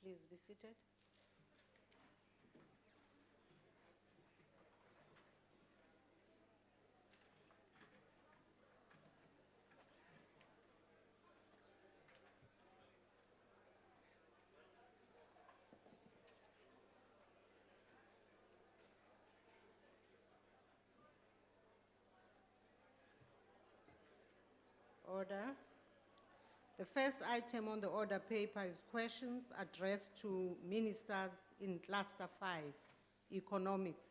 Please be seated. Order. The first item on the order paper is questions addressed to ministers in Cluster 5, Economics.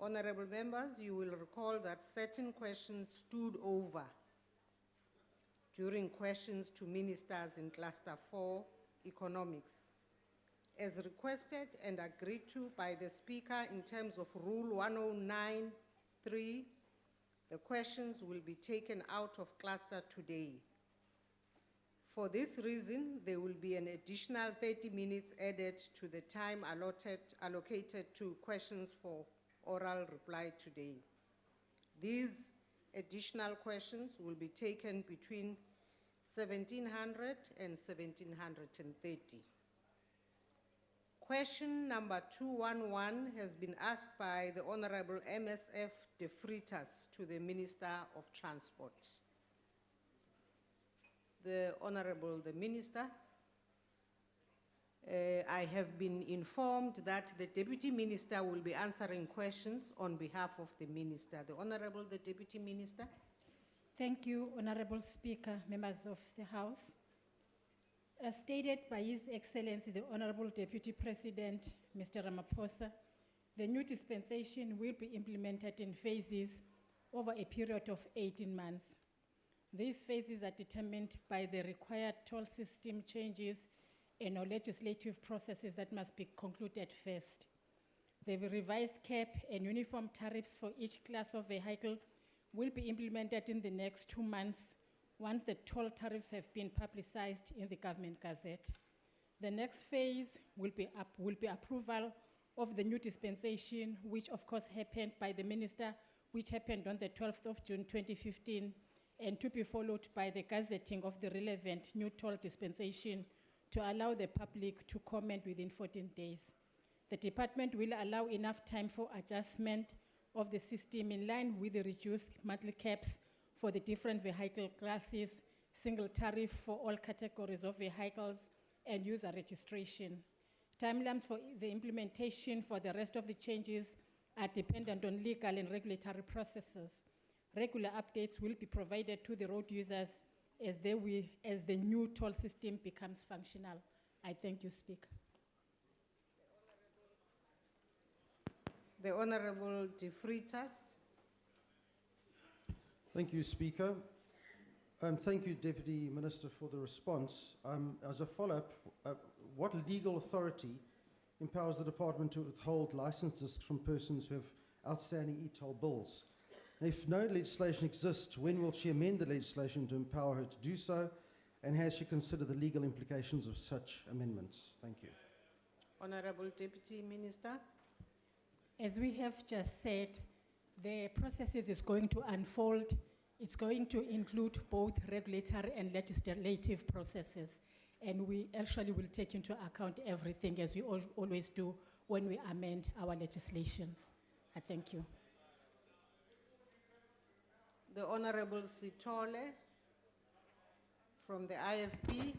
Honorable members, you will recall that certain questions stood over during questions to ministers in Cluster 4, Economics. As requested and agreed to by the Speaker in terms of Rule 109(3), the questions will be taken out of cluster today. For this reason, there will be an additional 30 minutes added to the time allocated to questions for oral reply today. These additional questions will be taken between 1700 and 1730. Question number 211 has been asked by the Honorable MSF De Freitas to the Minister of Transport. The Honorable the Minister, I have been informed that the Deputy Minister will be answering questions on behalf of the Minister. The Honorable the Deputy Minister. Thank you, Honorable Speaker, members of the House. As stated by His Excellency, the Honorable Deputy President, Mr. Ramaphosa, the new dispensation will be implemented in phases over a period of 18 months. These phases are determined by the required toll system changes and legislative processes that must be concluded first. The revised cap and uniform tariffs for each class of vehicle will be implemented in the next 2 months once the toll tariffs have been publicized in the Government Gazette. The next phase will be approval of the new dispensation, which of course happened by the Minister, which happened on the 12th of June 2015, and to be followed by the gazetting of the relevant new toll dispensation to allow the public to comment within 14 days. The department will allow enough time for adjustment of the system in line with the reduced monthly caps for the different vehicle classes, single tariff for all categories of vehicles, and user registration. Timelines for the implementation for the rest of the changes are dependent on legal and regulatory processes. Regular updates will be provided to the road users as the new toll system becomes functional. I thank you, Speaker. The Honorable De Freitas. Thank you, Speaker. Thank you, Deputy Minister, for the response. As a follow-up, what legal authority empowers the department to withhold licenses from persons who have outstanding e-toll bills? If no legislation exists, when will she amend the legislation to empower her to do so? And has she considered the legal implications of such amendments? Thank you. Honorable Deputy Minister. As we have just said, the process is going to unfold. It's going to include both regulatory and legislative processes. And we actually will take into account everything, as we always do when we amend our legislations. I thank you. The Honorable Sitole from the IFP.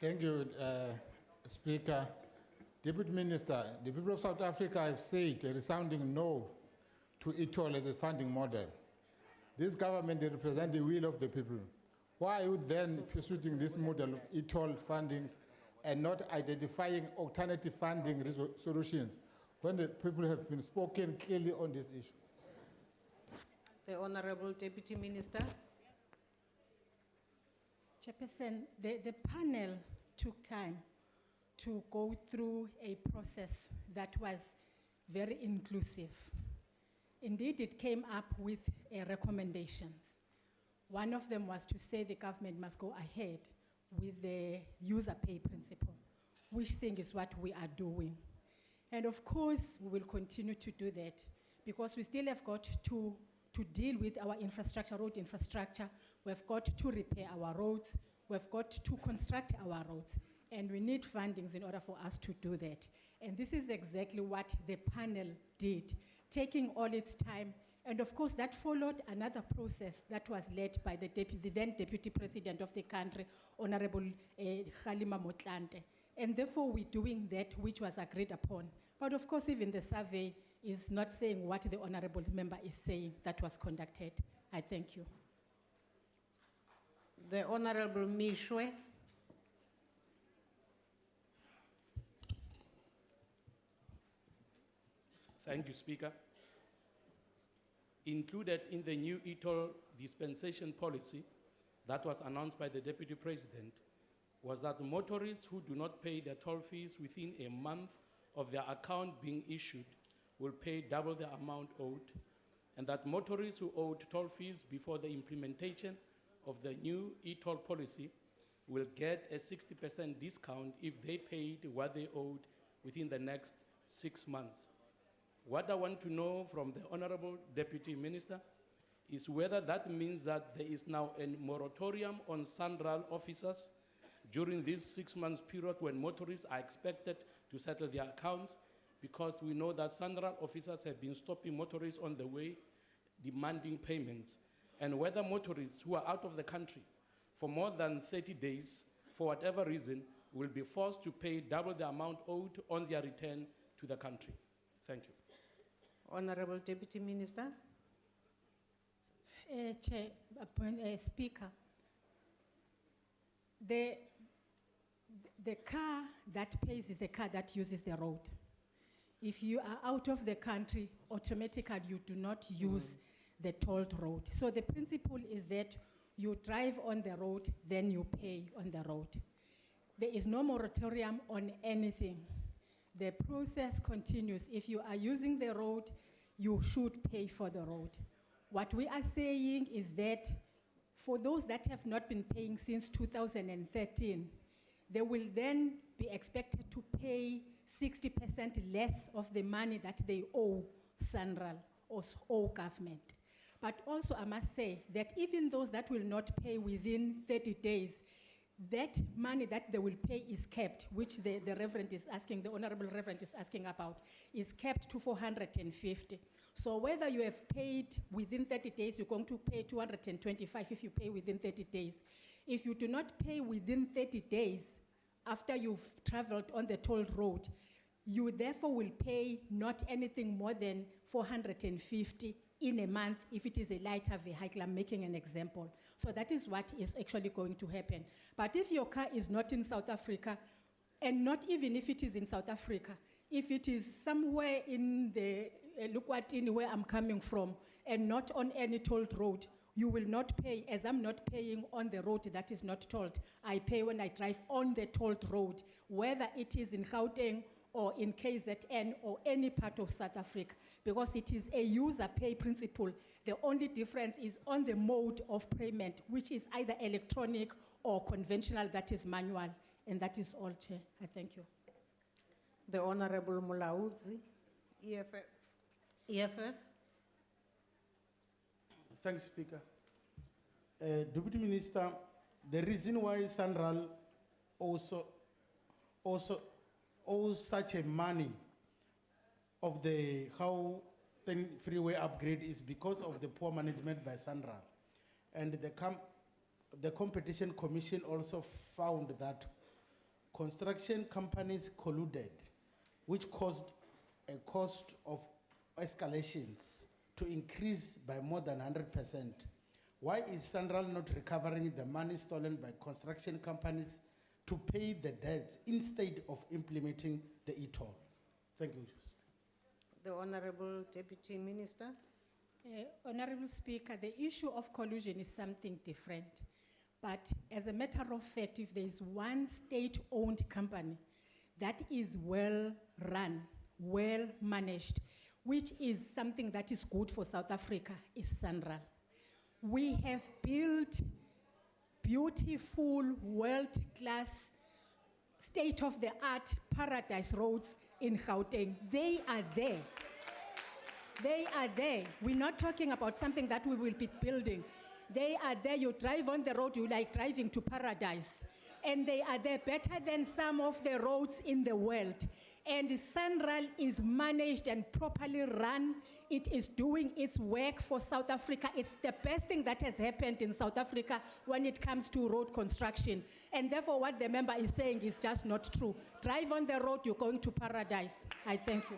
Thank you, Speaker. Deputy Minister, the people of South Africa have said a resounding no to e-toll as a funding model. This government represents the will of the people. Why are you then pursuing this model of e-toll fundings and not identifying alternative funding solutions when the people have been spoken clearly on this issue? The Honorable Deputy Minister. Chairperson, the panel took time to go through a process that was very inclusive. Indeed, it came up with recommendations. One of them was to say the government must go ahead with the user pay principle, which thing is what we are doing. And of course, we will continue to do that because we still have got to deal with our infrastructure, road infrastructure. We've got to repair our roads. we've got to construct our roads, and we need fundings in order for us to do that. And this is exactly what the panel did, taking all its time. And of course, that followed another process that was led by the then Deputy President of the country, Honorable Kgalema Motlanthe. And therefore, we're doing that which was agreed upon. But of course, even the survey is not saying what the Honorable Member is saying that was conducted. I thank you. The Honorable Mishwe. Thank you, Speaker. Included in the new e-toll dispensation policy that was announced by the Deputy President was that motorists who do not pay their toll fees within a month of their account being issued will pay double the amount owed, and that motorists who owed toll fees before the implementation of the new e-toll policy will get a 60% discount if they paid what they owed within the next 6 months. What I want to know from the Honorable Deputy Minister is whether that means that there is now a moratorium on SANRAL officers during this 6 months period when motorists are expected to settle their accounts, because we know that SANRAL officers have been stopping motorists on the way, demanding payments, and whether motorists who are out of the country for more than 30 days, for whatever reason, will be forced to pay double the amount owed on their return to the country. Thank you. Honorable Deputy Minister. Chair, Speaker, the car that pays is the car that uses the road. If you are out of the country, automatically you do not use the tolled road. So the principle is that you drive on the road, then you pay on the road. There is no moratorium on anything. The process continues. If you are using the road, you should pay for the road. What we are saying is that for those that have not been paying since 2013, they will then be expected to pay 60% less of the money that they owe SANRAL or owe government. But also I must say that even those that will not pay within 30 days, that money that they will pay is kept, which the Reverend is asking, the Honorable Reverend is asking about, is kept to 450. So whether you have paid within 30 days, you're going to pay 225 if you pay within 30 days. If you do not pay within 30 days after you've traveled on the toll road, you therefore will pay not anything more than 450 in a month if it is a lighter vehicle. I'm making an example. So that is what is actually going to happen. But if your car is not in South Africa, and not even if it is in South Africa, if it is somewhere in the, where I'm coming from, and not on any tolled road, you will not pay, as I'm not paying on the road that is not tolled. I pay when I drive on the tolled road, whether it is in Gauteng or in KZN or any part of South Africa, because it is a user pay principle. The only difference is on the mode of payment, which is either electronic or conventional, that is manual. And that is all, Chair. I thank you. The Honorable Mulaudzi, EFF. Thanks, Speaker. Deputy Minister, the reason why SANRAL also owes such a money of the Gauteng freeway upgrade is because of the poor management by SANRAL. And the Competition Commission also found that construction companies colluded, which caused a cost of escalations to increase by more than 100%. Why is SANRAL not recovering the money stolen by construction companies to pay the debts instead of implementing the e-toll? Thank you. The Honorable Deputy Minister. Honorable Speaker, the issue of collusion is something different. But as a matter of fact, if there is one state-owned company that is well run, well managed, which is something that is good for South Africa, is SANRAL. We have built beautiful, world-class, state-of-the-art paradise roads in Gauteng. They are there. They are there. We're not talking about something that we will be building. They are there, you drive on the road, you like driving to paradise. And they are there better than some of the roads in the world. And Sanral is managed and properly run. It is doing its work for South Africa. It's the best thing that has happened in South Africa when it comes to road construction. And therefore what the member is saying is just not true. Drive on the road, you're going to paradise. I thank you.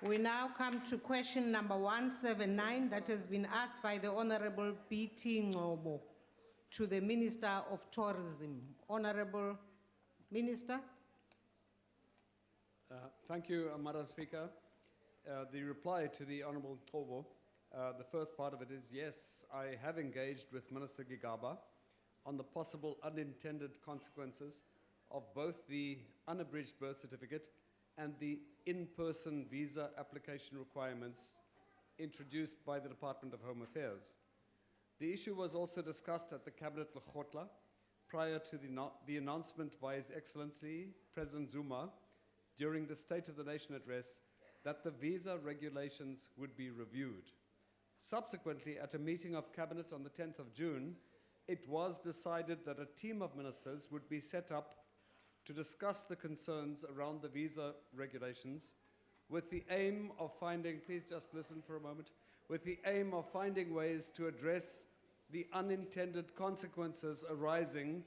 We now come to question number 179 that has been asked by the Honorable B.T. Ngobo to the Minister of Tourism. Honorable Minister. Thank you, Madam Speaker. The reply to the Honourable Ngobo, the first part of it is yes, I have engaged with Minister Gigaba on the possible unintended consequences of both the unabridged birth certificate and the in-person visa application requirements introduced by the Department of Home Affairs. The issue was also discussed at the Cabinet Lekgotla prior to the announcement by His Excellency President Zuma during the State of the Nation address that the visa regulations would be reviewed. Subsequently, at a meeting of Cabinet on the 10th of June, it was decided that a team of ministers would be set up to discuss the concerns around the visa regulations with the aim of finding, please just listen for a moment, with the aim of finding ways to address the unintended consequences arising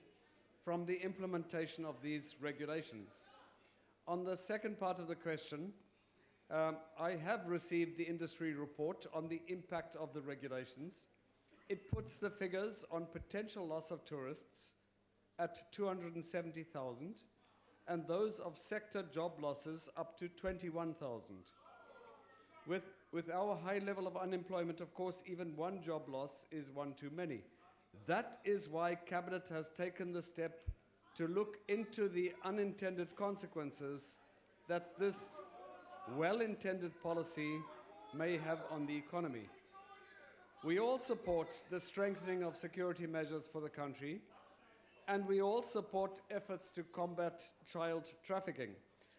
from the implementation of these regulations. On the second part of the question, I have received the industry report on the impact of the regulations. It puts the figures on potential loss of tourists at 270,000 and those of sector job losses up to 21,000. With our high level of unemployment, of course, even one job loss is one too many. That is why Cabinet has taken the step to look into the unintended consequences that this well-intended policy may have on the economy. We all support the strengthening of security measures for the country, and we all support efforts to combat child trafficking.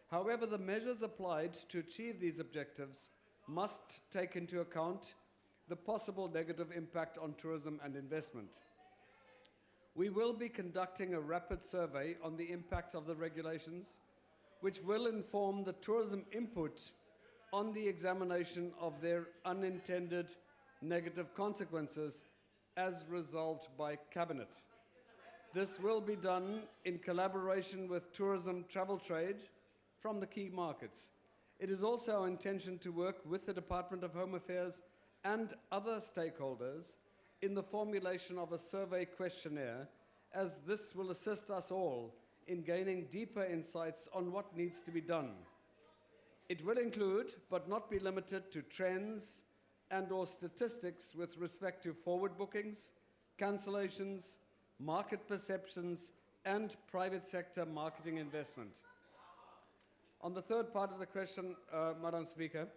However, the measures applied to achieve these objectives must take into account the possible negative impact on tourism and investment. We will be conducting a rapid survey on the impact of the regulations, which will inform the tourism input on the examination of their unintended negative consequences as resolved by Cabinet. This will be done in collaboration with tourism travel trade from the key markets. It is also our intention to work with the Department of Home Affairs and other stakeholders in the formulation of a survey questionnaire, as this will assist us all in gaining deeper insights on what needs to be done. It will include, but not be limited to, trends and/or statistics with respect to forward bookings, cancellations, market perceptions, and private sector marketing investment. On the third part of the question, Madam Speaker,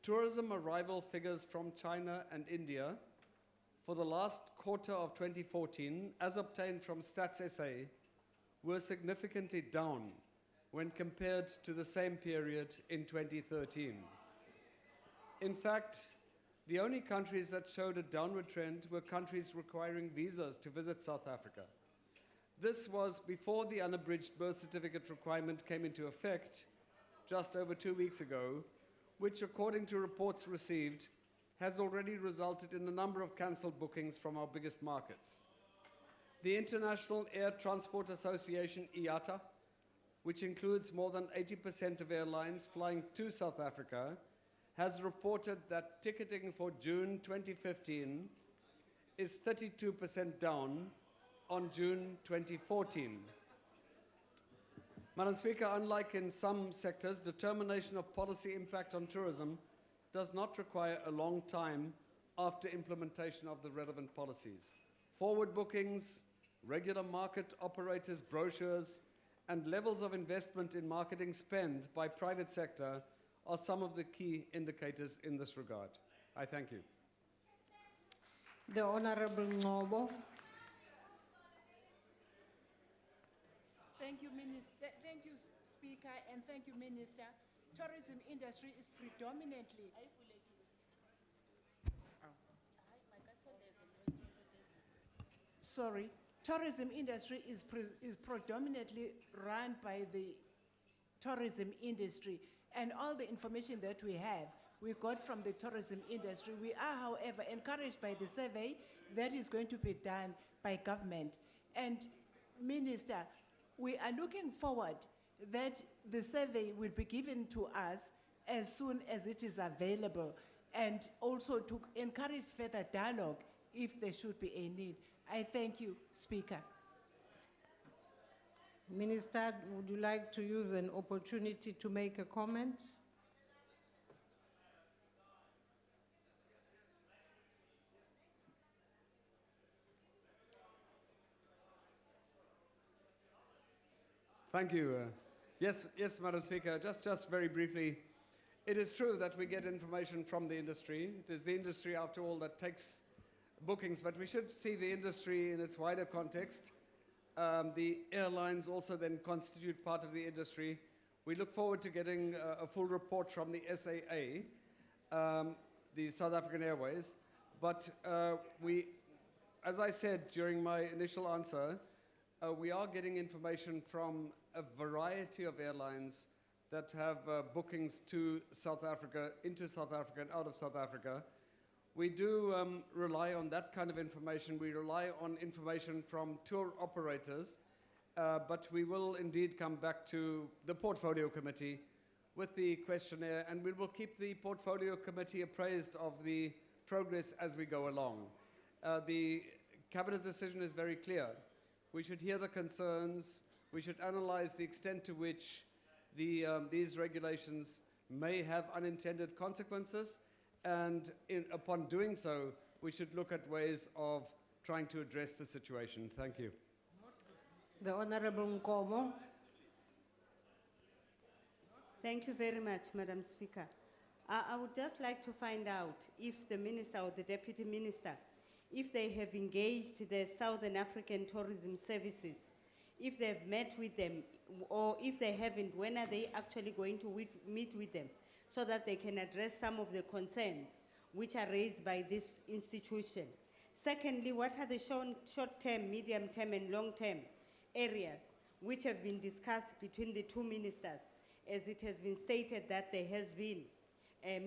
tourism arrival figures from China and India for the last quarter of 2014, as obtained from Stats SA, were significantly down when compared to the same period in 2013. In fact, the only countries that showed a downward trend were countries requiring visas to visit South Africa. This was before the unabridged birth certificate requirement came into effect just over 2 weeks ago, which, according to reports received, has already resulted in a number of cancelled bookings from our biggest markets. The International Air Transport Association, IATA, which includes more than 80% of airlines flying to South Africa, has reported that ticketing for June 2015 is 32% down on June 2014. Madam Speaker, unlike in some sectors, determination of policy impact on tourism does not require a long time after implementation of the relevant policies. Forward bookings, regular market operators' brochures, and levels of investment in marketing spend by private sector are some of the key indicators in this regard. I thank you. The Honorable Ngobo. Thank you, Minister. Thank you, Speaker, and thank you, Minister. Tourism industry is predominantly tourism industry is predominantly run by the tourism industry, and all the information that we have, we got from the tourism industry. We are, however, encouraged by the survey that is going to be done by government. And Minister, we are looking forward that the survey will be given to us as soon as it is available, and also to encourage further dialogue if there should be a need. I thank you, Speaker. Minister, would you like to use an opportunity to make a comment? Thank you. Yes, Madam Speaker, just very briefly. It is true that we get information from the industry. It is the industry, after all, that takes bookings, but we should see the industry in its wider context. The airlines also then constitute part of the industry. We look forward to getting a full report from the SAA, the South African Airways. But as I said during my initial answer, we are getting information from a variety of airlines that have bookings to South Africa, into South Africa and out of South Africa. We do rely on that kind of information. We rely on information from tour operators, but we will indeed come back to the Portfolio Committee with the questionnaire, and we will keep the Portfolio Committee appraised of the progress as we go along. The Cabinet decision is very clear. We should hear the concerns. We should analyze the extent to which these regulations may have unintended consequences, and upon doing so, we should look at ways of trying to address the situation. Thank you. The Honorable Nkomo. Thank you very much, Madam Speaker. I would just like to find out if the Minister or the Deputy Minister, if they have engaged the Southern African Tourism Services, if they've met with them, or if they haven't, when are they actually going to meet with them so that they can address some of the concerns which are raised by this institution? Secondly, what are the short-term, medium-term, and long-term areas which have been discussed between the two ministers, as it has been stated that there has been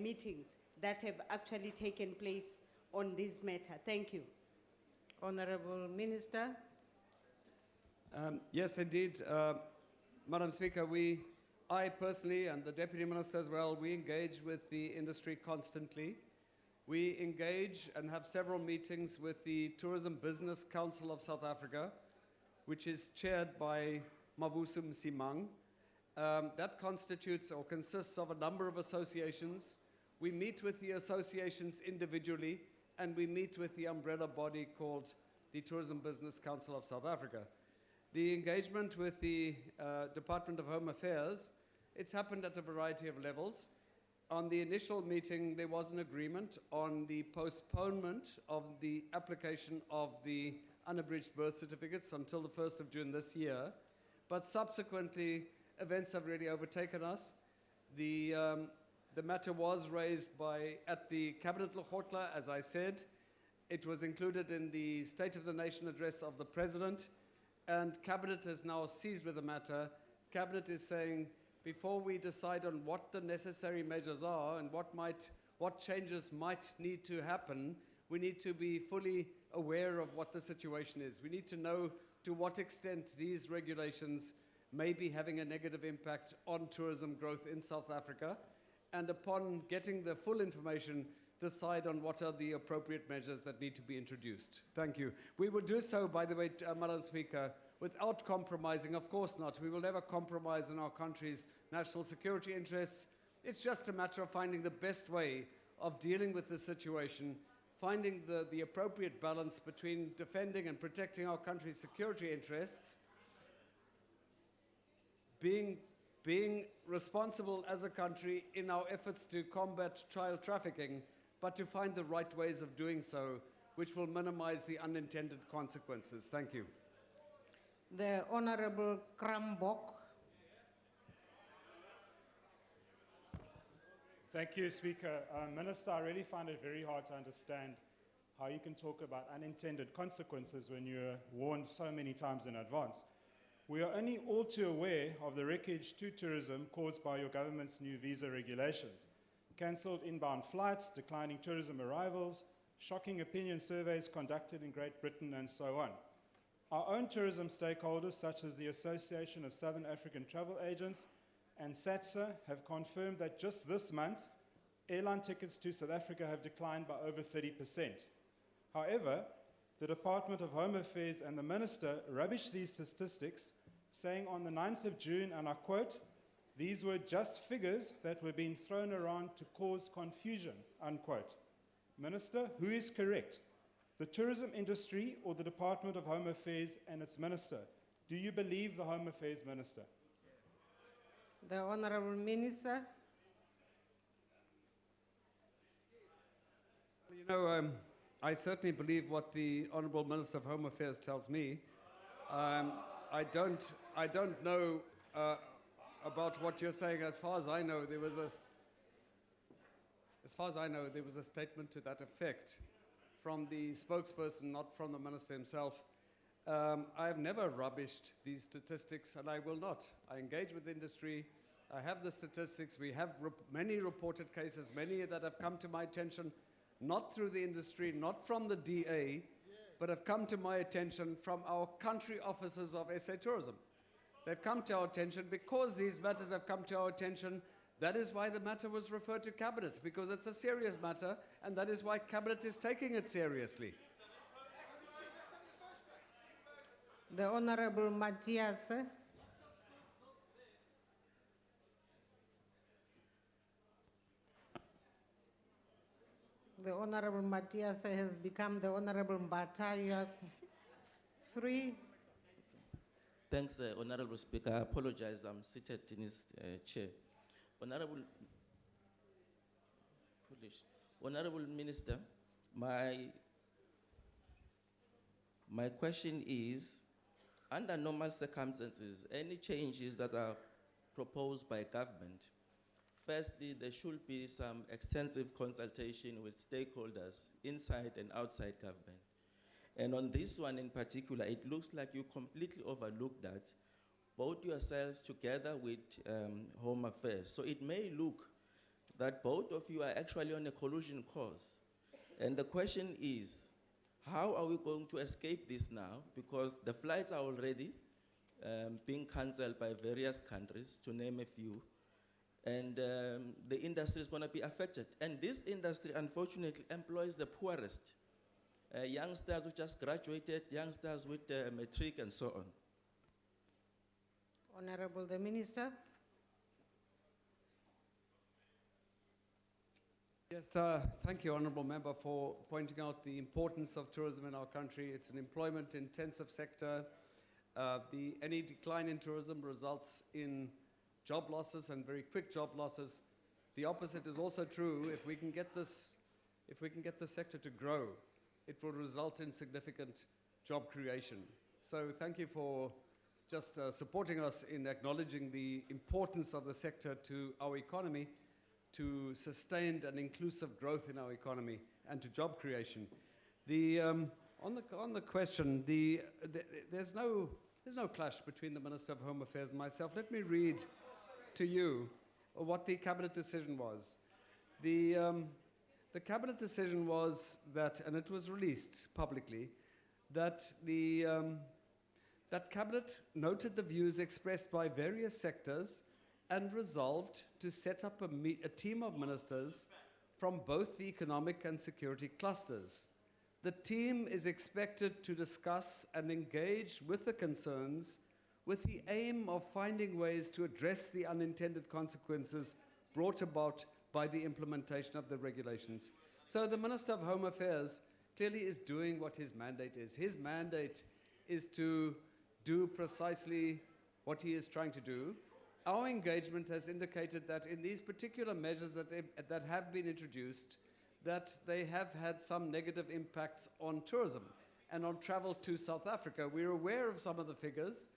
meetings that have actually taken place on this matter? Thank you. Honorable Minister. Yes, indeed. Madam Speaker, I personally and the Deputy Minister as well, we engage with the industry constantly. We engage and have several meetings with the Tourism Business Council of South Africa, which is chaired by Mavuso Msimang. That constitutes or consists of a number of associations. We meet with the associations individually, and we meet with the umbrella body called the Tourism Business Council of South Africa. The engagement with the Department of Home Affairs, it's happened at a variety of levels. On the initial meeting, there was an agreement on the postponement of the application of the unabridged birth certificates until the 1st of June this year. But subsequently, events have really overtaken us. The matter was raised at the Cabinet Lekgotla, as I said. It was included in the State of the Nation address of the President, and Cabinet is now seized with the matter. Cabinet is saying, before we decide on what the necessary measures are and what changes might need to happen, we need to be fully aware of what the situation is. We need to know to what extent these regulations may be having a negative impact on tourism growth in South Africa, and upon getting the full information, decide on what are the appropriate measures that need to be introduced. Thank you. We will do so, by the way, Madam Speaker, without compromising. Of course not. We will never compromise on our country's national security interests. It's just a matter of finding the best way of dealing with the situation, finding the appropriate balance between defending and protecting our country's security interests, being responsible as a country in our efforts to combat child trafficking, but to find the right ways of doing so, which will minimize the unintended consequences. Thank you. The Honorable Krambok. Thank you, Speaker. Minister, I really find it very hard to understand how you can talk about unintended consequences when you're warned so many times in advance. We are only all too aware of the wreckage to tourism caused by your government's new visa regulations. Cancelled inbound flights, declining tourism arrivals, shocking opinion surveys conducted in Great Britain, and so on. Our own tourism stakeholders, such as the Association of Southern African Travel Agents and SATSA, have confirmed that just this month, airline tickets to South Africa have declined by over 30%. However, the Department of Home Affairs and the Minister rubbished these statistics, saying on the 9th of June, and I quote, "These were just figures that were being thrown around to cause confusion," unquote. Minister, who is correct? The tourism industry or the Department of Home Affairs and its Minister? Do you believe the Home Affairs Minister? The Honourable Minister. You know, I certainly believe what the Honourable Minister of Home Affairs tells me. I don't know about what you're saying. As far as I know, there was a statement to that effect from the spokesperson, not from the minister himself. I have never rubbished these statistics, and I will not. I engage with industry. I have the statistics. We have many reported cases, many that have come to my attention, not through the industry, not from the DA, but have come to my attention from our country offices of SA Tourism. They've come to our attention because these matters have come to our attention. That is why the matter was referred to Cabinet, because it's a serious matter, and that is why Cabinet is taking it seriously. The Honourable Matthias. The Honourable Matthias has become the Honourable Mbatalia. 3. Thanks, Honourable Speaker. I apologize, I'm seated in his chair. Honourable Minister, my question is, under normal circumstances, any changes that are proposed by government, firstly, there should be some extensive consultation with stakeholders inside and outside government. And on this one in particular, it looks like you completely overlooked that, both yourselves together with Home Affairs. So it may look that both of you are actually on a collusion course. And the question is, how are we going to escape this now? Because the flights are already being cancelled by various countries, to name a few. And the industry is going to be affected. And this industry, unfortunately, employs the poorest. Youngsters who just graduated, youngsters with matric and so on. Honourable the Minister. Yes, thank you, Honourable Member, for pointing out the importance of tourism in our country. It's an employment-intensive sector. Any decline in tourism results in job losses and very quick job losses. The opposite is also true. If we can get this sector to grow, it will result in significant job creation. So thank you for just supporting us in acknowledging the importance of the sector to our economy, to sustained and inclusive growth in our economy, and to job creation. On the question, there's no clash between the Minister of Home Affairs and myself. Let me read to you what the Cabinet decision was. The Cabinet decision was that, and it was released publicly, that that Cabinet noted the views expressed by various sectors and resolved to set up a team of ministers from both the economic and security clusters. The team is expected to discuss and engage with the concerns with the aim of finding ways to address the unintended consequences brought about by the implementation of the regulations. So the Minister of Home Affairs clearly is doing what his mandate is. His mandate is to do precisely what he is trying to do. Our engagement has indicated that in these particular measures that have been introduced, that they have had some negative impacts on tourism and on travel to South Africa. We're aware of some of the figures,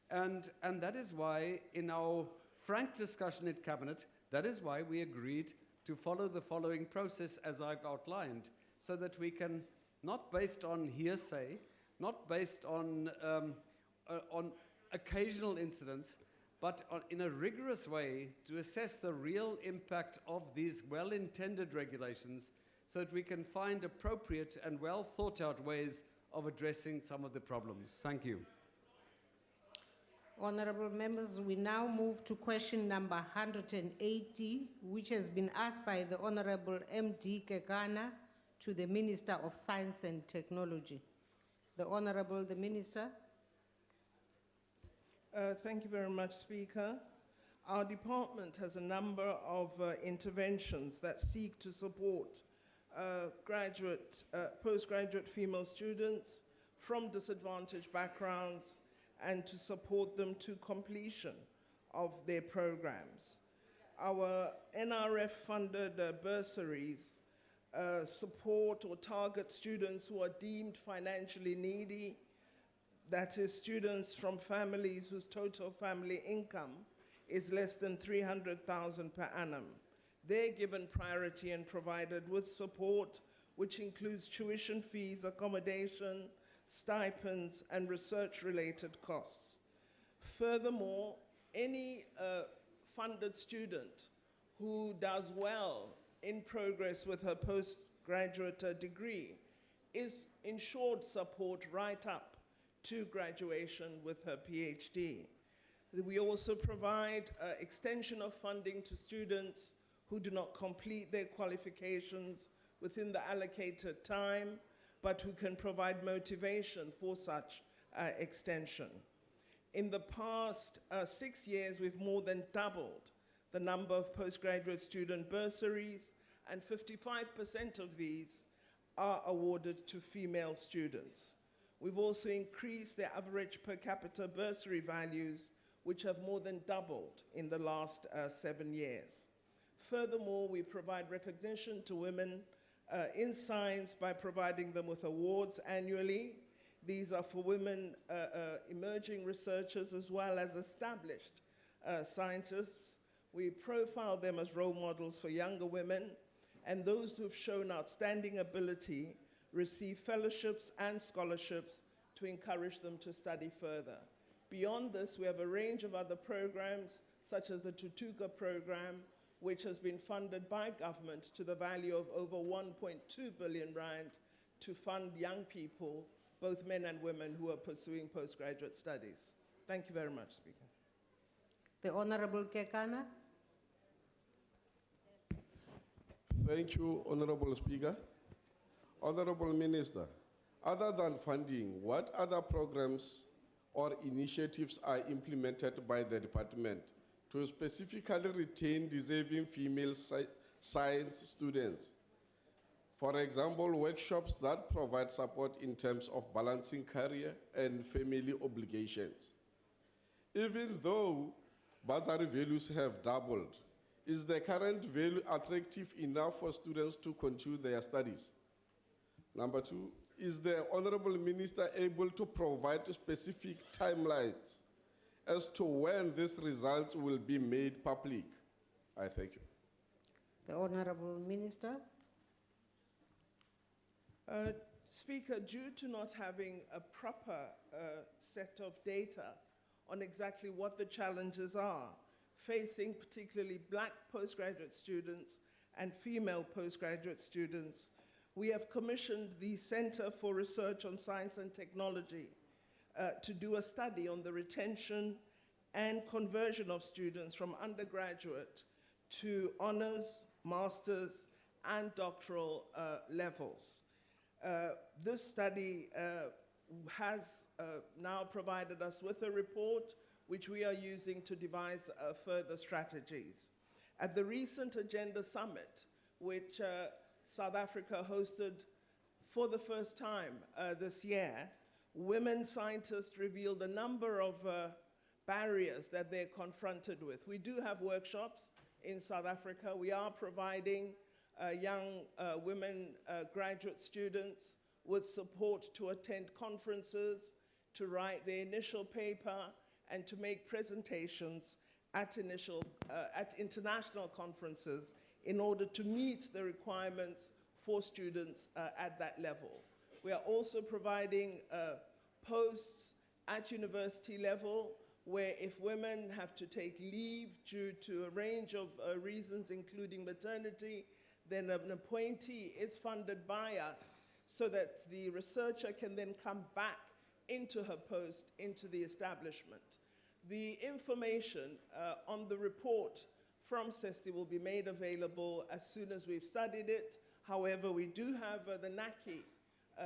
and that is why, in our frank discussion at Cabinet, that is why we agreed to follow the following process as I've outlined, so that we can not based on hearsay, not based on occasional incidents, but in a rigorous way to assess the real impact of these well-intended regulations so that we can find appropriate and well thought out ways of addressing some of the problems. Thank you. Honorable members, we now move to question number 180, which has been asked by the Honorable M.D. Kekana to the Minister of Science and Technology. The Honorable the Minister. Thank you very much, Speaker. Our department has a number of interventions that seek to support postgraduate female students from disadvantaged backgrounds and to support them to completion of their programs. Our NRF-funded bursaries support or target students who are deemed financially needy, that is, students from families whose total family income is less than 300,000 per annum. They're given priority and provided with support, which includes tuition fees, accommodation, stipends, and research-related costs. Furthermore, any funded student who does well in progress with her postgraduate degree is ensured support right up to graduation with her PhD. We also provide extension of funding to students who do not complete their qualifications within the allocated time, but who can provide motivation for such extension. In the past 6 years, we've more than doubled the number of postgraduate student bursaries, and 55% of these are awarded to female students. We've also increased the average per capita bursary values, which have more than doubled in the last 7 years. Furthermore, we provide recognition to women in science by providing them with awards annually. These are for women emerging researchers as well as established scientists. We profile them as role models for younger women, and those who've shown outstanding ability receive fellowships and scholarships to encourage them to study further. Beyond this, we have a range of other programs, such as the Tutuka program, which has been funded by government to the value of over 1.2 billion rand to fund young people, both men and women, who are pursuing postgraduate studies. Thank you very much, Speaker. The Honorable Kekana. Thank you, Honorable Speaker. Honorable Minister, other than funding, what other programs or initiatives are implemented by the department to specifically retain deserving female science students? For example, workshops that provide support in terms of balancing career and family obligations. Even though bursary values have doubled, is the current value attractive enough for students to continue their studies? Number two, is the Honorable Minister able to provide specific timelines as to when these results will be made public? I thank you. The Honorable Minister. Speaker, due to not having a proper set of data on exactly what the challenges are facing particularly Black postgraduate students and female postgraduate students, we have commissioned the Center for Research on Science and Technology to do a study on the retention and conversion of students from undergraduate to honors, masters, and doctoral levels. This study has now provided us with a report which we are using to devise further strategies. At the recent Agenda Summit, which South Africa hosted for the first time this year, women scientists revealed a number of barriers that they're confronted with. We do have workshops in South Africa. We are providing young women graduate students with support to attend conferences, to write their initial paper, and to make presentations at international conferences in order to meet the requirements for students at that level. We are also providing posts at university level where if women have to take leave due to a range of reasons, including maternity, then an appointee is funded by us so that the researcher can then come back into her post, into the establishment. The information on the report from SESTI will be made available as soon as we've studied it. However, we do have the NACI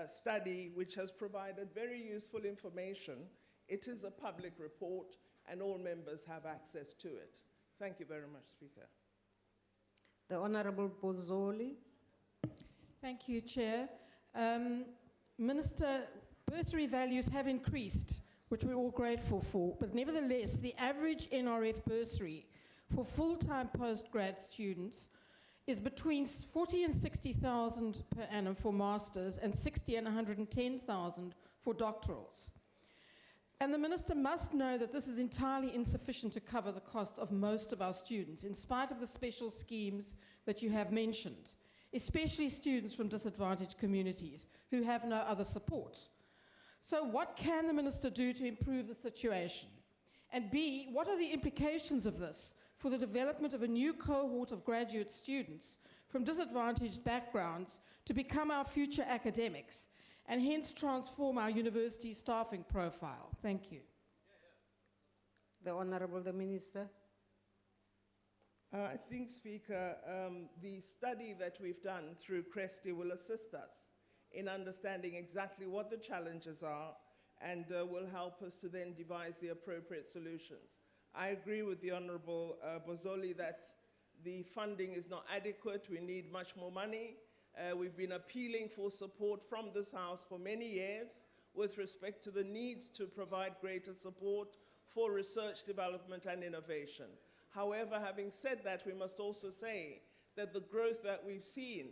study, which has provided very useful information. It is a public report, and all members have access to it. Thank you very much, Speaker. The Honorable Bozzoli. Thank you, Chair. Minister, bursary values have increased, which we're all grateful for, but nevertheless, the average NRF bursary for full-time postgrad students is between 40 and 60,000 per annum for masters and 60 and 110,000 for doctorals. And the Minister must know that this is entirely insufficient to cover the costs of most of our students, in spite of the special schemes that you have mentioned, especially students from disadvantaged communities who have no other support. So what can the Minister do to improve the situation? And B, what are the implications of this for the development of a new cohort of graduate students from disadvantaged backgrounds to become our future academics and hence transform our university staffing profile? Thank you. The Honorable the Minister. I think, Speaker, the study that we've done through CRESTI will assist us in understanding exactly what the challenges are and will help us to then devise the appropriate solutions. I agree with the Honorable Bozzoli that the funding is not adequate. We need much more money. We've been appealing for support from this House for many years with respect to the need to provide greater support for research, development, and innovation. However, having said that, we must also say that the growth that we've seen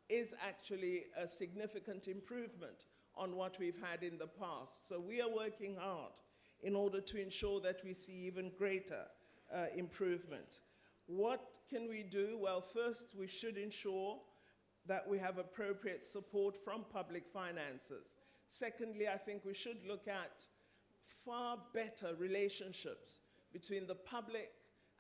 is actually a significant improvement on what we've had in the past. So we are working hard in order to ensure that we see even greater improvement. What can we do? Well, first, we should ensure that we have appropriate support from public finances. Secondly, I think we should look at far better relationships between the public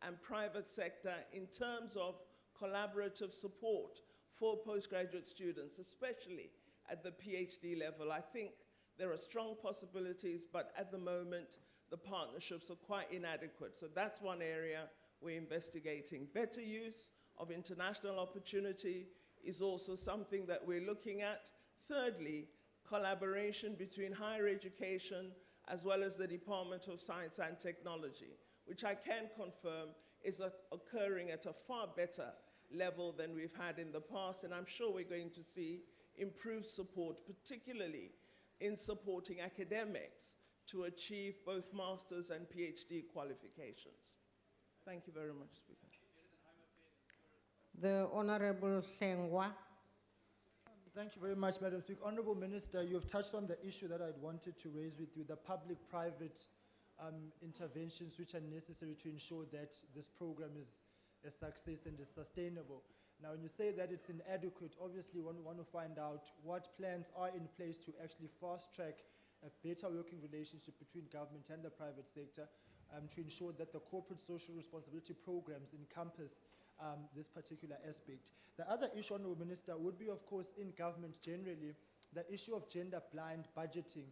and private sector in terms of collaborative support for postgraduate students, especially at the PhD level. I think there are strong possibilities, but at the moment, the partnerships are quite inadequate. So that's one area we're investigating. Better use of international opportunity is also something that we're looking at. Thirdly, collaboration between higher education as well as the Department of Science and Technology, which I can confirm is occurring at a far better level than we've had in the past, and I'm sure we're going to see improved support, particularly in supporting academics to achieve both master's and PhD qualifications. Thank you very much, Speaker. The Honorable Hlengwa. Thank you very much, Madam Speaker. Honorable Minister, you have touched on the issue that I'd wanted to raise with you, the public-private interventions which are necessary to ensure that this program is a success and is sustainable. Now, when you say that it's inadequate, obviously we want to find out what plans are in place to actually fast-track a better working relationship between government and the private sector to ensure that the corporate social responsibility programs encompass this particular aspect. The other issue, Honourable Minister, would be, of course, in government generally, the issue of gender-blind budgeting,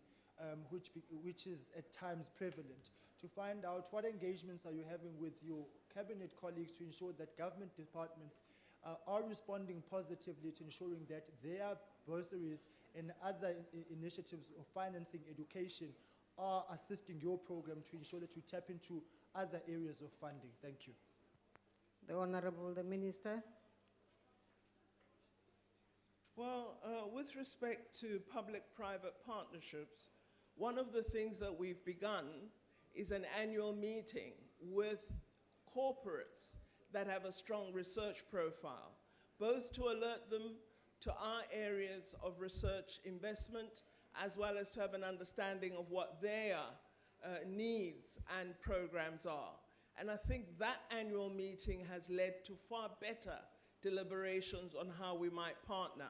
which is at times prevalent. To find out what engagements are you having with your cabinet colleagues to ensure that government departments are responding positively to ensuring that their bursaries and other initiatives of financing education are assisting your program to ensure that you tap into other areas of funding. Thank you. The Honorable the Minister. Well, with respect to public-private partnerships, one of the things that we've begun is an annual meeting with corporates that have a strong research profile, both to alert them to our areas of research investment, as well as to have an understanding of what their needs and programs are. And I think that annual meeting has led to far better deliberations on how we might partner.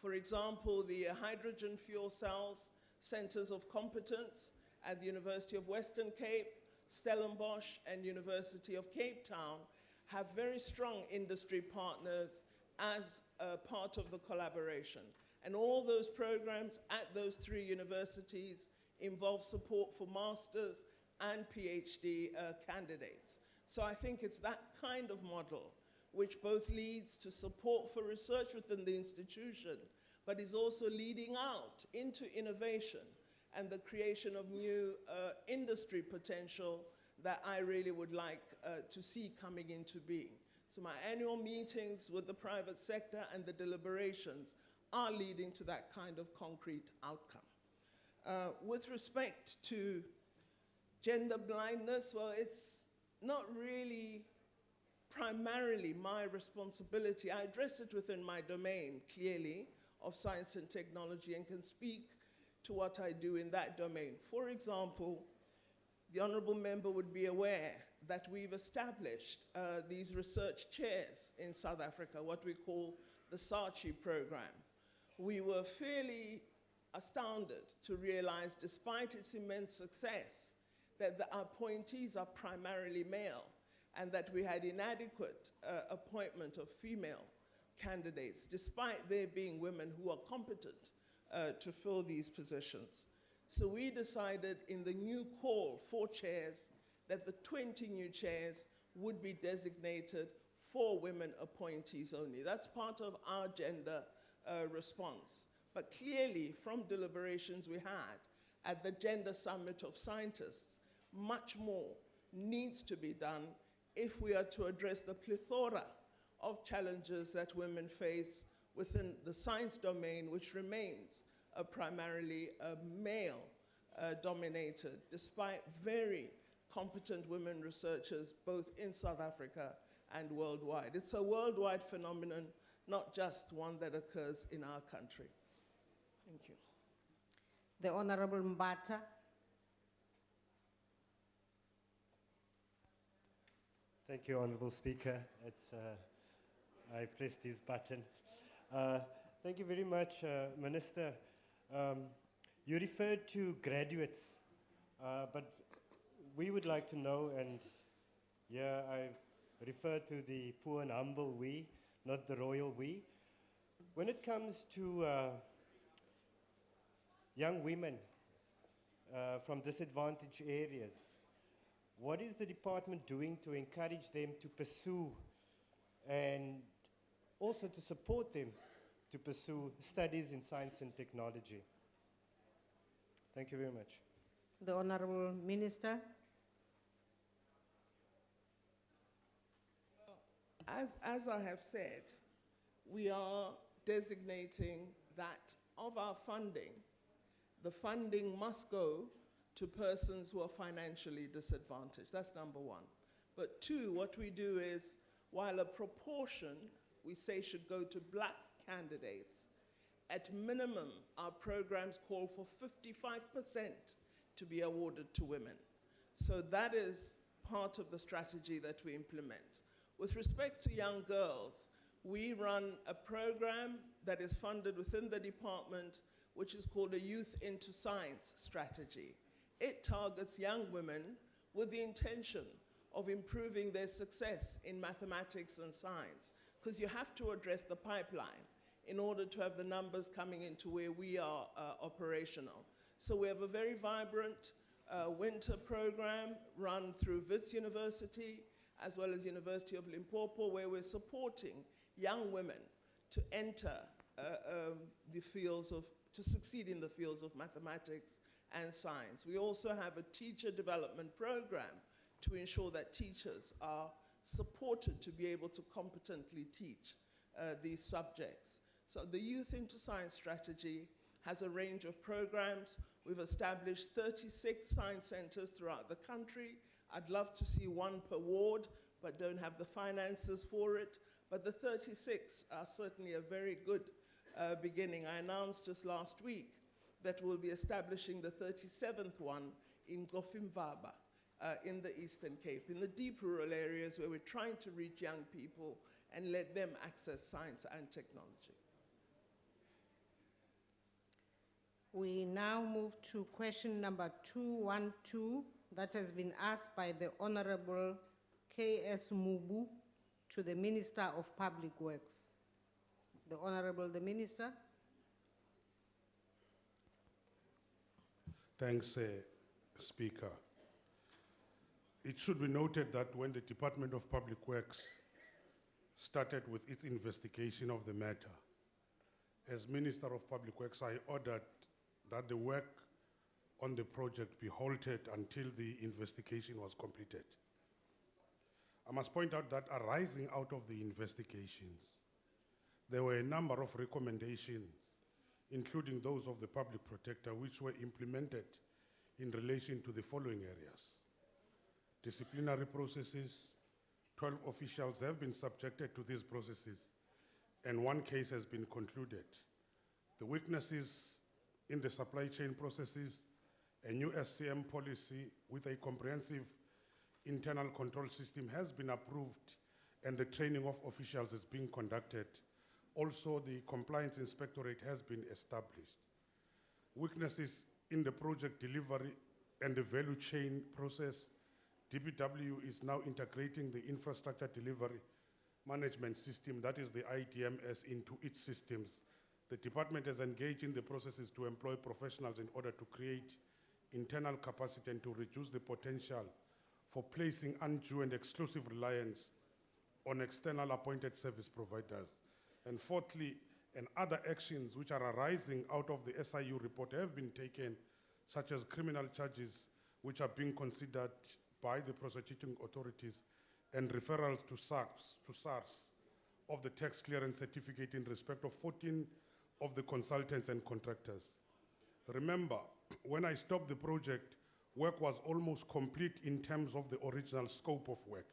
For example, the hydrogen fuel cells centers of competence at the University of Western Cape, Stellenbosch, and University of Cape Town have very strong industry partners as a part of the collaboration. And all those programs at those three universities involve support for master's and PhD candidates. So I think it's that kind of model which both leads to support for research within the institution, but is also leading out into innovation and the creation of new industry potential that I really would like to see coming into being. So my annual meetings with the private sector and the deliberations are leading to that kind of concrete outcome. With respect to gender blindness, well, it's not really primarily my responsibility. I address it within my domain, clearly, of science and technology, and can speak to what I do in that domain. For example, the honorable member would be aware that we've established these research chairs in South Africa, what we call the SARCHI program. We were fairly astounded to realize, despite its immense success, that the appointees are primarily male, and that we had inadequate appointment of female candidates, despite there being women who are competent to fill these positions. So we decided in the new call for chairs that the 20 new chairs would be designated for women appointees only. That's part of our gender response. But clearly, from deliberations we had at the Gender Summit of Scientists, much more needs to be done if we are to address the plethora of challenges that women face within the science domain, which remains primarily male-dominated, despite very competent women researchers both in South Africa and worldwide. It's a worldwide phenomenon, not just one that occurs in our country. Thank you. The Honorable Mbata. Thank you, Honorable Speaker. I pressed this button. Thank you very much, Minister. You referred to graduates, but we would like to know, and yeah, I refer to the poor and humble we, not the royal we. When it comes to young women from disadvantaged areas, what is the department doing to encourage them to pursue and also to support them to pursue studies in science and technology? Thank you very much. The Honorable Minister. As I have said, we are designating that of our funding, the funding must go to persons who are financially disadvantaged. That's number one. But two, what we do is, while a proportion we say should go to black candidates, at minimum, our programs call for 55% to be awarded to women. So that is part of the strategy that we implement. With respect to young girls, we run a program that is funded within the department, which is called a Youth into Science strategy. It targets young women with the intention of improving their success in mathematics and science, because you have to address the pipeline in order to have the numbers coming into where we are operational. So we have a very vibrant winter program run through Wits University, as well as University of Limpopo, where we're supporting young women to enter the fields of, to succeed in the fields of mathematics and science. We also have a teacher development program to ensure that teachers are supported to be able to competently teach these subjects. So the Youth into Science strategy has a range of programs. We've established 36 science centers throughout the country. I'd love to see one per ward, but don't have the finances for it. But the 36 are certainly a very good beginning. I announced just last week that we'll be establishing the 37th one in Gofimvaba in the Eastern Cape, in the deep rural areas where we're trying to reach young people and let them access science and technology. We now move to question number 212 that has been asked by the Honorable K.S. Mubu to the Minister of Public Works. The Honorable the Minister. Thanks, Speaker. It should be noted that when the Department of Public Works started with its investigation of the matter, as Minister of Public Works, I ordered that the work on the project be halted until the investigation was completed. I must point out that arising out of the investigations, there were a number of recommendations, including those of the Public Protector, which were implemented in relation to the following areas. Disciplinary processes, 12 officials have been subjected to these processes, and one case has been concluded. The weaknesses in the supply chain processes, a new SCM policy with a comprehensive internal control system has been approved, and the training of officials is being conducted. Also, the Compliance Inspectorate has been established. Weaknesses in the project delivery and the value chain process, DPW is now integrating the infrastructure delivery management system, that is the IDMS, into its systems. The department has engaged in the processes to employ professionals in order to create internal capacity and to reduce the potential for placing undue and exclusive reliance on external appointed service providers. And fourthly, and other actions which are arising out of the SIU report have been taken, such as criminal charges which are being considered by the prosecuting authorities and referrals to SARS of the tax clearance certificate in respect of 14 of the consultants and contractors. Remember, when I stopped the project, work was almost complete in terms of the original scope of work.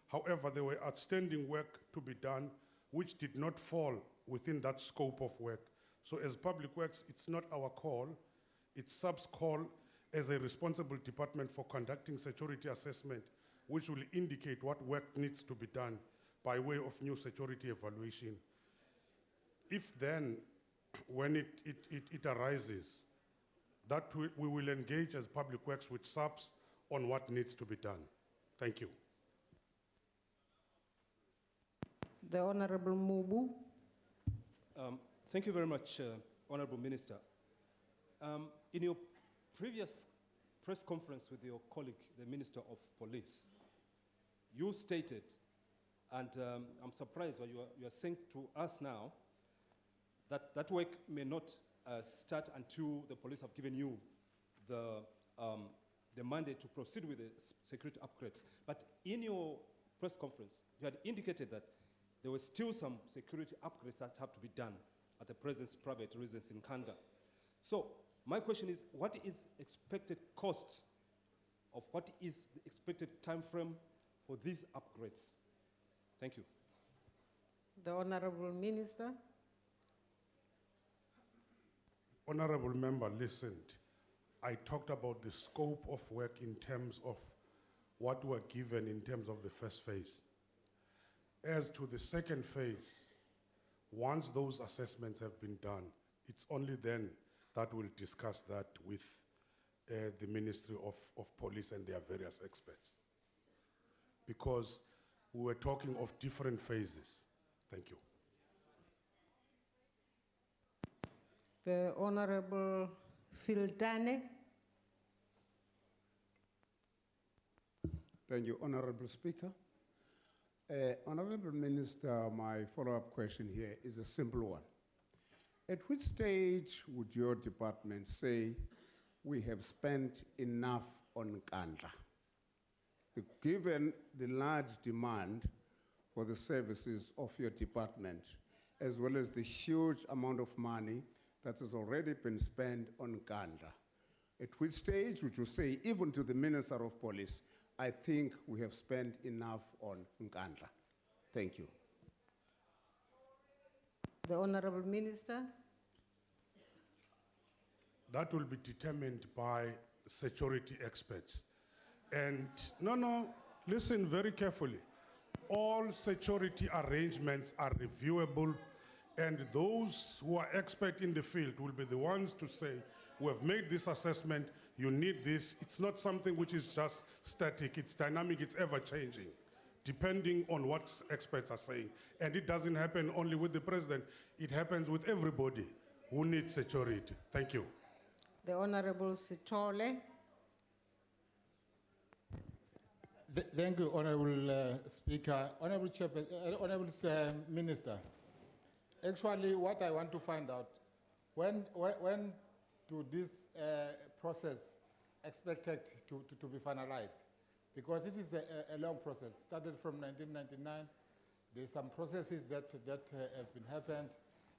However, there were outstanding work to be done which did not fall within that scope of work. So as Public Works, it's not our call, it's SAP's call as a responsible department for conducting security assessment, which will indicate what work needs to be done by way of new security evaluation. If then, when it arises, that we will engage as Public Works with SAPs on what needs to be done. Thank you. The Honorable Mubu. Thank you very much, Honorable Minister. In your previous press conference with your colleague, the Minister of Police, you stated, and I'm surprised what you are saying to us now, that that work may not start until the police have given you the mandate to proceed with the security upgrades. But in your press conference, you had indicated that there were still some security upgrades that have to be done at the President's private residence in Kanda. So my question is, what is expected cost of what is the expected time frame for these upgrades? Thank you. The Honorable Minister. Honorable member listened. I talked about the scope of work in terms of what were given in terms of the first phase. As to the second phase, once those assessments have been done, it's only then that we'll discuss that with the Ministry of Police and their various experts. Because we were talking of different phases. Thank you. The Honorable Filtane. Thank you, Honorable Speaker. Honorable Minister, my follow-up question here is a simple one. At which stage would your department say we have spent enough on Nkandla? Given the large demand for the services of your department, as well as the huge amount of money that has already been spent on Nkandla, at which stage would you say, even to the Minister of Police, I think we have spent enough on Nkandla? Thank you. The Honorable Minister. That will be determined by security experts. And listen very carefully. All security arrangements are reviewable And those who are expert in the field will be the ones to say, we have made this assessment, you need this. It's not something which is just static, it's dynamic, it's ever changing, depending on what experts are saying. And it doesn't happen only with the president, it happens with everybody who needs security. Thank you. The Honorable Sitole. Thank you, Honorable Speaker. Honorable Minister, actually what I want to find out, when do this process expected to be finalized? Because it is a long process, started from 1999. There's some processes that have been happened.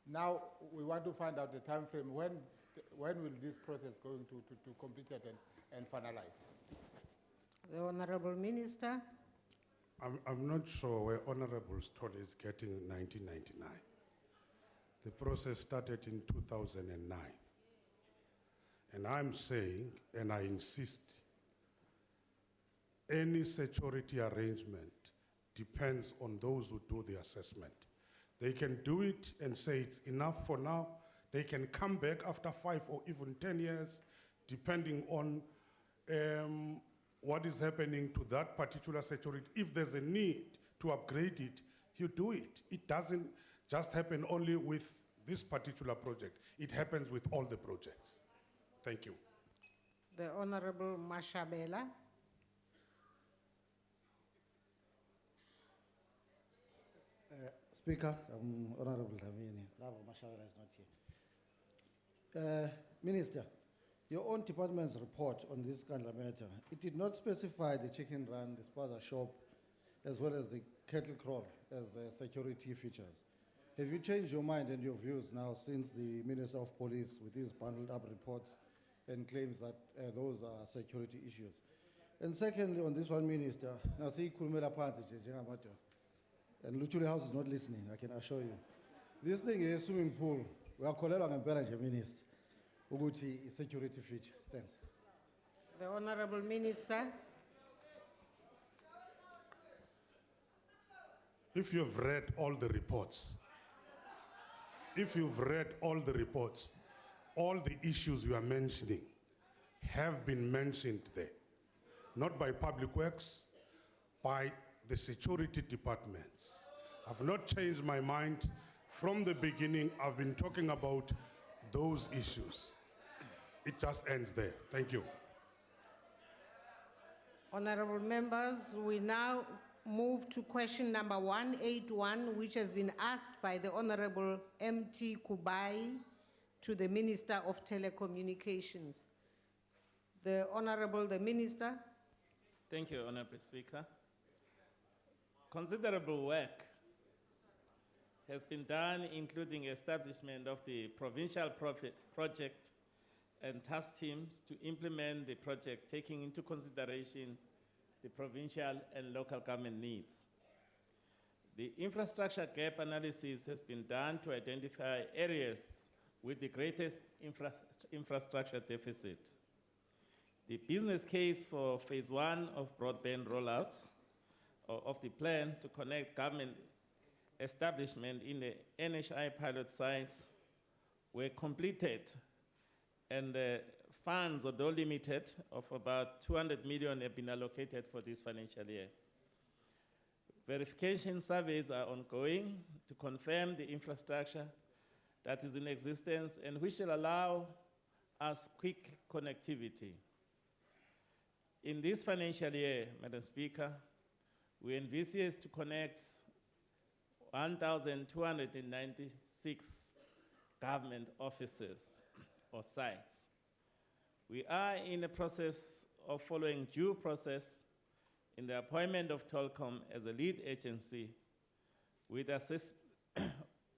Now we want to find out the time frame. When will this process going to complete it and finalize? The Honorable Minister. I'm not sure where Honorable Stoll is getting 1999. The process started in 2009. And I'm saying, and I insist, any security arrangement depends on those who do the assessment. They can do it and say it's enough for now. They can come back after 5 or even 10 years, depending on what is happening to that particular security. If there's a need to upgrade it, you do it. It doesn't just happen only with this particular project. It happens with all the projects. Thank you. The Honorable Mashabela. Speaker, Honorable Dlamini, Bravo Mashabela is not here. Minister, your own department's report on this Kandla matter, it did not specify the chicken run, the spaza shop, as well as the cattle crawl as security features. Have you changed your mind and your views now since the Minister of Police, with his bundled up reports and claims that those are security issues? And secondly, on this one, Minister, now see Kurumela Pansi, and Luchuli House is not listening, I can assure you. This thing is swimming pool. We are calling on the Minister. Uguti is security feature. Thanks. The Honorable Minister. If you've read all the reports, all the issues you are mentioning have been mentioned there, not by Public Works, by the security departments. I've not changed my mind. From the beginning, I've been talking about those issues. It just ends there. Thank you. Honorable members, we now move to question number 181, which has been asked by the Honorable M.T. Kubai to the Minister of Telecommunications. The Minister. Thank you, Honorable Speaker. Considerable work has been done, including establishment of the provincial project and task teams to implement the project, taking into consideration the provincial and local government needs. The infrastructure gap analysis has been done to identify areas with the greatest infrastructure deficit. The business case for phase 1 of broadband rollout of the plan to connect government establishment in the NHI pilot sites were completed, and funds, although limited, of about 200 million have been allocated for this financial year. Verification surveys are ongoing to confirm the infrastructure that is in existence and which will allow us quick connectivity. In this financial year, Madam Speaker, we envisage to connect 1,296 government offices or sites. We are in the process of following due process in the appointment of Telecom as a lead agency with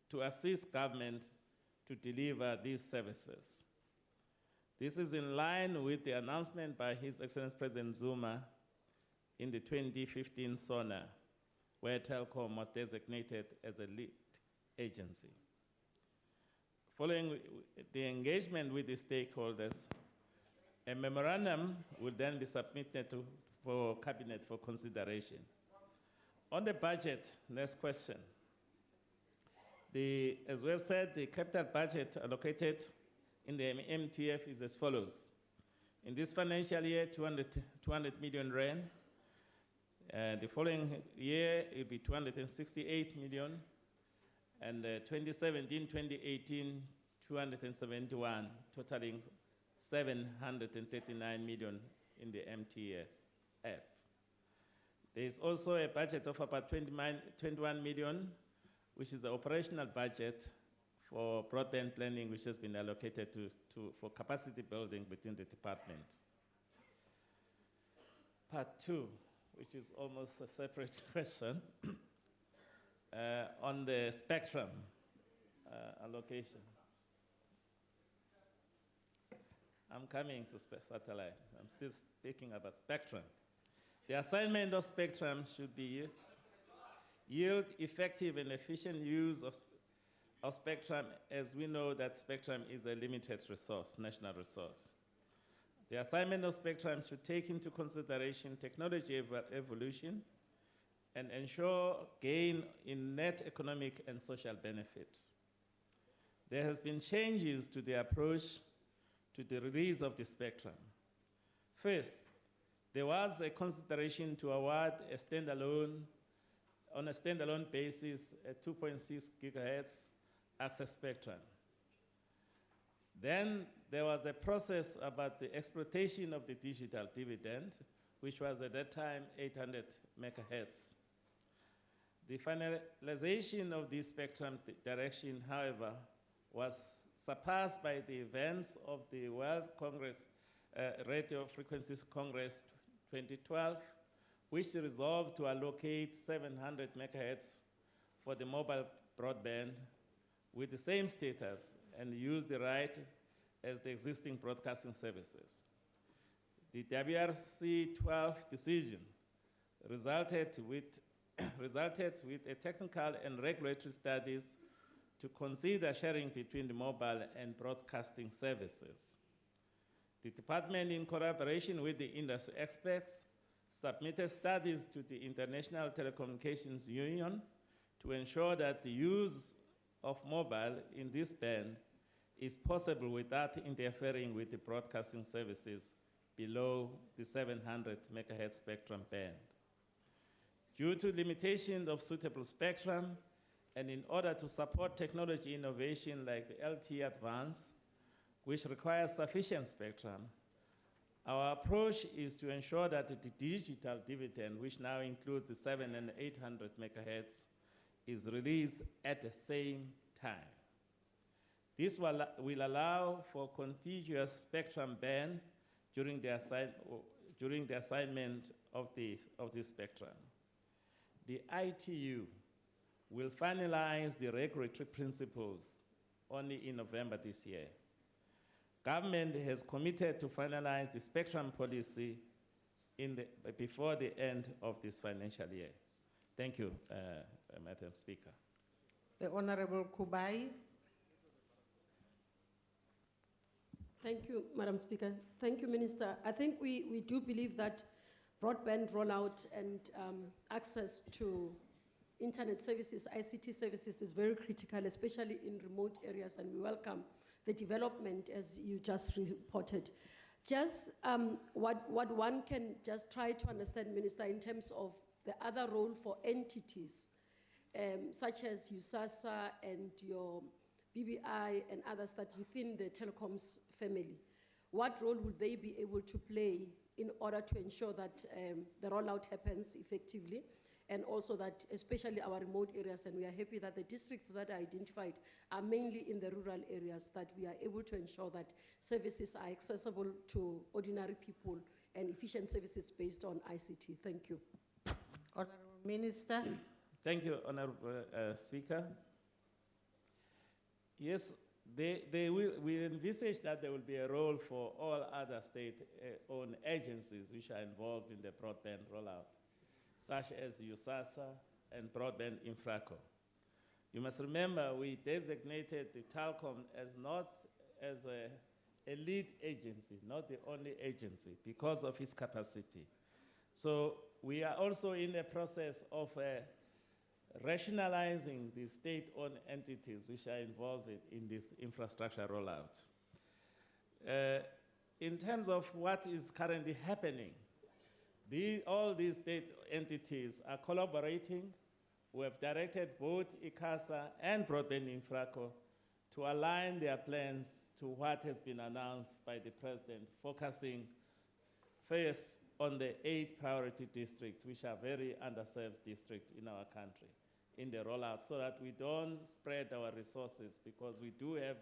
to assist government to deliver these services. This is in line with the announcement by His Excellency President Zuma in the 2015 SONA, where Telecom was designated as a lead agency. Following the engagement with the stakeholders, a memorandum will then be submitted for Cabinet for consideration. On the budget, next question. As we have said, the capital budget allocated in the MTF is as follows. In this financial year, 200 million rand. The following year, it will be 268 million. And 2017-2018, 271, totaling 739 million in the MTF. There is also a budget of about 21 million, which is the operational budget for broadband planning, which has been allocated for capacity building within the department. Part 2, which is almost a separate question, on the spectrum allocation. I'm coming to satellite. I'm still speaking about spectrum. The assignment of spectrum should be yield effective and efficient use of spectrum, as we know that spectrum is a limited resource, national resource. The assignment of spectrum should take into consideration technology evolution and ensure gain in net economic and social benefit. There has been changes to the approach to the release of the spectrum. First, there was a consideration to award on a standalone basis, a 2.6 gigahertz access spectrum. Then there was a process about the exploitation of the digital dividend, which was at that time 800 megahertz. The finalization of this spectrum direction, however, was surpassed by the events of the World Congress, Radio Frequencies Congress 2012, which resolved to allocate 700 megahertz for the mobile broadband with the same status and use the right as the existing broadcasting services. The WRC 12 decision resulted with a technical and regulatory studies to consider sharing between the mobile and broadcasting services. The department, in collaboration with the industry experts, submitted studies to the International Telecommunications Union to ensure that the use of mobile in this band is possible without interfering with the broadcasting services below the 700 megahertz spectrum band. Due to limitations of suitable spectrum, and in order to support technology innovation like the LTE Advance, which requires sufficient spectrum, our approach is to ensure that the digital dividend, which now includes the 700 and 800 megahertz, is released at the same time. This will allow for contiguous spectrum band during the assignment of the spectrum. The ITU will finalize the regulatory principles only in November this year. Government has committed to finalize the spectrum policy before the end of this financial year. Thank you, Madam Speaker. The Honorable Kubai. Thank you, Madam Speaker. Thank you, Minister. I think we do believe that broadband rollout and access to internet services, ICT services, is very critical, especially in remote areas, and we welcome the development as you just reported. Just what one can just try to understand, Minister, in terms of the other role for entities, such as USASA and your BBI and others that within the telecoms family, what role would they be able to play in order to ensure that the rollout happens effectively, and also that especially our remote areas, and we are happy that the districts that are identified are mainly in the rural areas, that we are able to ensure that services are accessible to ordinary people and efficient services based on ICT. Thank you. Honorable Minister. Thank you, Honorable Speaker. Yes, we envisage that there will be a role for all other state-owned agencies which are involved in the broadband rollout, such as USASA and Broadband Infraco. You must remember we designated the Telkom as not as a lead agency, not the only agency, because of its capacity. So we are also in the process of rationalizing the state-owned entities which are involved in this infrastructure rollout. In terms of what is currently happening, all these state entities are collaborating. We have directed both ICASA and Broadband Infraco to align their plans to what has been announced by the President, focusing first on the 8 priority districts, which are very underserved districts in our country, in the rollout, so that we don't spread our resources, because we do have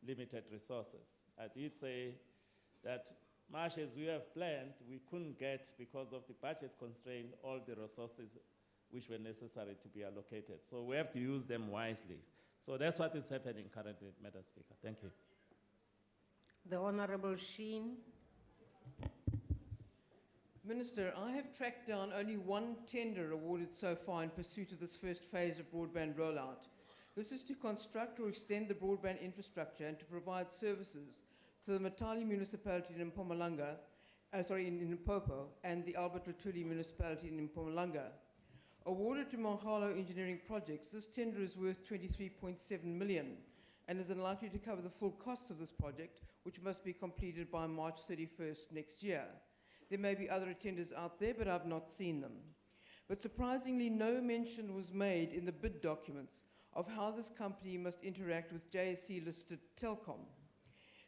limited resources. I did say that much as we have planned, we couldn't get, because of the budget constraint, all the resources which were necessary to be allocated. So we have to use them wisely. So that's what is happening currently, Madam Speaker. Thank you. The Honorable Sheen. Minister, I have tracked down only one tender awarded so far in pursuit of this first phase of broadband rollout. This is to construct or extend the broadband infrastructure and to provide services to the Matali municipality in Mpumalanga, in Limpopo, and the Albert Lutuli municipality in Mpumalanga. Awarded to Mahalo Engineering Projects, this tender is worth 23.7 million and is unlikely to cover the full costs of this project, which must be completed by March 31st next year. There may be other tenders out there, but I've not seen them. But surprisingly, no mention was made in the bid documents of how this company must interact with JSE-listed Telkom.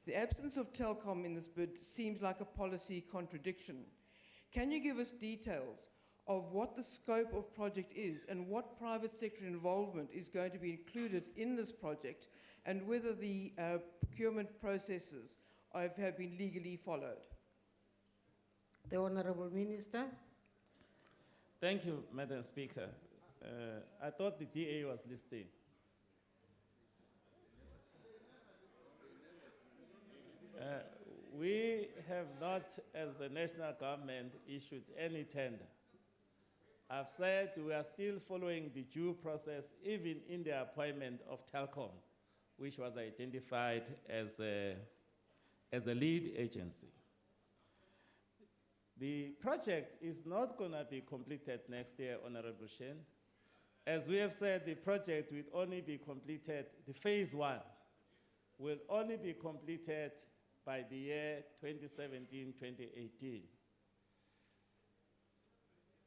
The absence of Telkom in this bid seems like a policy contradiction. Can you give us details of what the scope of project is and what private sector involvement is going to be included in this project, and whether the procurement processes have been legally followed? The Honorable Minister. Thank you, Madam Speaker. I thought the DA was listening. We have not, as a national government, issued any tender. I've said we are still following the due process, even in the appointment of Telkom, which was identified as a lead agency. The project is not going to be completed next year, Honorable Shen. As we have said, the project will only be completed, the phase 1 will only be completed by the year 2017-2018.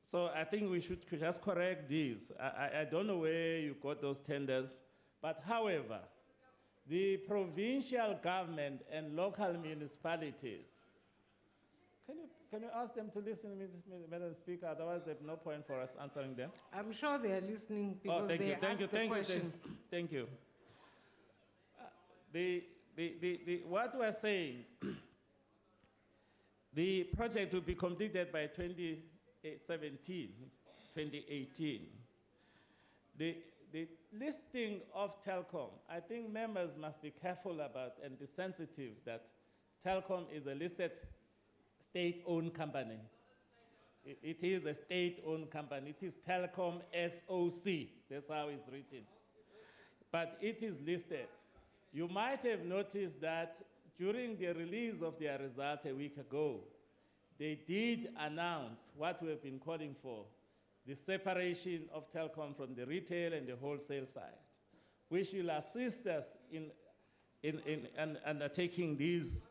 So I think we should just correct this. I don't know where you got those tenders, but however, the provincial government and local municipalities, can you ask them to listen, Madam Speaker? Otherwise, there's no point for us answering them. I'm sure they are listening because they asked the question. Thank you. What we're saying, the project will be completed by 2017, 2018. The listing of Telkom, I think members must be careful about and be sensitive that Telkom is a listed state-owned company. It is a state-owned company. It is Telkom SOC. That's how it's written. But it is listed. You might have noticed that during the release of their result a week ago, they did announce what we have been calling for, the separation of Telkom from the retail and the wholesale side, which will assist us in undertaking these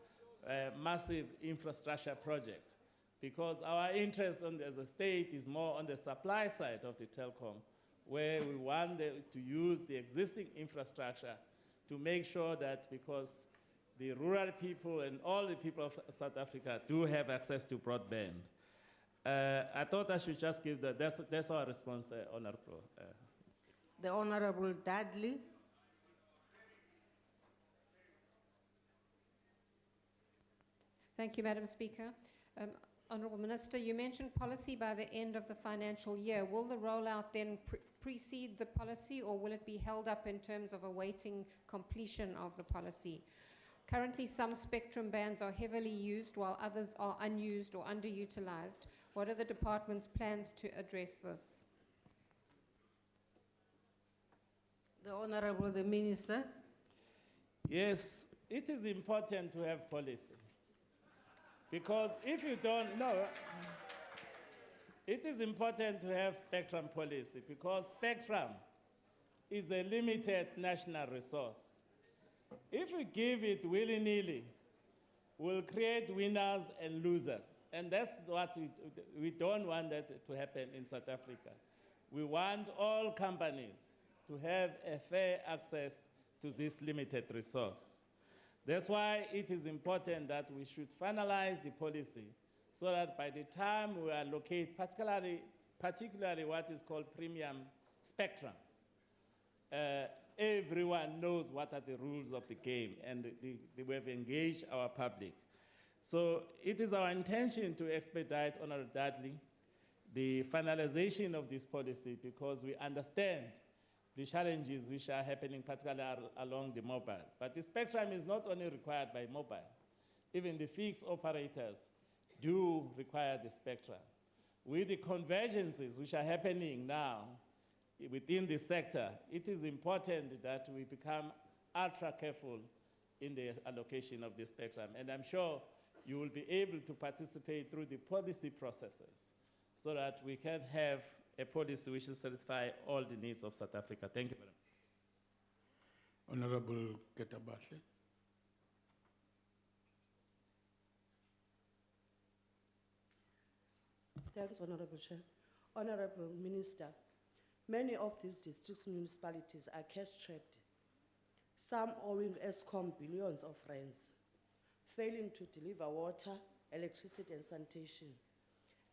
massive infrastructure projects, because our interest as a state is more on the supply side of the Telkom, where we want to use the existing infrastructure to make sure that, because the rural people and all the people of South Africa do have access to broadband. I thought I should just give that's our response, Honorable. The Honorable Dudley. Thank you, Madam Speaker. Honourable Minister, you mentioned policy by the end of the financial year. Will the rollout then precede the policy, or will it be held up in terms of awaiting completion of the policy? Currently, some spectrum bands are heavily used while others are unused or underutilized. What are the department's plans to address this? The Honourable the Minister. Yes, it is important to have policy. Because if you don't It is important to have spectrum policy because spectrum is a limited national resource. If we give it willy-nilly, we'll create winners and losers. And that's what we don't want that to happen in South Africa. We want all companies to have a fair access to this limited resource. That's why it is important that we should finalize the policy so that by the time we allocate, particularly what is called premium spectrum, everyone knows what are the rules of the game, and we have engaged our public. So it is our intention to expedite, Honorable Dudley, the finalization of this policy because we understand the challenges which are happening particularly along the mobile. But the spectrum is not only required by mobile. Even the fixed operators do require the spectrum. With the convergences which are happening now within the sector, it is important that we become ultra careful in the allocation of the spectrum. And I'm sure you will be able to participate through the policy processes so that we can have a policy which will satisfy all the needs of South Africa. Thank you, Madam. Honorable Ketabahle. Thanks, Honorable Chair. Honorable Minister, many of these district municipalities are cash-strapped, some owing ESCOM billions of rands, failing to deliver water, electricity and sanitation,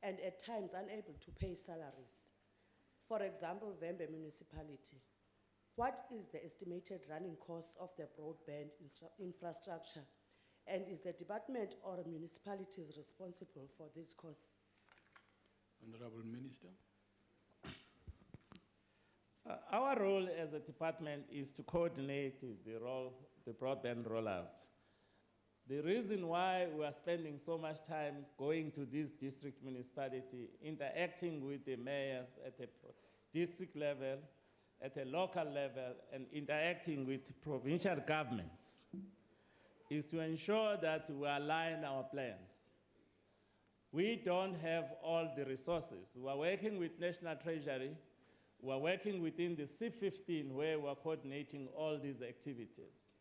and at times unable to pay salaries. For example, Vembe municipality. What is the estimated running cost of the broadband infrastructure, and is the department or municipalities responsible for this cost? Honorable Minister. Our role as a department is to coordinate the broadband rollout. The reason why we are spending so much time going to this district municipality, interacting with the mayors at a district level, at a local level, and interacting with provincial governments, is to ensure that we align our plans. We don't have all the resources. We are working with National Treasury. We are working within the C15 where we are coordinating all these activities.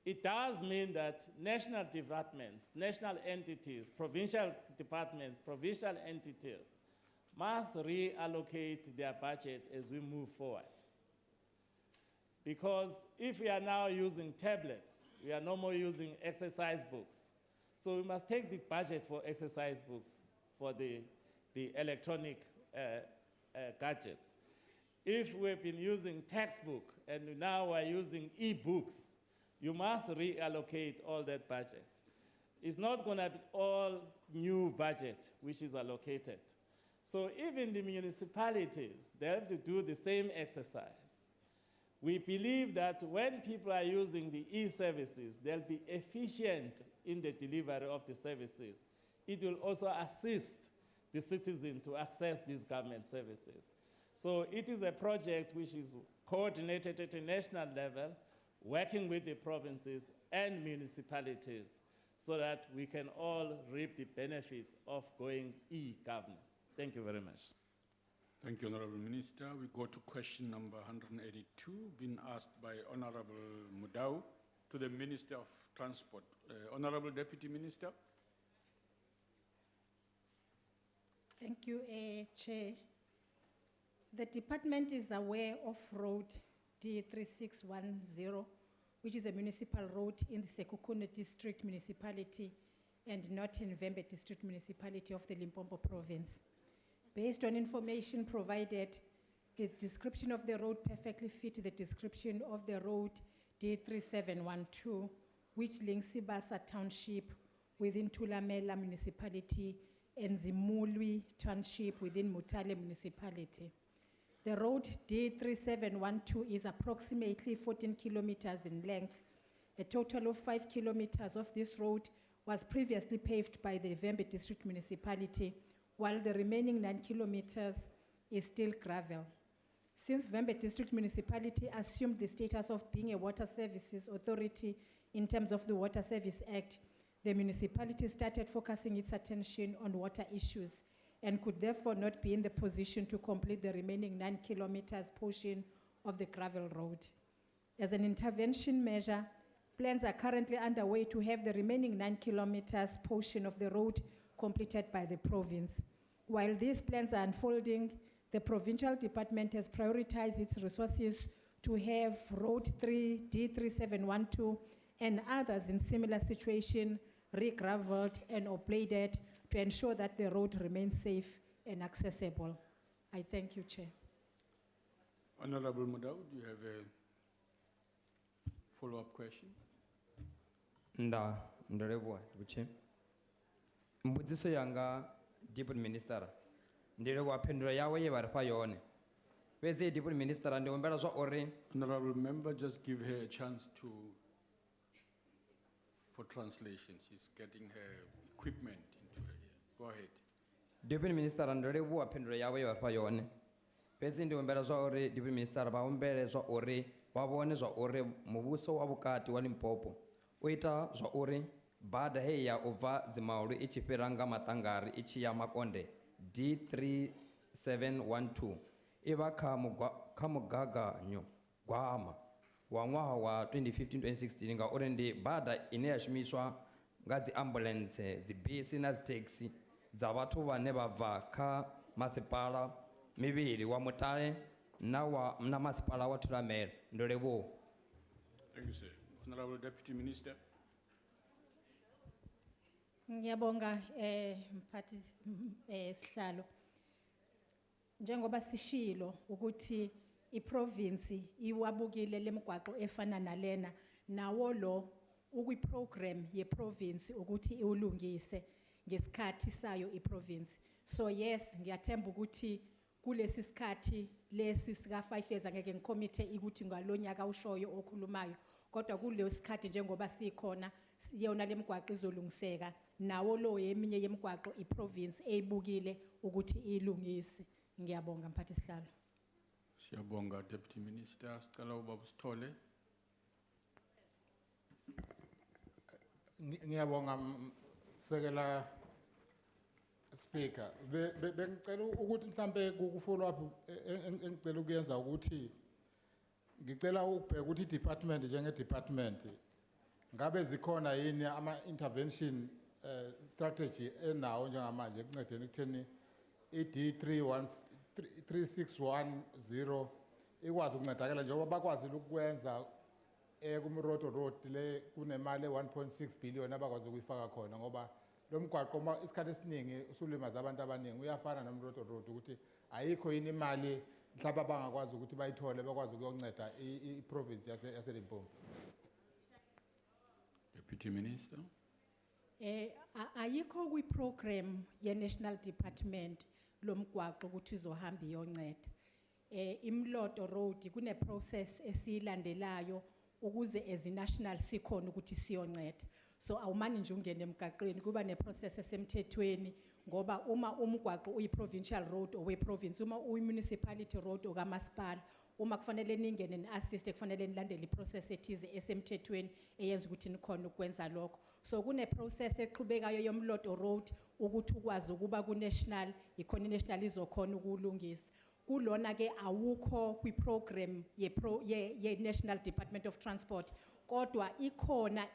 It does mean that national departments, national entities, provincial departments, provincial entities must reallocate their budget as we move forward. Because if we are now using tablets, we are no more using exercise books. So we must take the budget for exercise books, for the electronic gadgets. If we've been using textbook and now we're using e-books, you must reallocate all that budget. It's not going to be all new budget which is allocated. So even the municipalities, they have to do the same exercise. We believe that when people are using the e-services, they'll be efficient in the delivery of the services. It will also assist the citizen to access these government services. So it is a project which is coordinated at a national level, working with the provinces and municipalities so that we can all reap the benefits of going e-governance. Thank you very much. Thank you, Honorable Minister. We go to question number 182, being asked by Honorable Mudau to the Minister of Transport. Honorable Deputy Minister. Thank you, Chair. The department is aware of road D3610, which is a municipal road in the Sekhukhune District Municipality and Northern Vembe District Municipality of the Limpopo Province. Based on information provided, the description of the road perfectly fits the description of the road D3712, which links Sibasa Township within Thulamela Municipality and Zimulwi Township within Mutale Municipality. The road D3712 is approximately 14 kilometers in length. A total of 5 kilometers of this road was previously paved by the Vembe District Municipality, while the remaining 9 kilometers is still gravel. Since Vembe District Municipality assumed the status of being a water services authority in terms of the Water Service Act, the municipality started focusing its attention on water issues and could therefore not be in the position to complete the remaining 9 kilometers portion of the gravel road. As an intervention measure, plans are currently underway to have the remaining 9 kilometers portion of the road completed by the province. While these plans are unfolding, the provincial department has prioritized its resources to have Road 3, D3712, and others in similar situation re-gravelled and upgraded to ensure that the road remains safe and accessible. I thank you, Chair. Honorable Mudau, do you have a follow-up question? Nda, ndolebwa, buche. Mbudziso yanga, Deputy Minister. Ndolebwa pendura yawe ye barfa yone. Weze Deputy Minister ndi ombela zwa ore. Honorable member, just give her a chance for translation. She's getting her equipment into her ear. Go ahead. Deputy Minister ndolebwa pendura yawe ye barfa yone. Weze ndi ombela zwa ore Deputy Minister ba ombele zwa ore wabone zwa ore mubuso wa bukati wa Limpopo. Uita zwa ore bada heya ova zimaulu ichifiranga matangari ichi ya makonde D3712 iba kamugaga nyo gwama wa mwaha wa 2015-2016 nga ore ndi bada ine yashimiswa nga zi ambulance zibisi na zitaxi za watu vane bava ka masipala mibili wa Mutale na masipala wa Thulamela ndolebo. Thank you, sir. Honorable Deputy Minister. Ngiyabonga mphathi sihlalo. Njengoba sishilo ukuthi iprovince iwabukile lemigwaqo efana nalena nawo lo ukwiprogram yeprovince ukuthi iwulungise ngesikhathi sayo iprovince. So yes, ngiyathemba ukuthi kulesi sikhathi lesi sika 5 years angeke ngicommitte ukuthi ngalonyaka ushoyo okhulumayo kodwa kuleyo sikhathi njengoba sikhona yona lemigwaqo izolungiseka nawo lo yeminye yemigwaqo iprovince eyibukile ukuthi ilungise. Ngiyabonga mphathi sihlalo. Siyabonga Deputy Minister. Sicela ubaba Sithole. Ngiyabonga sekela Speaker. Bengicela ukuthi mhlambe ku-follow up engicela ukuyenza ukuthi ngicela ukubheka ukuthi i-department njenge-department ngabe zikhona yini ama-intervention strategy enawo njengamanje ekuncedeni ekutheni i-D3610 ikwazi ukuncedakala njengoba bakwazi ukukwenza kumroto road le kunemali 1.6 billion abakwazi ukuyifaka khona ngoba lo mgwaqo isikhathi esiningi usulimaza abantu abaningi uyafana nomroto road ukuthi ayikho yini imali mhlawumbe abangakwazi ukuthi bayithole bakwazi ukuyonceda i-province yaseLimpopo. Deputy Minister. Ayikho kwi-program ye-National Department lomgwaqo ukuthi izohamba iyonceda. Imloto road kune-process esiyilandelayo ukuze as national sikhona ukuthi siyonceda. So awumani nje ungene emgaqweni kuba ne-process esemthethweni ngoba uma umgwaqo uyi-provincial road owe-province uma uyi-municipality road okamasipala uma kufanele ningene ni-assist kufanele nilandele i-process ethize esemthethweni eyenza ukuthi nikhona ukwenza lokho. So kune-process eqhubekayo yomloto road ukuthi ukwazi ukuba ku-national ikhona i-national izokhona ukulungisa. Kulona ke awukho kwi-program ye-National Department of Transport kodwa ikhona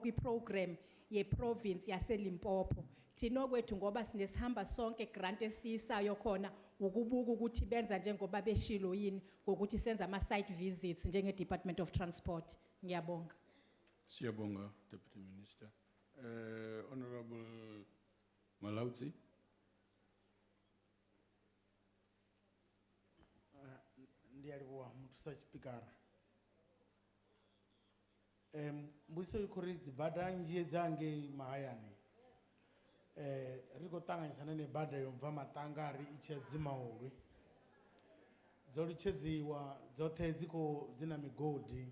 kwi-program ye-province yaseLimpopo. Thina kwethu ngoba sinesihamba sonke grant esiyisayo khona ukubuka ukuthi benza njengoba beshilo yini ngokuthi senza ama-site visits njenge-Department of Transport. Ngiyabonga. Siyabonga Deputy Minister. Honorable Malautsi. Ndiyaliwa muthusa chipikara. Mbuso ikuri dzibhadha njie dzange mahayani. Riko tanganyisana nebhadha yobva matangari ichiadzimaulwi. Dzoluchedziwa dzothe dzina migodhi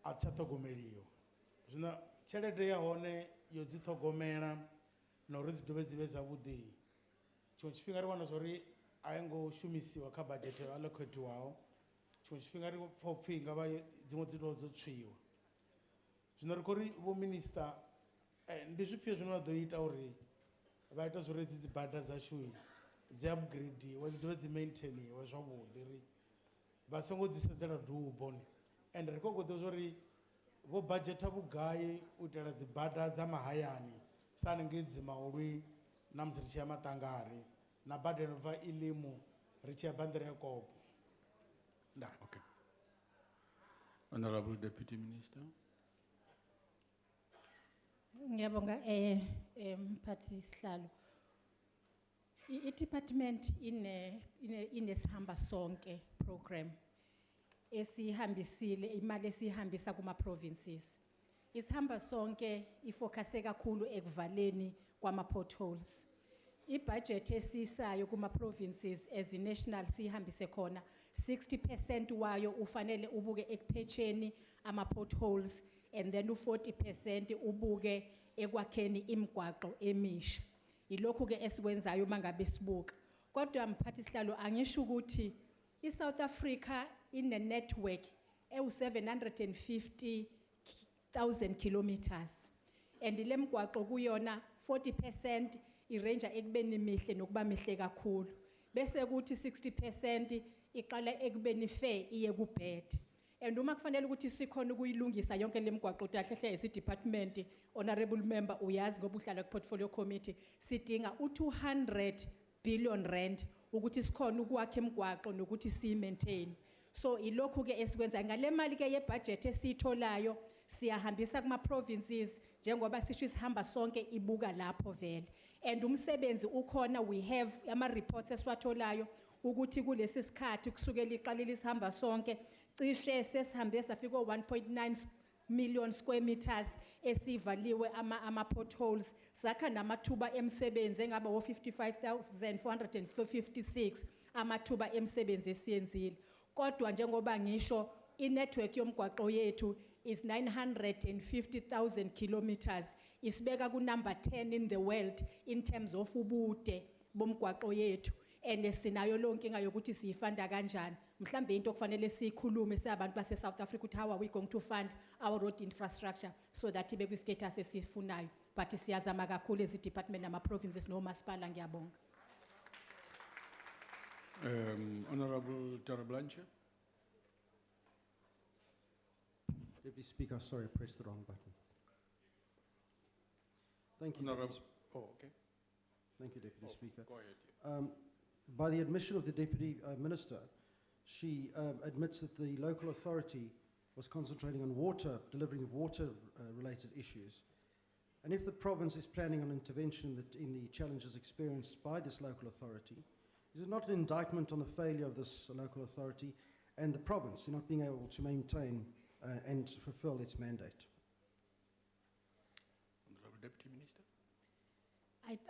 atsatogomeliwa. Zvino tshelede yahone yodzithogomela nori dzidove dzive dzavhuḓi. Tshiṅwe tshifhinga ri wana zwori aingo shumisiwa kha budget yo allocatiwaho. Tshiṅwe tshifhinga ri pfa upfhi ngavha dziṅwe dzi tou dzo tswiwa. Zwino ri khou ri vho minister ndi zwifhio zwine vha ḓo ita uri vha ita zwo ri dzi bada dzashu dzi upgradeiwe dzi dovhe dzi maintainiwe zwavhuḓi ri vha songo dzi sedzela dubo ni and ri khou ḓivha zwo ri vho budgeta vhugai u itela dzi bada dza mahayani sa hanengei Dzimaulwi na musi ri tshi ya Maṱangari na bada no bva Ilimu ri tshi ya Banderekopo. Nda. Okay. Honorable Deputy Minister. Ngiyabonga mphathi sihlalo. I-department inesihamba sonke program esihambisile imali esihambisa kuma provinces. Isihamba sonke ifocuse kakhulu ekuvaleni kwama potholes. I-budget esisayo kuma provinces as national sihambise khona 60% wayo ufanele ubuke ekuphetsheni ama potholes and then u40% ubuke ekwakheni imigwaqo emisha. Ilokhu ke esikwenzayo mangabe sibuka. Kodwa mphathi sihlalo angisho ukuthi iSouth Africa ine network ewu750,000 kilometers and le migwaqo kuyona 40% irange ekubeni mihle nokuba mihle kakhulu bese kuthi 60% iqala ekubeni fair iye kubad. And uma kufanele ukuthi sikhona ukuyilungisa yonke lemigwaqo tahle esi department honorable member uyazi ngoba uhlala ku portfolio committee sidinga u200 billion rand ukuthi sikhona ukwakha imigwaqo nokuthi si maintain. So ilokhu ke esikwenza ngale mali ke ye budget esitholayo siyahambisa kuma provinces njengoba sisho isihamba sonke ibuka lapho vele. And umsebenzi ukhona we have ama reports eswatholayo ukuthi kulesi sikhathi kusukela iqalile isihamba sonke cishe sesihambe safika 1.9 million square meters esivaliwe ama potholes zakha namathuba emsebenzi engaba wo 55,456 amathuba emsebenzi esiyenzile. Kodwa njengoba ngisho inetwork yomgwaqo yethu is 950,000 kilometers isibeka ku number 10 in the world in terms of ubude bomgwaqo yethu. And sinayo lonke inga yokuthi siyifunda kanjani mhlambe into okufanele sikhulume sabantu base South Africa ukuthi how are we going to fund our road infrastructure so that ibe kwi status esifunayo but siyazama kakhulu ezi department nama provinces no masipala. Ngiyabonga. Honorable Tarablanche. Deputy Speaker, sorry, I pressed the wrong button. Thank you. Okay. Thank you, Deputy Speaker. Go ahead. By the admission of the Deputy Minister, she admits that the local authority was concentrating on water, delivering water-related issues. And if the province is planning an intervention in the challenges experienced by this local authority, is it not an indictment on the failure of this local authority and the province in not being able to maintain and fulfill its mandate? Honorable Deputy Minister.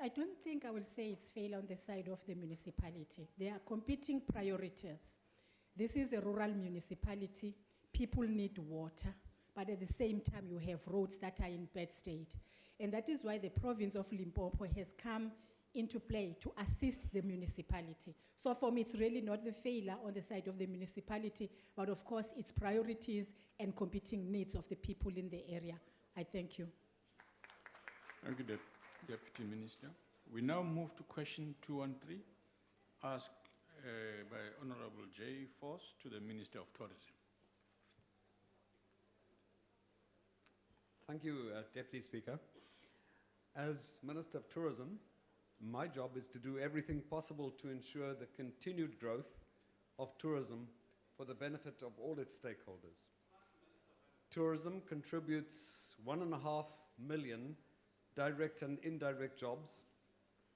I don't think I will say it's failure on the side of the municipality. There are competing priorities. This is a rural municipality. People need water, but at the same time you have roads that are in bad state. And that is why the province of Limpopo has come into play to assist the municipality. So for me, it's really not the failure on the side of the municipality, but of course its priorities and competing needs of the people in the area. I thank you. Thank you, Deputy Minister. We now move to question 213, asked by Honorable J. Force to the Minister of Tourism. Thank you, Deputy Speaker. As Minister of Tourism, my job is to do everything possible to ensure the continued growth of tourism for the benefit of all its stakeholders. Tourism contributes 1.5 million direct and indirect jobs,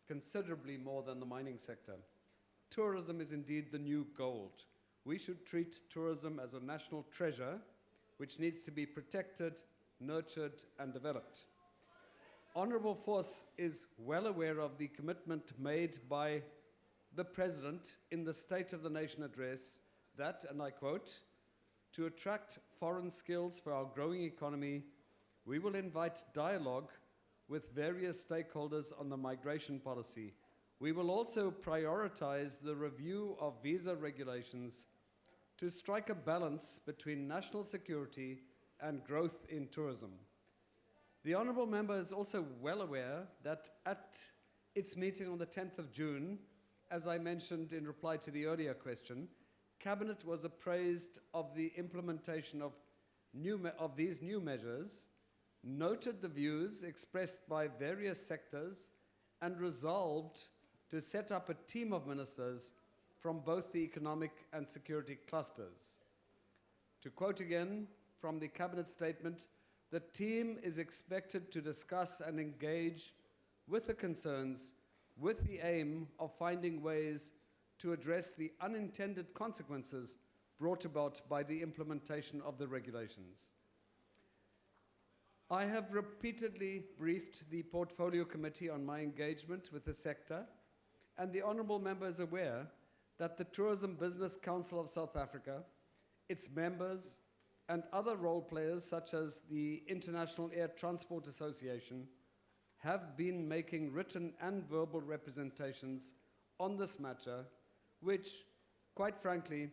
considerably more than the mining sector. Tourism is indeed the new gold. We should treat tourism as a national treasure which needs to be protected, nurtured, and developed. Honourable Force is well aware of the commitment made by the President in the State of the Nation address that, and I quote, "To attract foreign skills for our growing economy, we will invite dialogue with various stakeholders on the migration policy. We will also prioritize the review of visa regulations to strike a balance between national security and growth in tourism." The Honourable Member is also well aware that at its meeting on the 10th of June, as I mentioned in reply to the earlier question, Cabinet was appraised of the implementation of these new measures, noted the views expressed by various sectors, and resolved to set up a team of ministers from both the economic and security clusters. To quote again from the Cabinet statement, the team is expected to discuss and engage with the concerns with the aim of finding ways to address the unintended consequences brought about by the implementation of the regulations. I have repeatedly briefed the Portfolio Committee on my engagement with the sector, and the Honourable Member is aware that the Tourism Business Council of South Africa, its members, and other role players such as the International Air Transport Association have been making written and verbal representations on this matter, which, quite frankly,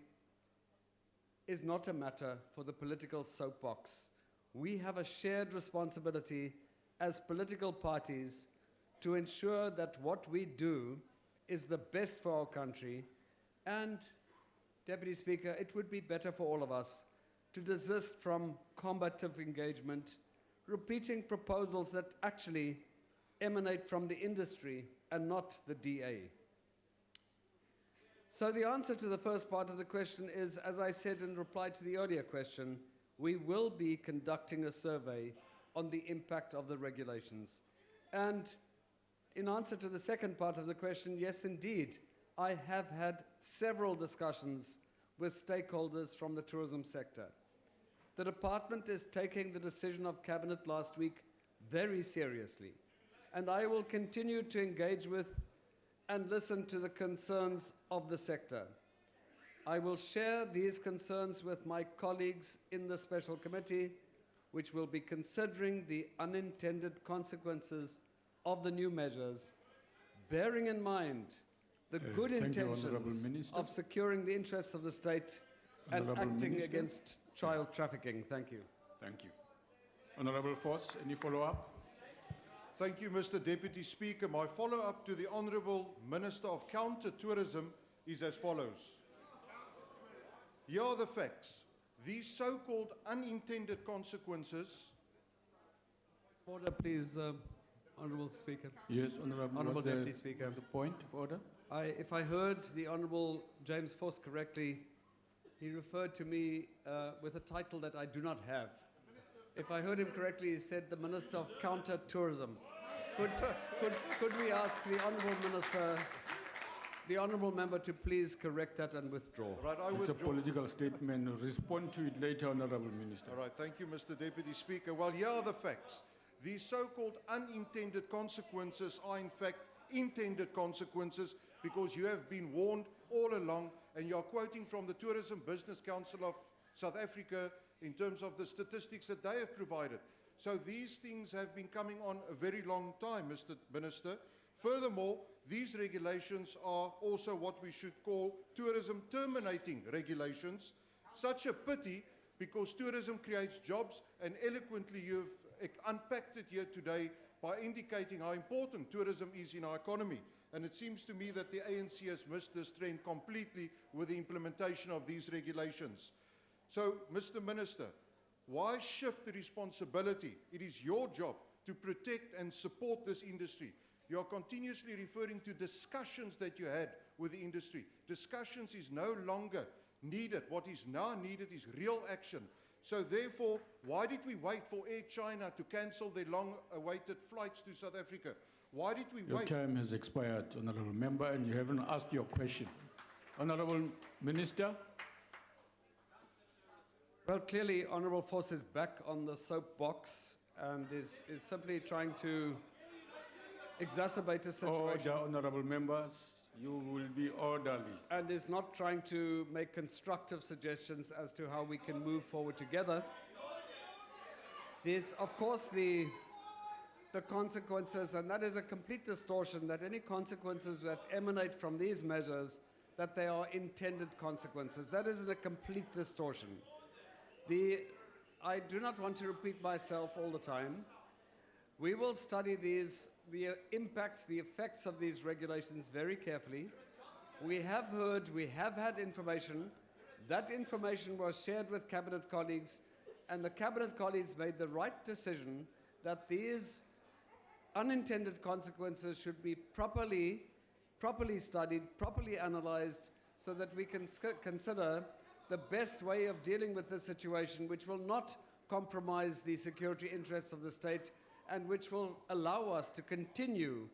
is not a matter for the political soapbox. We have a shared responsibility as political parties to ensure that what we do is the best for our country, and, Deputy Speaker, it would be better for all of us to desist from combative engagement, repeating proposals that actually emanate from the industry and not the DA. So the answer to the first part of the question is, as I said in reply to the earlier question, we will be conducting a survey on the impact of the regulations. And in answer to the second part of the question, yes, indeed, I have had several discussions with stakeholders from the tourism sector. The department is taking the decision of Cabinet last week very seriously, and I will continue to engage with and listen to the concerns of the sector. I will share these concerns with my colleagues in the Special Committee, which will be considering the unintended consequences of the new measures, bearing in mind the good intentions of securing the interests of the state and acting against child trafficking. Thank you. Thank you. Honourable Foss, any follow-up? Thank you, Mr. Deputy Speaker. My follow-up to the Honourable Minister of Counter-Tourism is as follows. Here are the facts. These so-called unintended consequences... Order, please, Honourable Speaker. Yes, Honourable Deputy Speaker. The point of order? If I heard the Honourable James Foss correctly, he referred to me with a title that I do not have. If I heard him correctly, he said the Minister of Counter-Tourism. Could we ask the Honourable Minister, the Honourable Member, to please correct that and withdraw? Right, It's a political statement. Respond to it later, Honourable Minister. All right, thank you, Mr. Deputy Speaker. Well, here are the facts. These so-called unintended consequences are, in fact, intended consequences because you have been warned all along, and you are quoting from the Tourism Business Council of South Africa in terms of the statistics that they have provided. So these things have been coming on a very long time, Mr. Minister. Furthermore, these regulations are also what we should call tourism terminating regulations. Such a pity, because tourism creates jobs, and eloquently you've unpacked it here today by indicating how important tourism is in our economy. And it seems to me that the ANC has missed this trend completely with the implementation of these regulations. So, Mr. Minister, why shift the responsibility? It is your job to protect and support this industry. You are continuously referring to discussions that you had with the industry. Discussions is no longer needed. What is now needed is real action. So therefore, why did we wait for Air China to cancel their long-awaited flights to South Africa? Why did we wait? Your time has expired, Honourable Member, and you haven't asked your question. Honourable Minister? Well, clearly, Honourable Foss is back on the soapbox and is simply trying to exacerbate a situation. Order, Honourable Members. You will be orderly. And is not trying to make constructive suggestions as to how we can move forward together. There's, of course, the consequences, and that is a complete distortion, that any consequences that emanate from these measures, that they are intended consequences. That is a complete distortion. I do not want to repeat myself all the time. We will study the impacts, the effects of these regulations very carefully. We have heard, we have had information. That information was shared with Cabinet colleagues, and the Cabinet colleagues made the right decision that these unintended consequences should be properly studied, properly analyzed, so that we can consider the best way of dealing with this situation, which will not compromise the security interests of the state and which will allow us to continue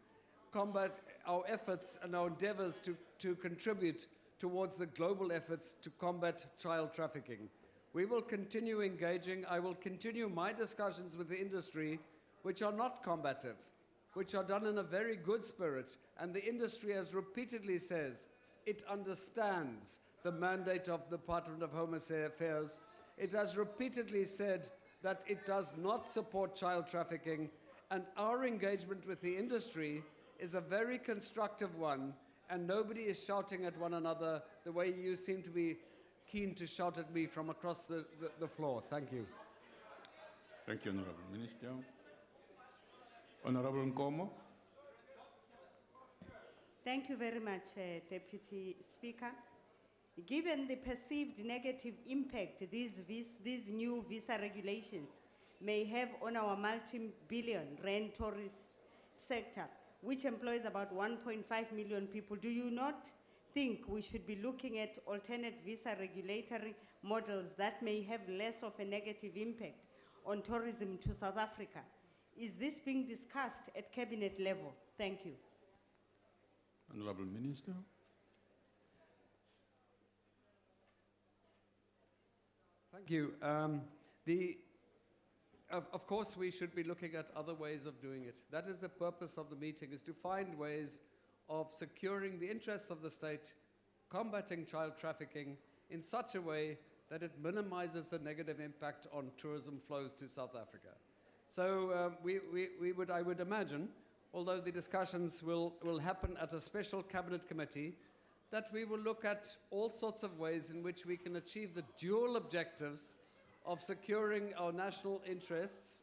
combat our efforts and our endeavors to contribute towards the global efforts to combat child trafficking. We will continue engaging. I will continue my discussions with the industry, which are not combative, which are done in a very good spirit. And the industry, as repeatedly says, it understands the mandate of the Department of Home Affairs. It has repeatedly said that it does not support child trafficking, and our engagement with the industry is a very constructive one, and nobody is shouting at one another the way you seem to be keen to shout at me from across the floor. Thank you. Thank you, Honorable Minister. Honorable Nkomo. Thank you very much, Deputy Speaker. Given the perceived negative impact these new visa regulations may have on our multi-billion rand tourist sector, which employs about 1.5 million people, do you not think we should be looking at alternate visa regulatory models that may have less of a negative impact on tourism to South Africa? Is this being discussed at cabinet level? Thank you. Honorable Minister. Thank you. Of course, we should be looking at other ways of doing it. That is the purpose of the meeting, is to find ways of securing the interests of the state, combating child trafficking in such a way that it minimizes the negative impact on tourism flows to South Africa. So I would imagine, although the discussions will happen at a special cabinet committee, that we will look at all sorts of ways in which we can achieve the dual objectives of securing our national interests,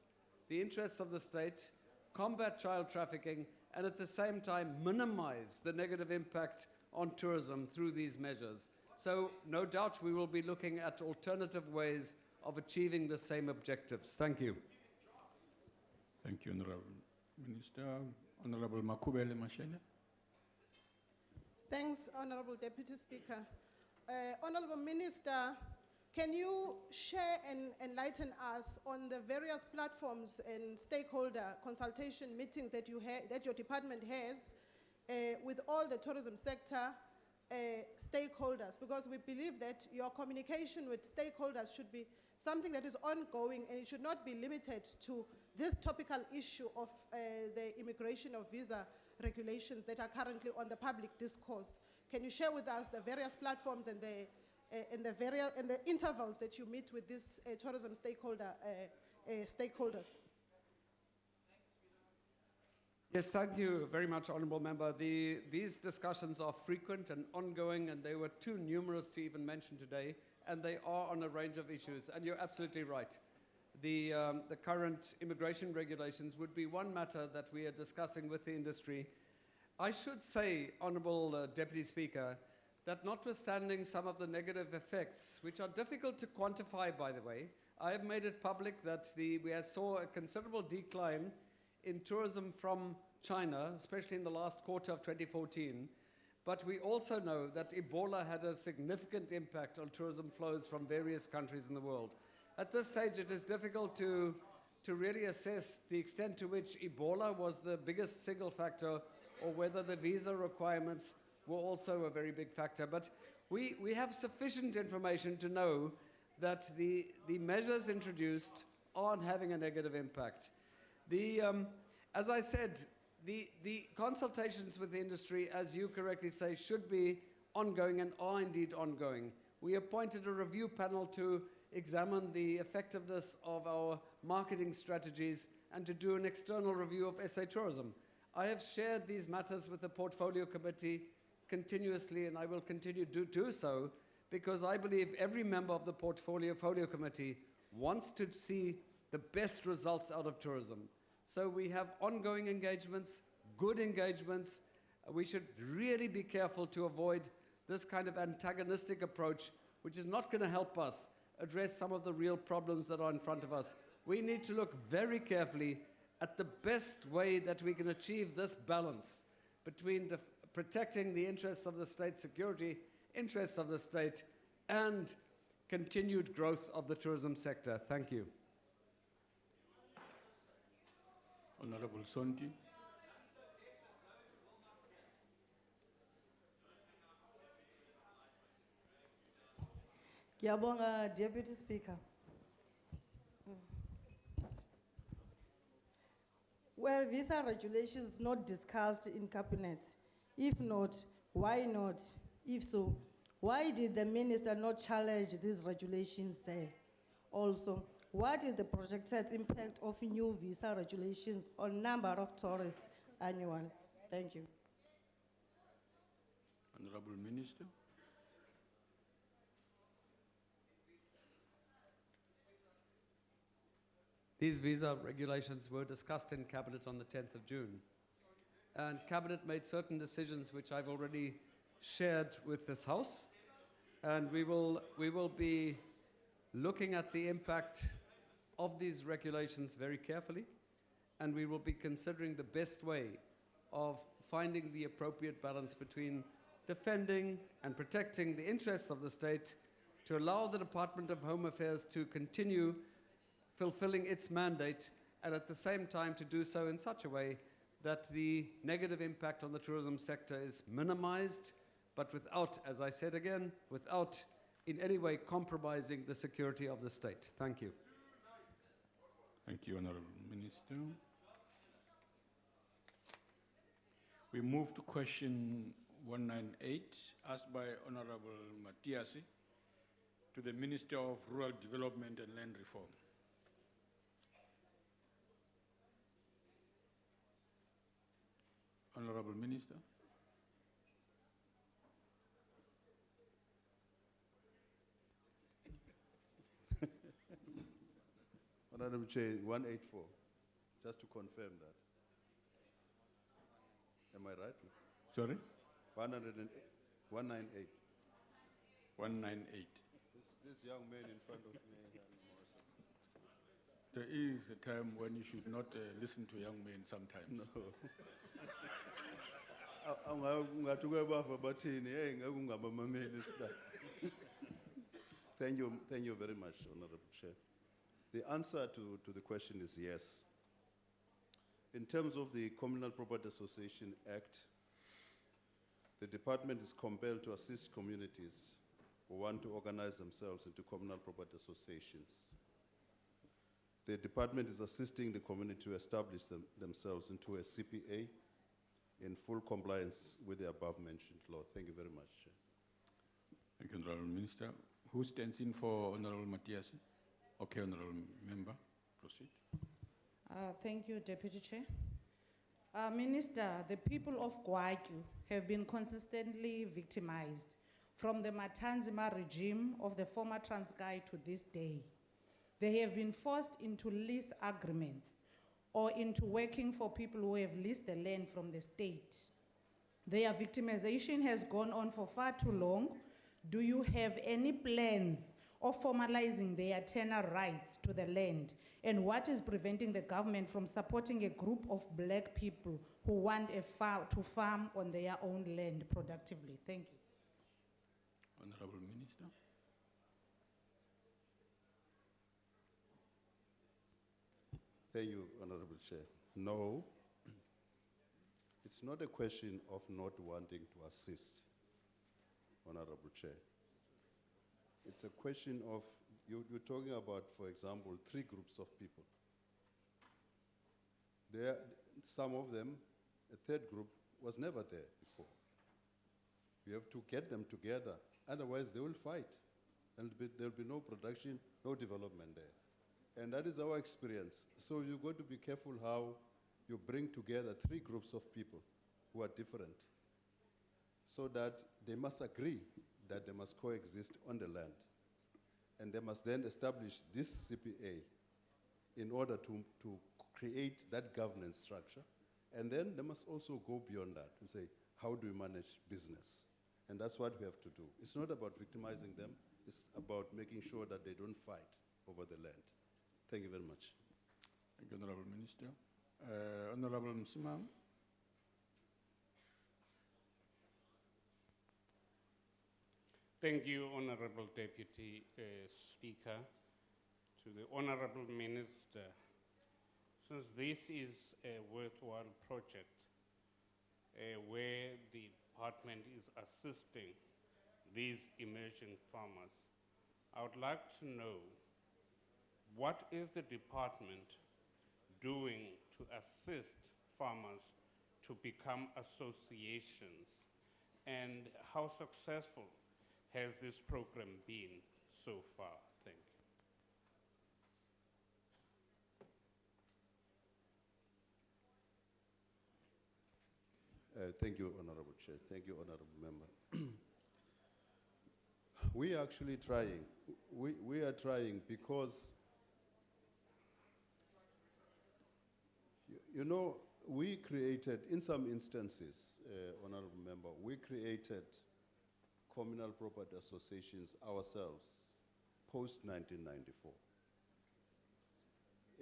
the interests of the state, combat child trafficking, and at the same time minimize the negative impact on tourism through these measures. So no doubt we will be looking at alternative ways of achieving the same objectives. Thank you. Thank you, Honorable Minister. Honorable Makubele Mashele. Thanks, Honorable Deputy Speaker. Honorable Minister, can you share and enlighten us on the various platforms and stakeholder consultation meetings that your department has with all the tourism sector stakeholders? Because we believe that your communication with stakeholders should be something that is ongoing, and it should not be limited to this topical issue of the immigration of visa regulations that are currently on the public discourse. Can you share with us the various platforms and the intervals that you meet with these tourism stakeholders? Yes, thank you very much, Honourable Member. These discussions are frequent and ongoing, and they were too numerous to even mention today, and they are on a range of issues. And you're absolutely right. The current immigration regulations would be one matter that we are discussing with the industry. I should say, Honourable Deputy Speaker, that notwithstanding some of the negative effects, which are difficult to quantify, by the way, I have made it public that we saw a considerable decline in tourism from China, especially in the last quarter of 2014. But we also know that Ebola had a significant impact on tourism flows from various countries in the world. At this stage, it is difficult to really assess the extent to which Ebola was the biggest single factor, or whether the visa requirements were also a very big factor. But we have sufficient information to know that the measures introduced aren't having a negative impact. As I said, the consultations with the industry, as you correctly say, should be ongoing and are indeed ongoing. We appointed a review panel to examine the effectiveness of our marketing strategies and to do an external review of SA tourism. I have shared these matters with the Portfolio Committee continuously, and I will continue to do so, because I believe every member of the Portfolio Committee wants to see the best results out of tourism. So we have ongoing engagements, good engagements. We should really be careful to avoid this kind of antagonistic approach, which is not going to help us address some of the real problems that are in front of us. We need to look very carefully at the best way that we can achieve this balance between protecting the interests of the state security, interests of the state, and continued growth of the tourism sector. Thank you. Honorable Sonti. Ngiyabonga, Deputy Speaker. Were visa regulations not discussed in cabinet? If not, why not? If so, why did the minister not challenge these regulations there? Also, what is the projected impact of new visa regulations on number of tourists annually? Thank you. Honorable Minister. These visa regulations were discussed in Cabinet on the 10th of June. And Cabinet made certain decisions which I've already shared with this House. And we will be looking at the impact of these regulations very carefully. And we will be considering the best way of finding the appropriate balance between defending and protecting the interests of the state to allow the Department of Home Affairs to continue fulfilling its mandate, and at the same time to do so in such a way that the negative impact on the tourism sector is minimized, but without, as I said again, without in any way compromising the security of the state. Thank you. Thank you, Honorable Minister. We move to question 198, asked by Honorable Matiasi to the Minister of Rural Development and Land Reform. Honorable Minister. Honorable Chair, 184, just to confirm that. Am I right? Sorry? 198. 198. This young man in front of me. There is a time when you should not listen to young men sometimes. No. Thank you very much, Honorable Chair. The answer to the question is yes. In terms of the Communal Property Association Act, the department is compelled to assist communities who want to organize themselves into communal property associations. The department is assisting the community to establish themselves into a CPA in full compliance with the above-mentioned law. Thank you very much, Chair. Thank you, Honorable Minister. Who stands in for Honorable Matiasi? Okay, Honorable Member, proceed. Thank you, Deputy Chair. Minister, the people of Gwayu have been consistently victimized from the Matanzima regime of the former Transkei to this day. They have been forced into lease agreements or into working for people who have leased the land from the state. Their victimization has gone on for far too long. Do you have any plans of formalizing their tenure rights to the land? And what is preventing the government from supporting a group of black people who want to farm on their own land productively? Thank you. Honorable Minister. Thank you, Honorable Chair. No, it's not a question of not wanting to assist, Honorable Chair. It's a question of, you're talking about, for example, 3 groups of people. Some of them, a 3rd group, was never there before. You have to get them together, otherwise they will fight. And there'll be no production, no development there. And that is our experience. So you've got to be careful how you bring together 3 groups of people who are different, so that they must agree that they must coexist on the land. And they must then establish this CPA in order to create that governance structure. And then they must also go beyond that and say, how do we manage business? And that's what we have to do. It's not about victimizing them. It's about making sure that they don't fight over the land. Thank you very much. Thank you, Honorable Minister. Honorable Msimang. Thank you, Honorable Deputy Speaker. To the Honorable Minister, since this is a worthwhile project where the department is assisting these emerging farmers, I would like to know what is the department doing to assist farmers to become associations, and how successful has this program been so far? Thank you. Thank you, Honorable Chair. Thank you, Honorable Member. We are actually trying. We are trying because, you know, we created, in some instances, Honorable Member, we created communal property associations ourselves post-1994.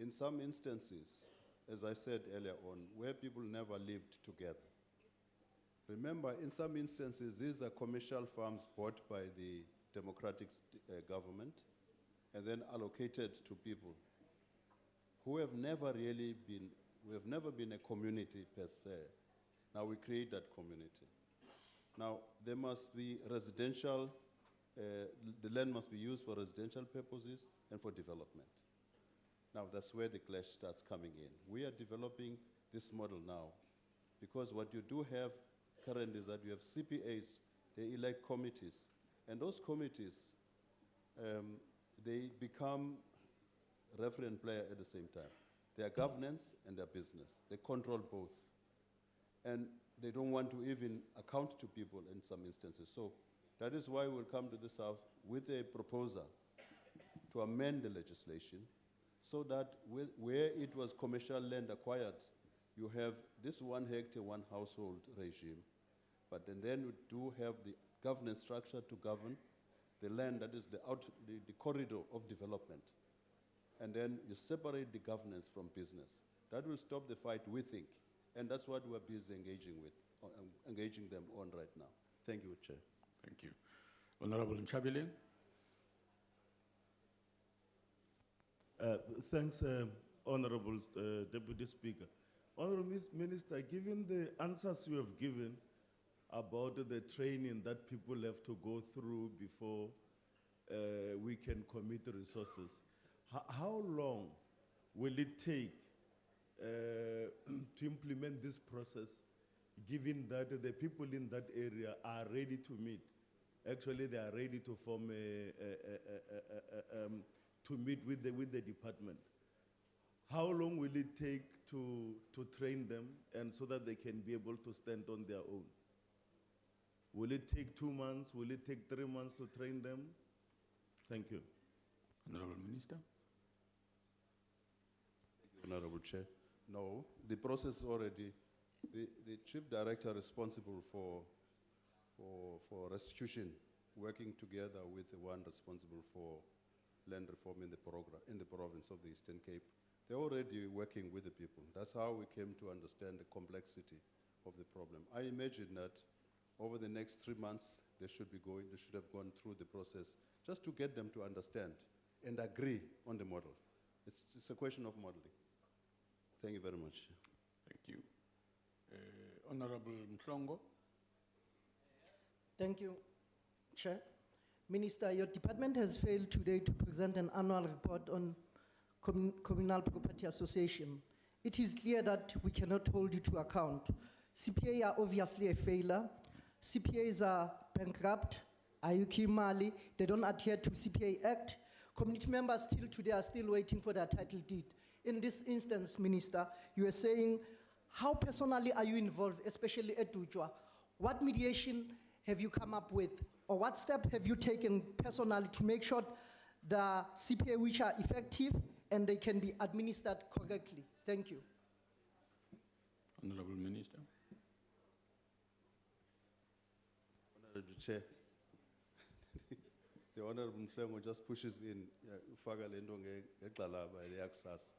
In some instances, as I said earlier on, where people never lived together. Remember, in some instances, these are commercial farms bought by the democratic government and then allocated to people who have never really been, we have never been a community per se. Now we create that community. Now there must be residential, the land must be used for residential purposes and for development. Now that's where the clash starts coming in. We are developing this model now because what you do have currently is that you have CPAs, they elect committees, and those committees, they become referent player at the same time. Their governance and their business, they control both. And they don't want to even account to people in some instances. So that is why we'll come to the South with a proposal to amend the legislation so that where it was commercial land acquired, you have this 1 hectare, 1 household regime. But then we do have the governance structure to govern the land, that is the corridor of development. And then you separate the governance from business. That will stop the fight, we think. And that's what we're busy engaging them on right now. Thank you, Chair. Thank you. Honorable Nchabile. Thanks, Honorable Deputy Speaker. Honorable Minister, given the answers you have given about the training that people have to go through before we can commit resources, how long will it take to implement this process, given that the people in that area are ready to meet? Actually, they are ready to form to meet with the department. How long will it take to train them and so that they can be able to stand on their own? Will it take 2 months? Will it take 3 months to train them? Thank you. Honorable Minister. Honorable Chair. No, the process already, the Chief Director responsible for restitution, working together with the one responsible for land reform in the province of the Eastern Cape, they're already working with the people. That's how we came to understand the complexity of the problem. I imagine that over the next 3 months, they should have gone through the process just to get them to understand and agree on the model. It's a question of modeling. Thank you very much. Thank you. Honorable Mhlongo. Thank you, Chair. Minister, your department has failed today to present an annual report on communal property association. It is clear that we cannot hold you to account. CPA are obviously a failure. CPAs are bankrupt, Ayuki Mali, they don't adhere to CPA Act. Community members still today are still waiting for their title deed. In this instance, Minister, you are saying, how personally are you involved, especially at Dujwa? What mediation have you come up with? Or what step have you taken personally to make sure the CPA which are effective and they can be administered correctly. Thank you. Honorable Minister. Honorable Chair. The Honorable Mhlengo just pushes in ufaka lento ngegxalaba leyakusasa.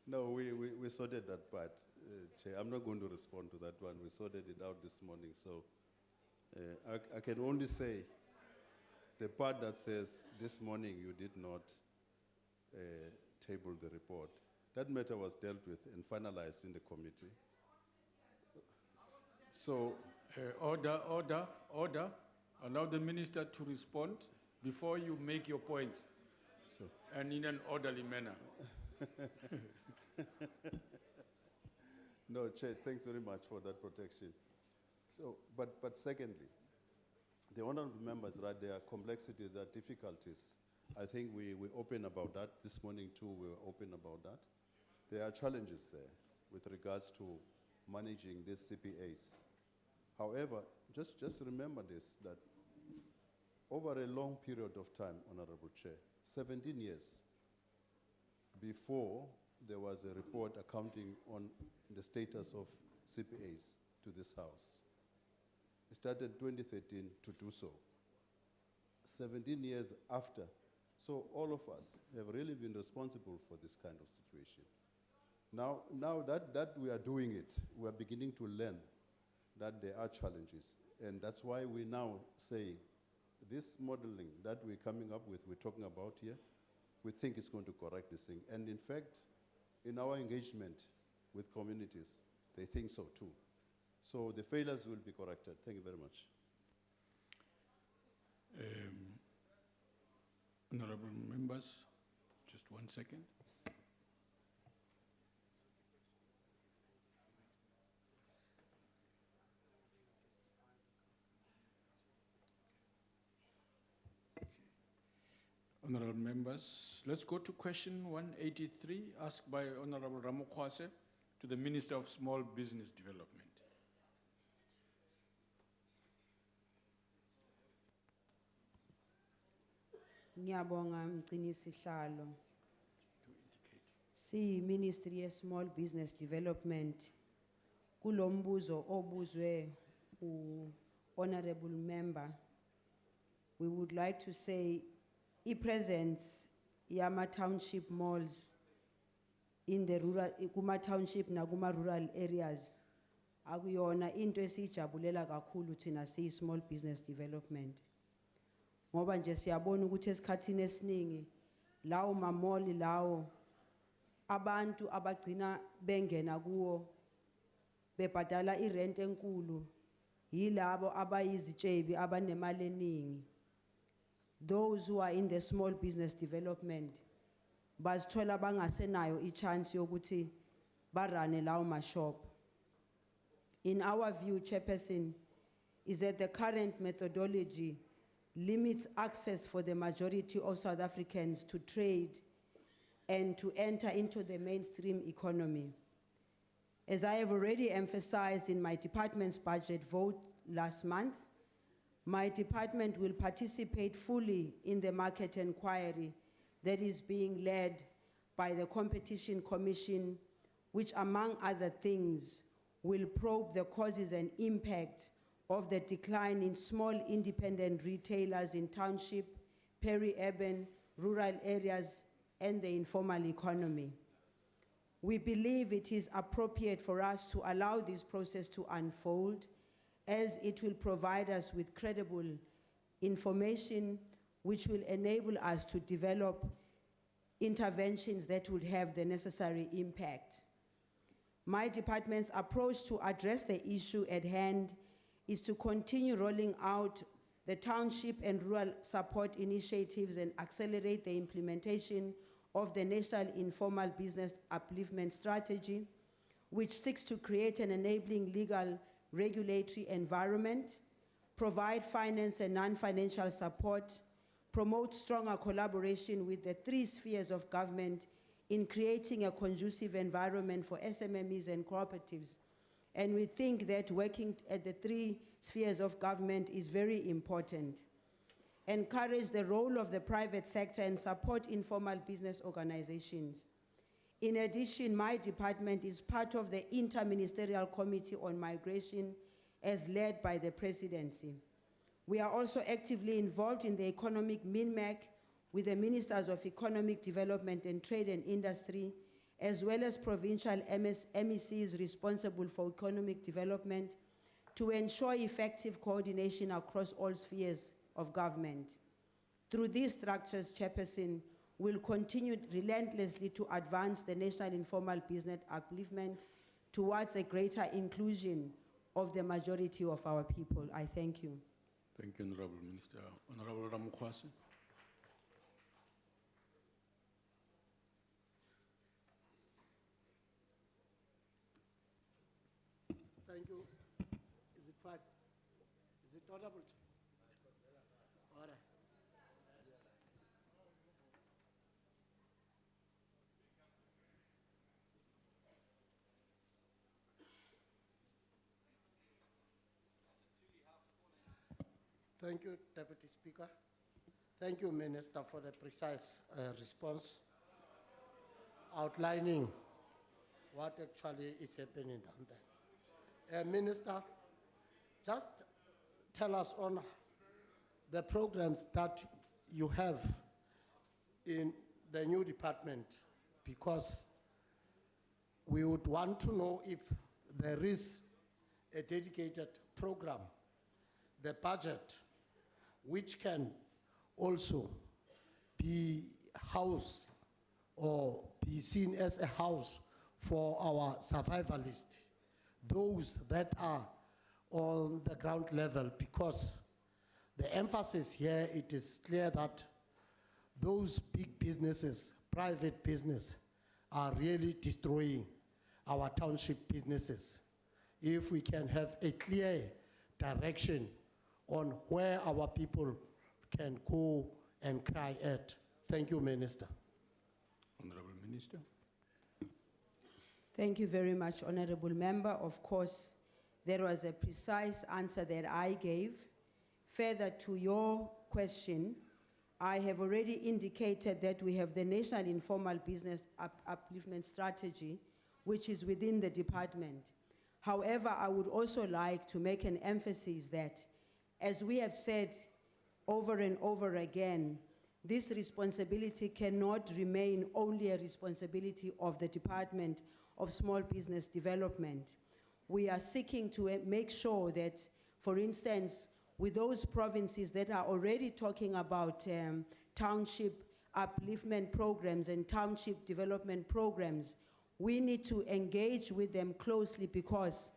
No, we sorted that part, Chair. I'm not going to respond to that one. We sorted it out this morning. So I can only say the part that says this morning you did not table the report. That matter was dealt with and finalized in the committee. So, Order. Allow the minister to respond before you make your points, and in an orderly manner. No, Chair, thanks very much for that protection. So, but secondly, the honorable members, right, there are complexities, there are difficulties. I think we open about that. This morning too, we were open about that. There are challenges there with regards to managing these CPAs. However, just remember this, that over a long period of time, Honorable Chair, 17 years before there was a report accounting on the status of CPAs to this House. It started 2013 to do so. 17 years after. So all of us have really been responsible for this kind of situation. Now that we are doing it, we are beginning to learn that there are challenges. And that's why we now say this modeling that we're coming up with, we're talking about here, we think it's going to correct this thing. And in fact, in our engagement with communities, they think so too. So the failures will be corrected. Thank you very much. Honorable members, just 1 second. Honorable members, let's go to question 183, asked by Honorable Ramokwase to the Minister of Small Business Development. Ngiyabonga mgcinisihlalo. Ministry of Small Business Development. Kulombuzo obuzwe honorable member. We would like to say presence yama township malls in the rural kuma township na kuma rural areas akuyona into esijabulela kakhulu thina siyi small business development. Ngoba nje siyabona ukuthi esikhathini esiningi lawo mamoli lawo abantu abagcina bengena kuwo bebhadala irent enkulu yilabo abayizitshebi abanemali eningi. Those who are in the small business development bazithola bangasenayo ichance yokuthi barane lawo mashop. In our view, Chairperson, is that the current methodology limits access for the majority of South Africans to trade and to enter into the mainstream economy. As I have already emphasized in my department's budget vote last month, my department will participate fully in the market inquiry that is being led by the Competition Commission, which among other things will probe the causes and impact of the decline in small independent retailers in township, peri-urban, rural areas, and the informal economy. We believe it is appropriate for us to allow this process to unfold, as it will provide us with credible information which will enable us to develop interventions that would have the necessary impact. My department's approach to address the issue at hand is to continue rolling out the township and rural support initiatives and accelerate the implementation of the National Informal Business Upliftment Strategy, which seeks to create an enabling legal regulatory environment, provide finance and non-financial support, promote stronger collaboration with the three spheres of government in creating a conducive environment for SMMEs and cooperatives. And we think that working at the three spheres of government is very important. encourage the role of the private sector, and support informal business organizations. In addition, my department is part of the Interministerial Committee on Migration as led by the Presidency. We are also actively involved in the economic MINMAC with the Ministers of Economic Development and Trade and Industry, as well as provincial MECs responsible for economic development, to ensure effective coordination across all spheres of government. Through these structures, Chairperson will continue relentlessly to advance the national informal business upliftment towards a greater inclusion of the majority of our people. I thank you. Thank you, Honorable Minister. Honorable Ramukwasi. Thank you. Is it fine? Is it audible? All right. Thank you, Deputy Speaker. Thank you, Minister, for the precise response outlining what actually is happening down there. Minister, just tell us on the programs that you have in the new department, because we would want to know if there is a dedicated program, the budget, which can also be housed or be seen as a house for our survivalists, those that are on the ground level, because the emphasis here, it is clear that those big businesses, private business, are really destroying our township businesses. If we can have a clear direction on where our people can go and cry at. Thank you, Minister. Honorable Minister. Thank you very much, Honorable Member. Of course, there was a precise answer that I gave. Further to your question, I have already indicated that we have the National Informal Business Upliftment Strategy, which is within the department. However, I would also like to make an emphasis that, as we have said over and over again, this responsibility cannot remain only a responsibility of the Department of Small Business Development. We are seeking to make sure that, for instance, with those provinces that are already talking about township upliftment programs and township development programs, we need to engage with them closely, because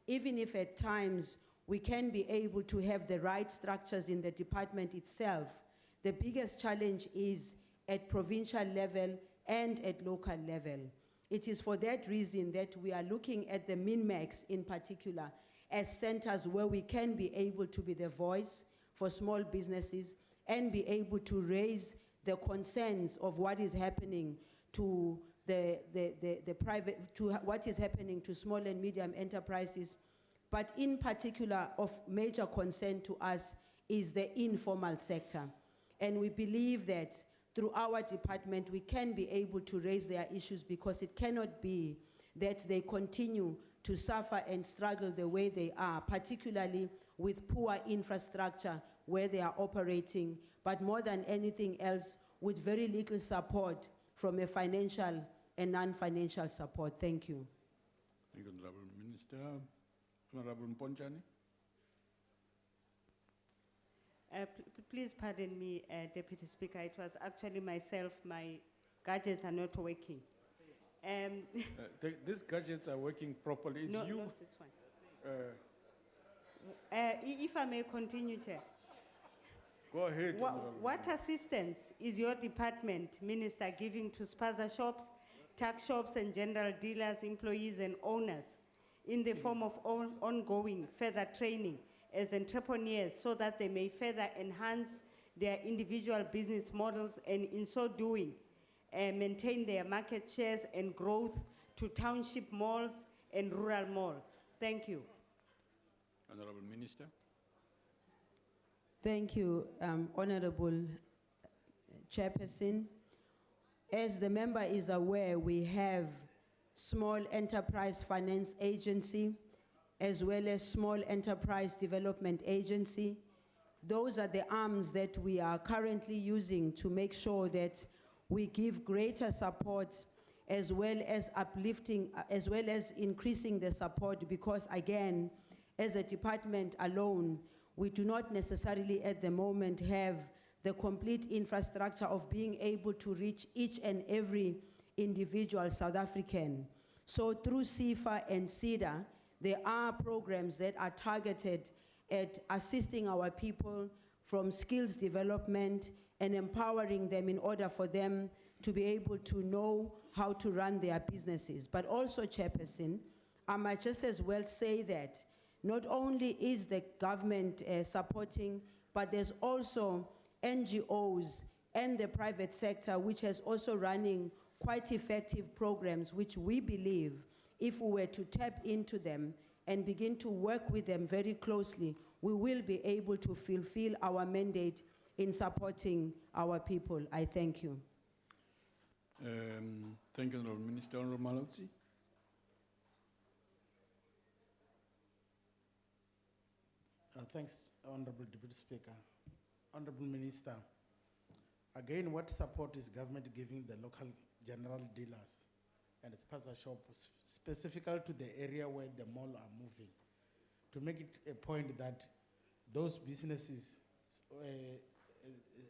even if at times we can be able to have the right structures in the department itself, the biggest challenge is at provincial level and at local level. It is for that reason that we are looking at the MINMACs in particular as centers where we can be able to be the voice for small businesses and be able to raise the concerns of what is happening to the private, to what is happening to small and medium enterprises. But in particular, of major concern to us is the informal sector. And we believe that through our department, we can be able to raise their issues, because it cannot be that they continue to suffer and struggle the way they are, particularly with poor infrastructure where they are operating, but more than anything else, with very little support from a financial and non-financial support. Thank you. Thank you, Honorable Minister. Honorable Mponjane. Please pardon me, Deputy Speaker. It was actually myself. My gadgets are not working. These gadgets are working properly. It's no, you. not this one. If I may continue, Chair. Go ahead. What assistance is your department, Minister, giving to spaza shops, tuck shops, and general dealers, employees, and owners in the form of ongoing further training as entrepreneurs, so that they may further enhance their individual business models, and in so doing, maintain their market shares and growth to township malls and rural malls? Thank you. Honorable Minister. Thank you, Honorable Chairperson. As the member is aware, we have Small Enterprise Finance Agency, as well as Small Enterprise Development Agency. Those are the arms that we are currently using to make sure that we give greater support, as well as uplifting, as well as increasing the support, because again, as a department alone, we do not necessarily at the moment have the complete infrastructure of being able to reach each and every individual South African. So through CIFA and CEDA, there are programs that are targeted at assisting our people from skills development and empowering them in order for them to be able to know how to run their businesses. But also, Chairperson, I might just as well say that not only is the government supporting, but there's also NGOs and the private sector, which has also running quite effective programs, which we believe if we were to tap into them and begin to work with them very closely, we will be able to fulfill our mandate in supporting our people. I thank you. Thank you, Honourable Minister. Honourable Malotsi. Thanks, Honourable Deputy Speaker. Honourable Minister, again, what support is government giving the local general dealers and spaza shops, specifically to the area where the mall are moving, to make it a point that those businesses,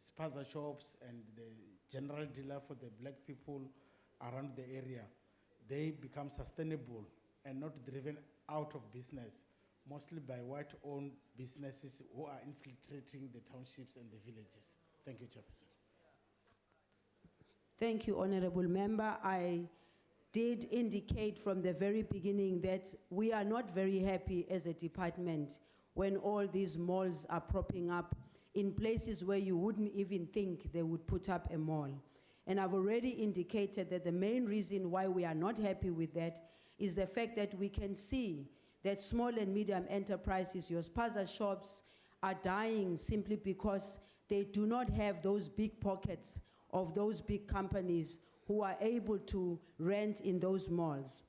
spaza shops and the general dealer for the black people around the area, they become sustainable and not driven out of business, mostly by white-owned businesses who are infiltrating the townships and the villages. Thank you, Chairperson. Thank you, Honorable Member. I did indicate from the very beginning that we are not very happy as a department when all these malls are propping up in places where you wouldn't even think they would put up a mall. And I've already indicated that the main reason why we are not happy with that is the fact that we can see that small and medium enterprises, your spaza shops, are dying simply because they do not have those big pockets of those big companies who are able to rent in those malls.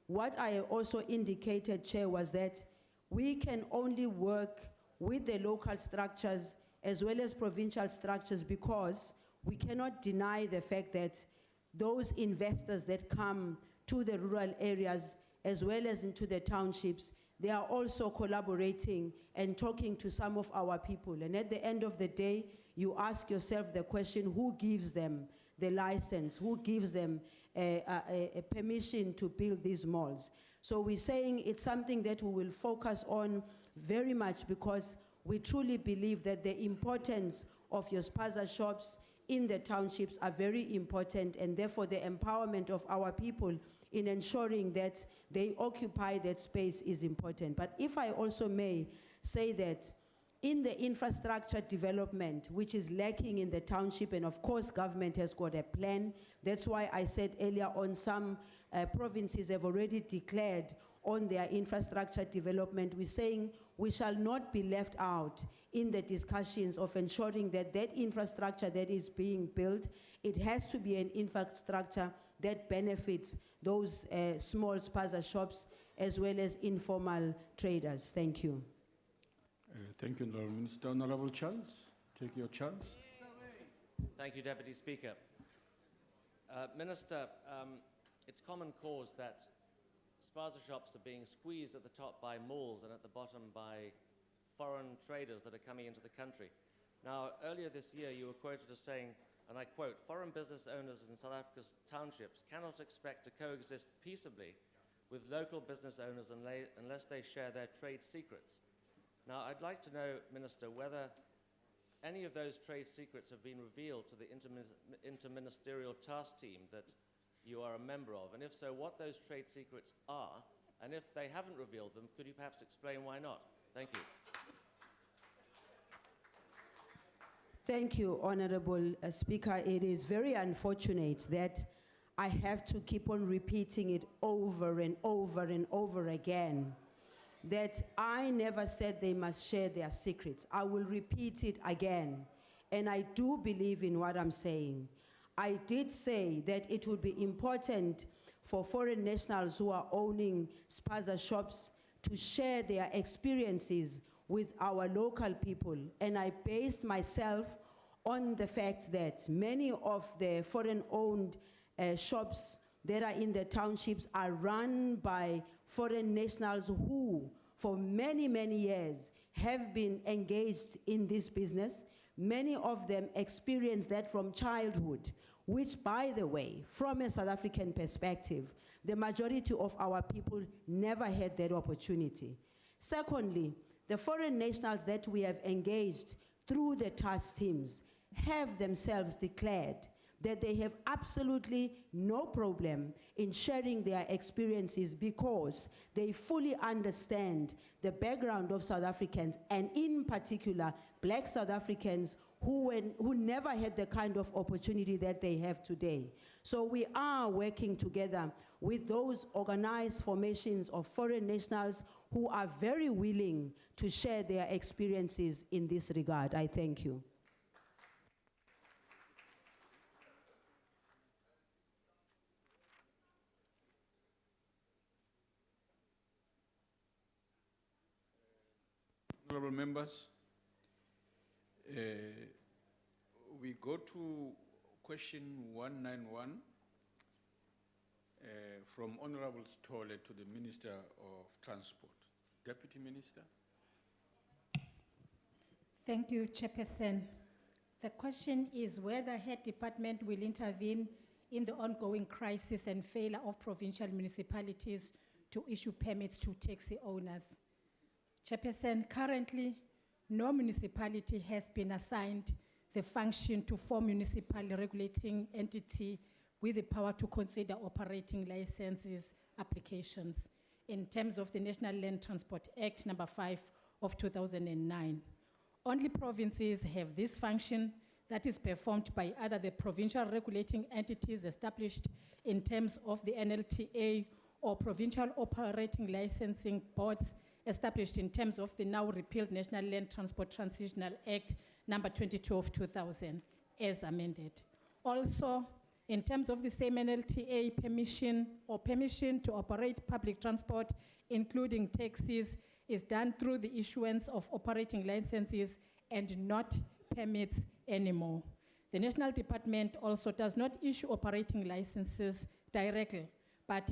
What I also indicated, Chair, was that we can only work with the local structures as well as provincial structures, because we cannot deny the fact that those investors that come to the rural areas as well as into the townships, they are also collaborating and talking to some of our people. And at the end of the day, you ask yourself the question, who gives them the license? Who gives them a permission to build these malls? So we're saying it's something that we will focus on very much, because we truly believe that the importance of your spaza shops in the townships are very important, and therefore the empowerment of our people in ensuring that they occupy that space is important. But if I also may say that in the infrastructure development, which is lacking in the township, and of course government has got a plan, that's why I said earlier on some provinces have already declared on their infrastructure development. We're saying we shall not be left out in the discussions of ensuring that that infrastructure that is being built, it has to be an infrastructure that benefits those small spaza shops as well as informal traders. Thank you. Thank you, Honourable Minister. Honourable Charles, take your chance. Thank you, Deputy Speaker. Minister, it's common cause that spaza shops are being squeezed at the top by malls and at the bottom by foreign traders that are coming into the country. Now, earlier this year, you were quoted as saying, and I quote, "Foreign business owners in South Africa's townships cannot expect to coexist peaceably with local business owners unless they share their trade secrets." Now, I'd like to know, Minister, whether any of those trade secrets have been revealed to the interministerial task team that you are a member of, and if so, what those trade secrets are, and if they haven't revealed them, could you perhaps explain why not? Thank you. Thank you, Honorable Speaker. It is very unfortunate that I have to keep on repeating it over and over and over again, that I never said they must share their secrets. I will repeat it again. And I do believe in what I'm saying. I did say that it would be important for foreign nationals who are owning spaza shops to share their experiences with our local people. And I based myself on the fact that many of the foreign-owned shops that are in the townships are run by foreign nationals who, for many, many years, have been engaged in this business. Many of them experienced that from childhood, which, by the way, from a South African perspective, the majority of our people never had that opportunity. Secondly, the foreign nationals that we have engaged through the task teams have themselves declared that they have absolutely no problem in sharing their experiences because they fully understand the background of South Africans, and in particular, Black South Africans who never had the kind of opportunity that they have today. So we are working together with those organized formations of foreign nationals who are very willing to share their experiences in this regard. I thank you. Honorable members, we go to question 191 from Honorable Stolle to the Minister of Transport. Deputy Minister. Thank you, Chairperson. The question is whether her department will intervene in the ongoing crisis and failure of provincial municipalities to issue permits to taxi owners. Chairperson, currently, no municipality has been assigned the function to form municipal regulating entity with the power to consider operating licenses applications in terms of the National Land Transport Act number 5 of 2009. Only provinces have this function that is performed by either the provincial regulating entities established in terms of the NLTA or provincial operating licensing boards established in terms of the now repealed National Land Transport Transitional Act number 22 of 2000 as amended. Also, in terms of the same NLTA permission to operate public transport, including taxis, is done through the issuance of operating licenses and not permits anymore. The National Department also does not issue operating licenses directly, but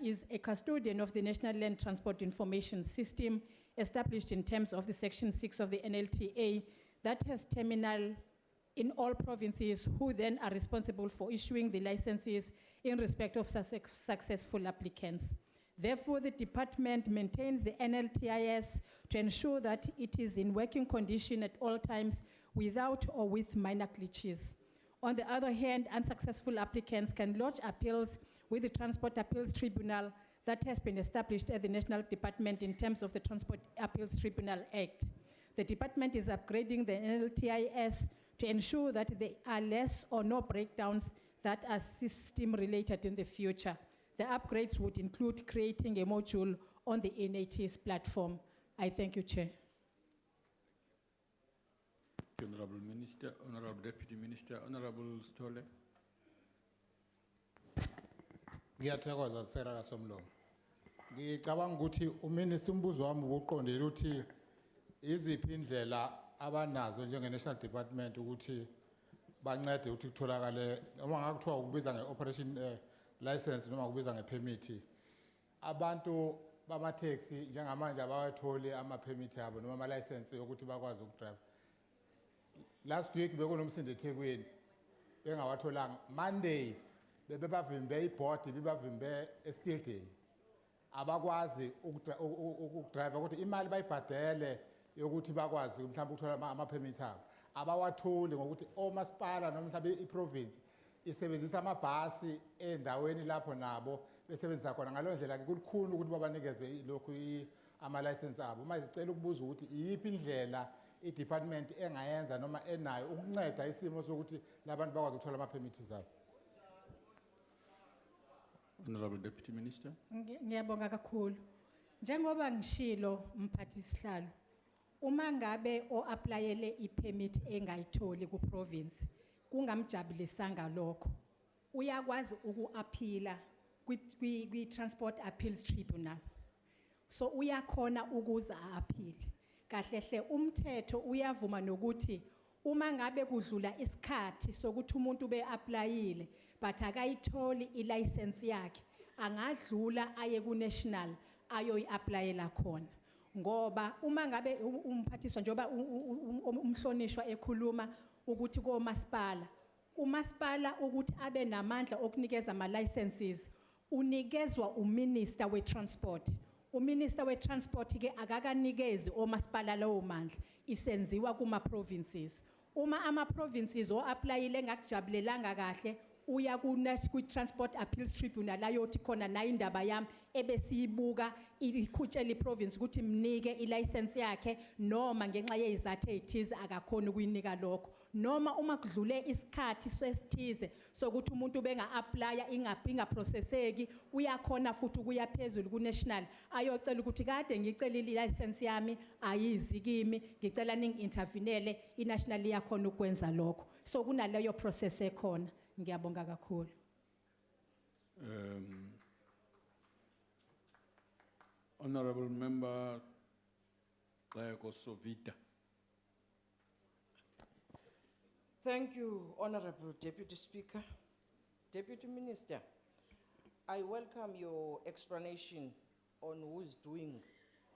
is a custodian of the National Land Transport Information System established in terms of the Section 6 of the NLTA that has terminal in all provinces who then are responsible for issuing the licenses in respect of successful applicants. Therefore, the department maintains the NLTIS to ensure that it is in working condition at all times without or with minor glitches. On the other hand, unsuccessful applicants can lodge appeals with the Transport Appeals Tribunal that has been established at the National Department in terms of the Transport Appeals Tribunal Act. The department is upgrading the NLTIS to ensure that there are less or no breakdowns that are system related in the future. The upgrades would include creating a module on the NAT's platform. I thank you, Chair. Honorable Minister, Honorable Deputy Minister, Honorable Stolle. Ngiyathokoza Sera Somlo. Ngicabanga ukuthi uMinister umbuzo wami ubuqondile ukuthi iziphi indlela abanazo njenge National Department ukuthi bancede ukuthi kutholakale noma ngakuthiwa ukubiza ngeoperation license noma ukubiza ngepermit. Abantu bama taxi njengamanje abawatholi ama permit abo noma ama license yokuthi bakwazi ukudrive. Last week bekunomsindo eThekwini bengawatholanga. Monday bebavimbe iboard bebavimbe Steel Day. Abakwazi ukudrive ukuthi imali bayibhadele yokuthi bakwazi mhlawumbe ukuthola ama permit abo. Abawatholi ngokuthi omasipala noma mhlawumbe iprovince isebenzisa amabhasi endaweni lapho nabo besebenzisa khona ngalo ndlela ke kulikhulu ukuthi babanikeze lokhu ama license abo. Uma sicela ukubuza ukuthi iyiphi indlela i-department engayenza noma enayo ukunceda isimo sokuthi labantu bakwazi ukuthola ama permits abo. Honorable Deputy Minister. Ngiyabonga kakhulu. Njengoba ngishilo mphathisihlalo, uma ngabe o-applyele i-permit engayitholi ku-province, kungamjabulisanga lokho, uyakwazi uku-appeala kwi-Transport Appeals Tribunal. So uyakhona ukuza a-appeal. Kahle umthetho uyavuma nokuthi uma ngabe kudlula isikhathi sokuthi umuntu be-applyile but akayitholi i-license yakhe, angadlula aye ku-national ayoyi-applyela khona. Ngoba uma ngabe umphathiswa njoba umhlonishwa ekhuluma ukuthi komasipala, umasipala ukuthi abe namandla okunikeza ama-licenses unikezwa uminister we-transport. Uminister we-transport ke akakanikezi omasipala lawo mandla, isenziwa kuma-provinces. Uma ama-provinces o-applyile ngakujabulelanga kahle, uya ku-Transport Appeals Tribunal ayothi khona nayo indaba yami ebesiyibuka ikhutshela i-province ukuthi mnike i-license yakhe noma ngenxa yezizathu ezithize akakhona ukuyinika lokho. Noma uma kudlule isikhathi sesithize sokuthi umuntu benga-applya ingaprocesseki, uyakhona futhi ukuya phezulu ku-national ayocela ukuthi kade ngicelile i-license yami ayizi kimi, ngicela ningi-intervenele, i-national iyakhona ukwenza lokho. So kunaleyo process ekhona. Ngiyabonga kakhulu. Honorable Member Sovita. Thank you, Honorable Deputy Speaker. Deputy Minister, I welcome your explanation on who is doing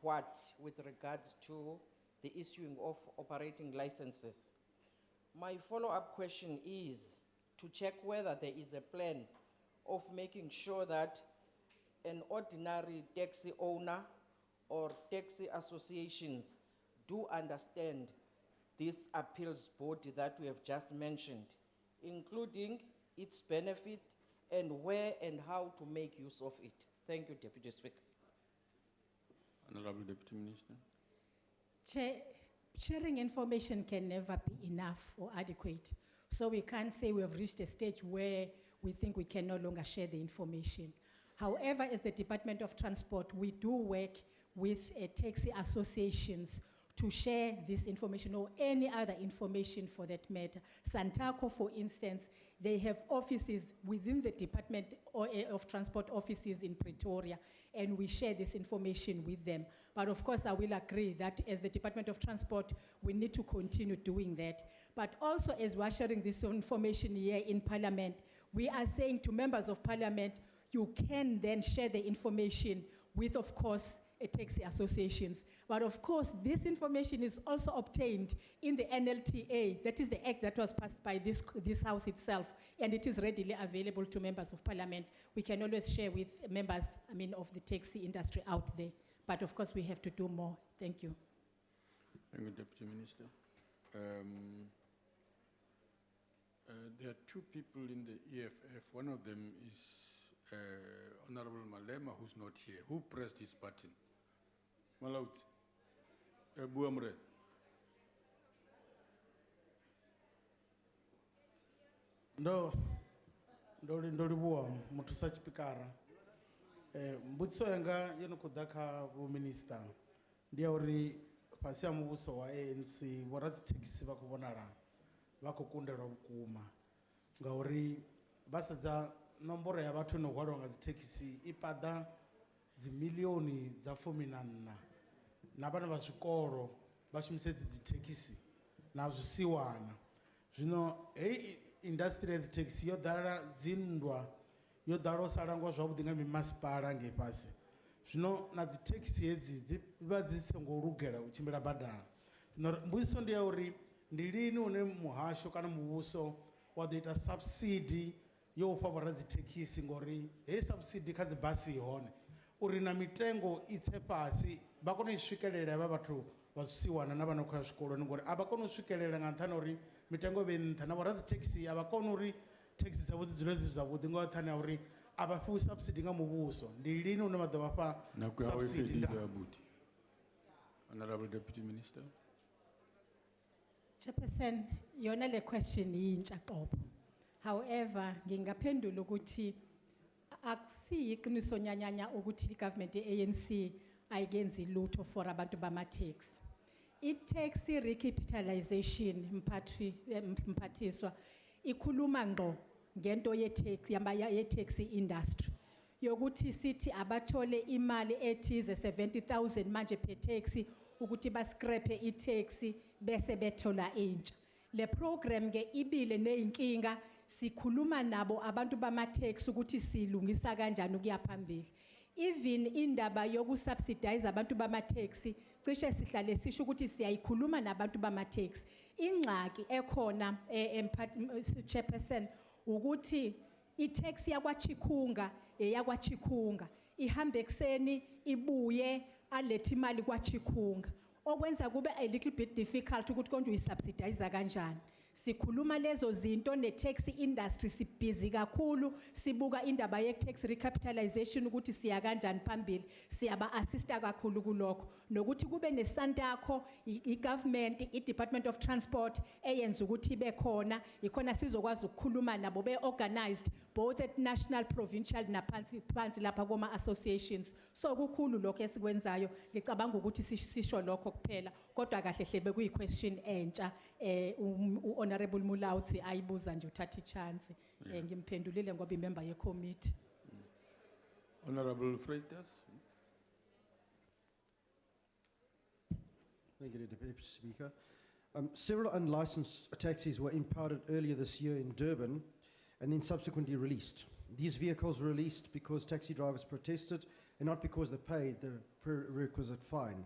what with regards to the issuing of operating licenses. My follow-up question is to check whether there is a plan of making sure that an ordinary taxi owner or taxi associations do understand this appeals body that we have just mentioned, including its benefit and where and how to make use of it. Thank you, Deputy Speaker. Honorable Deputy Minister. Chair, sharing information can never be enough or adequate. So we can't say we have reached a stage where we think we can no longer share the information. However, as the Department of Transport, we do work with taxi associations to share this information or any other information for that matter. Santaco, for instance, they have offices within the Department of Transport offices in Pretoria, and we share this information with them. But of course, I will agree that as the Department of Transport, we need to continue doing that. But also, as we're sharing this information here in Parliament, we are saying to members of Parliament, you can then share the information with, of course, taxi associations. But of course, this information is also obtained in the NLTA, that is the act that was passed by this House itself, and it is readily available to members of Parliament. We can always share with members, of the taxi industry out there. But of course, we have to do more. Thank you. Thank you, Deputy Minister. There are two people in the EFF. One of them is Honorable Malema, who's not here. Who pressed his button? Malaut. Buamre. Ndoli bua muthu sa chipikara. Mbudziso yanga yono kudaka bu minister. Ndi ya uri fasi ya muvhuso wa ANC vho radzithekhisi vha khou vhonala vha khou kundelwa vhukuma ngauri vha sedza nomboro ya vhathu no hwalwa nga dzithekhisi i paḓa dzimilioni dza 14 na vhana vha zwikolo vha shumisa dzithekhisi na zwisiwana. Zwino hei industry ya dzithekhisi yo ḓala dzinndwa, yo ḓala u sa langwa zwavhuḓi nga mimasipala ngei fhasi. Zwino na dzithekhisi hedzi dzi vha dzi songo lugela u tshimbila badani. Mbudziso ndi ya uri ndi lini une muhasho kana muvhuso wa ḓo ita subsidy yo u fha vhoradzithekhisi ngori hei subsidy kha dzibasi i hone uri na mitengo i tse fhasi vha kone u swikelela havha vhathu vha zwisiwana na vhana khou ya zwikoloni ngori a vha koni u swikelela nga nṱhani uri mitengo vhe nṱha na vhoradzithekhisi a vha koni uri thekhisi dzavho dzi dzule dzi zwavhuḓi nga nṱhani ha uri a vha fhiwi subsidy nga muvhuso. Ndi lini une vha ḓo vha fha subsidy? Honorable Deputy Minister. Chairperson, yona le question yintsha qobo. However, ngingaphendula ukuthi akusiyiqiniso nyanyanya ukuthi i-government ye-ANC ayikenzi lutho for abantu bama-tax. I-tax recapitalization mphathiswa ikhuluma ngqo ngento ye-tax industry yokuthi sithi abathole imali ethize 70,000 manje per tax ukuthi bascrape i-tax bese bethola entsha. Le program ke ibile neyinkinga sikhuluma nabo abantu bama-tax ukuthi silungisa kanjani ukuya phambili. Even indaba yokusubsidize abantu bama-tax cishe sihlale sisho ukuthi siyayikhuluma nabantu bama-tax. Ingxaki ekhona chairperson ukuthi i-tax yakwaChikunga eyakwaChikunga ihambe ekseni ibuye alethe imali kwaChikunga okwenza kube a little bit difficult ukuthi konje uyisubsidize kanjani. Sikhuluma lezo zinto ne-tax industry sibhizi kakhulu sibuka indaba ye-tax recapitalization ukuthi siya kanjani phambili siyaba-assista kakhulu kulokho nokuthi kube nesantako i-government i-Department of Transport eyenza ukuthi ibe khona ikhona sizokwazi ukukhuluma nabo be-organized both at national provincial naphansi lapha koma-associations. So kukhulu lokho esikwenzayo ngicabanga ukuthi sisho lokho kuphela kodwa kahle hle bekuyi-question entsha Honorable Mulauti ayibuza nje uthatha ichance ngimphendulile ngoba imember ye-committee. Honorable Freitas. Thank you, Deputy Speaker. Several unlicensed taxis were impounded earlier this year in Durban and then subsequently released. These vehicles were released because taxi drivers protested and not because they paid the prerequisite fine.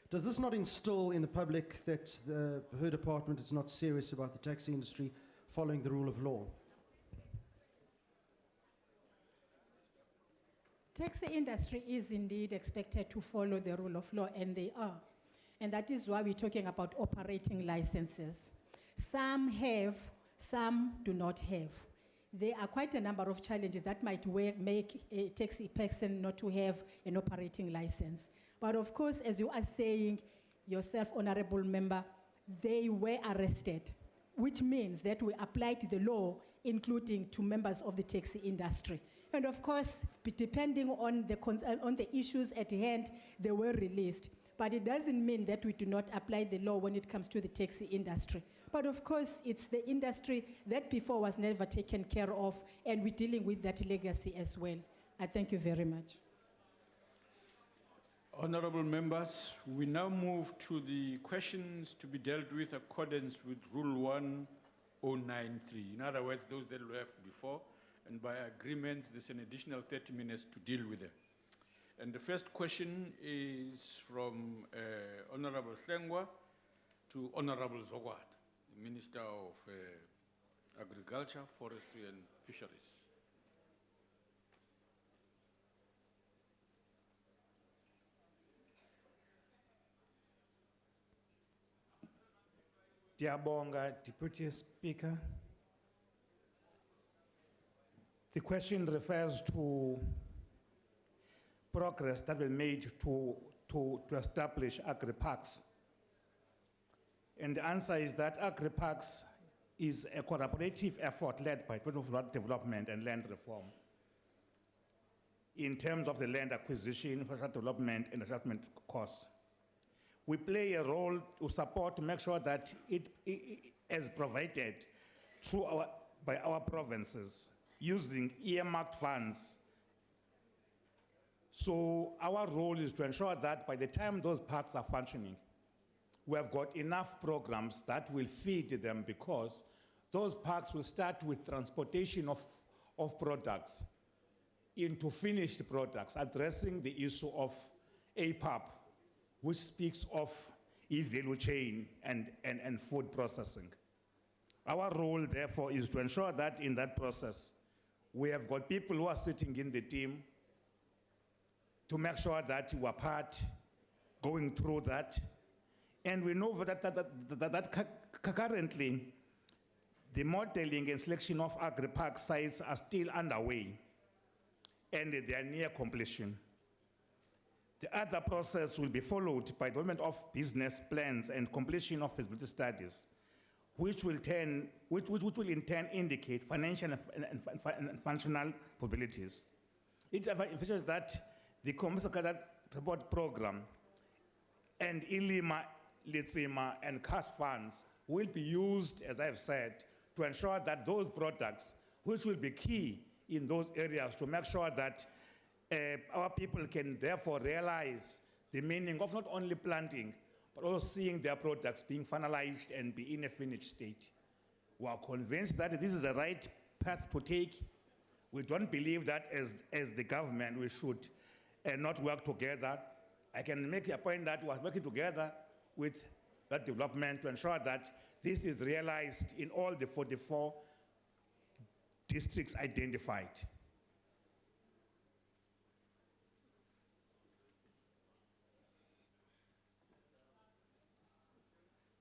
Does this not instill in the public that her department is not serious about the taxi industry following the rule of law? Taxi industry is indeed expected to follow the rule of law, and they are. And that is why we're talking about operating licenses. Some have, some do not have. There are quite a number of challenges that might make a taxi person not to have an operating license. But of course, as you are saying yourself, Honorable Member, they were arrested, which means that we applied the law, including to members of the taxi industry. And of course, depending on the issues at hand, they were released. But it doesn't mean that we do not apply the law when it comes to the taxi industry. But of course, it's the industry that before was never taken care of, and we're dealing with that legacy as well. I thank you very much. Honorable members, we now move to the questions to be dealt with accordance with Rule 1093. In other words, those that were left before, and by agreement, there's an additional 30 minutes to deal with them. And the first question is from Honorable Hlengwa to Honorable Zogwad, the Minister of Agriculture, Forestry and Fisheries. Diabonga, Deputy Speaker. The question refers to progress that we made to establish agri-parks. And the answer is that agri-parks is a collaborative effort led by Department of Development and Land Reform in terms of the land acquisition, infrastructure development, and assessment costs. We play a role to support to make sure that it is provided by our provinces using earmarked funds. So our role is to ensure that by the time those parks are functioning, we have got enough programs that will feed them, because those parks will start with transportation of products into finished products, addressing the issue of APAP, which speaks of e-value chain and food processing. Our role, therefore, is to ensure that in that process, we have got people who are sitting in the team to make sure that we are part going through that. And we know that currently, the modeling and selection of agri-park sites are still underway, and they are near completion. The other process will be followed by development of business plans and completion of feasibility studies, which will in turn indicate financial and functional possibilities. It features that the commercial report program and Ilima, Litsima, and cash funds will be used, as I've said, to ensure that those products, which will be key in those areas, to make sure that our people can therefore realize the meaning of not only planting, but also seeing their products being finalized and be in a finished state. We are convinced that this is the right path to take. We don't believe that as the government we should not work together. I can make a point that we are working together with that development to ensure that this is realized in all the 44 districts identified.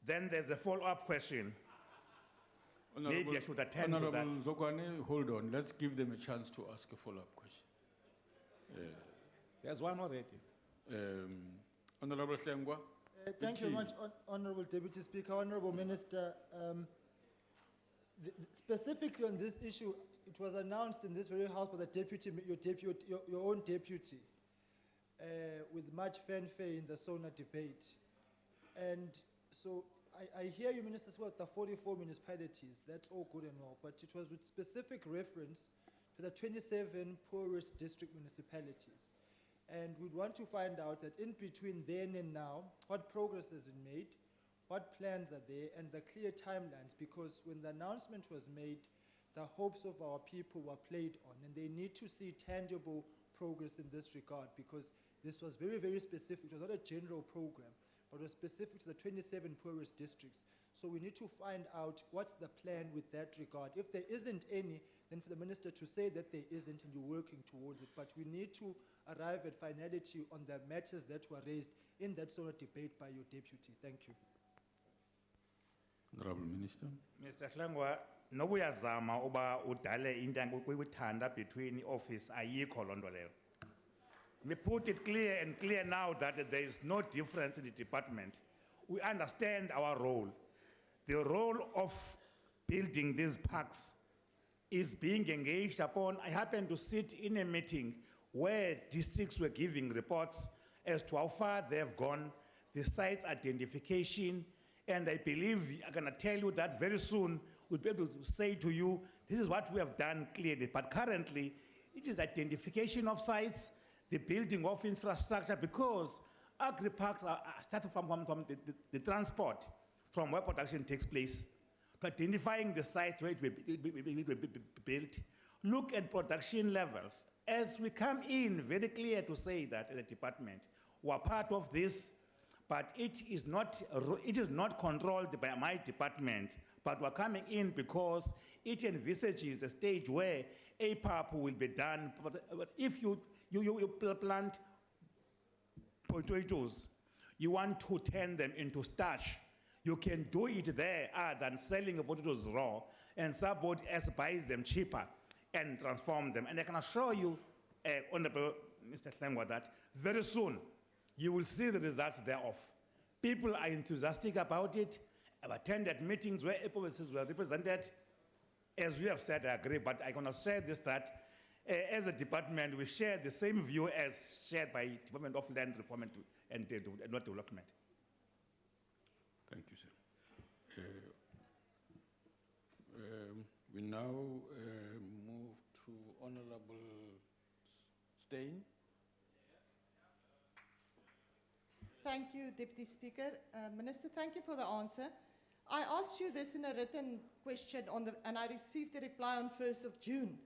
Then there's a follow-up question. Maybe I should attend to that. Honorable Zokwane, hold on. Let's give them a chance to ask a follow-up question. There's one already. Honorable Hlengwa. Thank you very much, Honorable Deputy Speaker, Honorable Minister. Specifically on this issue, it was announced in this very house by the your own deputy, with much fanfare in the SONA debate. And so I hear you, Minister, about the 44 municipalities. That's all good and all, but it was with specific reference to the 27 poorest district municipalities. And we'd want to find out that in between then and now, what progress has been made, what plans are there, and the clear timelines, because when the announcement was made, the hopes of our people were played on, and they need to see tangible progress in this regard, because this was very, very specific. It was not a general program, but it was specific to the 27 poorest districts. So we need to find out what's the plan with that regard. If there isn't any, then for the minister to say that there isn't and you're working towards it. But we need to arrive at finality on the matters that were raised in that sort of debate by your deputy. Thank you. Honorable Minister. Mr. Hlengwa, nokuyazama uba udale into kuyithanda between office ayikho loo nto leyo. We put it clear and clear now that there is no difference in the department. We understand our role. The role of building these parks is being engaged upon. I happened to sit in a meeting where districts were giving reports as to how far they have gone, the site's identification, and I believe I'm going to tell you that very soon we'll be able to say to you, this is what we have done clearly. But currently, it is identification of sites, the building of infrastructure, because agri-parks are starting from the transport from where production takes place, to identifying the sites where it will be built. Look at production levels. As we come in, very clear to say that the department were part of this, but it is not controlled by my department, but we're coming in because it envisages a stage where APAP will be done. But if you plant potatoes, you want to turn them into starch, you can do it there other than selling potatoes raw, and somebody else buys them cheaper and transform them. And I can assure you, Honorable Mr. Hlengwa, that very soon you will see the results thereof. People are enthusiastic about it. I've attended meetings where provinces were represented. As you have said, I agree, but I can share this, that as a department, we share the same view as shared by Department of Land Reform and Development. Thank you, sir. We now move to Honorable Stein. Thank you, Deputy Speaker. Minister, thank you for the answer. I asked you this in a written question and I received a reply on 1st of June,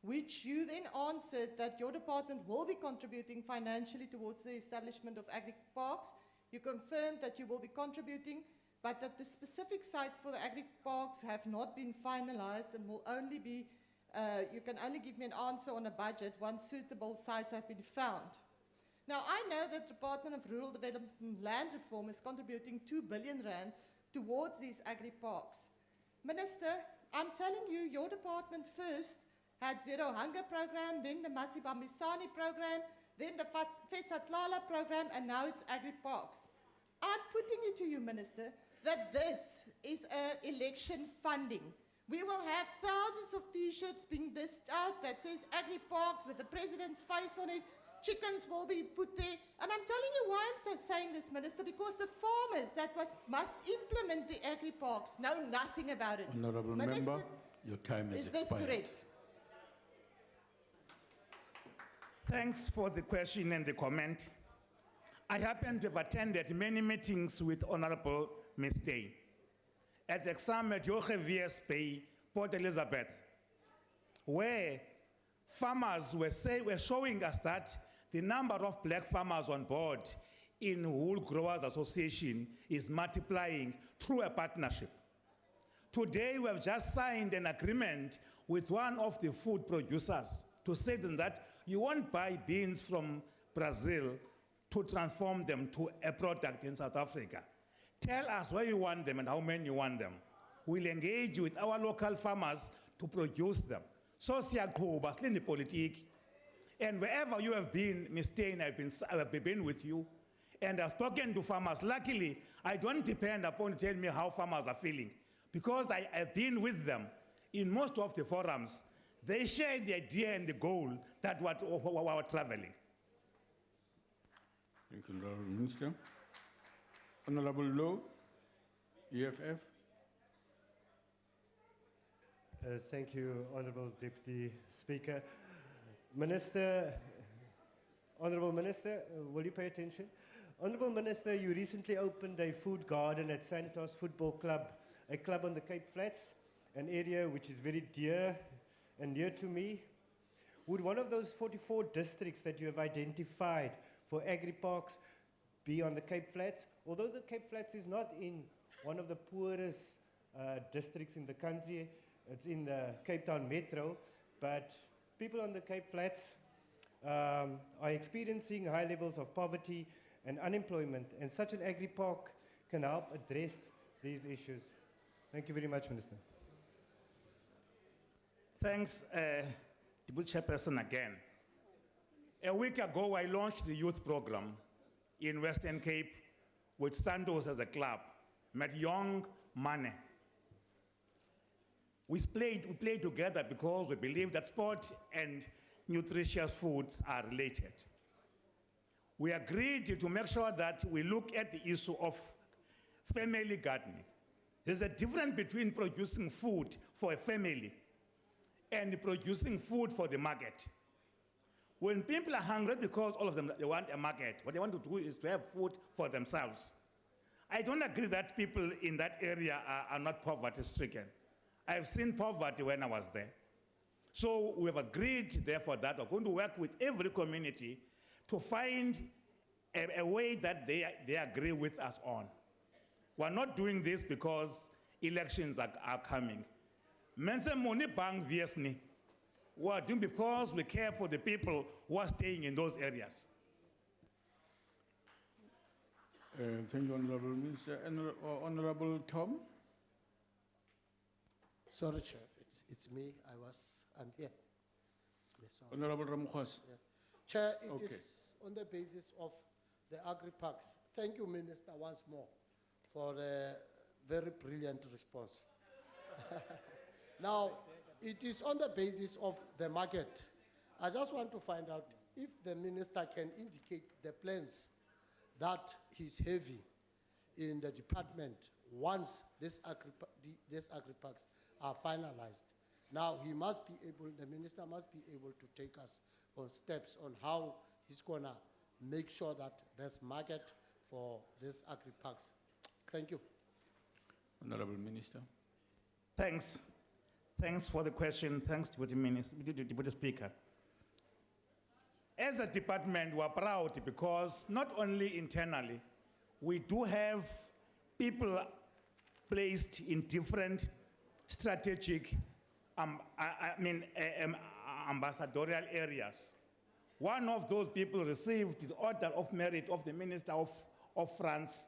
which you then answered that your department will be contributing financially towards the establishment of agri-parks. You confirmed that you will be contributing, but that the specific sites for the agri-parks have not been finalized and will only be, you can only give me an answer on a budget once suitable sites have been found. Now, I know that the Department of Rural Development and Land Reform is contributing 2 billion rand towards these agri-parks. Minister, I'm telling you, your department first had Zero Hunger program, then the Masibambisani program, then the Fetsatlala program, and now it's agri-parks. I'm putting it to you, Minister, that this is election funding. We will have thousands of T-shirts being dished out that says agri-parks with the president's face on it. chickens will be put there. And I'm telling you why I'm saying this, Minister, because the farmers that must implement the agri-parks know nothing about it. Honourable Minister, Member, your time is is this expired. correct? Thanks for the question and the comment. I happen to have attended many meetings with Honorable Ms. Day at the exam at Jocheviers Bay, Port Elizabeth, where farmers were showing us that the number of black farmers on board in Wool Growers Association is multiplying through a partnership. Today, we have just signed an agreement with one of the food producers to say to them that you won't buy beans from Brazil to transform them to a product in South Africa. Tell us where you want them and how many you want them. We'll engage with our local farmers to produce them. So, politique. And wherever you have been, Ms. Stein, I've been with you, and I've spoken to farmers. Luckily, I don't depend upon telling me how farmers are feeling, because I have been with them in most of the forums. They share the idea and the goal that we're traveling. Thank you, Honourable Minister. Honourable Lowe, EFF. Thank you, Honourable Deputy Speaker. Minister, Honourable Minister, will you pay attention? Honourable Minister, you recently opened a food garden at Santos Football Club, a club on the Cape Flats, an area which is very dear and near to me. Would one of those 44 districts that you have identified for agri-parks be on the Cape Flats? Although the Cape Flats is not in one of the poorest districts in the country, it's in the Cape Town Metro, but people on the Cape Flats are experiencing high levels of poverty and unemployment, and such an agri-park can help address these issues. Thank you very much, Minister. Thanks, Deputy Chairperson again. A week ago, I launched the youth program in Western Cape with Santos as a club, met young money. We played together because we believe that sport and nutritious foods are related. We agreed to make sure that we look at the issue of family gardening. There's a difference between producing food for a family and producing food for the market. When people are hungry because all of them they want a market, what they want to do is to have food for themselves. I don't agree that people in that area are not poverty-stricken. I've seen poverty when I was there. So we have agreed, therefore, that we're going to work with every community to find a way that they agree with us on. We're not doing this because elections are coming. We're doing because we care for the people who are staying in those areas. Thank you, Honourable Minister. Honourable Tom? Sorry, Chair. It's me. I'm here. It's me, sorry. Honourable Ramkhwas. Yeah. Chair, it Okay. is on the basis of the agri-parks. Thank you, Minister, once more for a very brilliant response. Now, it is on the basis of the market. I just want to find out if the Minister can indicate the plans that he's having in the department once these agri-parks are finalized. Now, the Minister must be able to take us on steps on how he's going to make sure that there's market for these agri-parks. Thank you. Honourable Minister. Thanks. Thanks for the question. Thanks, Deputy Speaker. As a department, we're proud because not only internally, we do have people placed in different strategic ambassadorial areas. One of those people received the Order of Merit of the Minister of France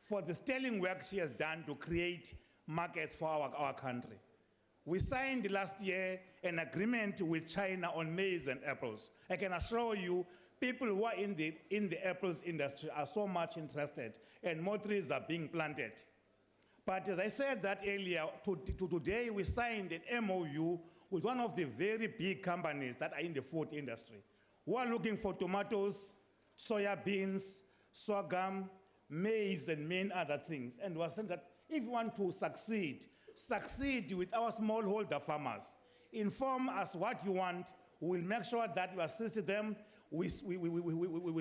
for the sterling work she has done to create markets for our country. We signed last year an agreement with China on maize and apples. I can assure you, people who are in the apples industry are so much interested, and more trees are being planted. But as I said that earlier, today we signed an MOU with one of the very big companies that are in the food industry. who are looking for tomatoes, soya beans, sorghum, maize, and many other things. And we are saying that if you want to succeed with our smallholder farmers. Inform us what you want. We will make sure that we assist them. We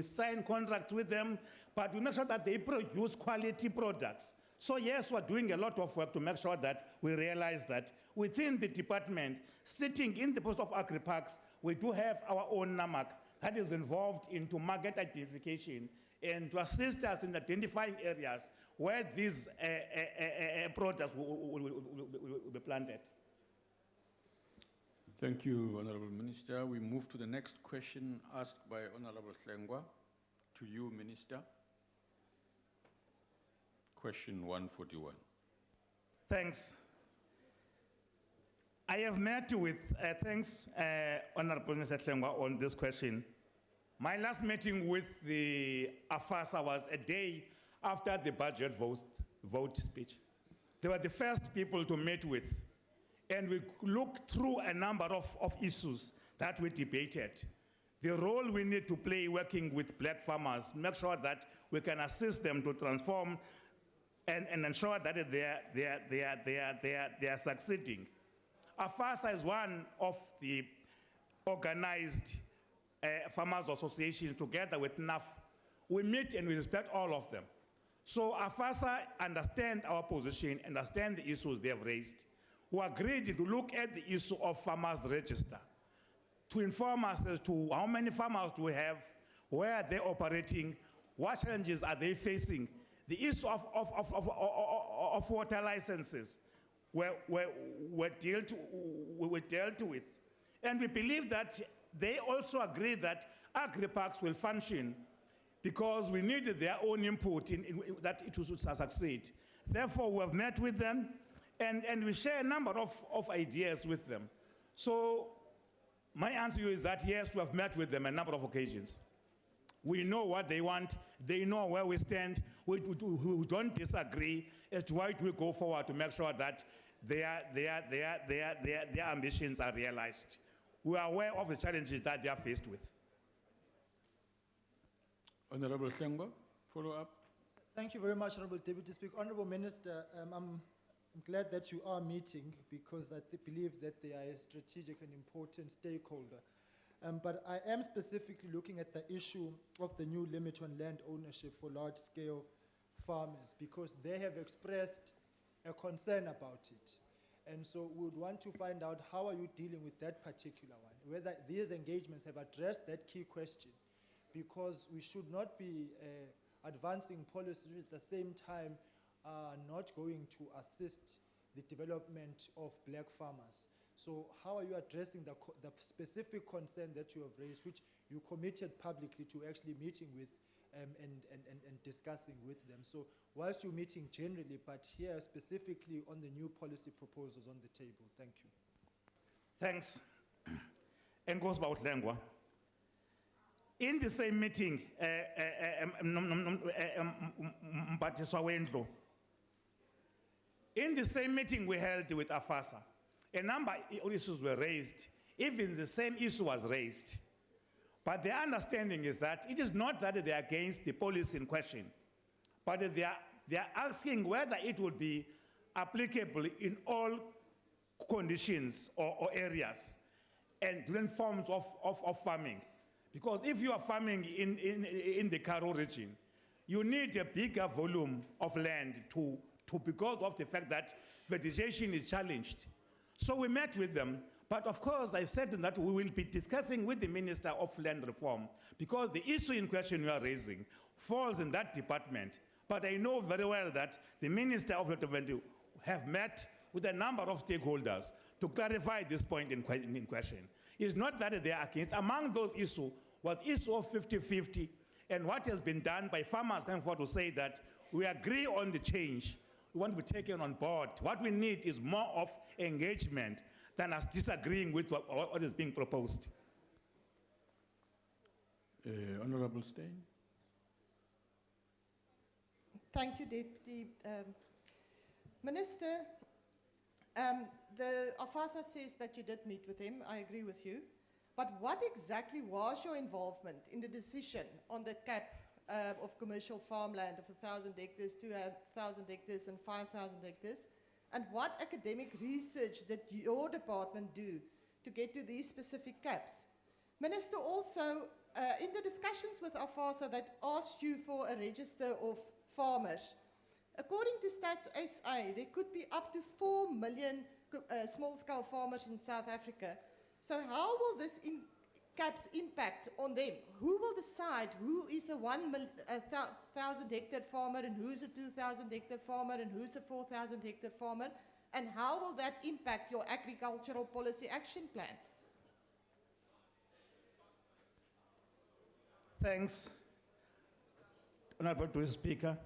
sign contracts with them, but we make sure that they produce quality products. So yes, we're doing a lot of work to make sure that we realize that within the department, sitting in the post of agri-parks, we do have our own NAMAC that is involved into market identification and to assist us in identifying areas where these products will be planted. Thank you, Honorable Minister. We move to the next question asked by Honorable Hlengwa. To you, Minister. Question 141. Thanks. I have met with, thanks, Honorable Minister Hlengwa, on this question. My last meeting with the AFASA was a day after the budget vote speech. They were the first people to meet with, and we looked through a number of issues that we debated. The role we need to play working with black farmers, make sure that we can assist them to transform and ensure that they are succeeding. AFASA is one of the organized farmers associations together with NAF. We meet and we respect all of them. So AFASA understand our position, understand the issues they have raised. We agreed to look at the issue of farmers register, to inform us as to how many farmers do we have, where are they operating, what challenges are they facing. The issue of water licenses were dealt with. And we believe that they also agree that agri-parks will function because we needed their own input in that it would succeed. Therefore, we have met with them and we share a number of ideas with them. So my answer to you is that yes, we have met with them a number of occasions. We know what they want. They know where we stand. We don't disagree as to why we go forward to make sure that their ambitions are realized. We are aware of the challenges that they are faced with. Honorable Hlengwa, follow up. Thank you very much, Honorable Deputy Speaker. Honorable Minister, I'm glad that you are meeting because I believe that they are a strategic and important stakeholder. But I am specifically looking at the issue of the new limit on land ownership for large-scale farmers because they have expressed a concern about it. And so we would want to find out how are you dealing with that particular one, whether these engagements have addressed that key question, because we should not be advancing policies at the same time not going to assist the development of black farmers. So how are you addressing the specific concern that you have raised, which you committed publicly to actually meeting with and discussing with them? So whilst you're meeting generally, but here specifically on the new policy proposals on the table. Thank you. Thanks. Enkosi Hlengwa. In the same meeting, in the same meeting we held with AFASA, a number of issues were raised. Even the same issue was raised. But the understanding is that it is not that they are against the policy in question, but they are asking whether it would be applicable in all conditions or areas and different forms of farming. Because if you are farming in the Karoo region, you need a bigger volume of land because of the fact that vegetation is challenged. So we met with them, but of course I've said that we will be discussing with the Minister of Land Reform because the issue in question you are raising falls in that department. But I know very well that the Minister of Land Reform have met with a number of stakeholders to clarify this point in question. It's not that they are against. Among those issues was issue of 50-50 and what has been done by farmers coming forward to say that we agree on the change. We want to be taken on board. What we need is more of engagement than us disagreeing with what is being proposed. Honorable Steyn. Thank you, Deputy Minister. The AFASA says that you did meet with him. I agree with you. But what exactly was your involvement in the decision on the cap of commercial farmland of 1,000 hectares, 2,000 hectares, and 5,000 hectares? And what academic research did your department do to get to these specific caps? Minister, also, in the discussions with AFASA that asked you for a register of farmers, according to Stats SA, there could be up to 4 million small-scale farmers in South Africa. So how will this caps impact on them? Who will decide who is a 1,000 hectare farmer and who's a 2,000 hectare farmer and who's a 4,000 hectare farmer? And how will that impact your agricultural policy action plan? Thanks, Honorable Speaker.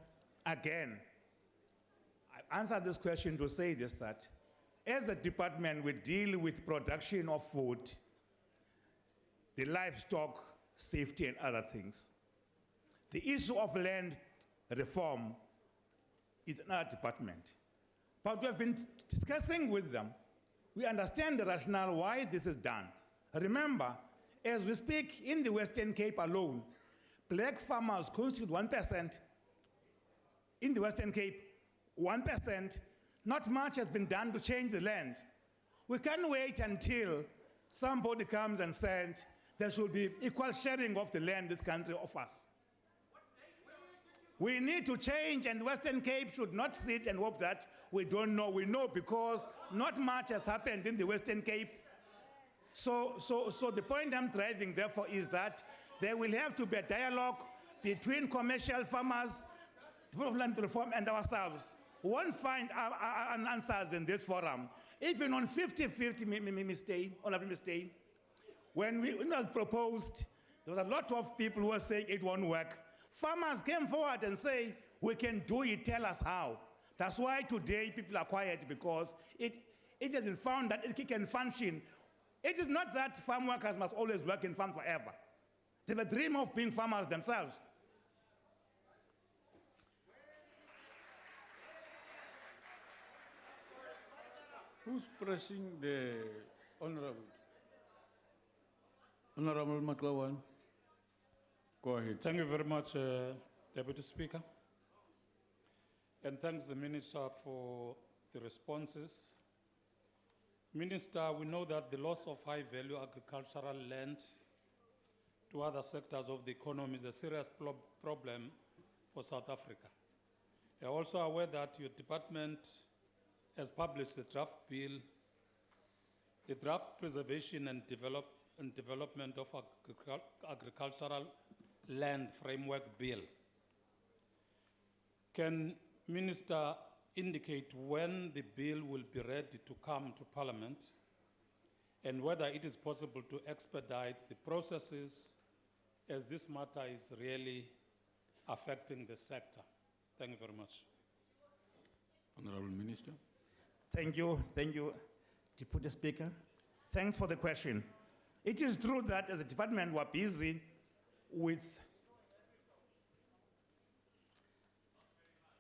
Again, I answered this question to say this, that as a department, we deal with production of food, the livestock, safety, and other things. The issue of land reform is another department. But we have been discussing with them. We understand the rationale why this is done. Remember, as we speak, in the Western Cape alone, black farmers constitute 1%. In the Western Cape, 1%. Not much has been done to change the land. We can't wait until somebody comes and says there should be equal sharing of the land this country offers. We need to change, and the Western Cape should not sit and hope that we don't know. We know because not much has happened in the Western Cape. So the point I'm driving, therefore, is that there will have to be a dialogue between commercial farmers, people of land reform, and ourselves. We won't find answers in this forum. Even on 50-50, Honorable Mr. When it was proposed, there was a lot of people who were saying it won't work. Farmers came forward and say, we can do it, tell us how. That's why today people are quiet, because it has been found that it can function. It is not that farm workers must always work in farm forever. They have a dream of being farmers themselves. Who's pressing the Honorable? Honorable McLawan. Go ahead. Thank you very much, Deputy Speaker. And thanks the Minister for the responses. Minister, we know that the loss of high-value agricultural land to other sectors of the economy is a serious problem for South Africa. You're also aware that your department has published the draft bill, the draft preservation and development of agricultural land framework bill. Can Minister indicate when the bill will be ready to come to Parliament and whether it is possible to expedite the processes, as this matter is really affecting the sector? Thank you very much. Honorable Minister. Thank you, Deputy Speaker. Thanks for the question. It is true that as a department we're busy with,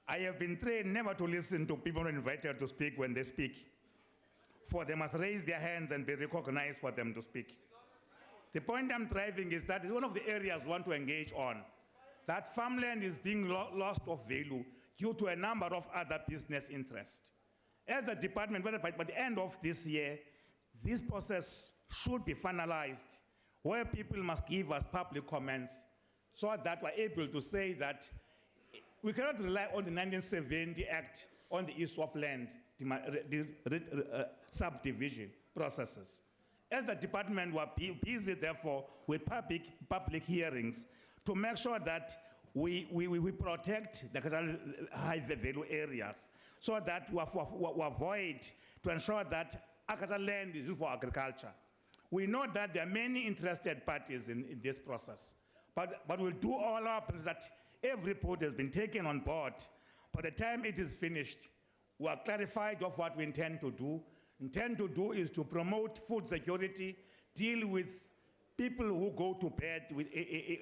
I have been trained never to listen to people invited to speak when they speak, for they must raise their hands and be recognized for them to speak. The point I'm driving is that it's one of the areas we want to engage on, that farmland is being lost of value due to a number of other business interests. As a department, whether by the end of this year, this process should be finalized, where people must give us public comments so that we're able to say that we cannot rely on the 1970 Act on the issue of land subdivision processes. As the department, we're busy, therefore, with public hearings to make sure that we protect the high-value areas, so that we avoid to ensure that agricultural land is used for agriculture. We know that there are many interested parties in this process, but we'll do all our best that every report has been taken on board. By the time it is finished, we are clarified of what we intend to do. Intend to do is to promote food security, deal with people who go to bed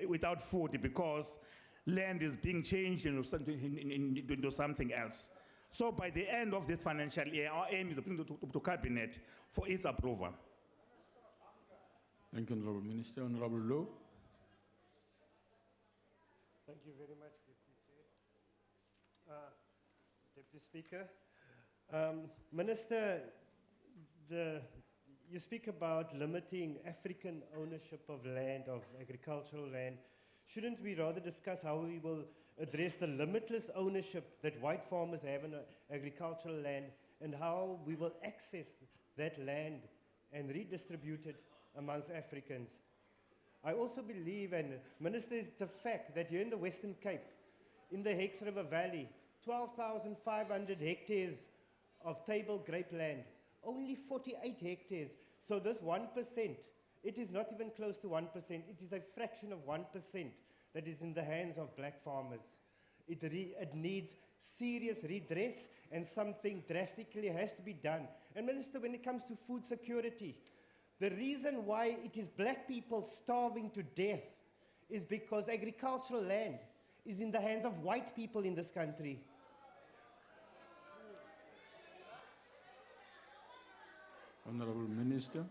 without food because land is being changed into something else. So by the end of this financial year, our aim is to bring it to Cabinet for its approval. Thank you, Honorable Minister. Honorable Low. Thank you very much, Deputy Speaker. Minister, you speak about limiting African ownership of land, of agricultural land. Shouldn't we rather discuss how we will address the limitless ownership that white farmers have in agricultural land and how we will access that land and redistribute it amongst Africans? I also believe, and Minister, it's a fact that here in the Western Cape, in the Hex River Valley, 12,500 hectares of table grape land, only 48 hectares. So this 1%, it is not even close to 1%. It is a fraction of 1% that is in the hands of black farmers. It needs serious redress, and something drastically has to be done. And Minister, when it comes to food security, the reason why it is black people starving to death is because agricultural land is in the hands of white people in this country. Honorable Minister.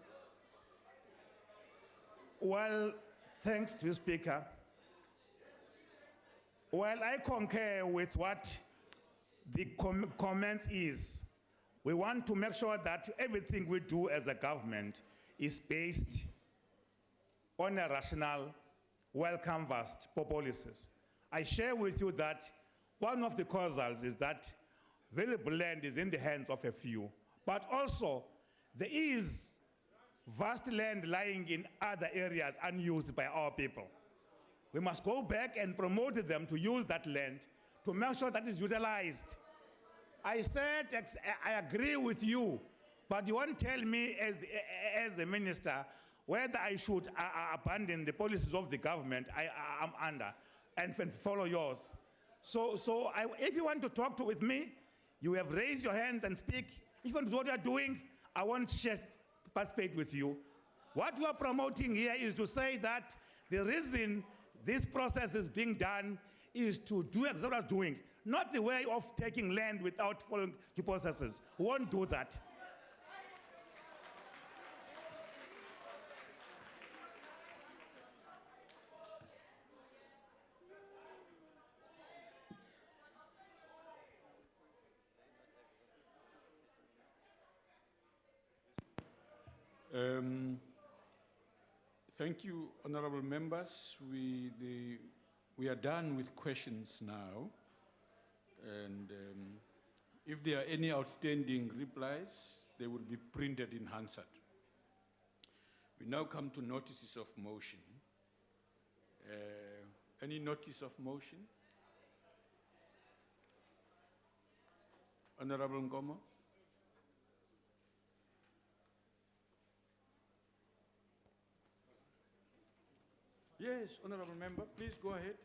Well, thanks to the Speaker. Well, I concur with what the comment is. We want to make sure that everything we do as a government is based on a rational, well-canvassed policies. I share with you that one of the causes is that valuable land is in the hands of a few, but also there is vast land lying in other areas unused by our people. We must go back and promote them to use that land to make sure that it's utilized. I said, I agree with you, but you won't tell me as a minister whether I should abandon the policies of the government I am under and follow yours. So if you want to talk with me, you have raised your hands and speak. If you want to do what you are doing, I won't participate with you. What you are promoting here is to say that the reason this process is being done is to do exactly what I'm doing, not the way of taking land without following the processes. We won't do that. Thank you, honorable members. We are done with questions now. And if there are any outstanding replies, they will be printed in Hansard. We now come to notices of motion. Any notice of motion? Honorable Ngomo? Yes, honorable member, please go ahead.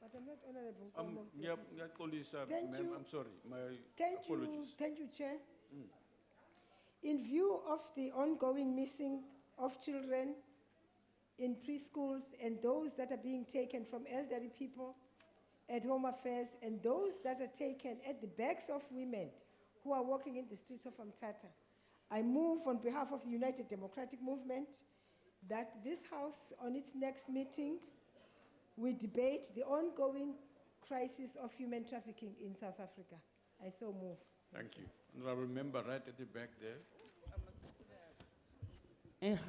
But I'm not honorable. Thank you. I'm sorry, my apologies. Thank you, Chair. In view of the ongoing missing of children in preschools and those that are being taken from elderly people at Home Affairs and those that are taken at the backs of women who are walking in the streets of Mthatha, I move on behalf of the United Democratic Movement that this House, on its next meeting, we debate the ongoing crisis of human trafficking in South Africa. I so move. Thank you. Honorable member, right at the back there.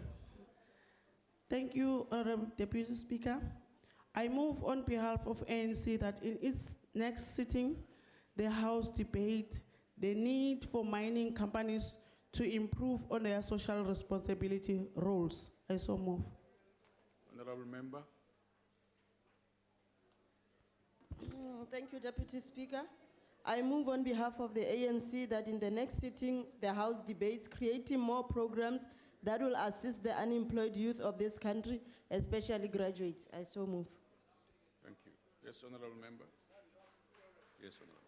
Thank you, Honorable Deputy Speaker. I move on behalf of ANC that in its next sitting, the House debate the need for mining companies to improve on their social responsibility roles. I so move. Honorable member. Thank you, Deputy Speaker. I move on behalf of the ANC that in the next sitting, the House debates creating more programs that will assist the unemployed youth of this country, especially graduates. I so move. Thank you. Yes, honorable member. Yes, honorable.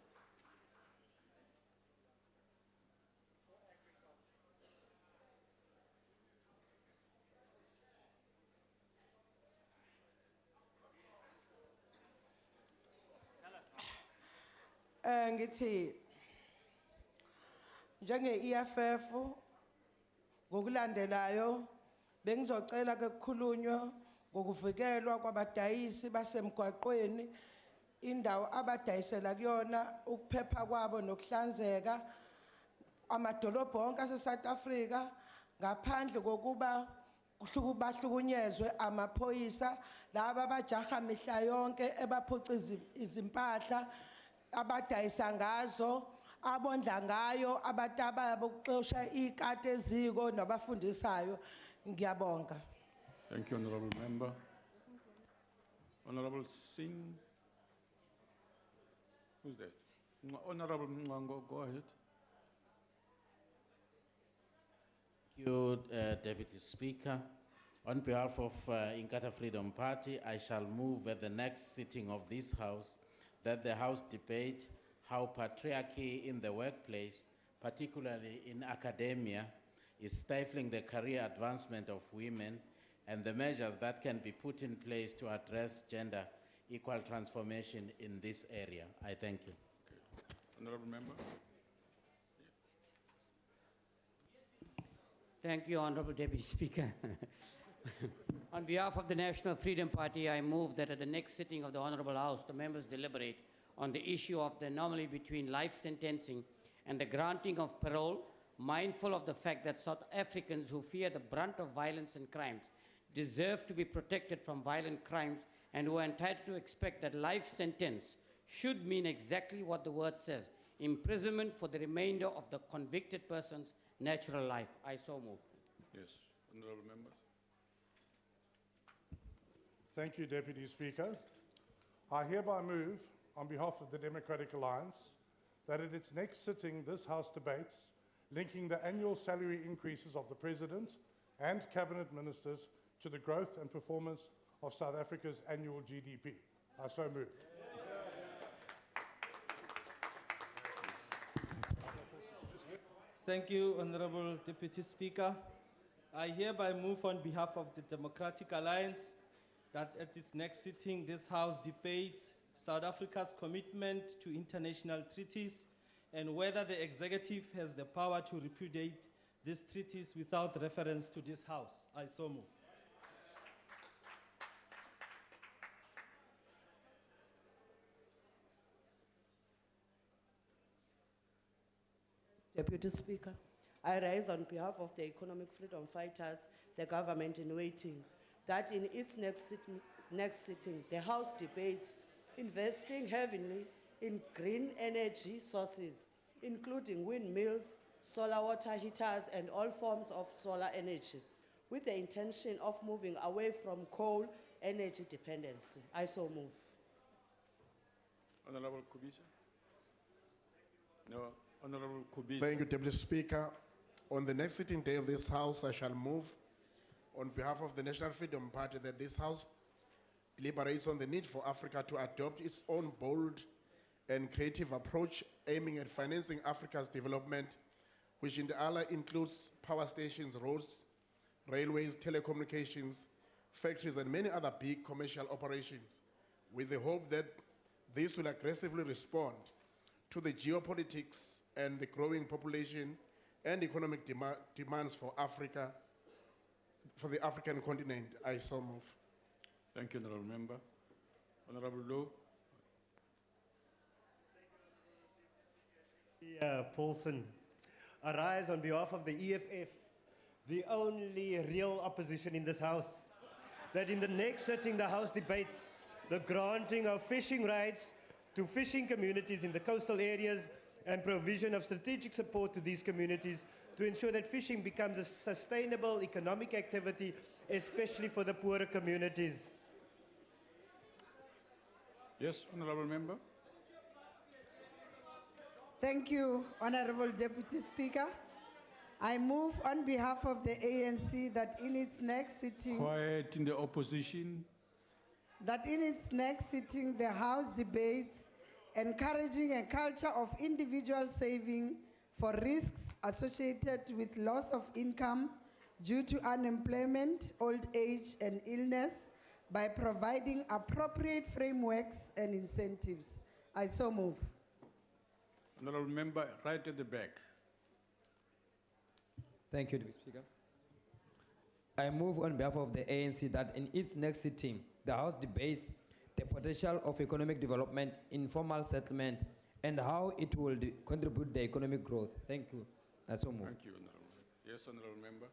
Ngithi njenge EFF ngokulandelayo Bengizocela ke kukhulunywa ngokuvikelwa kwabadayisi basemgwaqweni, indawo abadayisela kuyona, ukuphepha kwabo nokuhlanzeka, amadolobha onke ase-South Africa, ngaphandle kokuba bahlukunyezwe amaphoyisa, laba abajaha mihla yonke ebaphuca izimpahla abadayisa ngazo, abondla ngayo abatababo ukuxosha ikati eziko nabafundisayo. Ngiyabonga. Thank you, Honorable Member. Honorable Singh. Who's that? Honorable Mwango, go ahead. Thank you, Deputy Speaker. On behalf of Inkatha Freedom Party, I shall move at the next sitting of this House that the House debate how patriarchy in the workplace, particularly in academia, is stifling the career advancement of women and the measures that can be put in place to address gender equal transformation in this area. I thank you. Okay. Honorable Member. Thank you, Honorable Deputy Speaker. On behalf of the National Freedom Party, I move that at the next sitting of the Honorable House, the members deliberate on the issue of the anomaly between life sentencing and the granting of parole, mindful of the fact that South Africans who fear the brunt of violence and crimes deserve to be protected from violent crimes and who are entitled to expect that life sentence should mean exactly what the word says, imprisonment for the remainder of the convicted person's natural life. I so move. Yes, Honorable Members. Thank you, Deputy Speaker. I hereby move, on behalf of the Democratic Alliance, that at its next sitting, this House debates linking the annual salary increases of the President and Cabinet Ministers to the growth and performance of South Africa's annual GDP. I so move. Thank you, Honorable Deputy Speaker. I hereby move on behalf of the Democratic Alliance that at its next sitting, this House debates South Africa's commitment to international treaties and whether the executive has the power to repudiate these treaties without reference to this House. I so move. Deputy Speaker, I rise on behalf of the economic freedom fighters, the government in waiting, that in its next sitting, the House debates investing heavily in green energy sources, including windmills, solar water heaters, and all forms of solar energy, with the intention of moving away from coal energy dependency. I so move. Honorable Kubisa. No, Honorable Kubisa. Thank you, Deputy Speaker. On the next sitting day of this House, I shall move on behalf of the National Freedom Party that this House deliberates on the need for Africa to adopt its own bold and creative approach aiming at financing Africa's development, which in the Allah includes power stations, roads, railways, telecommunications, factories, and many other big commercial operations, with the hope that this will aggressively respond to the geopolitics and the growing population and economic demands for Africa, for the African continent. I so move. Thank you, Honorable Member. Honorable Lowe. Paulson, I rise on behalf of the EFF, the only real opposition in this House, that in the next sitting the House debates the granting of fishing rights to fishing communities in the coastal areas and provision of strategic support to these communities to ensure that fishing becomes a sustainable economic activity, especially for the poorer communities. Yes, Honorable Member. Thank you, Honorable Deputy Speaker. I move on behalf of the ANC that in its next sitting, Quiet in the opposition. that in its next sitting, the House debates encouraging a culture of individual saving for risks associated with loss of income due to unemployment, old age, and illness by providing appropriate frameworks and incentives. I so move. Honorable Member, right at the back. Thank you, Deputy Speaker. I move on behalf of the ANC that in its next sitting, the House debates the potential of economic development, informal settlement, and how it will contribute to the economic growth. Thank you. I so move. Thank you, Honorable. Yes, Honorable Member.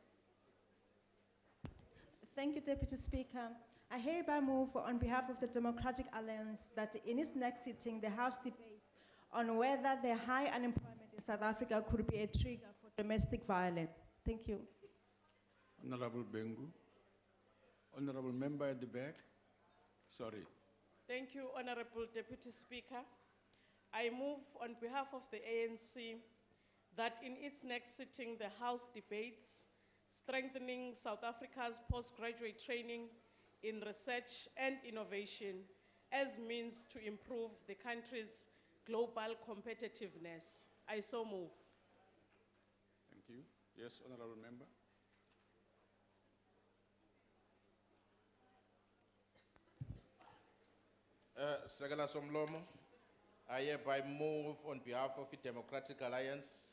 Thank you, Deputy Speaker. I hereby move on behalf of the Democratic Alliance that in its next sitting, the House debates on whether the high unemployment in South Africa could be a trigger for domestic violence. Thank you. Honorable Bengu. Honorable Member at the back. Sorry. Thank you, Honorable Deputy Speaker. I move on behalf of the ANC that in its next sitting, the House debates strengthening South Africa's postgraduate training in research and innovation as means to improve the country's global competitiveness. I so move. Thank you. Yes, Honorable Member. Sekela Somlomo, I hereby move on behalf of the Democratic Alliance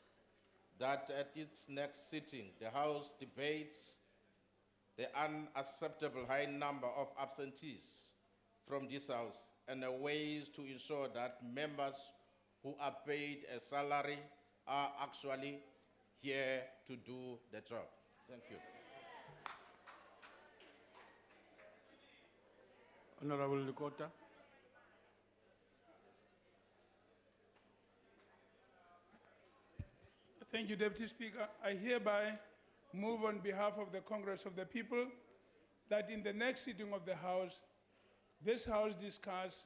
that at its next sitting, the House debates the unacceptable high number of absentees from this House and the ways to ensure that members who are paid a salary are actually here to do the job. Thank you. Honorable Likota. Thank you, Deputy Speaker. I hereby move on behalf of the Congress of the People that in the next sitting of the House, this House discuss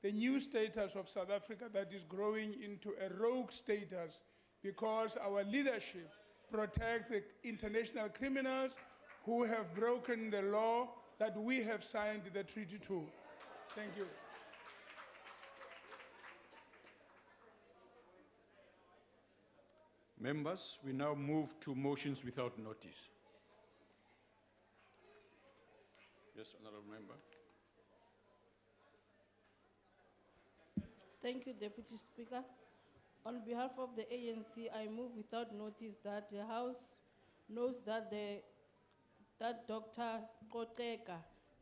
the new status of South Africa that is growing into a rogue status because our leadership protects the international criminals who have broken the law that we have signed the treaty to. Thank you. Members, we now move to motions without notice. Yes, Honorable Member. Thank you, Deputy Speaker. On behalf of the ANC, I move without notice that the House knows that Dr. Koteka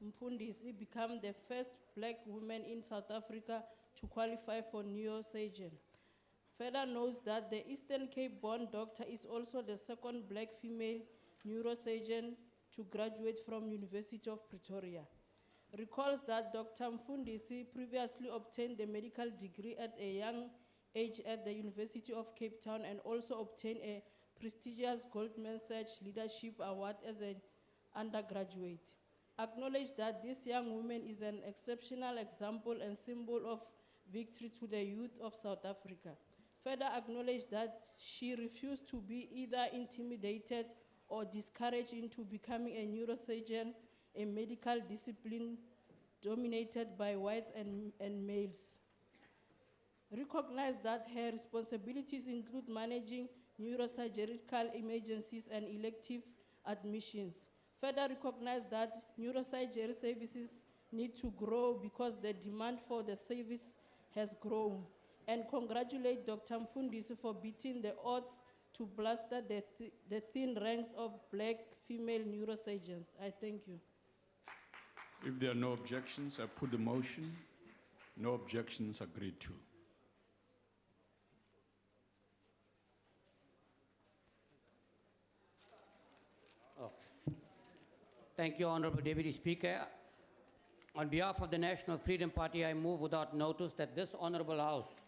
Mfundisi became the first black woman in South Africa to qualify for neurosurgeon. Further knows that the Eastern Cape-born doctor is also the second black female neurosurgeon to graduate from University of Pretoria. Recalls that Dr. Mfundisi previously obtained the medical degree at a young age at the University of Cape Town and also obtained a prestigious Goldman Sachs Leadership Award as an undergraduate. Acknowledge that this young woman is an exceptional example and symbol of victory to the youth of South Africa. Further acknowledge that she refused to be either intimidated or discouraged into becoming a neurosurgeon, a medical discipline dominated by whites and males. Recognize that her responsibilities include managing neurosurgical emergencies and elective admissions. Further recognize that neurosurgery services need to grow because the demand for the service has grown. And congratulate Dr. Mfundisi for beating the odds to bluster the thin ranks of black female neurosurgeons. I thank you. If there are no objections, I put the motion. No objections agreed to. Thank you, Honorable Deputy Speaker. On behalf of the National Freedom Party, I move without notice that this Honorable House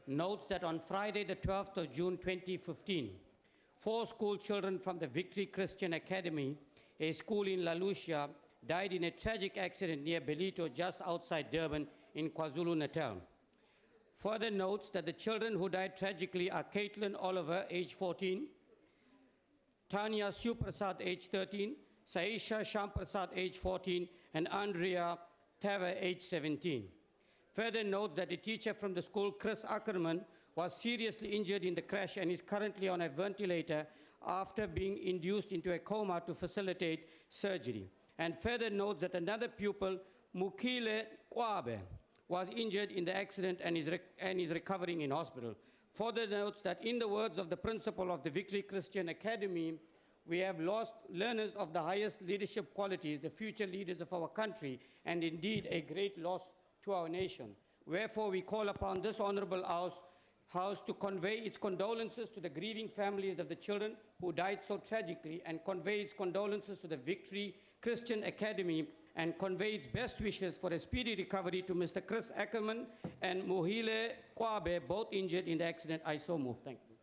notes that on Friday, the 12th of June 2015, 4 school children from the Victory Christian Academy, a school in La Lucia, died in a tragic accident near Belito, just outside Durban in KwaZulu-Natal. Further notes that the children who died tragically are Caitlin Oliver, age 14, Tanya Suprasad, age 13, Saisha Shamprasad, age 14, and Andrea Tava, age 17. Further notes that a teacher from the school, Chris Ackerman, was seriously injured in the crash and is currently on a ventilator after being induced into a coma to facilitate surgery. And further notes that another pupil, Mukile Kwabe, was injured in the accident and is recovering in hospital. Further notes that in the words of the principal of the Victory Christian Academy, We have lost learners of the highest leadership qualities, the future leaders of our country, and indeed a great loss to our nation. Wherefore, we call upon this Honorable House to convey its condolences to the grieving families of the children who died so tragically, and convey its condolences to the Victory Christian Academy, and convey its best wishes for a speedy recovery to Mr. Chris Ackerman and Mohile Kwabe, both injured in the accident. I so move. Thank you.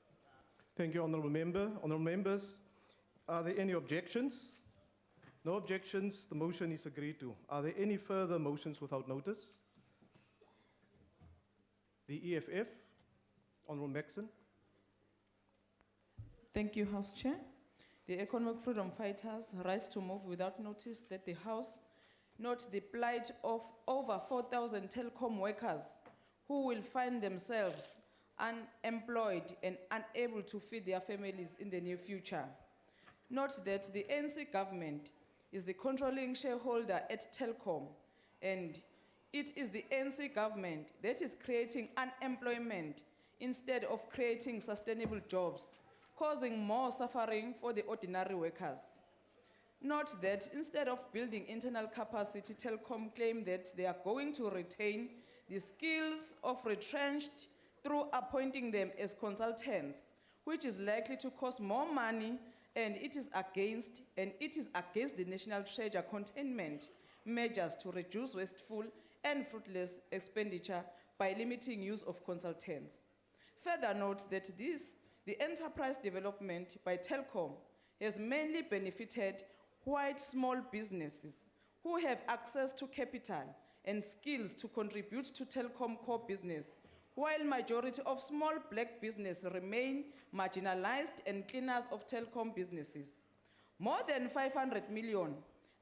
Thank you, Honourable Member. Honourable Members, are there any objections? No objections. The motion is agreed to. Are there any further motions without notice? The EFF, Honourable Maxson. Thank you, House Chair. The Economic Freedom Fighters rise to move without notice that the House note the plight of over 4,000 telecom workers who will find themselves unemployed and unable to feed their families in the near future. Note that the ANC government is the controlling shareholder at Telkom, and it is the ANC government that is creating unemployment instead of creating sustainable jobs, causing more suffering for the ordinary workers. Note that instead of building internal capacity, Telkom claim that they are going to retain the skills of retrenched through appointing them as consultants, which is likely to cost more money, and it is against the national treasure containment measures to reduce wasteful and fruitless expenditure by limiting use of consultants. Further note that the enterprise development by Telkom has mainly benefited white small businesses who have access to capital and skills to contribute to Telkom core business, while majority of small black business remain marginalized and cleaners of Telkom businesses. More than 500 million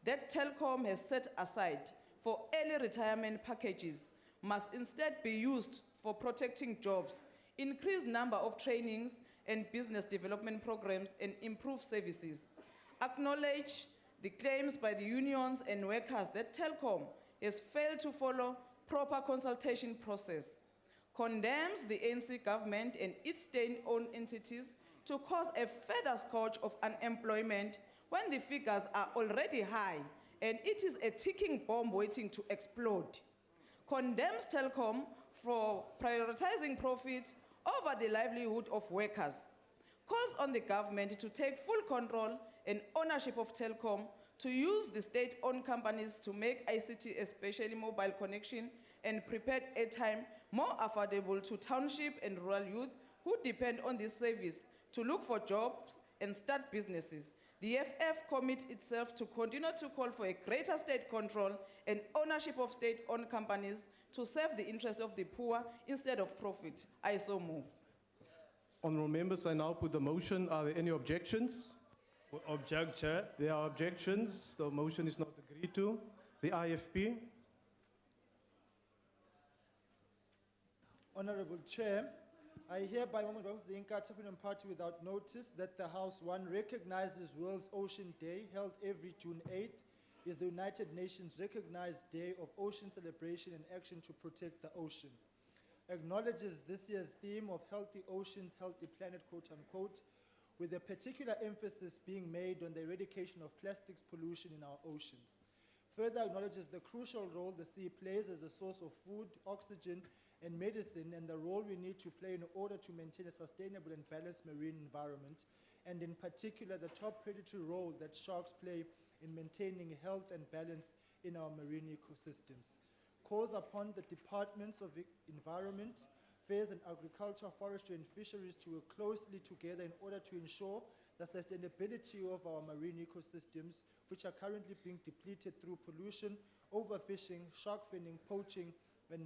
that Telkom has set aside for early retirement packages must instead be used for protecting jobs, increased number of trainings and business development programs, and improved services. Acknowledge the claims by the unions and workers that Telkom has failed to follow proper consultation process. Condemns the ANC government and its state-owned entities to cause a further scourge of unemployment when the figures are already high and it is a ticking bomb waiting to explode. Condemns Telkom for prioritizing profits over the livelihood of workers. Calls on the government to take full control and ownership of Telkom, to use the state-owned companies to make ICT, especially mobile connection and prepaid airtime, more affordable to township and rural youth who depend on this service to look for jobs and start businesses. The FF commits itself to continue to call for a greater state control and ownership of state-owned companies to serve the interests of the poor instead of profit. I so move. Honourable Members, I now put the motion. Are there any objections? Object, Chair. There are objections. The motion is not agreed to. The IFP. Honourable Chair, I hereby move the Inkatha Freedom Party without notice that the House 1 recognizes World Ocean Day, held every June 8th, is the United Nations recognized Day of Ocean Celebration and Action to Protect the Ocean. Acknowledges this year's theme of Healthy Oceans, Healthy Planet, quote unquote, with a particular emphasis being made on the eradication of plastics pollution in our oceans. Further acknowledges the crucial role the sea plays as a source of food, oxygen, and medicine, and the role we need to play in order to maintain a sustainable and balanced marine environment, and in particular the top predatory role that sharks play in maintaining health and balance in our marine ecosystems. Calls upon the Departments of Environment, Affairs and Agriculture, Forestry and Fisheries to work closely together in order to ensure the sustainability of our marine ecosystems, which are currently being depleted through pollution, overfishing, shark finning, poaching, and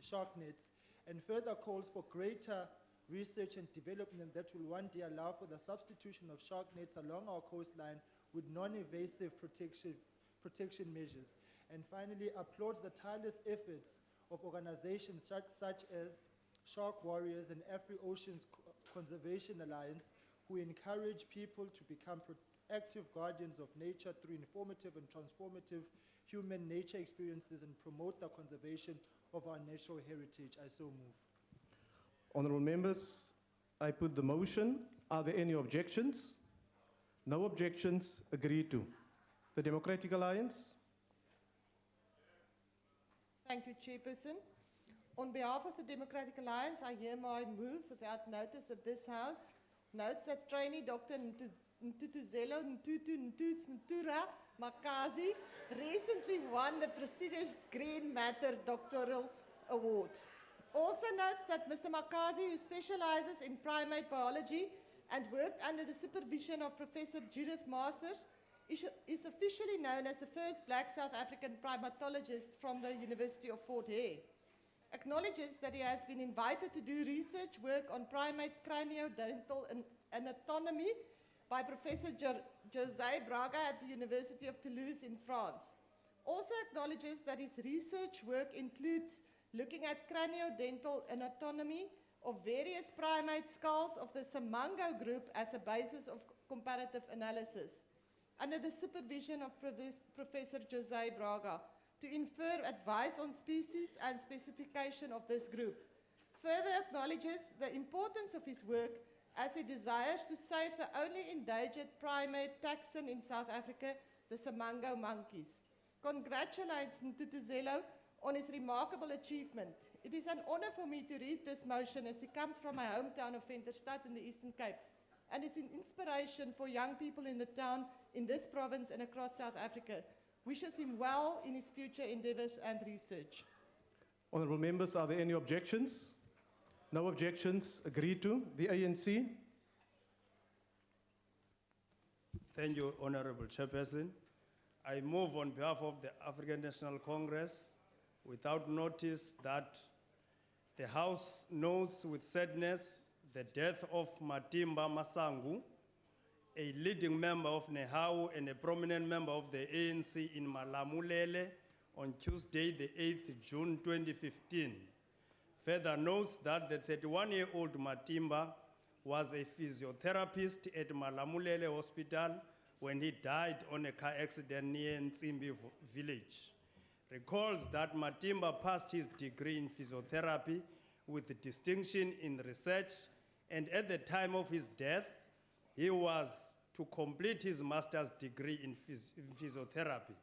shark nets, and further calls for greater research and development that will one day allow for the substitution of shark nets along our coastline with non-invasive protection measures. And finally, applauds the tireless efforts of organizations such as Shark Warriors and Afri-Oceans Conservation Alliance, who encourage people to become active guardians of nature through informative and transformative human nature experiences and promote the conservation of our natural heritage. I so move. Honourable Members, I put the motion. Are there any objections? No objections, agreed to. The Democratic Alliance? Thank you, Chairperson. On behalf of the Democratic Alliance, I hereby move without notice that this House notes that trainee Dr. Ntutuzelo Ntura Makazi recently won the prestigious Green Matter Doctoral Award. Also notes that Mr. Makazi, who specializes in primate biology and worked under the supervision of Professor Judith Masters, is officially known as the first black South African primatologist from the University of Fort Hare. Acknowledges that he has been invited to do research work on primate craniodental anatomy by Professor José Braga at the University of Toulouse in France. Also acknowledges that his research work includes looking at craniodental anatomy of various primate skulls of the Samango group as a basis of comparative analysis, under the supervision of Professor José Braga, to infer advice on species and specification of this group. Further acknowledges the importance of his work as he desires to save the only endangered primate taxon in South Africa, the Samango monkeys. Congratulates Ntutuzelo on his remarkable achievement. It is an honor for me to read this motion as he comes from my hometown of Venterstad in the Eastern Cape and is an inspiration for young people in the town, in this province and across South Africa. Wishes him well in his future endeavors and research. Honourable members, are there any objections? No objections, agreed to. The ANC? Thank you, Honorable Chairperson. I move on behalf of the African National Congress without notice that the House notes with sadness the death of Matimba Masangu, a leading member of Nehau and a prominent member of the ANC in Malamulele on Tuesday, the 8th June 2015. Further notes that the 31-year-old Matimba was a physiotherapist at Malamulele Hospital when he died on a car accident near Nsimbi village. Recalls that Matimba passed his degree in physiotherapy with distinction in research, and at the time of his death, he was to complete his master's degree in physiotherapy.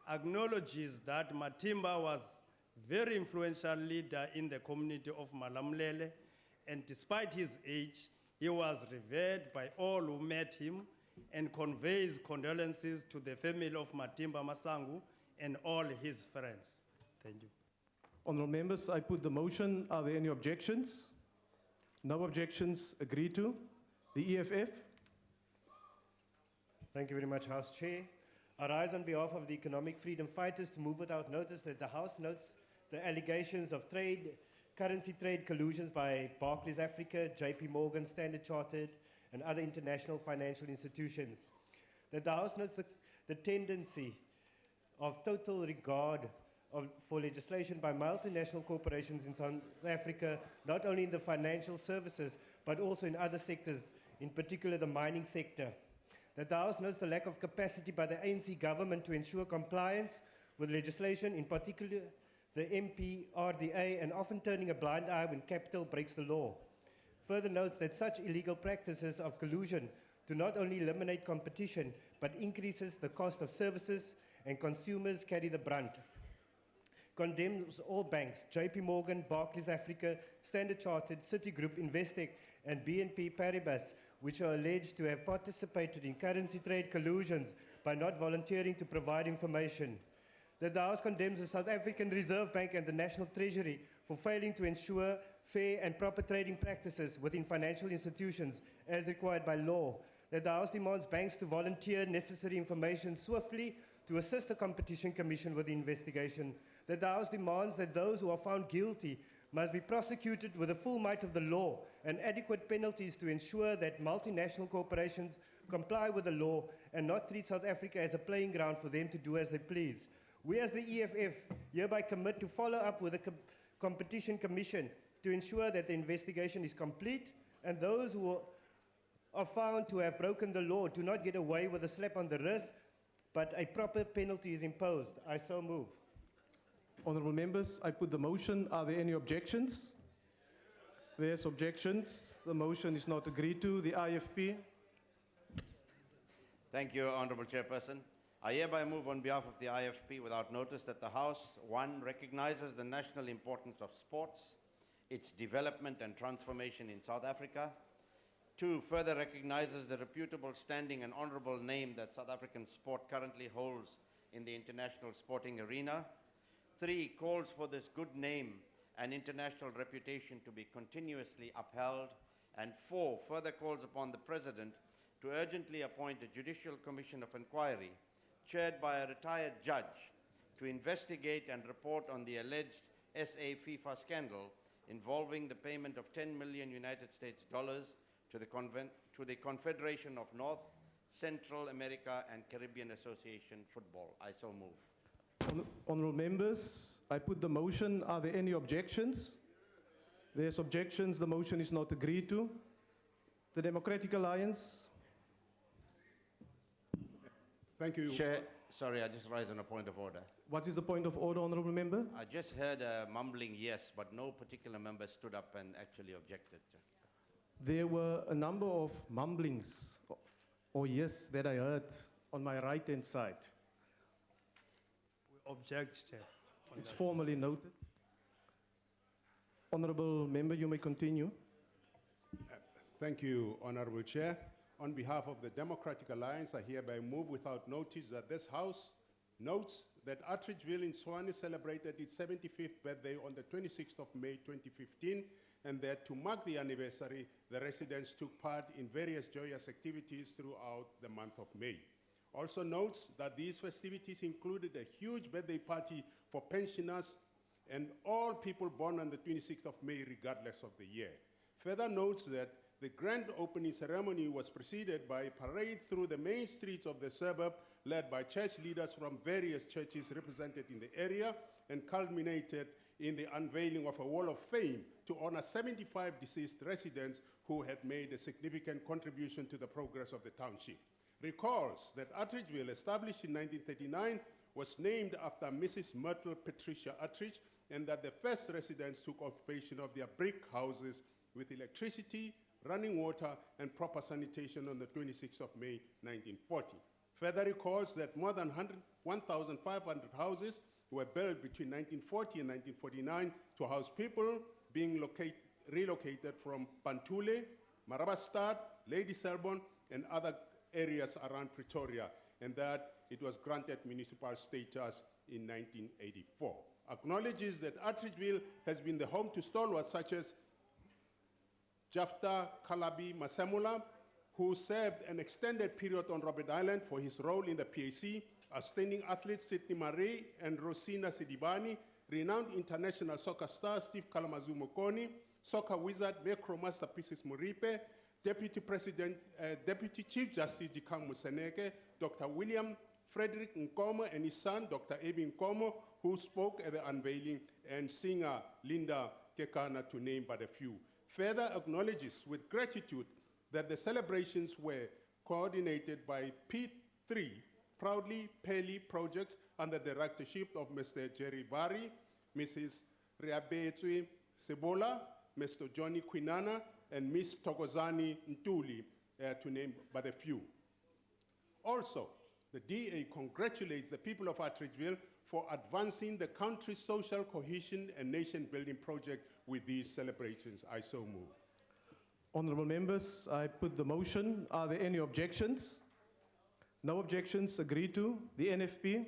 Acknowledges that Matimba was very influential leader in the community of Malamulele, and despite his age, he was revered by all who met him, and conveys condolences to the family of Matimba Masangu and all his friends. Thank you. Honourable members, I put the motion. Are there any objections? No objections, agreed to. The EFF? Thank you very much, House Chair. I rise on behalf of the economic freedom fighters to move without notice that the House notes the allegations of currency trade collusions by Barclays Africa, JP Morgan, Standard Chartered, and other international financial institutions. That the House notes the tendency of total regard for legislation by multinational corporations in South Africa, not only in the financial services, but also in other sectors, in particular the mining sector. That the House notes the lack of capacity by the ANC government to ensure compliance with legislation, in particular the MPRDA, and often turning a blind eye when capital breaks the law. Further notes that such illegal practices of collusion do not only eliminate competition, but increases the cost of services, and consumers carry the brunt. Condemns all banks, JP Morgan, Barclays Africa, Standard Chartered, Citigroup, Investec, and BNP Paribas, which are alleged to have participated in currency trade collusions by not volunteering to provide information. That the House condemns the South African Reserve Bank and the National Treasury for failing to ensure fair and proper trading practices within financial institutions as required by law. That the House demands banks to volunteer necessary information swiftly to assist the Competition Commission with the investigation. That the House demands that those who are found guilty must be prosecuted with the full might of the law and adequate penalties to ensure that multinational corporations comply with the law and not treat South Africa as a playing ground for them to do as they please. We as the EFF hereby commit to follow up with the Competition Commission to ensure that the investigation is complete and those who are found to have broken the law do not get away with a slap on the wrist, but a proper penalty is imposed. I so move. Honourable members, I put the motion. Are there any objections? There's objections. The motion is not agreed to. The IFP? Thank you, Honorable Chairperson. I hereby move on behalf of the IFP without notice that the House, 1, recognizes the national importance of sports, its development and transformation in South Africa. 2, further recognizes the reputable standing and honorable name that South African sport currently holds in the international sporting arena. 3, calls for this good name and international reputation to be continuously upheld. And 4, further calls upon the President to urgently appoint a Judicial Commission of Inquiry chaired by a retired judge to investigate and report on the alleged SA FIFA scandal involving the payment of $10 million United States to the Confederation of North, Central America and Caribbean Association Football. I so move. Honourable members, I put the motion. Are there any objections? There's objections. The motion is not agreed to. The Democratic Alliance. Thank you. Chair, sorry, I just rise on a point of order. What is the point of order, Honourable Member? I just heard a mumbling yes, but no particular member stood up and actually objected. There were a number of mumblings or yes that I heard on my right-hand side. We object, Chair. It's formally noted. Honourable Member, you may continue. Thank you, Honorable Chair. On behalf of the Democratic Alliance, I hereby move without notice that this House notes that Attridgeville in Swane celebrated its 75th birthday on the 26th of May 2015, and that to mark the anniversary, the residents took part in various joyous activities throughout the month of May. Also notes that these festivities included a huge birthday party for pensioners and all people born on the 26th of May, regardless of the year. Further notes that the grand opening ceremony was preceded by a parade through the main streets of the suburb, led by church leaders from various churches represented in the area, and culminated in the unveiling of a wall of fame to honor 75 deceased residents who had made a significant contribution to the progress of the township. Recalls that Attridgeville, established in 1939, was named after Mrs. Myrtle Patricia Attridge, and that the first residents took occupation of their brick houses with electricity, running water, and proper sanitation on the 26th of May 1940. Further recalls that more than 1,500 houses were built between 1940 and 1949 to house people being relocated from Pantule, Marabastad, Lady Selborne, and other areas around Pretoria, and that it was granted municipal status in 1984. Acknowledges that Attridgeville has been the home to stalwarts such as Jafta Kalabi Masemula, who served an extended period on Robert Island for his role in the PAC, outstanding athletes Sidney Marie and Rosina Sidibani, renowned international soccer star Steve Kalamazoo Mokoni, soccer wizard Mekro Masterpieces Muripe, Deputy Chief Justice Jikang Museneke, Dr. William Frederick Nkomo and his son, Dr. Ebi Nkomo, who spoke at the unveiling, and singer Linda Kekana, to name but a few. Further acknowledges with gratitude that the celebrations were coordinated by P3 Proudly Peli Projects under the directorship of Mr. Jerry Barry, Mrs. Riabetswe Sebola, Mr. Johnny Quinana, and Ms. Tokozani Ntuli, to name but a few. Also, the DA congratulates the people of Attridgeville for advancing the country's social cohesion and nation-building project with these celebrations. I so move. Honourable members, I put the motion. Are there any objections? No objections. Agreed to. The NFP.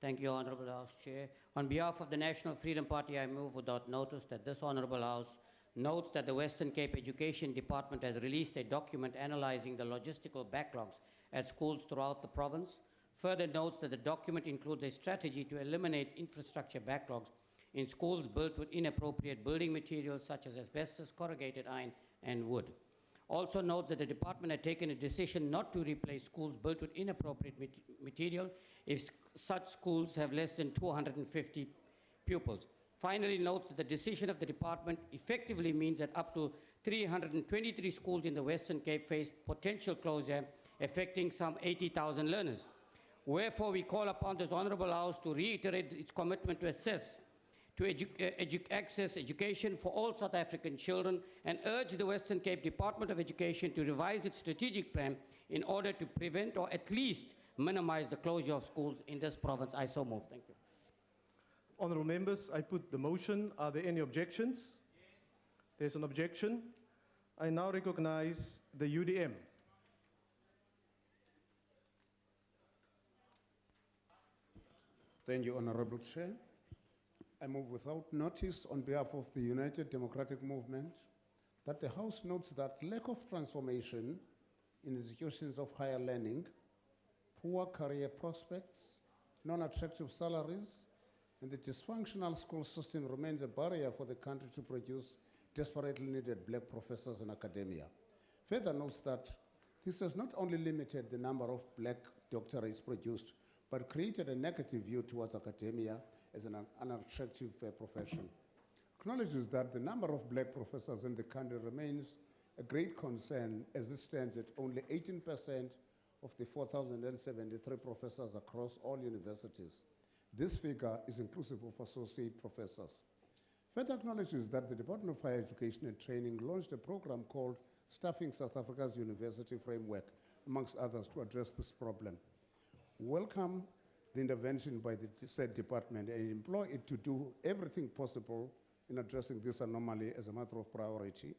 Thank you, Honourable House Chair. On behalf of the National Freedom Party, I move without notice that this Honourable House notes that the Western Cape Education Department has released a document analyzing the logistical backlogs at schools throughout the province. Further notes that the document includes a strategy to eliminate infrastructure backlogs in schools built with inappropriate building materials such as asbestos, corrugated iron, and wood. Also notes that the department had taken a decision not to replace schools built with inappropriate material if such schools have less than 250 pupils. Finally notes that the decision of the department effectively means that up to 323 schools in the Western Cape face potential closure, affecting some 80,000 learners. Wherefore, we call upon this Honourable House to reiterate its commitment to assess to access education for all South African children, and urge the Western Cape Department of Education to revise its strategic plan in order to prevent or at least minimize the closure of schools in this province. I so move. Thank you. Honourable members, I put the motion. Are there any objections? There's an objection. I now recognize the UDM. Thank you, Honorable Chair. I move without notice on behalf of the United Democratic Movement that the House notes that lack of transformation in institutions of higher learning, poor career prospects, non-attractive salaries, and the dysfunctional school system remains a barrier for the country to produce desperately needed black professors in academia. Further notes that this has not only limited the number of black doctorates produced, but created a negative view towards academia as an unattractive profession. Acknowledges that the number of black professors in the country remains a great concern as it stands at only 18% of the 4,073 professors across all universities. This figure is inclusive of associate professors. Further acknowledges that the Department of Higher Education and Training launched a program called Staffing South Africa's University Framework, amongst others, to address this problem. Welcome the intervention by the said department and employ it to do everything possible in addressing this anomaly as a matter of priority.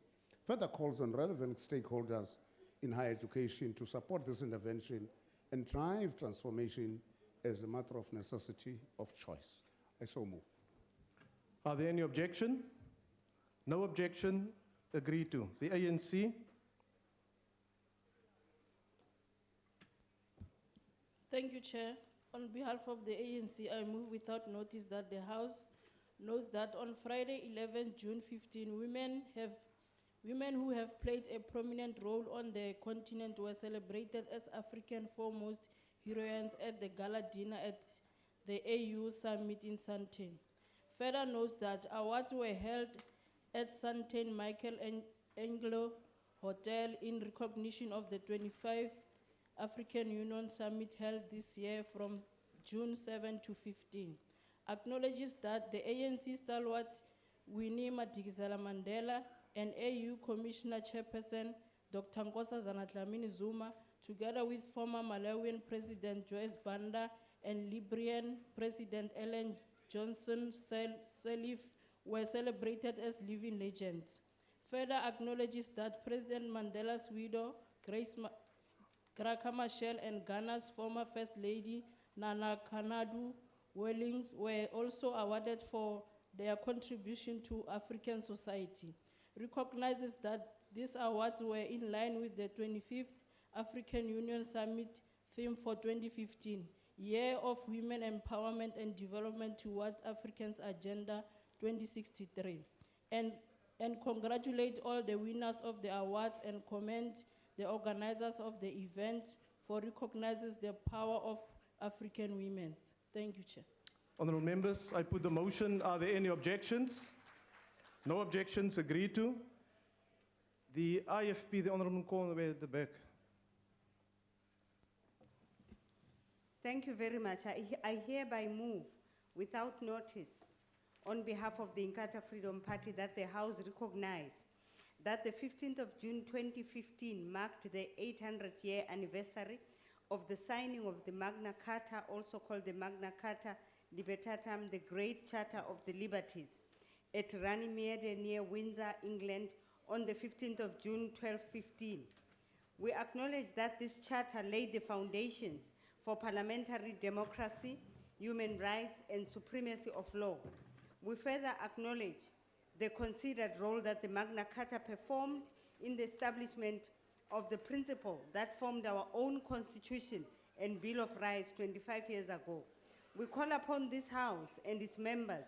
Further calls on relevant stakeholders in higher education to support this intervention and drive transformation as a matter of necessity of choice. I so move. Are there any objection? No objection. Agreed to. The ANC. Thank you, Chair. On behalf of the ANC, I move without notice that the House knows that on Friday, 11 June 15, women who have played a prominent role on the continent were celebrated as African foremost heroines at the gala dinner at the AU summit in Sandton. Further notes that awards were held at Sandton Michael Anglo Hotel in recognition of the 25th African Union Summit held this year from June 7 to 15. Acknowledges that the ANC stalwart Winnie Madikizela-Mandela and AU Commissioner Chairperson Dr. Nkosi Zanatlamini Zuma, together with former Malawian President Joyce Banda and Liberian President Ellen Johnson Sirleaf, were celebrated as living legends. Further acknowledges that President Mandela's widow, Graca Machel, and Ghana's former First Lady, Nana Kanadu Wellings, were also awarded for their contribution to African society. Recognizes that these awards were in line with the 25th African Union Summit theme for 2015, Year of Women Empowerment and Development towards Africa's Agenda 2063, and congratulate all the winners of the awards and commend the organizers of the event for recognizing the power of African women. Thank you, Chair. Honourable members, I put the motion. Are there any objections? No objections. Agreed to. The IFP, the Honourable Nkonwe at the back. Thank you very much. I hereby move without notice on behalf of the Inkatha Freedom Party that the House recognize that the 15th of June 2015 marked the 800th year anniversary of the signing of the Magna Carta, also called the Magna Carta Libertatum, the Great Charter of the Liberties, at Runnymede near Windsor, England, on the 15th of June 1215. We acknowledge that this charter laid the foundations for parliamentary democracy, human rights, and supremacy of law. We further acknowledge the considered role that the Magna Carta performed in the establishment of the principle that formed our own Constitution and Bill of Rights 25 years ago. We call upon this House and its members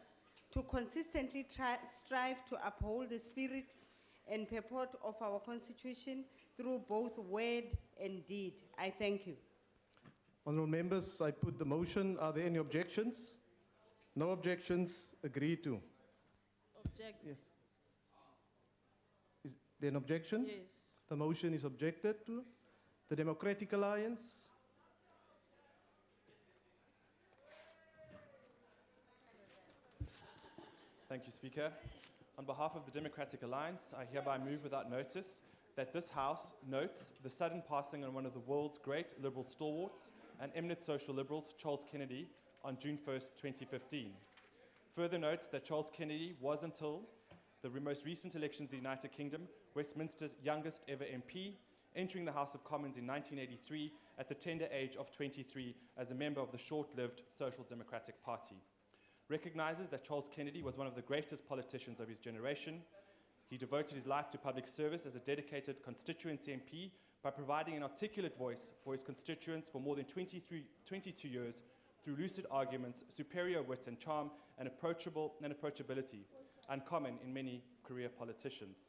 to consistently strive to uphold the spirit and purport of our Constitution through both word and deed. I thank you. Honourable members, I put the motion. Are there any objections? No objections. Agreed to. Object. Yes. Is there an objection? Yes. The motion is objected to. The Democratic Alliance. Thank you, Speaker. On behalf of the Democratic Alliance, I hereby move without notice that this House notes the sudden passing of one of the world's great liberal stalwarts and eminent social liberals, Charles Kennedy, on June 1st, 2015. Further notes that Charles Kennedy was, until the most recent elections in the United Kingdom, Westminster's youngest ever MP, entering the House of Commons in 1983 at the tender age of 23 as a member of the short-lived Social Democratic Party. Recognizes that Charles Kennedy was one of the greatest politicians of his generation. He devoted his life to public service as a dedicated constituency MP by providing an articulate voice for his constituents for more than 22 years through lucid arguments, superior wit and charm, and approachability, uncommon in many career politicians.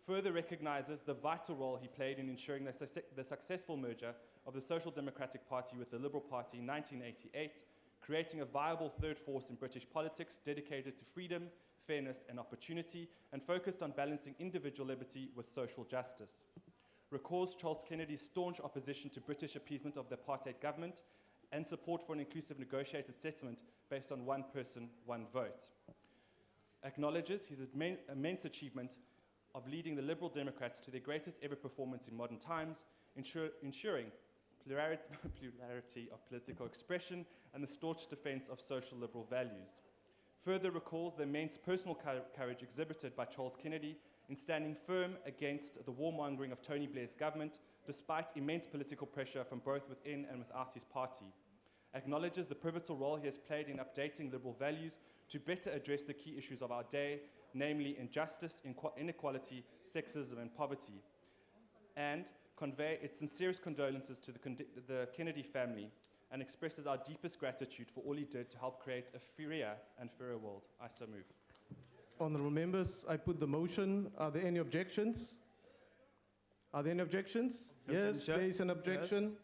Further recognizes the vital role he played in ensuring the successful merger of the Social Democratic Party with the Liberal Party in 1988, creating a viable third force in British politics dedicated to freedom, fairness, and opportunity, and focused on balancing individual liberty with social justice. Recalls Charles Kennedy's staunch opposition to British appeasement of the apartheid government and support for an inclusive negotiated settlement based on one person, one vote. Acknowledges his immense achievement of leading the Liberal Democrats to their greatest ever performance in modern times, ensuring plurality of political expression and the staunch defense of social liberal values. Further recalls the immense personal courage exhibited by Charles Kennedy in standing firm against the warmongering of Tony Blair's government, despite immense political pressure from both within and without his party. Acknowledges the pivotal role he has played in updating liberal values to better address the key issues of our day, namely injustice, inequality, sexism, and poverty, and convey its sincerest condolences to the Kennedy family and expresses our deepest gratitude for all he did to help create a freer and fairer world. I so move. Honourable members, I put the motion. Are there any objections? Are there any objections? Yes, there is an objection.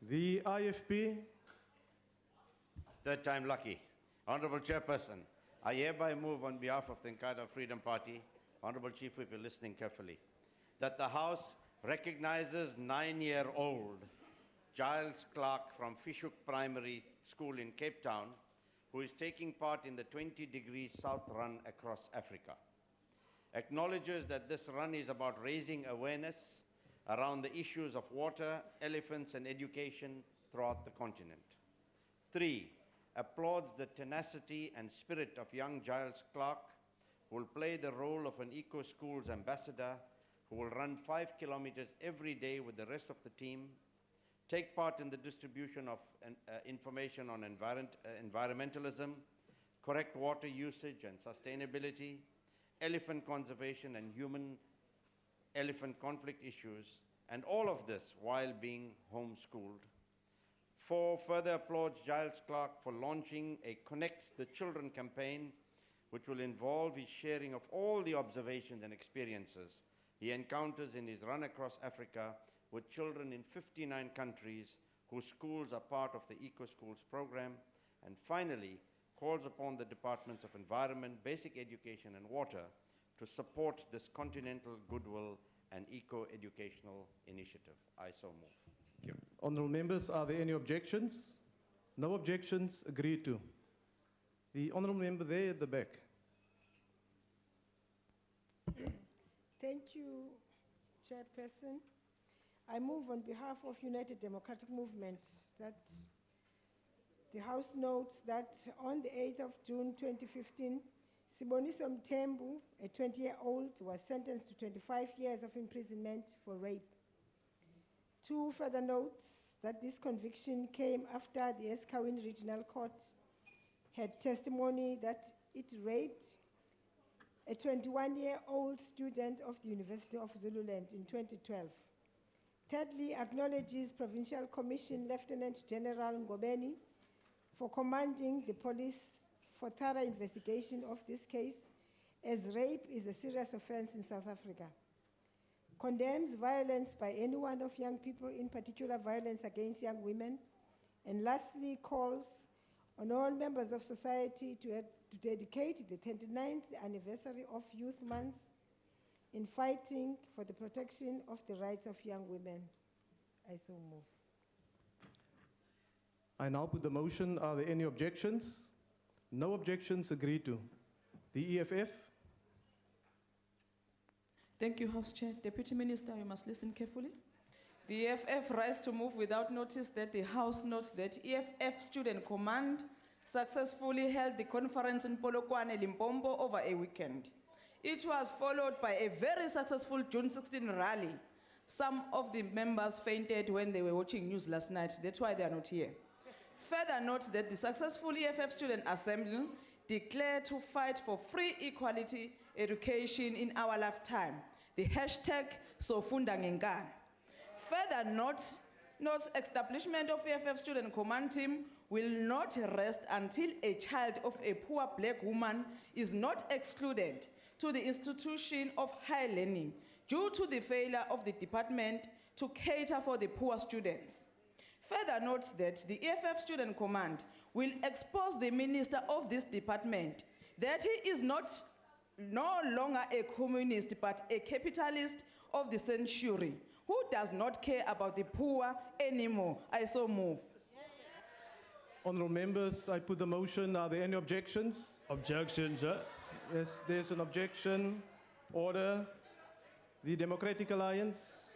Yes. The IFP. Third time lucky. Honourable Chairperson, I hereby move on behalf of the Inkatha Freedom Party, Honourable Chief Whip, you're listening carefully, that the House recognizes 9-year-old Giles Clark from Fishhook Primary School in Cape Town, who is taking part in the 20 Degrees South Run across Africa. Acknowledges that this run is about raising awareness around the issues of water, elephants, and education throughout the continent. 3, applauds the tenacity and spirit of young Giles Clark, who will play the role of an eco-schools ambassador, who will run 5 kilometers every day with the rest of the team, take part in the distribution of information on environmentalism, correct water usage and sustainability, elephant conservation and human-elephant conflict issues, and all of this while being homeschooled. 4, further applauds Giles Clark for launching a Connect the Children campaign, which will involve his sharing of all the observations and experiences he encounters in his run across Africa with children in 59 countries whose schools are part of the Eco Schools program. And finally, calls upon the Departments of Environment, Basic Education and Water to support this continental goodwill and eco-educational initiative. I so move. Thank you. Honourable members, are there any objections? No objections, agreed to. The honourable member there at the back. Thank you, Chairperson. I move on behalf of United Democratic Movement that the House notes that on the 8th of June 2015, Siboniso Mtembu, a 20-year-old, was sentenced to 25 years of imprisonment for rape. 2 further notes that this conviction came after the Eskawini Regional Court had testimony that it raped a 21-year-old student of the University of Zululand in 2012. Thirdly, acknowledges Provincial Commission Lieutenant General Ngobeni for commanding the police for thorough investigation of this case, as rape is a serious offense in South Africa. Condemns violence by anyone of young people, in particular violence against young women. And lastly, calls on all members of society to dedicate the 29th anniversary of Youth Month in fighting for the protection of the rights of young women. I so move. I now put the motion. Are there any objections? No objections, agreed to. The EFF. Thank you, House Chair. Deputy Minister, you must listen carefully. The EFF rise to move without notice that the House notes that EFF Student Command successfully held the conference in Polokwane, Limpopo over a weekend. It was followed by a very successful June 16 rally. Some of the members fainted when they were watching news last night. That's why they are not here. Further note that the successful EFF Student Assembly declared to fight for free equality education in our lifetime. The hashtag Sofunda Ngenkani. Further note establishment of EFF Student Command Team will not rest until a child of a poor black woman is not excluded to the institution of higher learning due to the failure of the department to cater for the poor students. Further notes that the EFF Student Command will expose the minister of this department that he is no longer a communist but a capitalist of the century who does not care about the poor anymore. I so move. Honourable members, I put the motion. Are there any objections? Objections, sir. Yes, there's an objection. Order. The Democratic Alliance.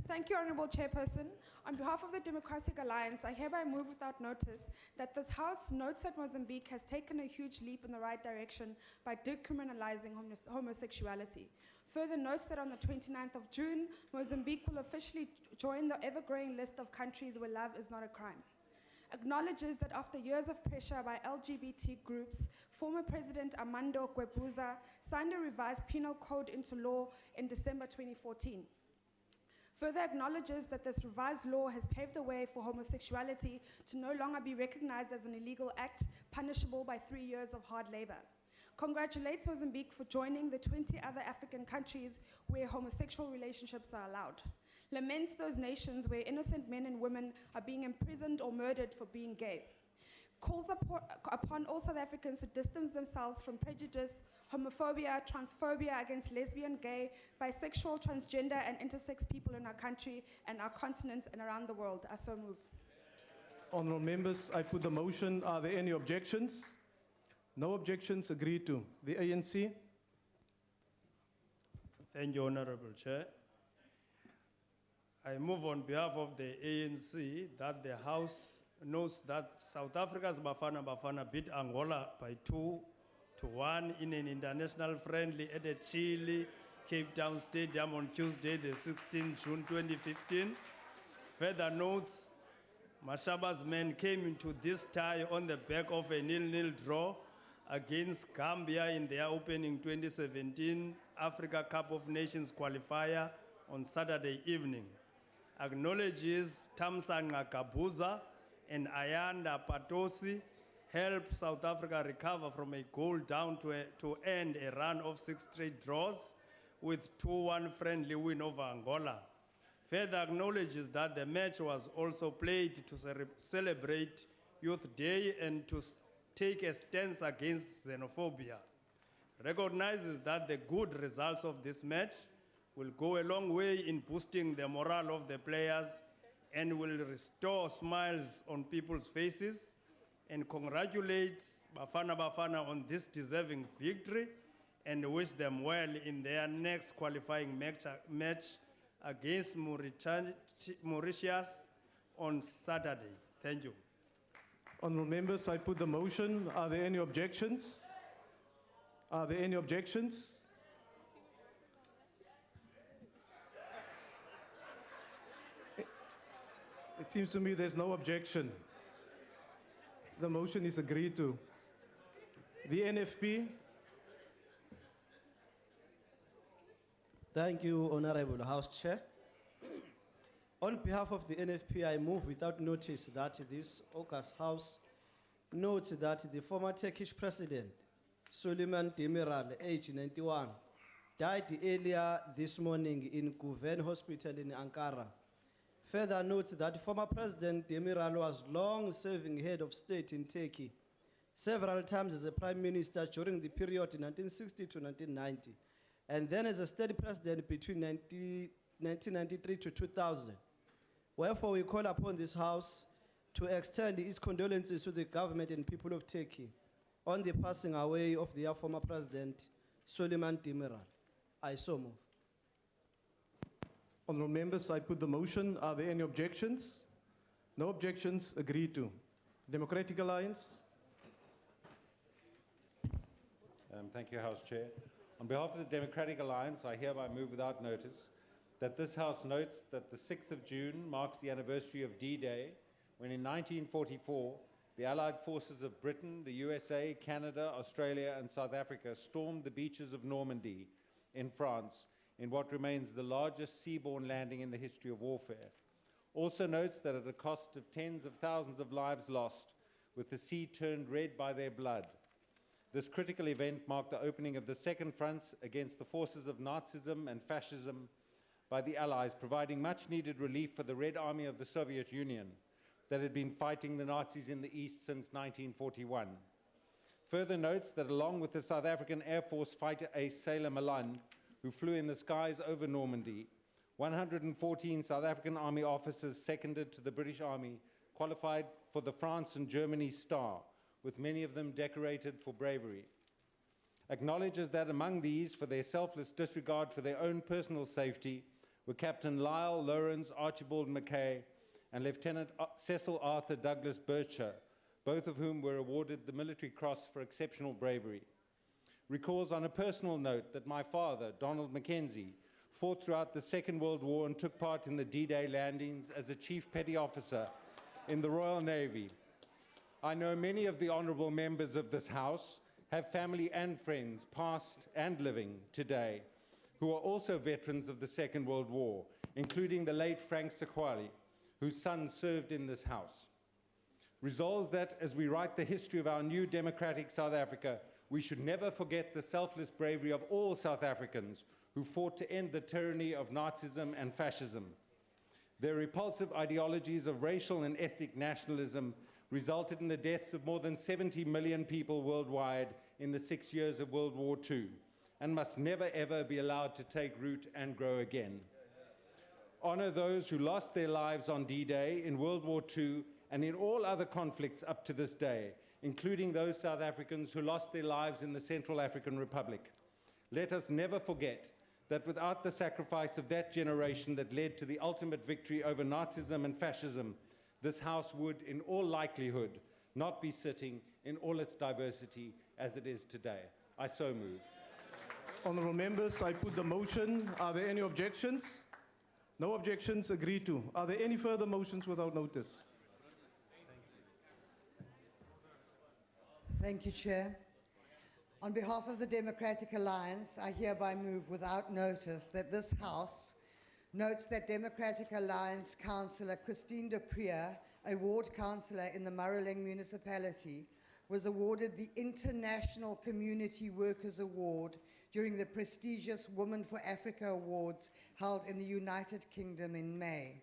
Thank you, Honourable Chairperson. On behalf of the Democratic Alliance, I hereby move without notice that this House notes that Mozambique has taken a huge leap in the right direction by decriminalizing homosexuality. Further notes that on the 29th of June, Mozambique will officially join the ever-growing list of countries where love is not a crime. Acknowledges that after years of pressure by LGBT groups, former President Armando Guebuza signed a revised penal code into law in December 2014. Further acknowledges that this revised law has paved the way for homosexuality to no longer be recognized as an illegal act punishable by 3 years of hard labor. Congratulates Mozambique for joining the 20 other African countries where homosexual relationships are allowed. Laments those nations where innocent men and women are being imprisoned or murdered for being gay. Calls upon all South Africans to distance themselves from prejudice, homophobia, transphobia against lesbian, gay, bisexual, transgender, and intersex people in our country and our continent and around the world. I so move. Honourable members, I put the motion. Are there any objections? No objections, agreed to. The ANC. Thank you, Honorable Chair. I move on behalf of the ANC that the House knows that South Africa's Bafana beat Angola by 2-1 in an international friendly at the Chile Cape Town Stadium on Tuesday, the 16th June 2015. Further notes, Mashaba's men came into this tie on the back of a 0-0 draw against Gambia in their opening 2017 Africa Cup of Nations qualifier on Saturday evening. Acknowledges Tamsanga Kabuza and Ayanda Patosi helped South Africa recover from a goal down to end a run of 6 straight draws with 2-1 friendly win over Angola. Further acknowledges that the match was also played to celebrate Youth Day and to take a stance against xenophobia. Recognizes that the good results of this match will go a long way in boosting the morale of the players and will restore smiles on people's faces, and congratulates Bafana on this deserving victory and wish them well in their next qualifying match against Mauritius on Saturday. Thank you. Honourable members, I put the motion. Are there any objections? Are there any objections? It seems to me there's no objection. The motion is agreed to. The NFP. Thank you, Honorable House Chair. On behalf of the NFP, I move without notice that this August House notes that the former Turkish President, Süleyman Demirel, age 91, died earlier this morning in Güven Hospital in Ankara. Further notes that former President Demirel was long-serving head of state in Turkey, several times as a prime minister during the period 1960 to 1990, and then as a state president between 1993 to 2000. Wherefore, we call upon this House to extend its condolences to the government and people of Turkey on the passing away of their former president, Suleiman Demirel. I so move. Honourable members, I put the motion. Are there any objections? No objections. Agreed to. Democratic Alliance. Thank you, House Chair. On behalf of the Democratic Alliance, I hereby move without notice that this House notes that the 6th of June marks the anniversary of D-Day, when in 1944, the Allied forces of Britain, the USA, Canada, Australia, and South Africa stormed the beaches of Normandy in France in what remains the largest seaborne landing in the history of warfare. Also notes that at a cost of tens of thousands of lives lost, with the sea turned red by their blood. This critical event marked the opening of the second front against the forces of Nazism and fascism by the Allies, providing much-needed relief for the Red Army of the Soviet Union that had been fighting the Nazis in the East since 1941. Further notes that along with the South African Air Force fighter ace Sailor Malan, who flew in the skies over Normandy, 114 South African Army officers seconded to the British Army qualified for the France and Germany Star, with many of them decorated for bravery. Acknowledges that among these, for their selfless disregard for their own personal safety, were Captain Lyle Lawrence Archibald Mackay and Lieutenant Cecil Arthur Douglas Bircher, both of whom were awarded the Military Cross for exceptional bravery. Recalls on a personal note that my father, Donald Mackenzie, fought throughout the Second World War and took part in the D-Day landings as a Chief Petty Officer in the Royal Navy. I know many of the honourable members of this House have family and friends, past and living today, who are also veterans of the Second World War, including the late Frank Sequali, whose son served in this House. Resolves that as we write the history of our new democratic South Africa, we should never forget the selfless bravery of all South Africans who fought to end the tyranny of Nazism and fascism. Their repulsive ideologies of racial and ethnic nationalism resulted in the deaths of more than 70 million people worldwide in the 6 years of World War II, and must never ever be allowed to take root and grow again. Honor those who lost their lives on D-Day in World War II and in all other conflicts up to this day, including those South Africans who lost their lives in the Central African Republic. Let us never forget that without the sacrifice of that generation that led to the ultimate victory over Nazism and fascism, this House would, in all likelihood, not be sitting in all its diversity as it is today. I so move. Honourable members, I put the motion. Are there any objections? No objections. Agreed to. Are there any further motions without notice? Thank you, Chair. On behalf of the Democratic Alliance, I hereby move without notice that this House notes that Democratic Alliance Councillor Christine de Prier, a ward councillor in the Maraleng municipality, was awarded the International Community Workers Award during the prestigious Women for Africa Awards held in the United Kingdom in May.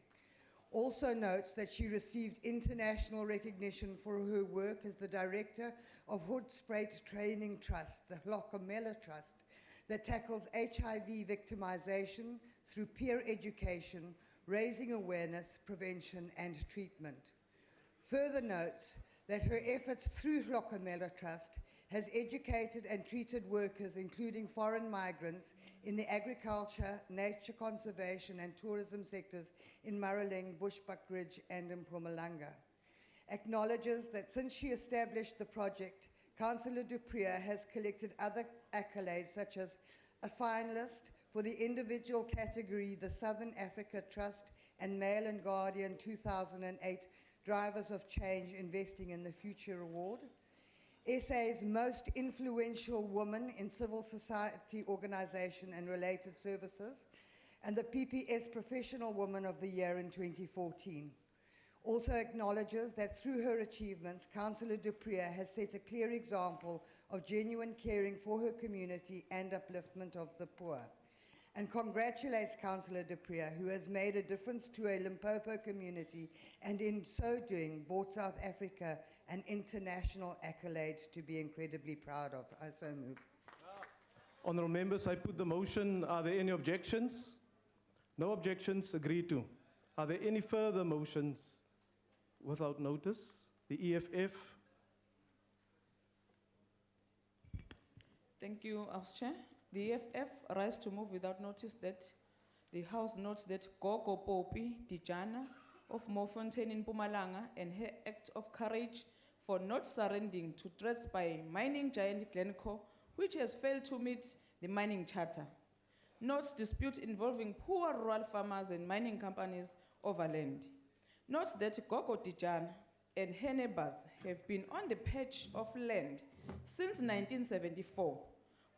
Also notes that she received international recognition for her work as the director of Hoedspruit Training Trust, the Hlockomela Trust, that tackles HIV victimization through peer education, raising awareness, prevention, and treatment. Further notes that her efforts through Hlockomela Trust has educated and treated workers, including foreign migrants, in the agriculture, nature conservation, and tourism sectors in Maraleng, Bushbuckridge, and in Mpumalanga. Acknowledges that since she established the project, Councillor du Preez has collected other accolades, such as a finalist for the individual category, the Southern Africa Trust and Mail and Guardian 2008 Drivers of Change Investing in the Future Award, SA's most influential woman in civil society organization and related services, and the PPS Professional Woman of the Year in 2014. Also acknowledges that through her achievements, Councillor du Preez has set a clear example of genuine caring for her community and upliftment of the poor, and congratulates Councillor du Preez, who has made a difference to a Limpopo community and in so doing brought South Africa an international accolade to be incredibly proud of. I so move. Honourable members, I put the motion. Are there any objections? No objections, agreed to. Are there any further motions without notice? The EFF. Thank you, House Chair. The EFF rise to move without notice that the House notes that Gogo Popi Dijana of Mofontein in Pumalanga and her act of courage for not surrendering to threats by mining giant Glencore, which has failed to meet the mining charter. Notes dispute involving poor rural farmers and mining companies over land. Notes that Gogo Dijana and her neighbors have been on the patch of land since 1974,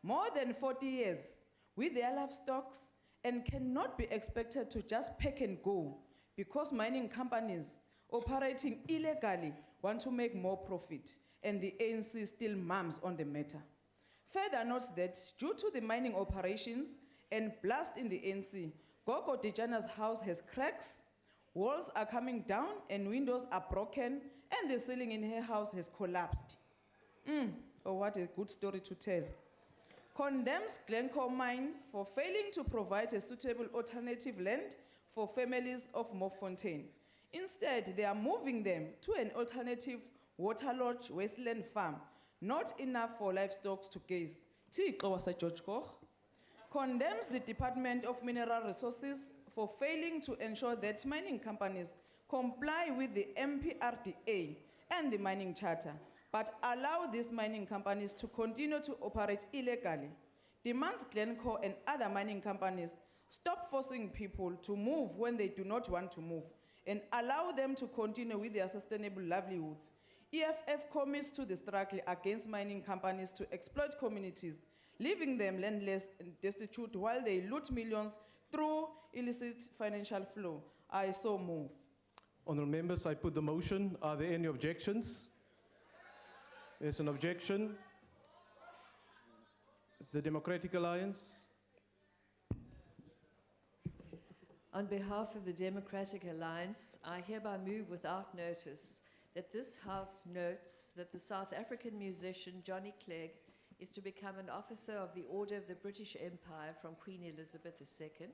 more than 40 years, with their livestock, and cannot be expected to just pack and go because mining companies operating illegally want to make more profit, and the ANC still mums on the matter. Further notes that due to the mining operations and blast in the ANC, Gogo Dijana's house has cracks, walls are coming down, and windows are broken, and the ceiling in her house has collapsed. Oh, what a good story to tell. Condemns Glencore Mine for failing to provide a suitable alternative land for families of Mofontein. Instead, they are moving them to an alternative waterlodge wasteland farm, not enough for livestock to gaze. George Koch condemns the Department of Mineral Resources for failing to ensure that mining companies comply with the MPRDA and the mining charter, but allow these mining companies to continue to operate illegally. Demands Glencore and other mining companies stop forcing people to move when they do not want to move, and allow them to continue with their sustainable livelihoods. EFF commits to the struggle against mining companies to exploit communities, leaving them landless and destitute while they loot millions through illicit financial flow. I so move. Honourable members, I put the motion. Are there any objections? There's an objection. The Democratic Alliance. On behalf of the Democratic Alliance, I hereby move without notice that this House notes that the South African musician Johnny Clegg is to become an officer of the Order of the British Empire from Queen Elizabeth II.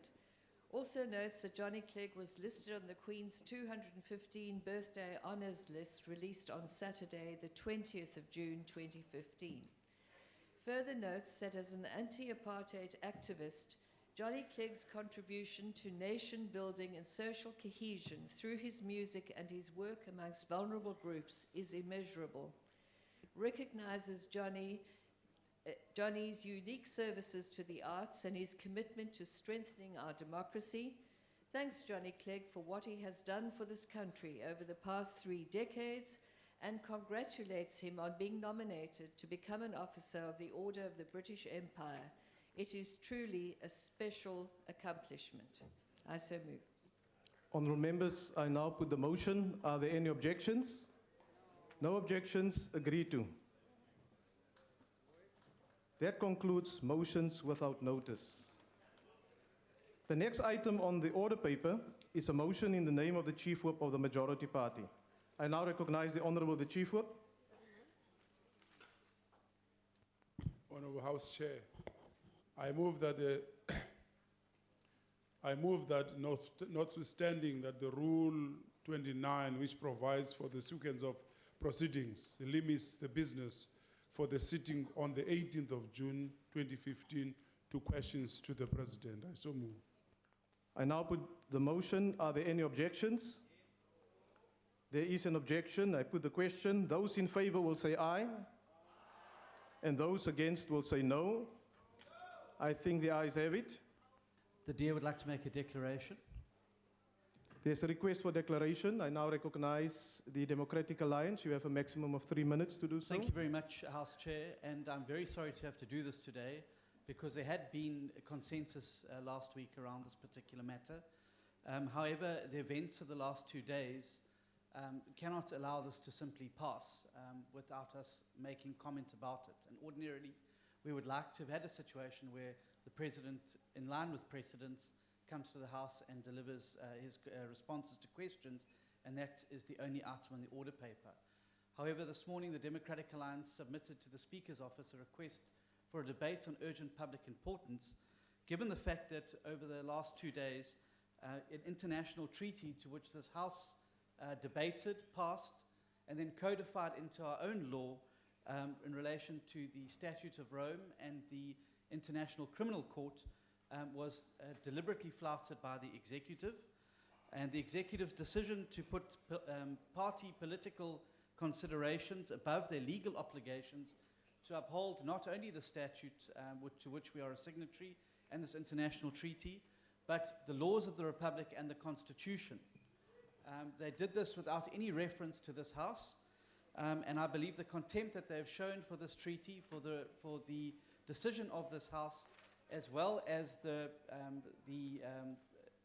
Also notes that Johnny Clegg was listed on the Queen's 215 birthday honours list released on Saturday, the 20th of June 2015. Further notes that as an anti-apartheid activist, Johnny Clegg's contribution to nation building and social cohesion through his music and his work amongst vulnerable groups is immeasurable. Recognizes Johnny's unique services to the arts and his commitment to strengthening our democracy. Thanks Johnny Clegg for what he has done for this country over the past 3 decades, and congratulates him on being nominated to become an officer of the Order of the British Empire. It is truly a special accomplishment. I so move. Honourable members, I now put the motion. Are there any objections? No objections, agreed to. That concludes motions without notice. The next item on the order paper is a motion in the name of the Chief Whip of the Majority Party. I now recognize the Honourable Chief Whip. Honourable House Chair, I move that notwithstanding that the Rule 29, which provides for the sequence of proceedings, limits the business for the sitting on the 18th of June 2015 to questions to the President. I so move. I now put the motion. Are there any objections? There is an objection. I put the question. Those in favor will say aye. And those against will say no. I think the ayes have it. The Dear would like to make a declaration. There's a request for declaration. I now recognize the Democratic Alliance. You have a maximum of 3 minutes to do so. Thank you very much, House Chair, and I'm very sorry to have to do this today because there had been a consensus last week around this particular matter. However, the events of the last 2 days cannot allow this to simply pass without us making comment about it. And ordinarily, we would like to have had a situation where the President, in line with precedents, comes to the House and delivers his responses to questions, and that is the only item on the order paper. However, this morning the Democratic Alliance submitted to the Speaker's office a request for a debate on urgent public importance, given the fact that over the last 2 days an international treaty to which this House debated, passed, and then codified into our own law in relation to the Statute of Rome and the International Criminal Court was deliberately flouted by the executive. And the executive's decision to put party political considerations above their legal obligations to uphold not only the statute to which we are a signatory and this international treaty, but the laws of the Republic and the Constitution. They did this without any reference to this House, and I believe the contempt that they have shown for this treaty, for the decision of this House, as well as the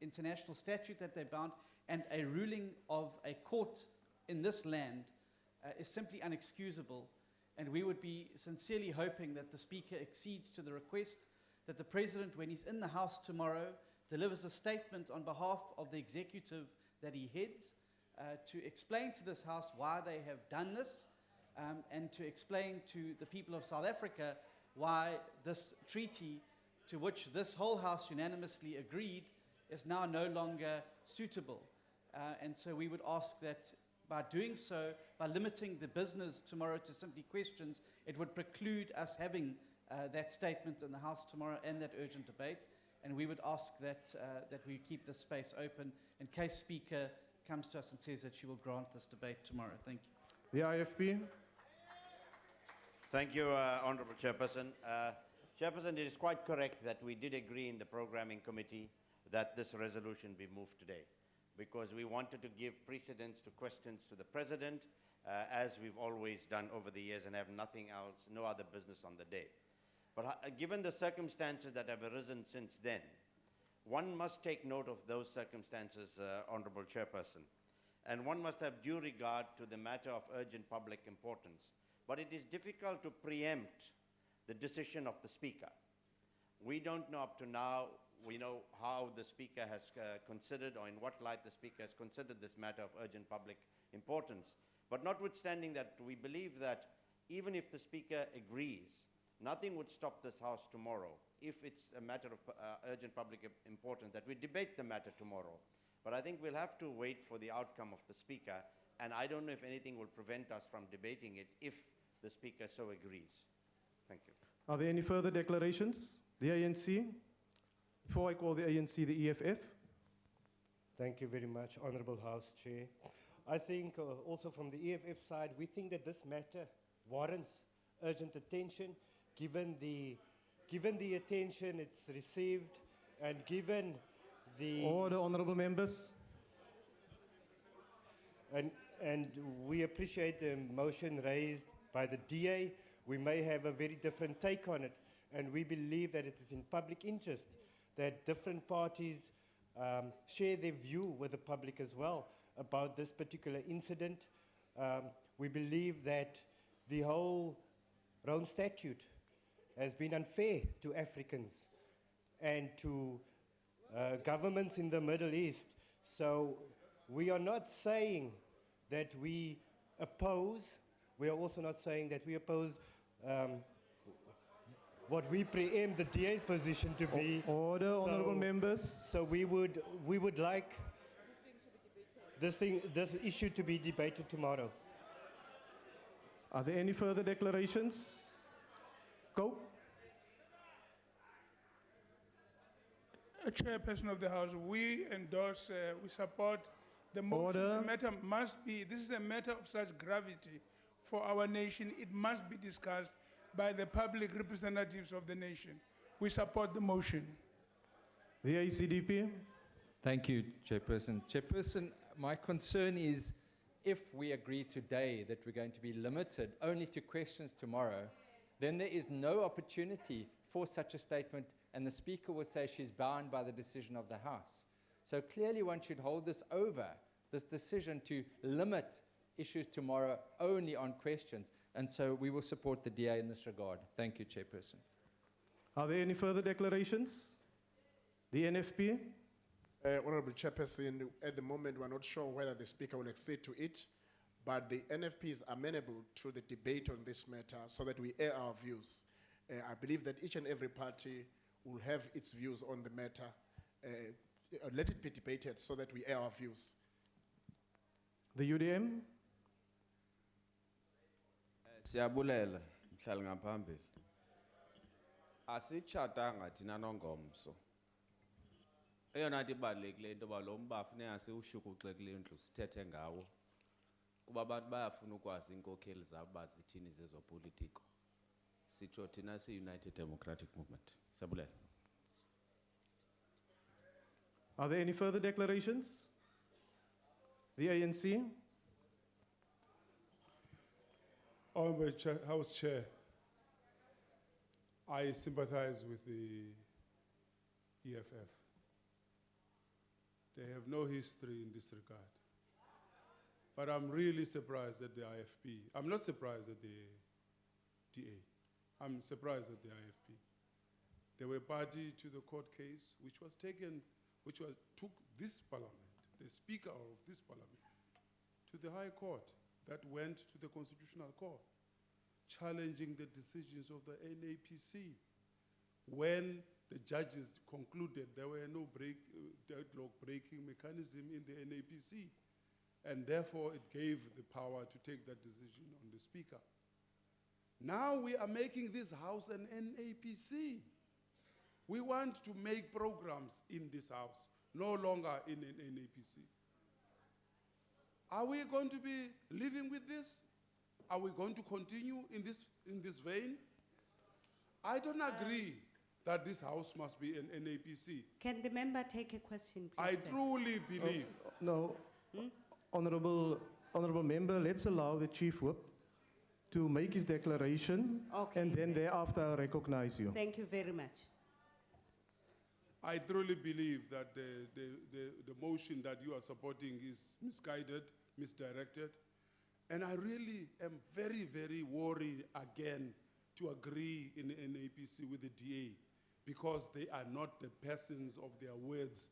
international statute that they bound, and a ruling of a court in this land is simply unexcusable. And we would be sincerely hoping that the Speaker accedes to the request that the President, when he's in the House tomorrow, delivers a statement on behalf of the executive that he heads to explain to this House why they have done this and to explain to the people of South Africa why this treaty, to which this whole House unanimously agreed, is now no longer suitable. And so we would ask that by doing so, by limiting the business tomorrow to simply questions, it would preclude us having that statement in the House tomorrow and that urgent debate. And we would ask that we keep this space open in case Speaker comes to us and says that she will grant this debate tomorrow. Thank you. The IFP. Thank you, Honourable Chairperson. Chairperson, it is quite correct that we did agree in the Programming Committee that this resolution be moved today, because we wanted to give precedence to questions to the President, as we've always done over the years, and have nothing else, no other business on the day. But given the circumstances that have arisen since then, one must take note of those circumstances, Honourable Chairperson, and one must have due regard to the matter of urgent public importance. But it is difficult to preempt the decision of the Speaker. We don't know up to now. We know how the Speaker has considered, or in what light the Speaker has considered this matter of urgent public importance. But notwithstanding that, we believe that even if the Speaker agrees, nothing would stop this House tomorrow, if it's a matter of urgent public importance, that we debate the matter tomorrow. But I think we'll have to wait for the outcome of the Speaker, and I don't know if anything will prevent us from debating it if the Speaker so agrees. Thank you. Are there any further declarations? The ANC. Before I call the ANC, the EFF. Thank you very much, Honourable House Chair. I think also from the EFF side, we think that this matter warrants urgent attention, given the attention it's received, and given the... Order, honourable members. And we appreciate the motion raised by the DA. We may have a very different take on it, and we believe that it is in public interest that different parties share their view with the public as well about this particular incident. We believe that the whole Rome Statute has been unfair to Africans and to governments in the Middle East. So we are not saying that we oppose, we are also not saying that we oppose what we preempt the DA's position to be. Order, honourable members. So we would like this issue to be debated tomorrow. Are there any further declarations? Go. Chairperson of the House, we endorse, we support the motion. Order. The matter must be, this is a matter of such gravity for our nation. It must be discussed by the public representatives of the nation. We support the motion. The ACDP. Thank you, Chairperson. Chairperson, my concern is if we agree today that we're going to be limited only to questions tomorrow, then there is no opportunity for such a statement, and the Speaker will say she's bound by the decision of the House. So clearly one should hold this over, this decision to limit issues tomorrow only on questions. And so we will support the DA in this regard. Thank you, Chairperson. Are there any further declarations? The NFP. Honourable Chairperson, at the moment we're not sure whether the Speaker will accede to it, but the NFP is amenable to the debate on this matter so that we air our views. I believe that each and every party will have its views on the matter. let it be debated so that we air our views. The UDM? Siyabulela mhlali ngaphambili. Asichatanga thina nongomso. Eyona nto ibalulekile into yoba lo mba funeka siwushukuxe kule ndlu sithethe ngawo. Kuba abantu bayafuna ukwazi iinkokheli zabo uba zithini zezopolitiko. Sitsho thina siyi-United Democratic Movement. Siyabulela. Are there any further declarations? The ANC? Honorable House Chair, I sympathize with the EFF. They have no history in this regard. But I'm really surprised at the IFP. I'm not surprised at the DA. I'm surprised at the IFP. They were party to the court case, which took this parliament, the Speaker of this parliament, to the High Court, that went to the Constitutional Court, challenging the decisions of the NAPC. When the judges concluded there were no deadlock breaking mechanism in the NAPC, and therefore it gave the power to take that decision on the Speaker. Now we are making this House an NAPC. We want to make programs in this House, no longer in an NAPC. Are we going to be living with this? Are we going to continue in this vein? I don't agree that this House must be an NAPC. Can the member take a question, please? I sir? truly believe. No. Honorable member, let's allow the Chief Whip to make his declaration, and then thereafter I'll recognize you. Thank you very much. I truly believe that the motion that you are supporting is misguided, misdirected. And I really am very, very worried again to agree in NAPC with the DA because they are not the persons of their words.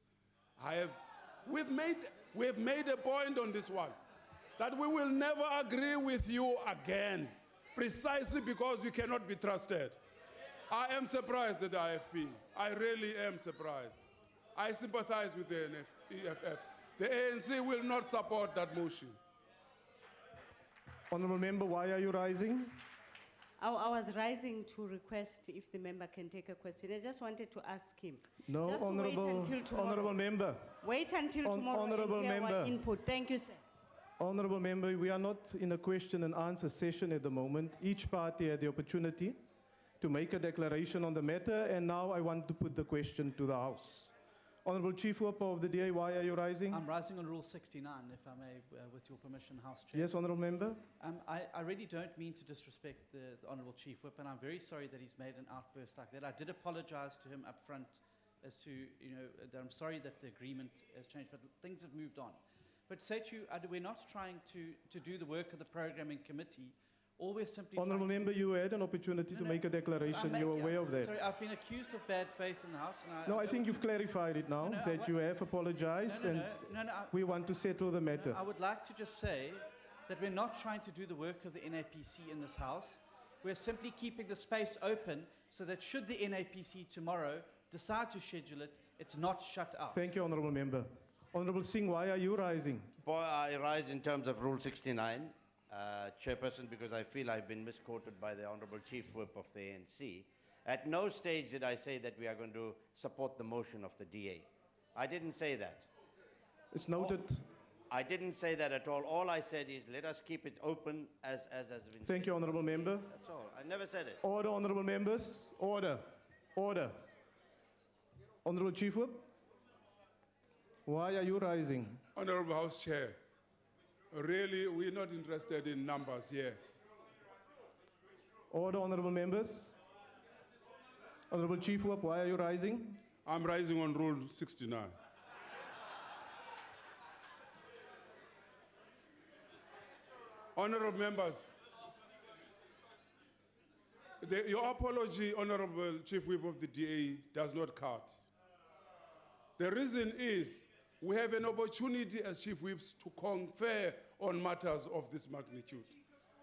We've made a point on this one that we will never agree with you again precisely because you cannot be trusted. I am surprised at the IFP. I really am surprised. I sympathize with the EFF. The ANC will not support that motion. Honorable member, why are you rising? I was rising to request if the member can take a question. I just wanted to ask him. No, just honorable, wait until tomorrow. honorable member. Wait until tomorrow honorable and hear member. our input. Thank you, sir. Honorable member, we are not in a question and answer session at the moment. Each party had the opportunity to make a declaration on the matter, and now I want to put the question to the House. Honorable Chief Whip of the DA, why are you rising? I'm rising on Rule 69, if I may, with your permission, House Chair. Yes, honorable member. I really don't mean to disrespect the Honourable Chief Whip, and I'm very sorry that he's made an outburst like that. I did apologise to him up front as to, that I'm sorry that the agreement has changed, but things have moved on. But say to you, we're not trying to do the work of the programming committee. All we're simply Honorable member, you had an opportunity to make a declaration. You're aware of that. Sorry, I've been accused of bad faith in the House. And No, I think you've clarified it now, that you have apologized, and we want to settle the matter. I would like to just say that we're not trying to do the work of the NAPC in this House. We're simply keeping the space open so that should the NAPC tomorrow decide to schedule it, it's not shut out. Thank you, honorable member. Honorable Singh, why are you rising? I rise in terms of Rule 69, Chairperson, because I feel I've been misquoted by the Honorable Chief Whip of the ANC. At no stage did I say that we are going to support the motion of the DA. I didn't say that. It's noted. I didn't say that at all. All I said is let us keep it open as has been Thank you, honorable member. That's all. I never said it. Order, honorable members. Order. Order. Honorable Chief Whip, why are you rising? Honorable House Chair, really, we're not interested in numbers here. Order, honorable members. Honorable Chief Whip, why are you rising? I'm rising on Rule 69. Honorable members, your apology, Honorable Chief Whip of the DA, does not cut. The reason is we have an opportunity as Chief Whips to confer on matters of this magnitude.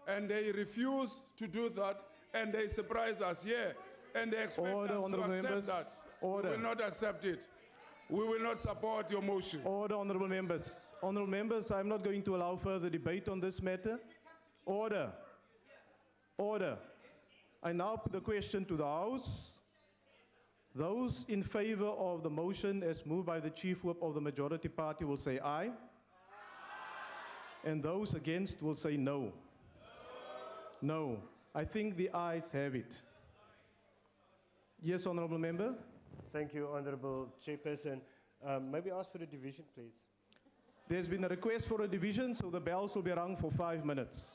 And they refuse to do that, and they surprise us here, and they expect us to accept that. We will not accept it. We will not support your motion. Order, honorable members. Honorable members, I'm not going to allow further debate on this matter. Order. Order. I now put the question to the House. Those in favor of the motion as moved by the Chief Whip of the majority party will say aye. And those against will say no. No. I think the ayes have it. Yes, honorable member. Thank you, Honorable Chairperson. Maybe ask for a division, please. There's been a request for a division, so the bells will be rung for 5 minutes.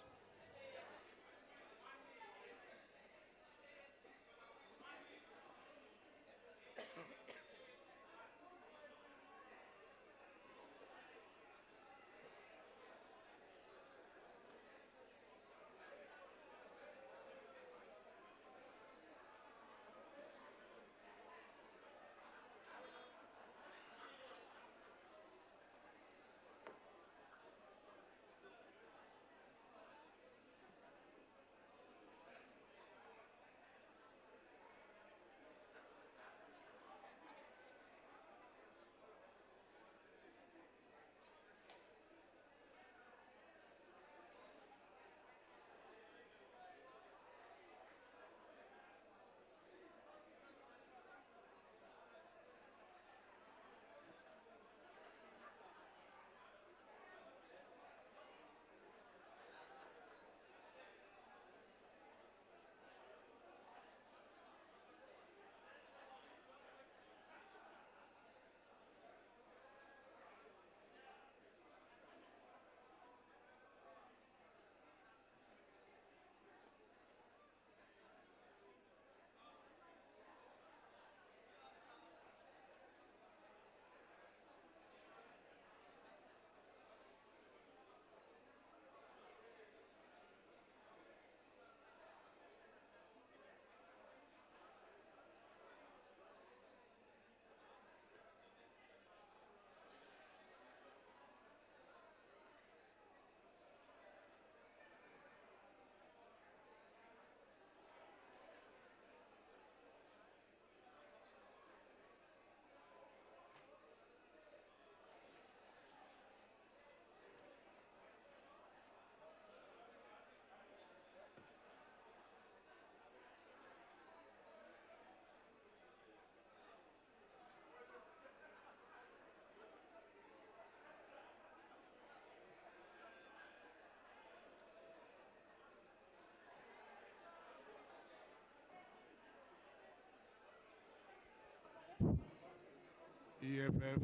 EFF.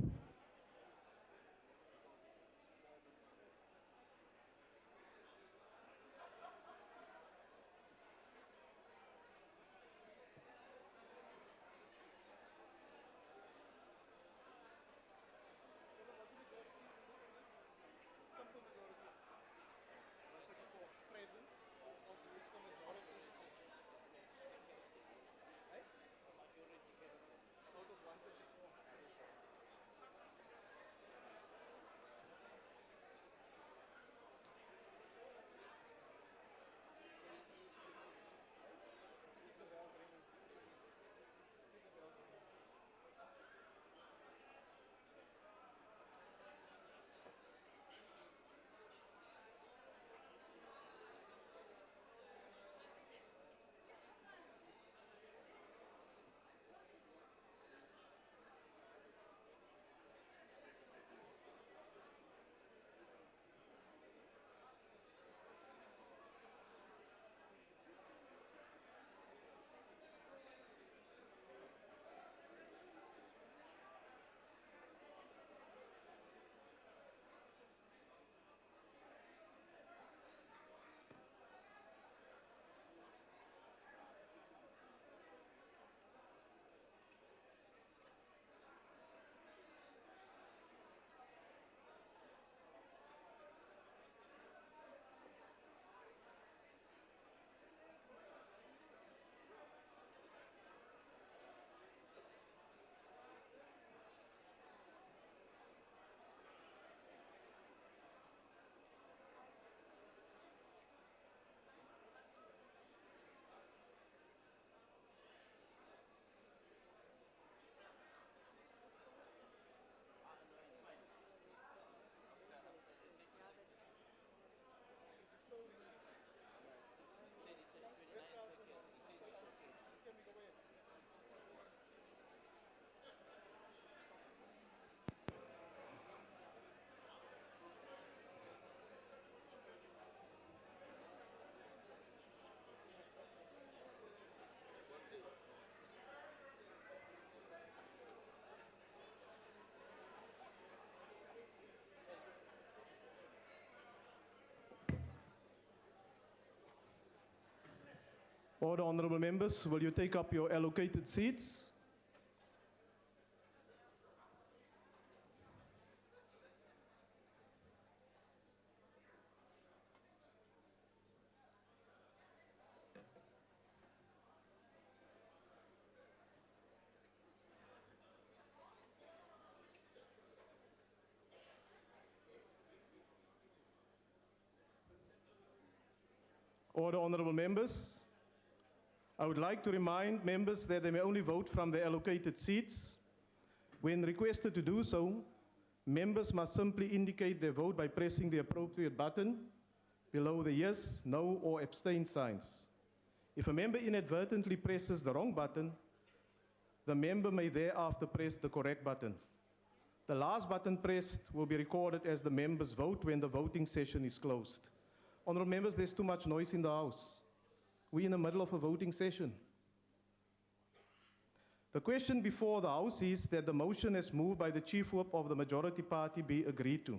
Order, honorable members, will you take up your allocated seats? Order, honorable members. I would like to remind members that they may only vote from their allocated seats. When requested to do so, members must simply indicate their vote by pressing the appropriate button below the yes, no, or abstain signs. If a member inadvertently presses the wrong button, the member may thereafter press the correct button. The last button pressed will be recorded as the member's vote when the voting session is closed. Honorable members, there's too much noise in the House. We're in the middle of a voting session. The question before the House is that the motion as moved by the Chief Whip of the majority party be agreed to.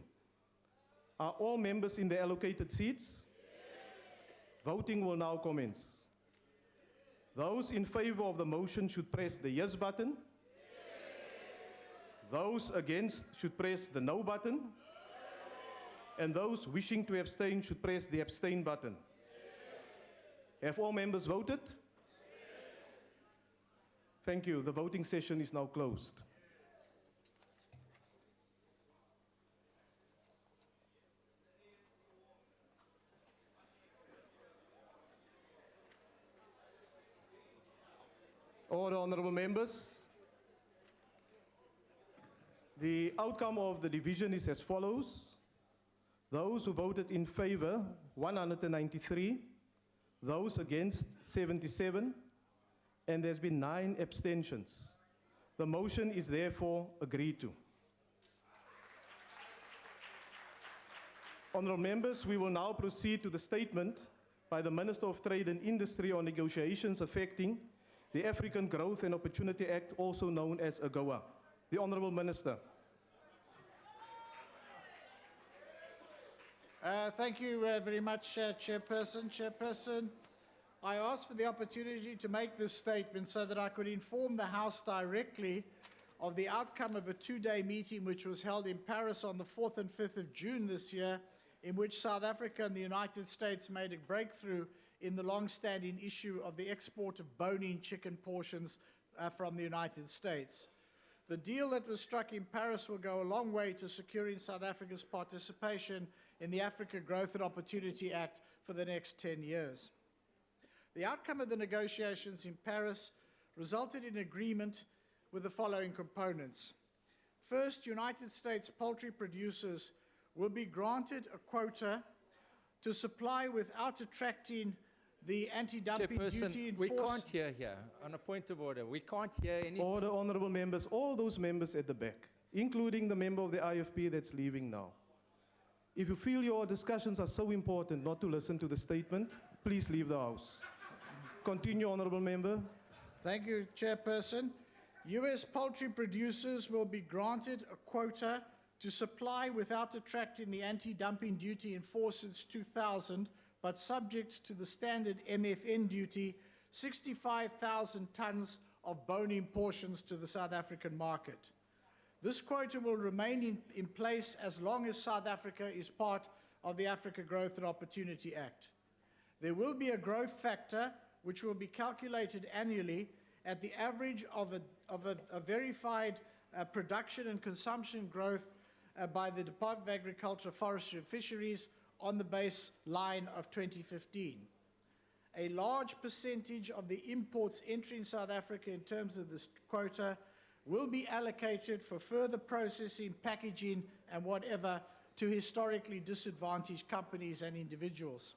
Are all members in their allocated seats? Yes. Voting will now commence. Those in favor of the motion should press the yes button. Yes. Those against should press the no button. And those wishing to abstain should press the abstain button. Have all members voted? Thank you. The voting session is now closed. Order, honorable members. The outcome of the division is as follows. Those who voted in favor, 193. Those against, 77. And there's been 9 abstentions. The motion is therefore agreed to. Honorable members, we will now proceed to the statement by the Minister of Trade and Industry on negotiations affecting the African Growth and Opportunity Act, also known as Agoa. The Honorable Minister. Thank you very much, Chairperson. I asked for the opportunity to make this statement so that I could inform the House directly of the outcome of a 2-day meeting which was held in Paris on the 4th and 5th of June this year, in which South Africa and the United States made a breakthrough in the long-standing issue of the export of bone-in chicken portions from the United States. The deal that was struck in Paris will go a long way to securing South Africa's participation in the Africa Growth and Opportunity Act for the next 10 years. The outcome of the negotiations in Paris resulted in agreement with the following components. First, United States poultry producers will be granted a quota to supply without attracting the anti-dumping duty we can't hear here. On a point of order, we can't hear anything. Order, honorable members, all those members at the back, including the member of the IFP that's leaving now. If you feel your discussions are so important not to listen to the statement, please leave the House. Continue, honorable member. Thank you, Chairperson. U.S. poultry producers will be granted a quota to supply without attracting the anti-dumping duty in force since 2000, but subject to the standard MFN duty, 65,000 tons of bone-in portions to the South African market. This quota will remain in place as long as South Africa is part of the Africa Growth and Opportunity Act. There will be a growth factor which will be calculated annually at the average of a verified production and consumption growth by the Department of Agriculture, Forestry and Fisheries on the baseline of 2015. A large percentage of the imports entering South Africa in terms of this quota will be allocated for further processing, packaging, and whatever to historically disadvantaged companies and individuals.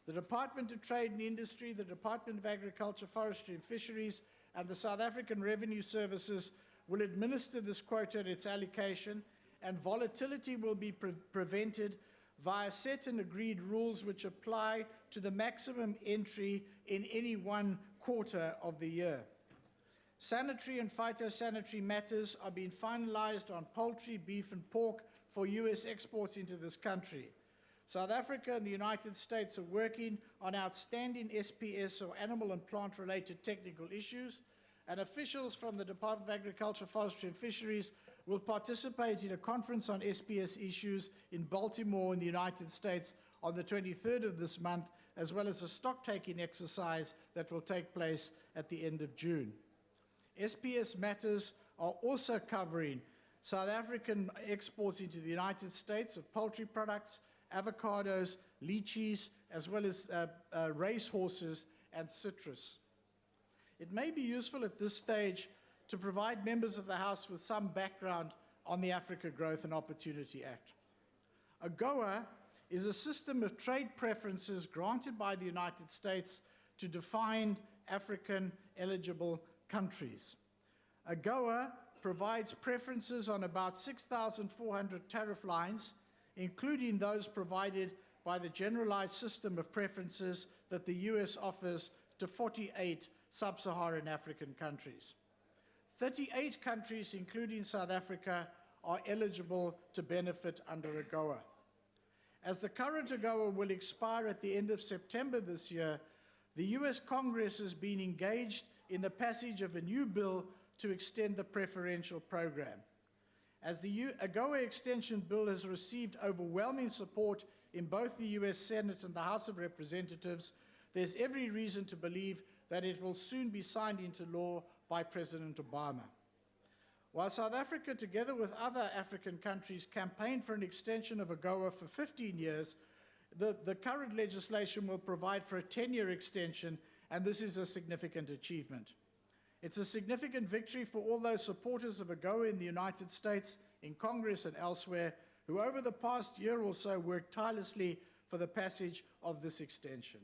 The Department of Trade and Industry, the Department of Agriculture, Forestry and Fisheries, and the South African Revenue Services will administer this quota at its allocation, and volatility will be prevented via set and agreed rules which apply to the maximum entry in any one quarter of the year. Sanitary and phytosanitary matters are being finalized on poultry, beef, and pork for U.S. exports into this country. South Africa and the United States are working on outstanding SPS or animal and plant-related technical issues, and officials from the Department of Agriculture, Forestry and Fisheries will participate in a conference on SPS issues in Baltimore in the United States on the 23rd of this month, as well as a stock-taking exercise that will take place at the end of June. SPS matters are also covering South African exports into the United States of poultry products, avocados, lychees, as well as racehorses and citrus. It may be useful at this stage to provide members of the House with some background on the Africa Growth and Opportunity Act. Agoa is a system of trade preferences granted by the United States to defined African eligible countries. Agoa provides preferences on about 6,400 tariff lines, including those provided by the generalized system of preferences that the US offers to 48 sub-Saharan African countries. 38 countries, including South Africa, are eligible to benefit under Agoa. As the current Agoa will expire at the end of September this year, the US Congress has been engaged in the passage of a new bill to extend the preferential program. As the Agoa extension bill has received overwhelming support in both the US Senate and the House of Representatives, there's every reason to believe that it will soon be signed into law by President Obama. While South Africa, together with other African countries, campaigned for an extension of Agoa for 15 years, the current legislation will provide for a 10-year extension, and this is a significant achievement. It's a significant victory for all those supporters of Agoa in the United States, in Congress and elsewhere, who over the past year or so worked tirelessly for the passage of this extension.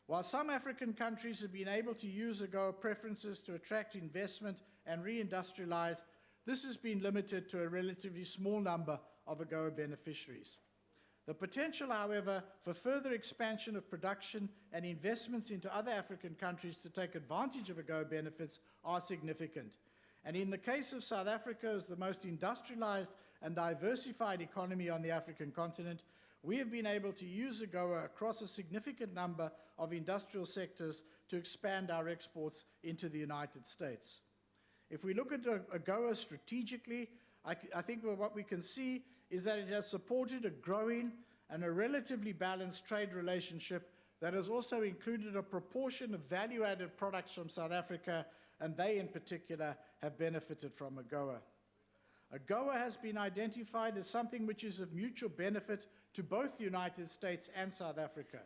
While some African countries have been able to use Agoa preferences to attract investment and reindustrialize, this has been limited to a relatively small number of Agoa beneficiaries. The potential, however, for further expansion of production and investments into other African countries to take advantage of Agoa benefits are significant. And in the case of South Africa, as the most industrialized and diversified economy on the African continent, we have been able to use Agoa across a significant number of industrial sectors to expand our exports into the United States. If we look at Agoa strategically, I think what we can see is that it has supported a growing and a relatively balanced trade relationship that has also included a proportion of value-added products from South Africa, and they in particular have benefited from Agoa. Agoa has been identified as something which is of mutual benefit to both the United States and South Africa.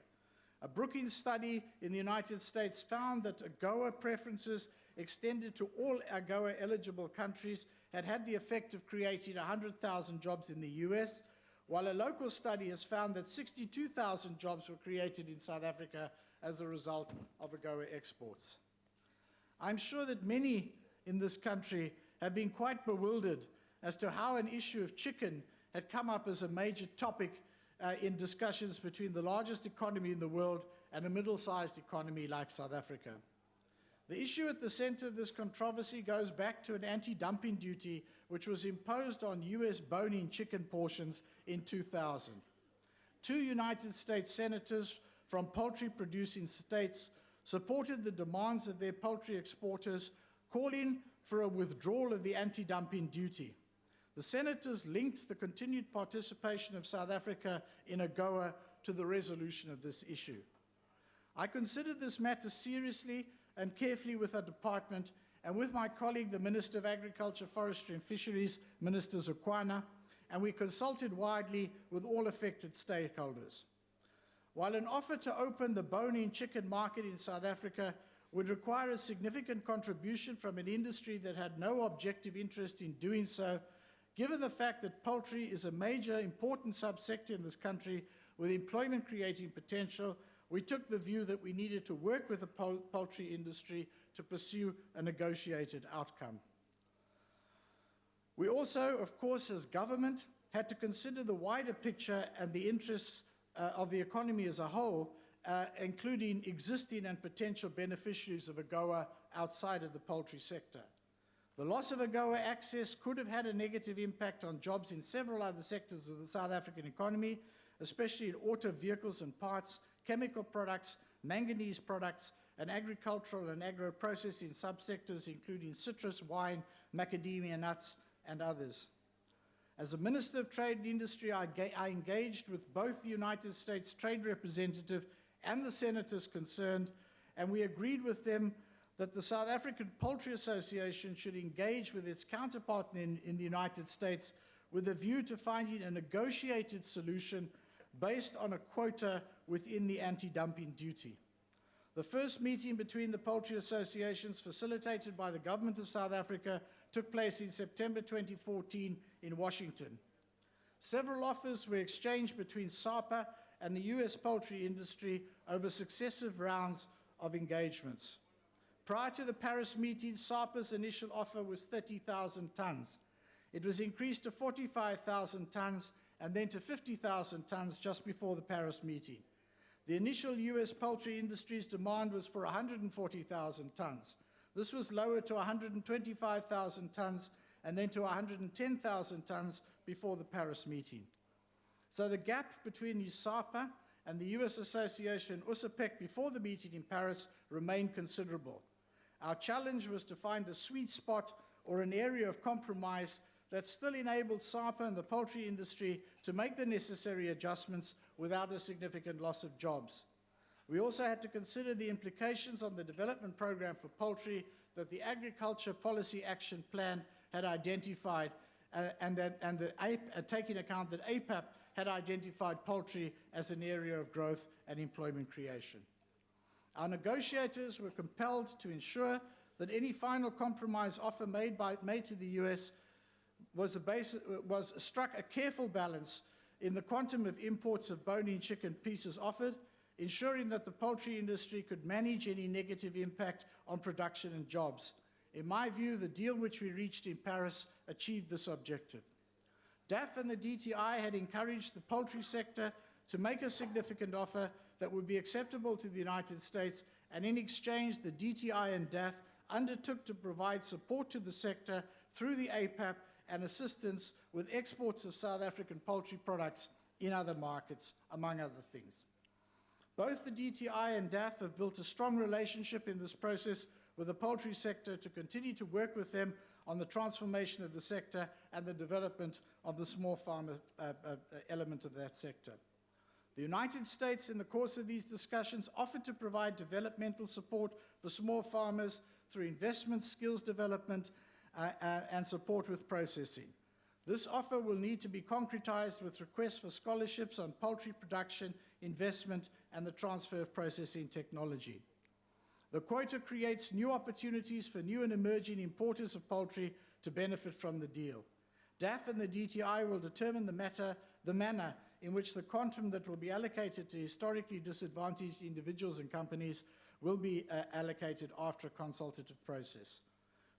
A Brookings study in the United States found that Agoa preferences extended to all Agoa-eligible countries had the effect of creating 100,000 jobs in the US, while a local study has found that 62,000 jobs were created in South Africa as a result of Agoa exports. I'm sure that many in this country have been quite bewildered as to how an issue of chicken had come up as a major topic in discussions between the largest economy in the world and a middle-sized economy like South Africa. The issue at the center of this controversy goes back to an anti-dumping duty which was imposed on US bone-in chicken portions in 2000. 2 United States senators from poultry-producing states supported the demands of their poultry exporters, calling for a withdrawal of the anti-dumping duty. The senators linked the continued participation of South Africa in Agoa to the resolution of this issue. I considered this matter seriously and carefully with our department and with my colleague, the Minister of Agriculture, Forestry and Fisheries, Minister Zukwana, and we consulted widely with all affected stakeholders. While an offer to open the bone-in chicken market in South Africa would require a significant contribution from an industry that had no objective interest in doing so, given the fact that poultry is a major important subsector in this country with employment-creating potential, we took the view that we needed to work with the poultry industry to pursue a negotiated outcome. We also, of course, as government, had to consider the wider picture and the interests of the economy as a whole, including existing and potential beneficiaries of Agoa outside of the poultry sector. The loss of Agoa access could have had a negative impact on jobs in several other sectors of the South African economy, especially in auto vehicles and parts, chemical products, manganese products, and agricultural and agro-processing subsectors, including citrus, wine, macadamia nuts, and others. As a Minister of Trade and Industry, I engaged with both the United States Trade Representative and the senators concerned, and we agreed with them that the South African Poultry Association should engage with its counterpart in the United States with a view to finding a negotiated solution based on a quota within the anti-dumping duty. The first meeting between the poultry associations, facilitated by the Government of South Africa, took place in September 2014 in Washington. Several offers were exchanged between SAPA and the US poultry industry over successive rounds of engagements. Prior to the Paris meeting, SAPA's initial offer was 30,000 tons. It was increased to 45,000 tons and then to 50,000 tons just before the Paris meeting. The initial US poultry industry's demand was for 140,000 tons. This was lowered to 125,000 tons and then to 110,000 tons before the Paris meeting. So the gap between USAPA and the US Association USAPEC before the meeting in Paris remained considerable. Our challenge was to find a sweet spot or an area of compromise that still enabled SAPA and the poultry industry to make the necessary adjustments without a significant loss of jobs. We also had to consider the implications on the development program for poultry that the Agriculture Policy Action Plan had identified, taking account that APAP had identified poultry as an area of growth and employment creation. Our negotiators were compelled to ensure that any final compromise offer made to the US struck a careful balance in the quantum of imports of bone-in chicken pieces offered, ensuring that the poultry industry could manage any negative impact on production and jobs. In my view, the deal which we reached in Paris achieved this objective. DAF and the DTI had encouraged the poultry sector to make a significant offer that would be acceptable to the United States, and in exchange, the DTI and DAF undertook to provide support to the sector through the APAP and assistance with exports of South African poultry products in other markets, among other things. Both the DTI and DAF have built a strong relationship in this process with the poultry sector to continue to work with them on the transformation of the sector and the development of the small farmer element of that sector. The United States, in the course of these discussions, offered to provide developmental support for small farmers through investment, skills development, and support with processing. This offer will need to be concretized with requests for scholarships on poultry production, investment, and the transfer of processing technology. The quota creates new opportunities for new and emerging importers of poultry to benefit from the deal. DAF and the DTI will determine the manner in which the quantum that will be allocated to historically disadvantaged individuals and companies will be allocated after a consultative process.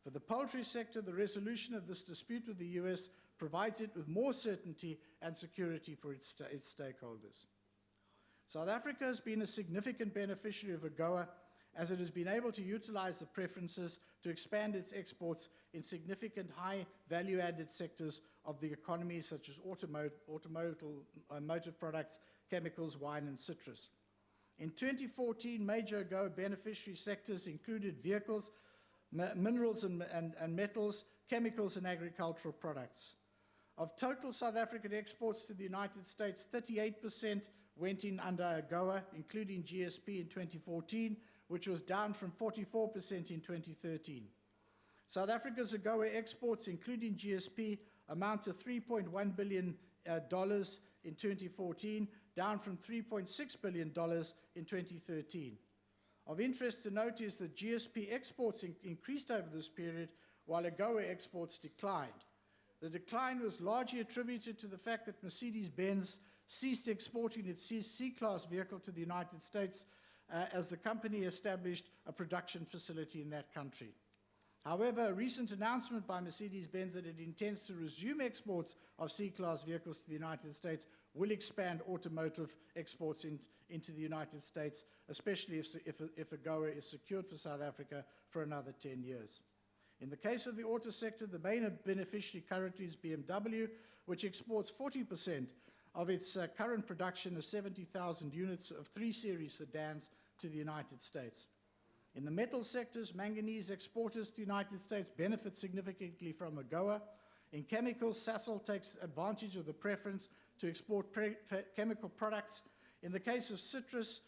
For the poultry sector, the resolution of this dispute with the US provides it with more certainty and security for its stakeholders. South Africa has been a significant beneficiary of Agoa, as it has been able to utilize the preferences to expand its exports in significant high value-added sectors of the economy, such as automotive products, chemicals, wine, and citrus. In 2014, major Agoa beneficiary sectors included vehicles, minerals and metals, chemicals, and agricultural products. Of total South African exports to the United States, 38% went in under Agoa, including GSP in 2014, which was down from 44% in 2013. South Africa's Agoa exports, including GSP, amount to $3.1 billion in 2014, down from $3.6 billion in 2013. Of interest to note is that GSP exports increased over this period, while Agoa exports declined. The decline was largely attributed to the fact that Mercedes-Benz ceased exporting its C-Class vehicle to the United States as the company established a production facility in that country. However, a recent announcement by Mercedes-Benz that it intends to resume exports of C-Class vehicles to the United States will expand automotive exports into the United States, especially if Agoa is secured for South Africa for another 10 years. In the case of the auto sector, the main beneficiary currently is BMW, which exports 40% of its current production of 70,000 units of 3 Series sedans to the United States. In the metal sectors, manganese exporters to the United States benefit significantly from Agoa. In chemicals, Sasol takes advantage of the preference to export chemical products. In the case of citrus,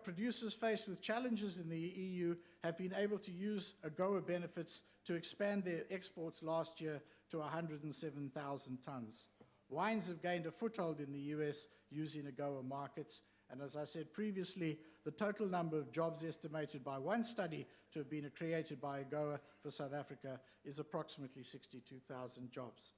producers faced with challenges in the EU have been able to use Agoa benefits to expand their exports last year to 107,000 tons. Wines have gained a foothold in the US using Agoa markets, and as I said previously, the total number of jobs estimated by one study to have been created by Agoa for South Africa is approximately 62,000 jobs.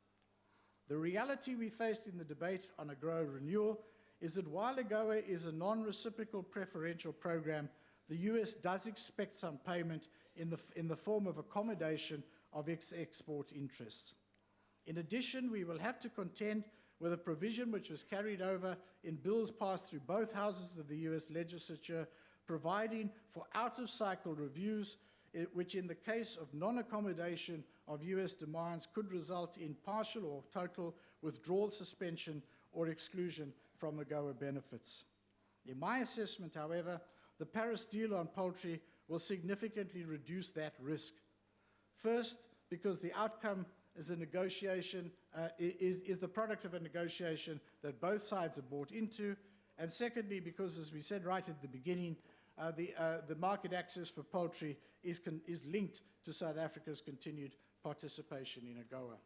The reality we faced in the debate on Agoa renewal is that while Agoa is a non-reciprocal preferential program, the US does expect some payment in the form of accommodation of its export interests. In addition, we will have to contend with a provision which was carried over in bills passed through both houses of the US legislature, providing for out-of-cycle reviews, which in the case of non-accommodation of US demands could result in partial or total withdrawal, suspension, or exclusion from Agoa benefits. In my assessment, however, the Paris deal on poultry will significantly reduce that risk. First, because the outcome is a negotiation, is the product of a negotiation that both sides are bought into, and secondly, because, as we said right at the beginning, the market access for poultry is linked to South Africa's continued participation in Agoa.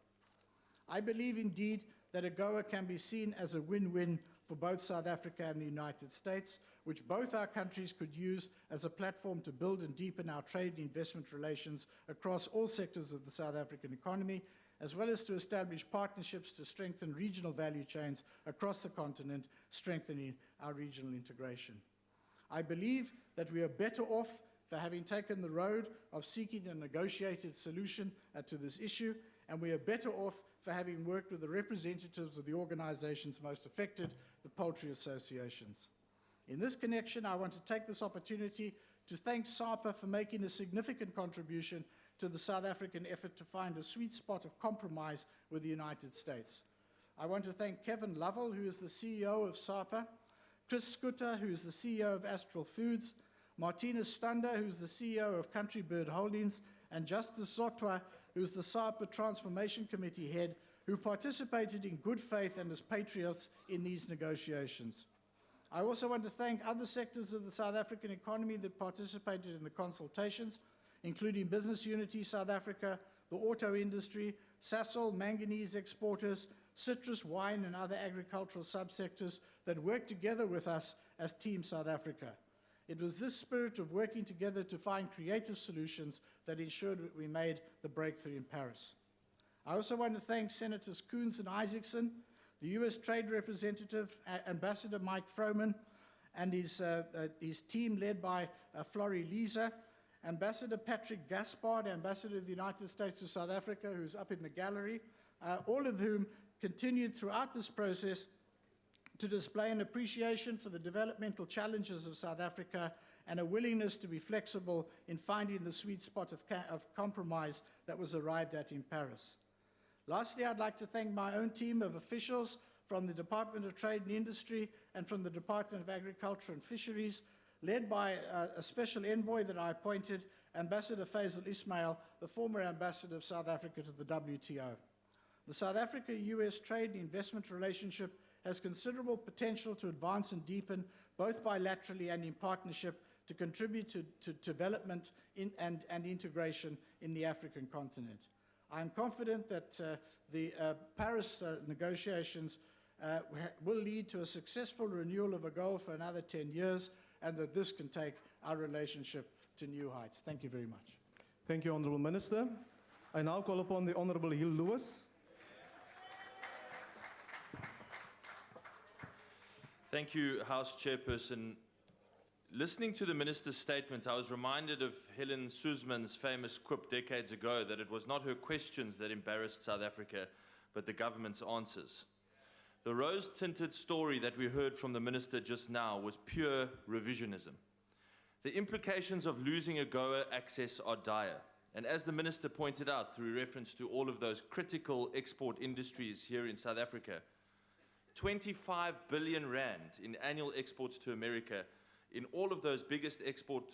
I believe indeed that Agoa can be seen as a win-win for both South Africa and the United States, which both our countries could use as a platform to build and deepen our trade and investment relations across all sectors of the South African economy, as well as to establish partnerships to strengthen regional value chains across the continent, strengthening our regional integration. I believe that we are better off for having taken the road of seeking a negotiated solution to this issue, and we are better off for having worked with the representatives of the organizations most affected, the poultry associations. In this connection, I want to take this opportunity to thank SAPA for making a significant contribution to the South African effort to find a sweet spot of compromise with the United States. I want to thank Kevin Lovell, who is the CEO of SAPA, Chris Scooter, who is the CEO of Astral Foods, Martina Stander, who is the CEO of Country Bird Holdings, and Justice Zotwa, who is the SAPA Transformation Committee head, who participated in good faith and as patriots in these negotiations. I also want to thank other sectors of the South African economy that participated in the consultations, including Business Unity South Africa, the auto industry, Sasol, manganese exporters, citrus, wine, and other agricultural subsectors that worked together with us as Team South Africa. It was this spirit of working together to find creative solutions that ensured that we made the breakthrough in Paris. I also want to thank Senators Coons and Isaacson, the US Trade Representative, Ambassador Mike Froman, and his team led by Flori Lisa, Ambassador Patrick Gaspard, Ambassador of the United States to South Africa, who's up in the gallery, all of whom continued throughout this process to display an appreciation for the developmental challenges of South Africa and a willingness to be flexible in finding the sweet spot of compromise that was arrived at in Paris. Lastly, I'd like to thank my own team of officials from the Department of Trade and Industry and from the Department of Agriculture and Fisheries, led by a special envoy that I appointed, Ambassador Faisal Ismail, the former ambassador of South Africa to the WTO. The South Africa-US trade and investment relationship has considerable potential to advance and deepen, both bilaterally and in partnership, to contribute to development and integration in the African continent. I am confident that the Paris negotiations will lead to a successful renewal of Agoa for another 10 years, and that this can take our relationship to new heights. Thank you very much. Thank you, Honourable Minister. I now call upon the Honourable Hill Lewis. Thank you, House Chairperson. Listening to the Minister's statement, I was reminded of Helen Suzman's famous quip decades ago that it was not her questions that embarrassed South Africa, but the government's answers. The rose-tinted story that we heard from the Minister just now was pure revisionism. The implications of losing Agoa access are dire, and as the Minister pointed out through reference to all of those critical export industries here in South Africa, 25 billion rand in annual exports to America in all of those biggest export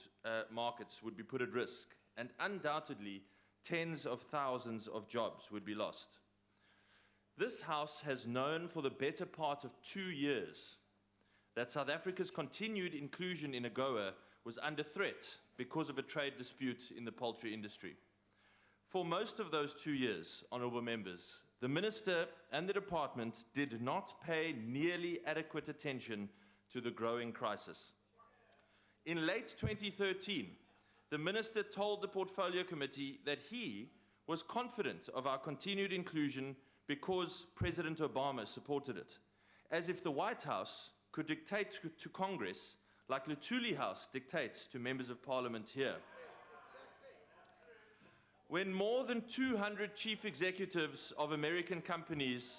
markets would be put at risk, and undoubtedly tens of thousands of jobs would be lost. This House has known for the better part of 2 years that South Africa's continued inclusion in Agoa was under threat because of a trade dispute in the poultry industry. For most of those 2 years, honourable members, the Minister and the Department did not pay nearly adequate attention to the growing crisis. In late 2013, the Minister told the Portfolio Committee that he was confident of our continued inclusion because President Obama supported it, as if the White House could dictate to Congress like Luthuli House dictates to members of Parliament here. When more than 200 chief executives of American companies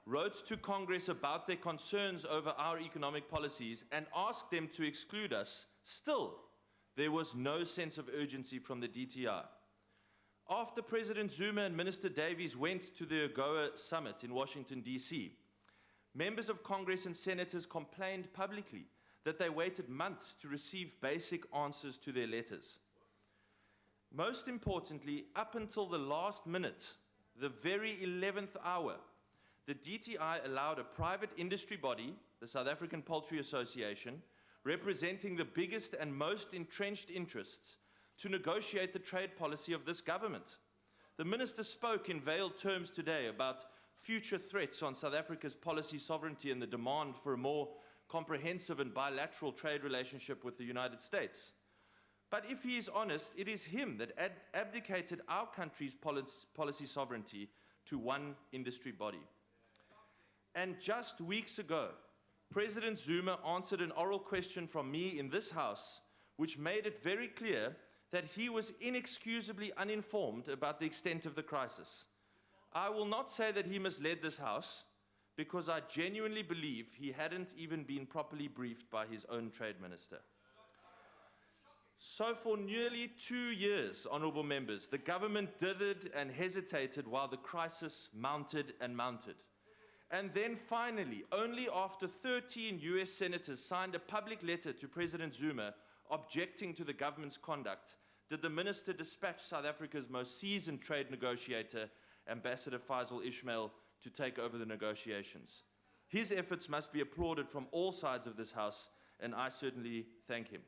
wrote to Congress about their concerns over our economic policies and asked them to exclude us, still, there was no sense of urgency from the DTI. After President Zuma and Minister Davies went to the Agoa summit in Washington, D.C., members of Congress and senators complained publicly that they waited months to receive basic answers to their letters. Most importantly, up until the last minute, the very 11th hour, the DTI allowed a private industry body, the South African Poultry Association, representing the biggest and most entrenched interests, to negotiate the trade policy of this government. The Minister spoke in veiled terms today about future threats on South Africa's policy sovereignty and the demand for a more comprehensive and bilateral trade relationship with the United States. But if he is honest, it is him that abdicated our country's policy sovereignty to one industry body. And just weeks ago, President Zuma answered an oral question from me in this House, which made it very clear that he was inexcusably uninformed about the extent of the crisis. I will not say that he misled this House, because I genuinely believe he hadn't even been properly briefed by his own trade minister. So for nearly 2 years, honourable members, the government dithered and hesitated while the crisis mounted and mounted. And then finally, only after 13 US senators signed a public letter to President Zuma objecting to the government's conduct, did the minister dispatch South Africa's most seasoned trade negotiator, Ambassador Faisal Ismail, to take over the negotiations. His efforts must be applauded from all sides of this House, and I certainly thank him.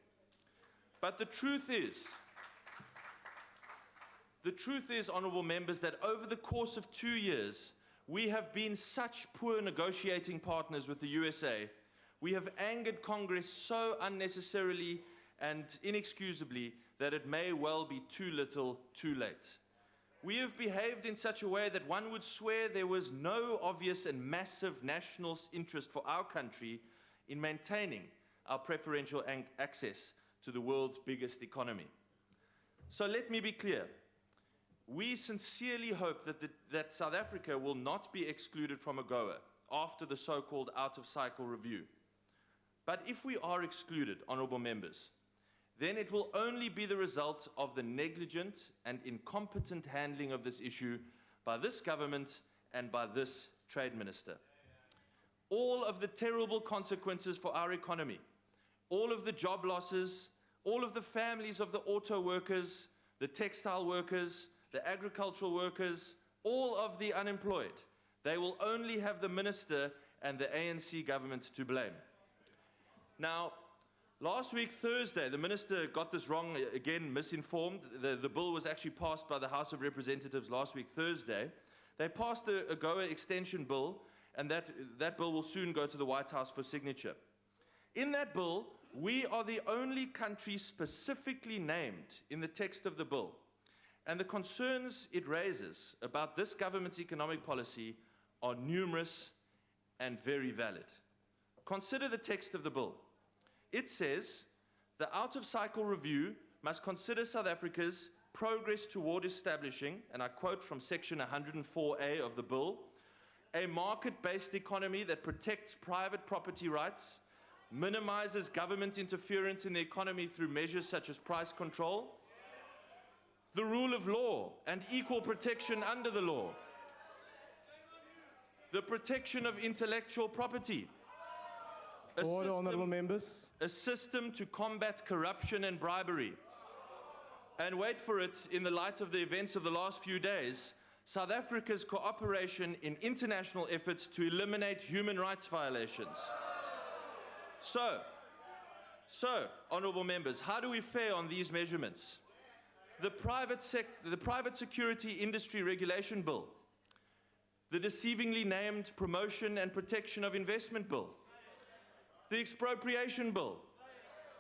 But the truth is, honourable members, that over the course of 2 years, we have been such poor negotiating partners with the USA. We have angered Congress so unnecessarily and inexcusably that it may well be too little, too late. We have behaved in such a way that one would swear there was no obvious and massive national interest for our country in maintaining our preferential access to the world's biggest economy. So let me be clear. We sincerely hope that South Africa will not be excluded from Agoa after the so-called out-of-cycle review. But if we are excluded, honourable members, then it will only be the result of the negligent and incompetent handling of this issue by this government and by this trade minister. All of the terrible consequences for our economy, all of the job losses, all of the families of the auto workers, the textile workers, the agricultural workers, all of the unemployed, they will only have the minister and the ANC government to blame. Now, last week, Thursday, the minister got this wrong, again, misinformed. The bill was actually passed by the House of Representatives last week, Thursday. They passed the Agoa extension bill, and that bill will soon go to the White House for signature. In that bill, we are the only country specifically named in the text of the bill. And the concerns it raises about this government's economic policy are numerous and very valid. Consider the text of the bill. It says, the out-of-cycle review must consider South Africa's progress toward establishing, and I quote from section 104A of the bill, a market-based economy that protects private property rights, minimizes government interference in the economy through measures such as price control, the rule of law and equal protection under the law, the protection of intellectual property. Order, honourable members. A system to combat corruption and bribery. And wait for it, in the light of the events of the last few days, South Africa's cooperation in international efforts to eliminate human rights violations. So, honourable members, how do we fare on these measurements? The Private Security Industry Regulation Bill, the deceivingly named Promotion and Protection of Investment Bill, the Expropriation Bill,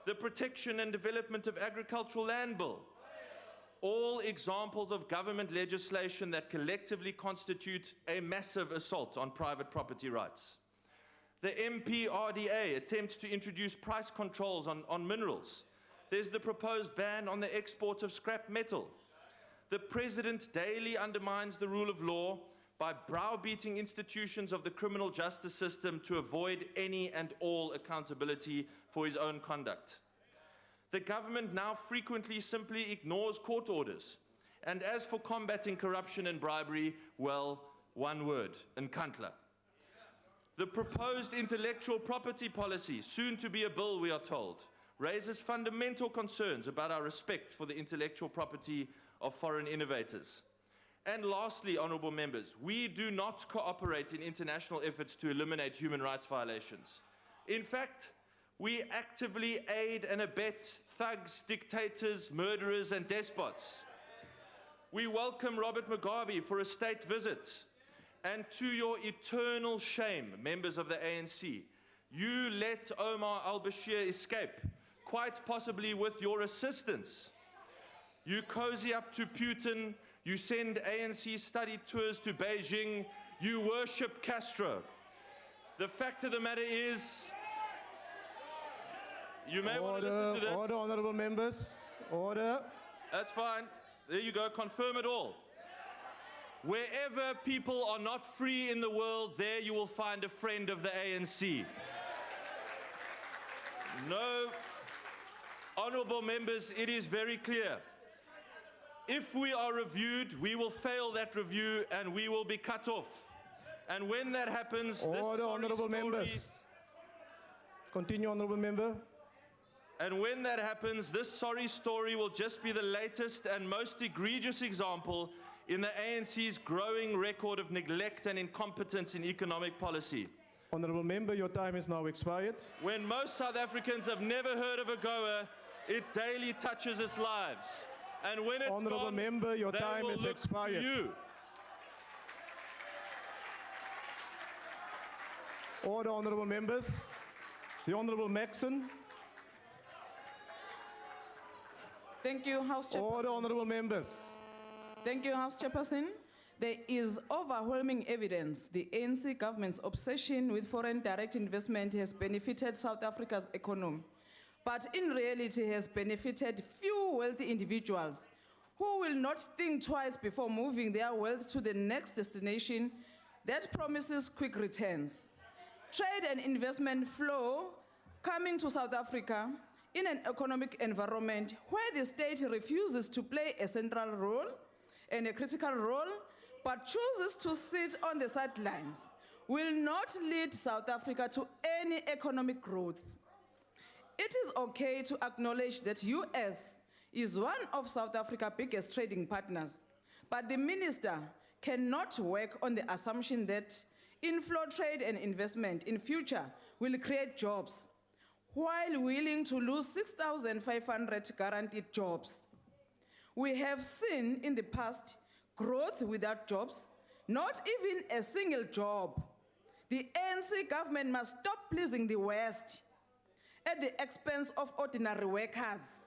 the Protection and Development of Agricultural Land Bill, all examples of government legislation that collectively constitute a massive assault on private property rights. The MPRDA attempts to introduce price controls on minerals. There's the proposed ban on the export of scrap metal. The President daily undermines the rule of law by browbeating institutions of the criminal justice system to avoid any and all accountability for his own conduct. The government now frequently simply ignores court orders. And as for combating corruption and bribery, well, one word, nkandla. The proposed intellectual property policy, soon to be a bill, we are told, raises fundamental concerns about our respect for the intellectual property of foreign innovators. And lastly, honourable members, we do not cooperate in international efforts to eliminate human rights violations. In fact, we actively aid and abet thugs, dictators, murderers, and despots. We welcome Robert Mugabe for a state visit. And to your eternal shame, members of the ANC, you let Omar al-Bashir escape, quite possibly with your assistance. You cozy up to Putin, you send ANC study tours to Beijing, you worship Castro. The fact of the matter is, you may want to listen to this. Order, honourable members. Order. That's fine. There you go. Confirm it all. Wherever people are not free in the world, there you will find a friend of the ANC. No, honourable members, it is very clear. If we are reviewed, we will fail that review and we will be cut off. And when that happens, Order, honourable members. Continue, honourable member. And when that happens, this sorry story will just be the latest and most egregious example in the ANC's growing record of neglect and incompetence in economic policy. Honourable member, your time is now expired. When most South Africans have never heard of Agoa, it daily touches its lives. And when it's Honourable gone, member, your they time will is look expired. to you. Order, honourable members. The Honourable Maxon. Thank you, House Chairperson. Order, honourable members. Thank you, House Chairperson. There is overwhelming evidence the ANC government's obsession with foreign direct investment has benefited South Africa's economy, but in reality has benefited few wealthy individuals who will not think twice before moving their wealth to the next destination that promises quick returns. Trade and investment flow coming to South Africa in an economic environment where the state refuses to play a central role and a critical role, but chooses to sit on the sidelines, will not lead South Africa to any economic growth. It is okay to acknowledge that US is one of South Africa's biggest trading partners, but the minister cannot work on the assumption that inflow trade and investment in future will create jobs, while willing to lose 6,500 guaranteed jobs. We have seen in the past growth without jobs, not even a single job. The ANC government must stop pleasing the West at the expense of ordinary workers.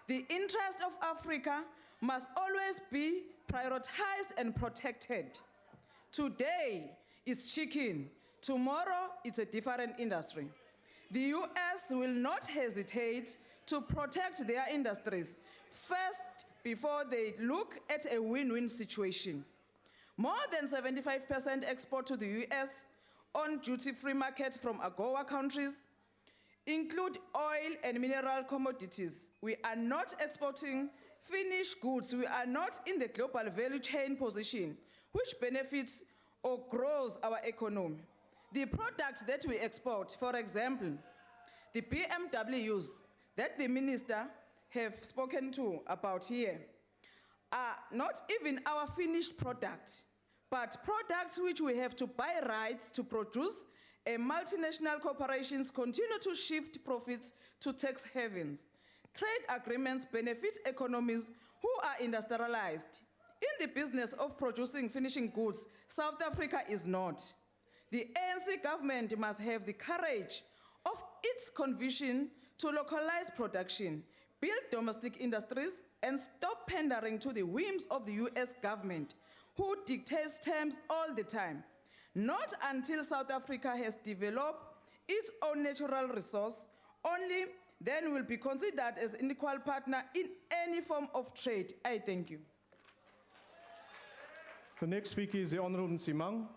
The interest of Africa must always be prioritized and protected. Today is chicken, tomorrow it's a different industry. The US will not hesitate to protect their industries first before they look at a win-win situation. More than 75% export to the US on duty-free market from Agoa countries include oil and mineral commodities. We are not exporting finished goods. We are not in the global value chain position, which benefits or grows our economy. The products that we export, for example, the BMWs that the minister have spoken to about here, are not even our finished products, but products which we have to buy rights to produce, and multinational corporations continue to shift profits to tax havens. Trade agreements benefit economies who are industrialized. In the business of producing finishing goods, South Africa is not. The ANC government must have the courage of its conviction to localize production, build domestic industries, and stop pandering to the whims of the US government, who dictates terms all the time. Not until South Africa has developed its own natural resource, only then will be considered as an equal partner in any form of trade. I thank you. The next speaker is the Honourable Nsimang.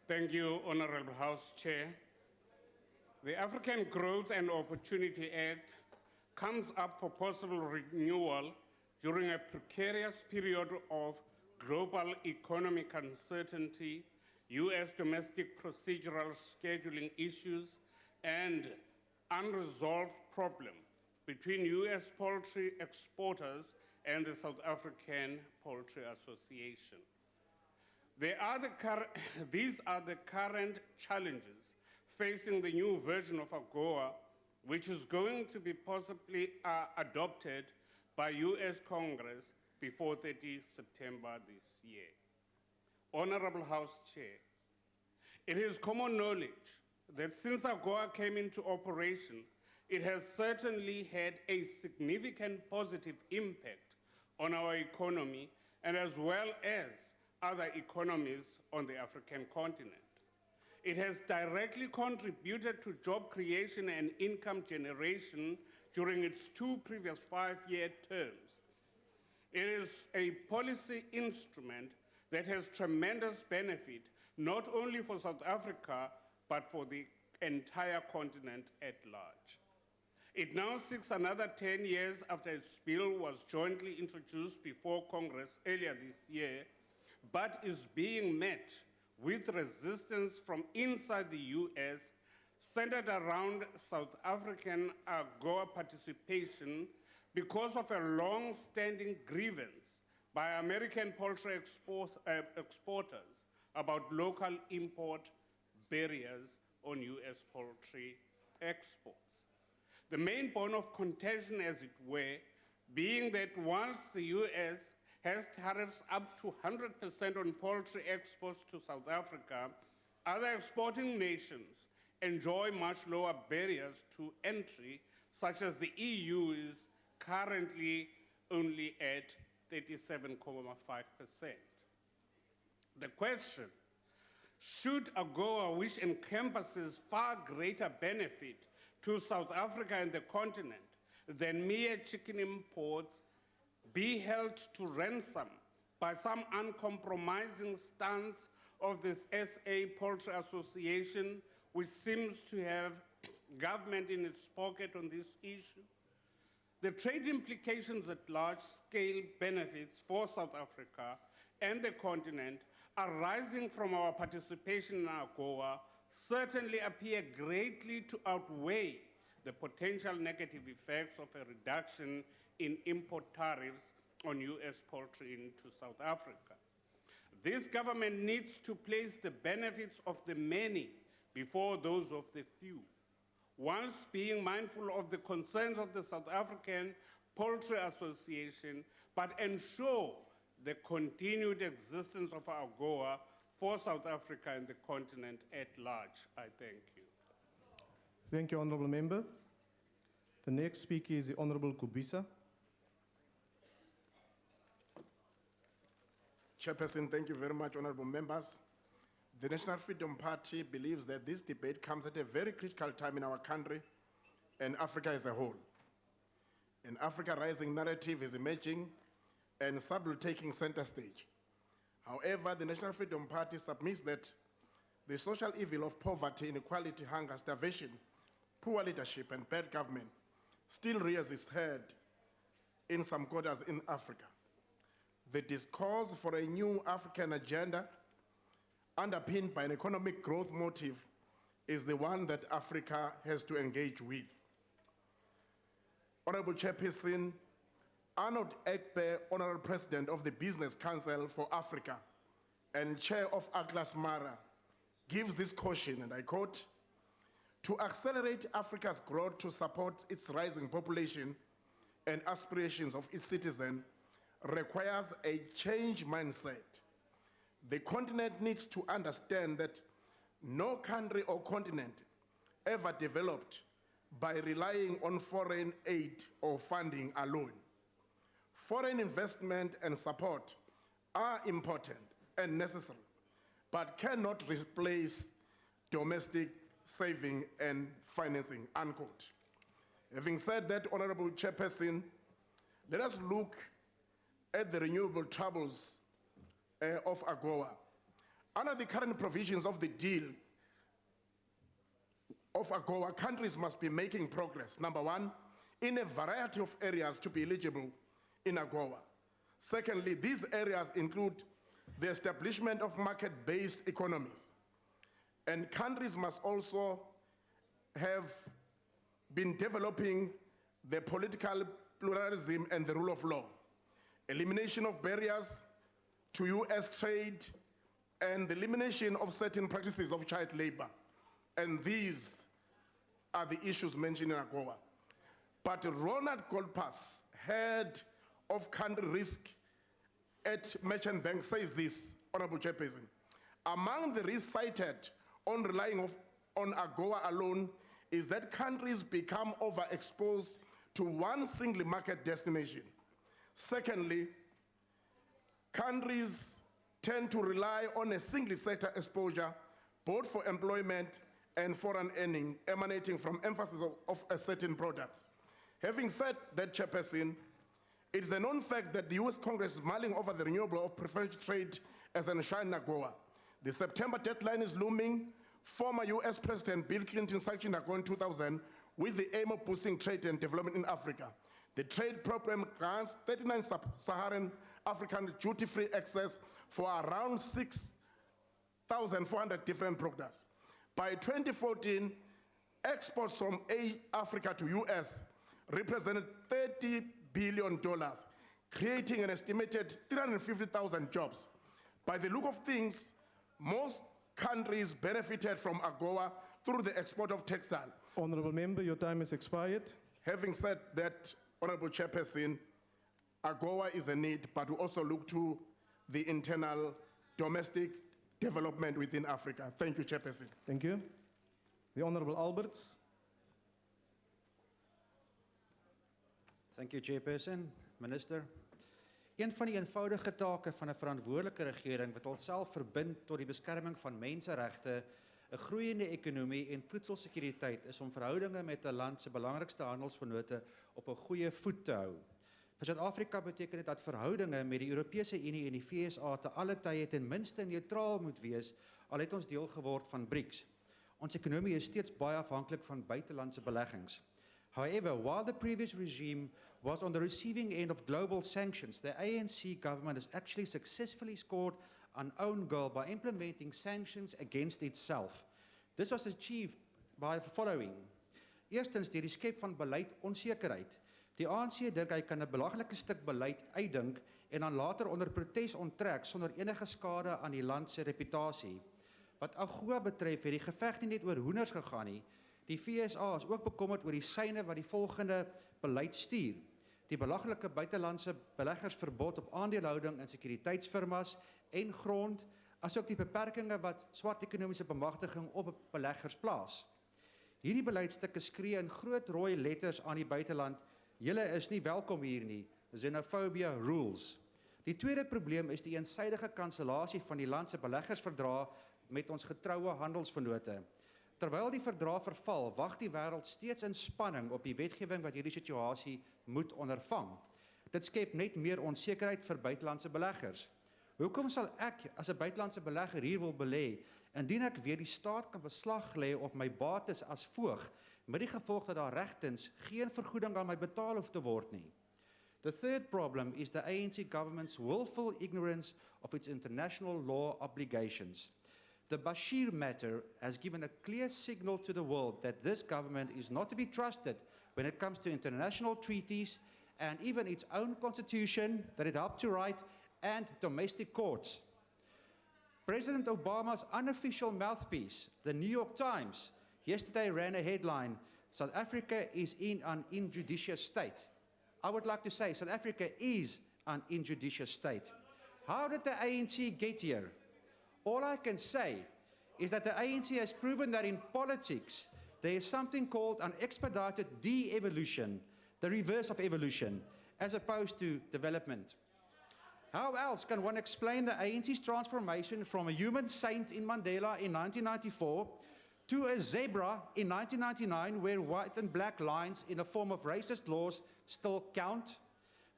Thank you, Honorable House Chair. The African Growth and Opportunity Act comes up for possible renewal during a precarious period of global economic uncertainty, US domestic procedural scheduling issues, and unresolved problem between US poultry exporters and the South African Poultry Association. These are the current challenges facing the new version of Agoa, which is going to be possibly adopted by US Congress before 30 September this year. Honorable House Chair, it is common knowledge that since Agoa came into operation, it has certainly had a significant positive impact on our economy and as well as other economies on the African continent. It has directly contributed to job creation and income generation during its 2 previous 5-year terms. It is a policy instrument that has tremendous benefit, not only for South Africa, but for the entire continent at large. It now seeks another 10 years after its bill was jointly introduced before Congress earlier this year, but is being met with resistance from inside the US, centered around South African Agoa participation because of a long-standing grievance by American poultry exporters about local import barriers on US poultry exports. The main bone of contention, as it were, being that whilst the US has tariffs up to 100% on poultry exports to South Africa, other exporting nations enjoy much lower barriers to entry, such as the EU is currently only at 37.5%. The question, should Agoa, which encompasses far greater benefit to South Africa and the continent than mere chicken imports, be held to ransom by some uncompromising stance of this SA Poultry Association, which seems to have government in its pocket on this issue? The trade implications at large-scale benefits for South Africa and the continent arising from our participation in Agoa certainly appear greatly to outweigh the potential negative effects of a reduction in import tariffs on US poultry into South Africa. This government needs to place the benefits of the many before those of the few, whilst being mindful of the concerns of the South African Poultry Association, but ensure the continued existence of Agoa for South Africa and the continent at large. I thank you. Thank you, Honourable Member. The next speaker is the Honourable Kubisa. Chairperson, thank you very much, honorable members. The National Freedom Party believes that this debate comes at a very critical time in our country and Africa as a whole. An Africa rising narrative is emerging and SAB will taking center stage. However, the National Freedom Party submits that the social evil of poverty, inequality, hunger, starvation, poor leadership, and bad government still rears its head in some quarters in Africa. The discourse for a new African agenda underpinned by an economic growth motive is the one that Africa has to engage with. Honorable Chairperson, Arnold Ekpe, Honorable President of the Business Council for Africa and Chair of Atlas Mara, gives this caution, and I quote, "To accelerate Africa's growth to support its rising population and aspirations of its citizens requires a change mindset. The continent needs to understand that no country or continent ever developed by relying on foreign aid or funding alone. Foreign investment and support are important and necessary, but cannot replace domestic saving and financing," unquote. Having said that, Honorable Chairperson, let us look at the renewable troubles of Agoa. Under the current provisions of the deal of Agoa, countries must be making progress, number one, in a variety of areas to be eligible in Agoa. Secondly, these areas include the establishment of market-based economies. And countries must also have been developing the political pluralism and the rule of law, elimination of barriers to US trade, and the elimination of certain practices of child labor. And these are the issues mentioned in Agoa. But Ronald Goldpass, head of country risk at Merchant Bank, says this, Honorable Chairperson, among the risks cited on relying on Agoa alone is that countries become overexposed to one single market destination. Secondly, countries tend to rely on a single sector exposure, both for employment and foreign earning emanating from emphasis of a certain products. Having said that, Chairperson, it is a known fact that the US Congress is mulling over the renewal of preferential trade as an enshrined in Agoa. The September deadline is looming. Former US President Bill Clinton sanctioned Agoa in 2000 with the aim of boosting trade and development in Africa. The trade program grants 39 sub-Saharan African duty-free access for around 6,400 different products. By 2014, exports from Africa to US represented $30 billion, creating an estimated 350,000 jobs. By the look of things, most countries benefited from Agoa through the export of textile. Honourable Member, your time has expired. Having said that, Honourable Chairperson, Agoa is a need, but we also look to the internal domestic development within Africa. Thank you, Chairperson. Thank you. The Honourable Alberts. Thank you, Chairperson. Minister. Een van die eenvoudige take van 'n verantwoordelike regering wat alself verbind tot die beskerming van menseregte, 'n groeiende ekonomie en voedselsekuriteit is om verhoudinge met 'n land se belangrikste handelsvennote op 'n goeie voet te hou. Vir Suid-Afrika beteken dit dat verhoudinge met die Europese Unie en die VSA te alle tye ten minste neutraal moet wees, al het ons deel geword van BRICS. Ons ekonomie is steeds baie afhanklik van buitelandse beleggings. However, while the previous regime was on the receiving end of global sanctions, the ANC government has actually successfully scored an own goal by implementing sanctions against itself. This was achieved by the following. Eerstens, deur die skep van beleid onsekerheid. Die ANC dink hy kan 'n belaglike stuk beleid uitdink en dan later onder protes onttrek sonder enige skade aan die land se reputasie. Wat Agoa betref, het die geveg nie net oor hoenders gegaan nie. Die VSA is ook bekommerd oor die syne wat die volgende beleid stuur. Die belaglike buitelandse beleggersverbod op aandelehouding in sekuriteitsfirmas en grond, asook die beperkings wat swart ekonomiese bemagtiging op beleggers plaas. Hierdie beleidstukke skree in groot rooi letters aan die buiteland: "Julle is nie welkom hier nie. Xenophobia rules." Die tweede probleem is die eensydige kansellasie van die land se beleggersverdrag met ons getroue handelsvennote. Terwyl die verdrag verval, wag die wêreld steeds in spanning op die wetgewing wat hierdie situasie moet ondervang. Dit skep net meer onsekerheid vir buitelandse beleggers. Hoekom sal ek as 'n buitelandse belegger hier wil belê, indien ek weet die staat kan beslag lê op my bates as voog met die gevolg dat daar regtens geen vergoeding aan my betaal hoef te word nie. The third problem is the ANC government's willful ignorance of its international law obligations. The Bashir matter has given a clear signal to the world that this government is not to be trusted when it comes to international treaties and even its own constitution that it helped to write and domestic courts. President Obama's unofficial mouthpiece, the New York Times, yesterday ran a headline, South Africa is in an injudicious state. I would like to say South Africa is an injudicious state. How did the ANC get here? All I can say is that the ANC has proven that in politics, there is something called an expedited de-evolution, the reverse of evolution, as opposed to development. How else can one explain the ANC's transformation from a human saint in Mandela in 1994 to a zebra in 1999 where white and black lines in the form of racist laws still count,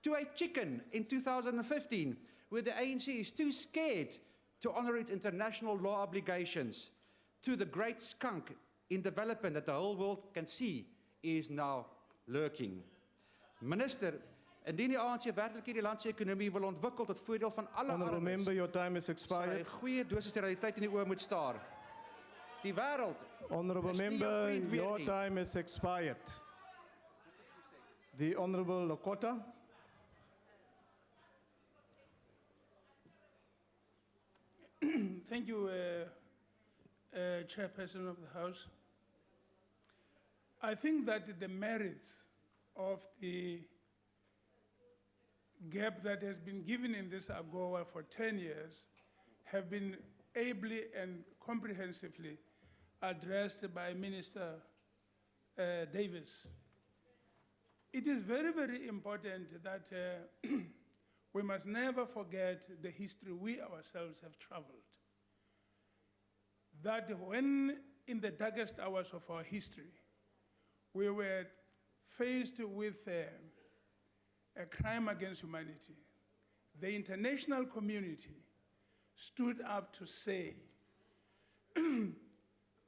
to a chicken in 2015 where the ANC is too scared to honor its international law obligations, to the great skunk in development that the whole world can see is now lurking. Minister, indien die ANC werklik hierdie land se ekonomie wil ontwikkel tot voordeel van alle Honourable member, your time is expired. Sy goeie dosis realiteit in die oë moet staar. Die wêreld. Honourable member, your time is expired. The Honourable Lokota. Thank you, Chairperson of the House. I think that the merits of the gap that has been given in this Agoa for 10 years have been ably and comprehensively addressed by Minister Davis. It is very, very important that we must never forget the history we ourselves have traveled. That when in the darkest hours of our history, we were faced with a crime against humanity, the international community stood up to say,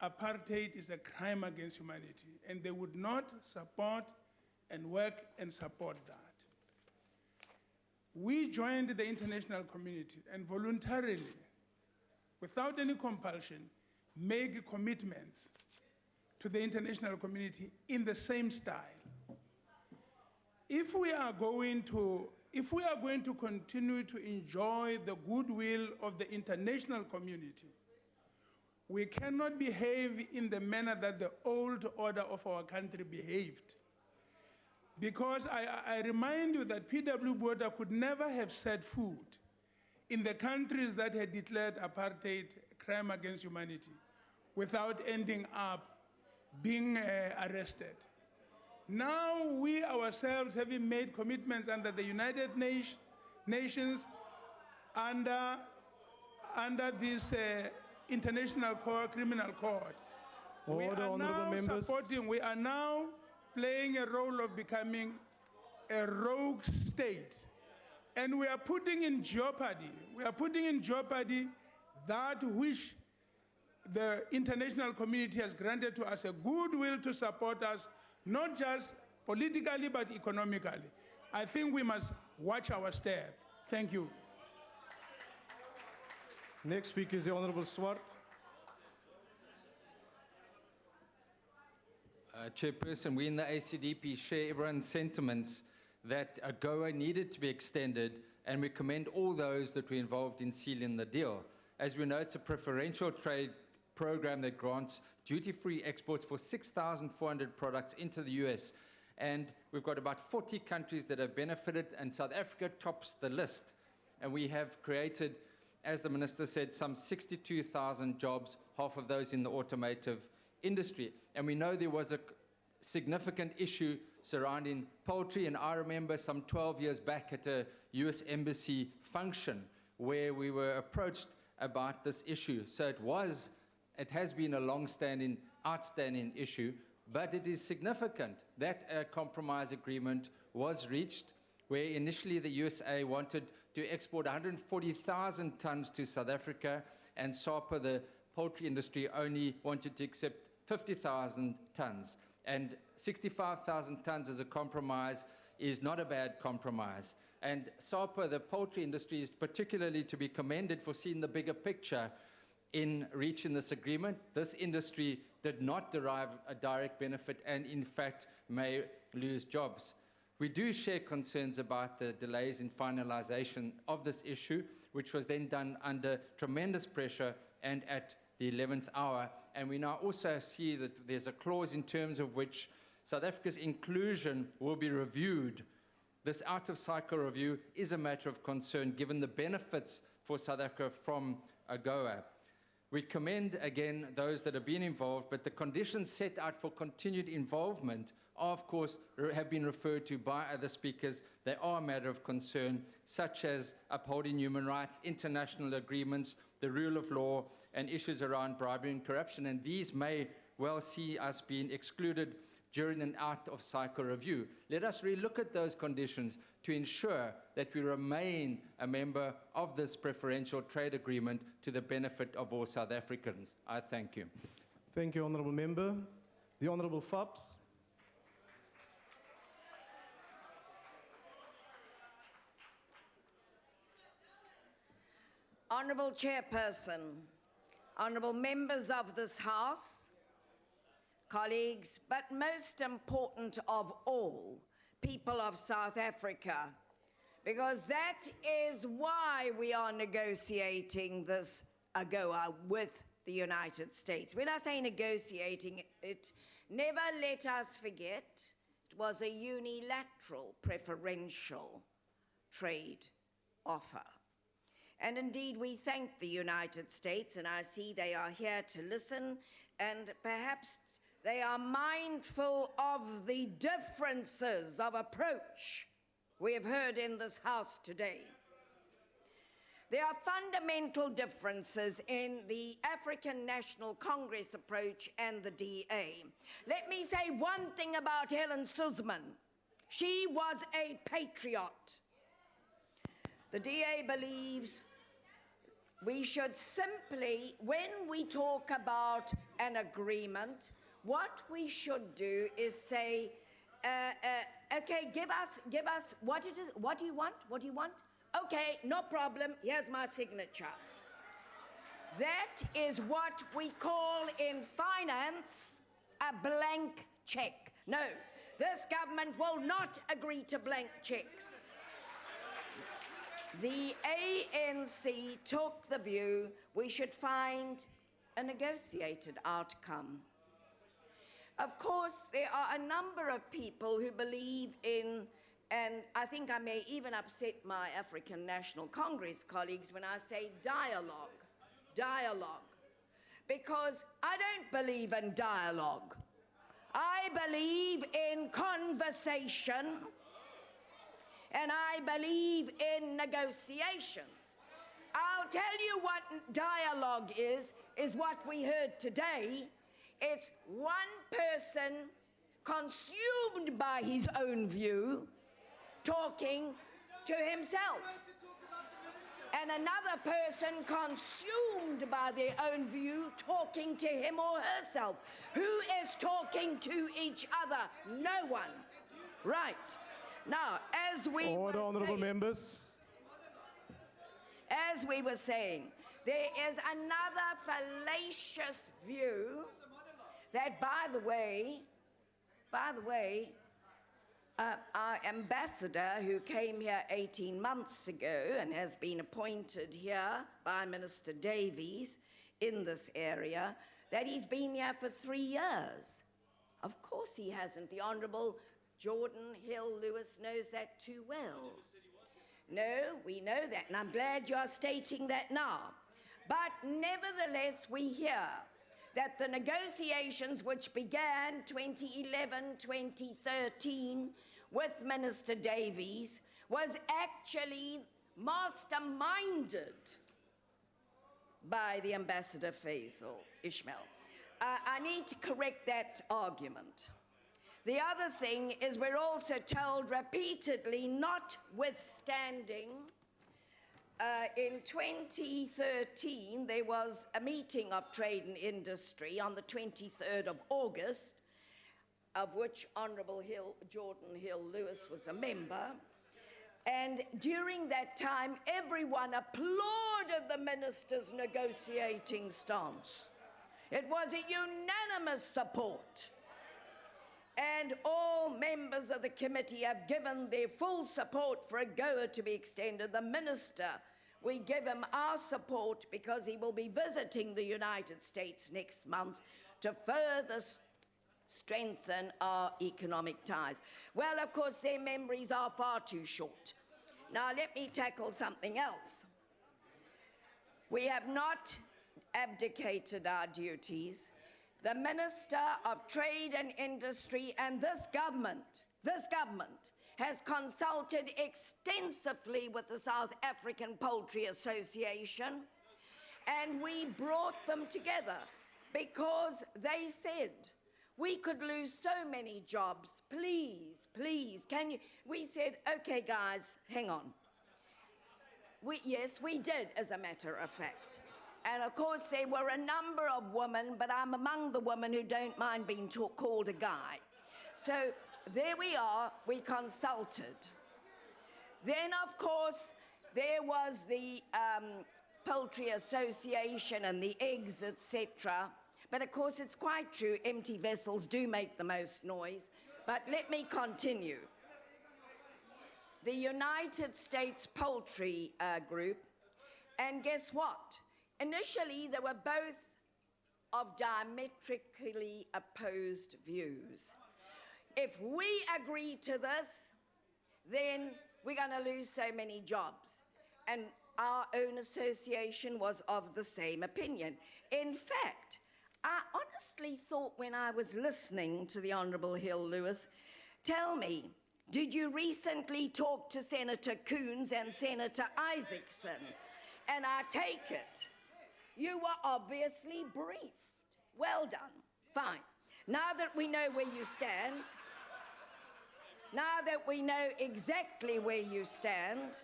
apartheid is a crime against humanity, and they would not support and work and support that. We joined the international community and voluntarily, without any compulsion, make commitments to the international community in the same style. If we are going to continue to enjoy the goodwill of the international community, we cannot behave in the manner that the old order of our country behaved. Because I remind you that P.W. Botha could never have set foot in the countries that had declared apartheid a crime against humanity without ending up being arrested. Now we ourselves, having made commitments under the United Nations, under this International Criminal Court, we are now playing a role of becoming a rogue state. And we are putting in jeopardy that which the international community has granted to us, a goodwill to support us, not just politically, but economically. I think we must watch our step. Thank you. Next speaker is the Honourable Swart. Chairperson, we in the ACDP share everyone's sentiments that Agoa needed to be extended, and we commend all those that were involved in sealing the deal. As we know, it's a preferential trade program that grants duty-free exports for 6,400 products into the US. And we've got about 40 countries that have benefited, and South Africa tops the list. And we have created, as the Minister said, some 62,000 jobs, half of those in the automotive industry. And we know there was a significant issue surrounding poultry, and I remember some 12 years back at a US embassy function where we were approached about this issue. So it has been a long-standing, outstanding issue, but it is significant that a compromise agreement was reached where initially the USA wanted to export 140,000 tons to South Africa, and SAPA, the poultry industry, only wanted to accept 50,000 tons. And 65,000 tons as a compromise is not a bad compromise. And SAPA, the poultry industry, is particularly to be commended for seeing the bigger picture in reaching this agreement. This industry did not derive a direct benefit and, in fact, may lose jobs. We do share concerns about the delays in finalization of this issue, which was then done under tremendous pressure and at the 11th hour. And we now also see that there's a clause in terms of which South Africa's inclusion will be reviewed. This out-of-cycle review is a matter of concern given the benefits for South Africa from Agoa. We commend again those that have been involved, but the conditions set out for continued involvement are, of course, have been referred to by other speakers. They are a matter of concern, such as upholding human rights, international agreements, the rule of law, and issues around bribery and corruption. And these may well see us being excluded during an out-of-cycle review. Let us relook at those conditions to ensure that we remain a member of this preferential trade agreement to the benefit of all South Africans. I thank you. Thank you, Honourable Member. The Honourable Phelps. Honourable Chairperson, honourable members of this House, colleagues, but most important of all, people of South Africa, because that is why we are negotiating this Agoa with the United States. When I say negotiating it, never let us forget it was a unilateral preferential trade offer. And indeed, we thank the United States, and I see they are here to listen, and perhaps they are mindful of the differences of approach we have heard in this House today. There are fundamental differences in the African National Congress approach and the DA. Let me say one thing about Helen Suzman. She was a patriot. The DA believes we should simply, when we talk about an agreement, what we should do is say, okay, give us what it is, what do you want? Okay, no problem, here's my signature. That is what we call in finance a blank check. No, this government will not agree to blank checks. The ANC took the view we should find a negotiated outcome. Of course, there are a number of people who believe in, and I think I may even upset my African National Congress colleagues when I say dialogue, because I don't believe in dialogue. I believe in conversation, and I believe in negotiations. I'll tell you what dialogue is what we heard today. It's one person consumed by his own view talking to himself, and another person consumed by their own view talking to him or herself. Who is talking to each other? No one. Right. Now, as we were saying, there is another fallacious view that, by the way, our ambassador who came here 18 months ago and has been appointed here by Minister Davies in this area, that he's been here for 3 years. Of course he hasn't. The Honourable Jordan Hill Lewis knows that too well. No, we know that, and I'm glad you're stating that now. But nevertheless, we hear that the negotiations which began 2011, 2013 with Minister Davies was actually masterminded by the Ambassador Faisal Ismail. I need to correct that argument. The other thing is we're also told repeatedly, notwithstanding, in 2013 there was a meeting of trade and industry on the 23rd of August, of which Honourable Jordan Hill-Lewis was a member. And during that time, everyone applauded the minister's negotiating stance. It was a unanimous support. And all members of the committee have given their full support for Agoa to be extended. The minister, we give him our support because he will be visiting the United States next month to further strengthen our economic ties. Well, of course, their memories are far too short. Now, let me tackle something else. We have not abdicated our duties. The Minister of Trade and Industry and this government has consulted extensively with the South African Poultry Association, and we brought them together because they said, we could lose so many jobs. Please, can you? We said, okay, guys, hang on. Yes, we did, as a matter of fact. And of course, there were a number of women, but I'm among the women who don't mind being called a guy. So there we are, we consulted. Then, of course, there was the Poultry Association and the eggs, etc. But of course, it's quite true, empty vessels do make the most noise. But let me continue. The United States Poultry Group, and guess what? Initially, they were both of diametrically opposed views. If we agree to this, then we're going to lose so many jobs. And our own association was of the same opinion. In fact, I honestly thought when I was listening to the Honourable Hill-Lewis, tell me, did you recently talk to Senator Coons and Senator Isaacson? And I take it, you were obviously briefed. Well done. Fine. Now that we know where you stand, now that we know exactly where you stand,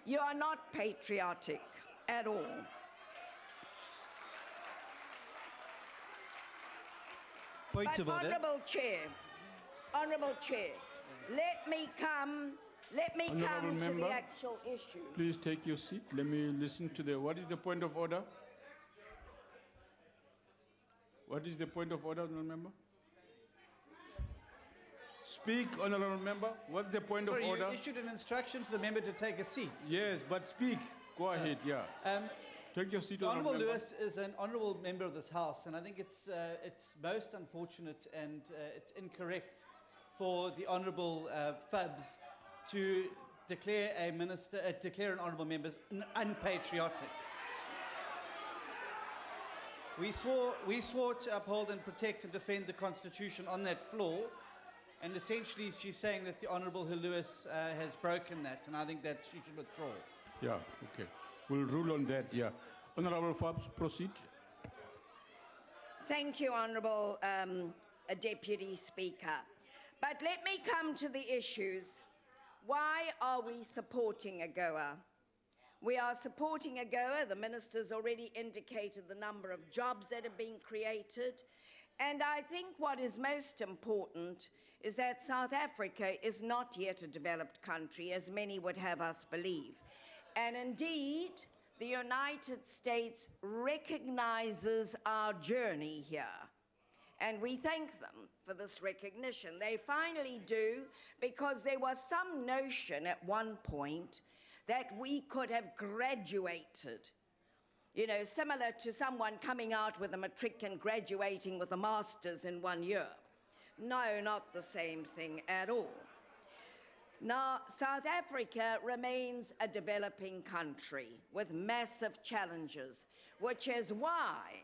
you are not patriotic at all. Point of order. Honourable Chair, let me come to the actual issue. Please take your seat. Let me listen to what is the point of order? What is the point of order, Honourable Member? Speak, Honourable Member. What's the point of order? You issued an instruction to the member to take a seat. Yes, but speak. Go ahead, yeah. Take your seat, Honourable Honourable Lewis is an honourable member of this House, and I think it's most unfortunate and it's incorrect for the Honourable Fubs to declare an honourable member unpatriotic. We swore to uphold and protect and defend the Constitution on that floor, and essentially she's saying that the Honourable Hill-Lewis has broken that, and I think that she should withdraw. Yeah, okay. We'll rule on that, yeah. Honourable Fabs, proceed. Thank you, Honourable Deputy Speaker. But let me come to the issues. Why are we supporting Agoa? We are supporting Agoa. The Minister's already indicated the number of jobs that have been created. And I think what is most important is that South Africa is not yet a developed country, as many would have us believe. And indeed, the United States recognizes our journey here. And we thank them for this recognition. They finally do, because there was some notion at one point that we could have graduated, you know, similar to someone coming out with a matric and graduating with a master's in 1 year. No, not the same thing at all. Now, South Africa remains a developing country with massive challenges, which is why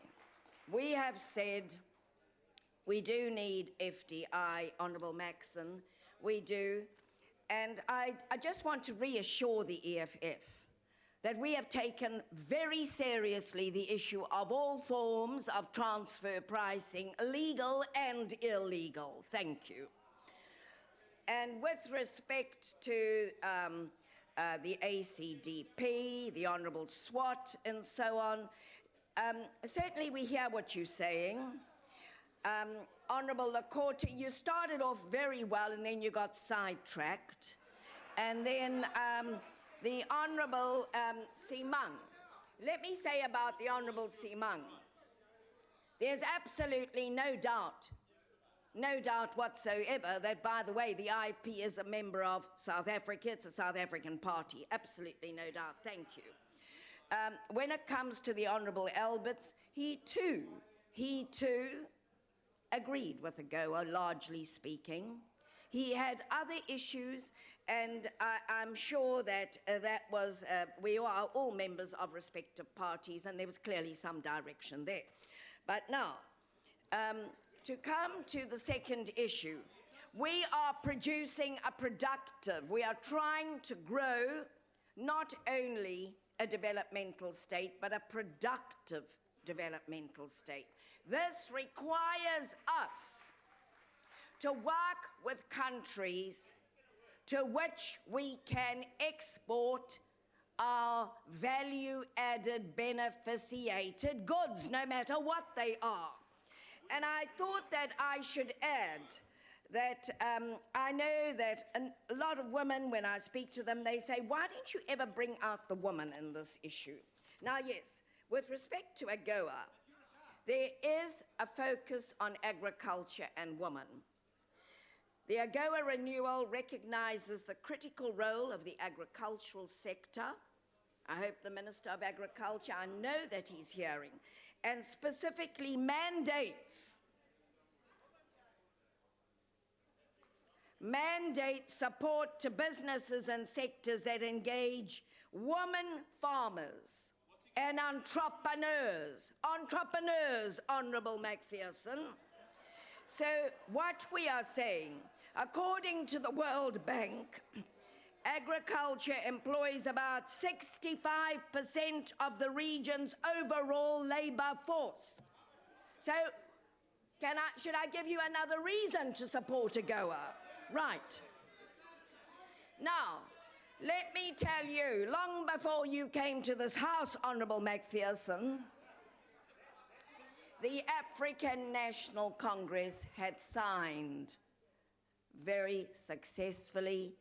we have said we do need FDI, Honourable Maxson, we do. And I just want to reassure the EFF that we have taken very seriously the issue of all forms of transfer pricing, legal and illegal. Thank you. And with respect to the ACDP, the Honourable SWAT, and so on, certainly we hear what you're saying. Honourable Lakota, you started off very well and then you got sidetracked. And then the Honourable Simang. Let me say about the Honourable Simang, there's absolutely no doubt whatsoever that, by the way, the IFP is a member of South Africa. It's a South African party. Absolutely no doubt. Thank you. When it comes to the Honourable Alberts, he too agreed with Agoa, largely speaking. He had other issues, and I'm sure that we are all members of respective parties, and there was clearly some direction there. But now, to come to the second issue, we are producing we are trying to grow not only a developmental state, but a productive developmental state. This requires us to work with countries to which we can export our value-added beneficiated goods, no matter what they are. And I thought that I should add that I know that a lot of women, when I speak to them, they say, why don't you ever bring out the woman in this issue? Now, yes, with respect to Agoa, there is a focus on agriculture and women. The Agoa renewal recognises the critical role of the agricultural sector. I hope the Minister of Agriculture, I know that he's hearing, and specifically mandates support to businesses and sectors that engage women farmers and entrepreneurs, Honourable McPherson. So what we are saying, according to the World Bank, agriculture employs about 65% of the region's overall labour force. So should I give you another reason to support Agoa? Right. Now, let me tell you, long before you came to this House, Honourable McPherson, the African National Congress had signed very successfully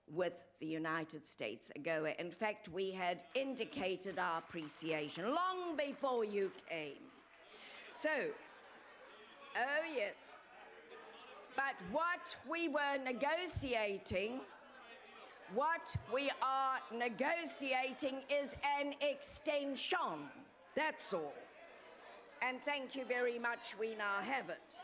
with the United States Agoa. In fact, we had indicated our appreciation long before you came. So, oh yes, but what we are negotiating is an extension, that's all. And thank you very much, we now have it.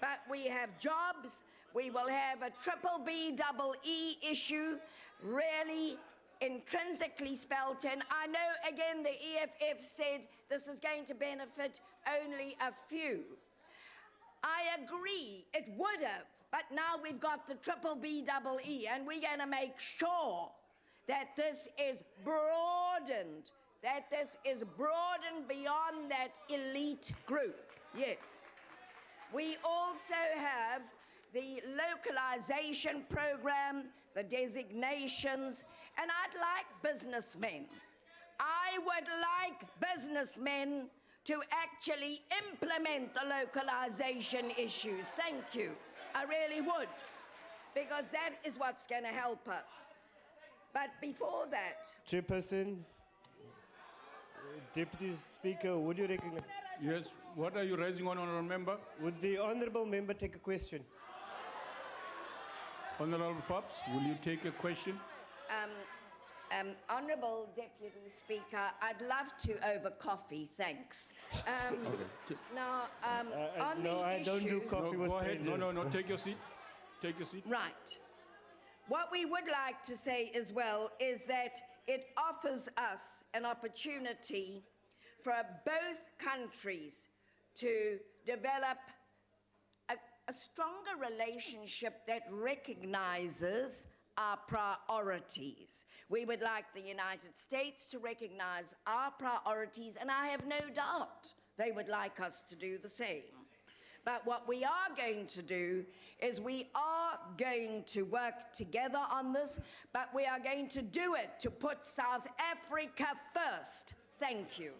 But we have jobs, we will have a BBBEE issue, really intrinsically spelt in. I know, again, the EFF said this is going to benefit only a few. I agree, it would have, but now we've got the BBBEE, and we're going to make sure that this is broadened, beyond that elite group, yes. We also have the localization program, the designations, and I'd like businessmen. I would like businessmen to actually implement the localization issues. Thank you. I really would, because that is what's going to help us. But before that... Chairperson, Deputy Speaker, would you recognize... Yes, what are you raising on, Honourable Member? Would the Honourable Member take a question? Honourable Fobbs, will you take a question? Honourable Deputy Speaker, I'd love to over coffee, thanks. Okay. Now, on no, the I issue... don't do coffee with go ahead. strangers. No, take your seat. Take your seat. Right. What we would like to say as well is that it offers us an opportunity for both countries to develop a stronger relationship that recognizes our priorities. We would like the United States to recognize our priorities, and I have no doubt they would like us to do the same. But what we are going to do is we are going to work together on this, but we are going to do it to put South Africa first. Thank you.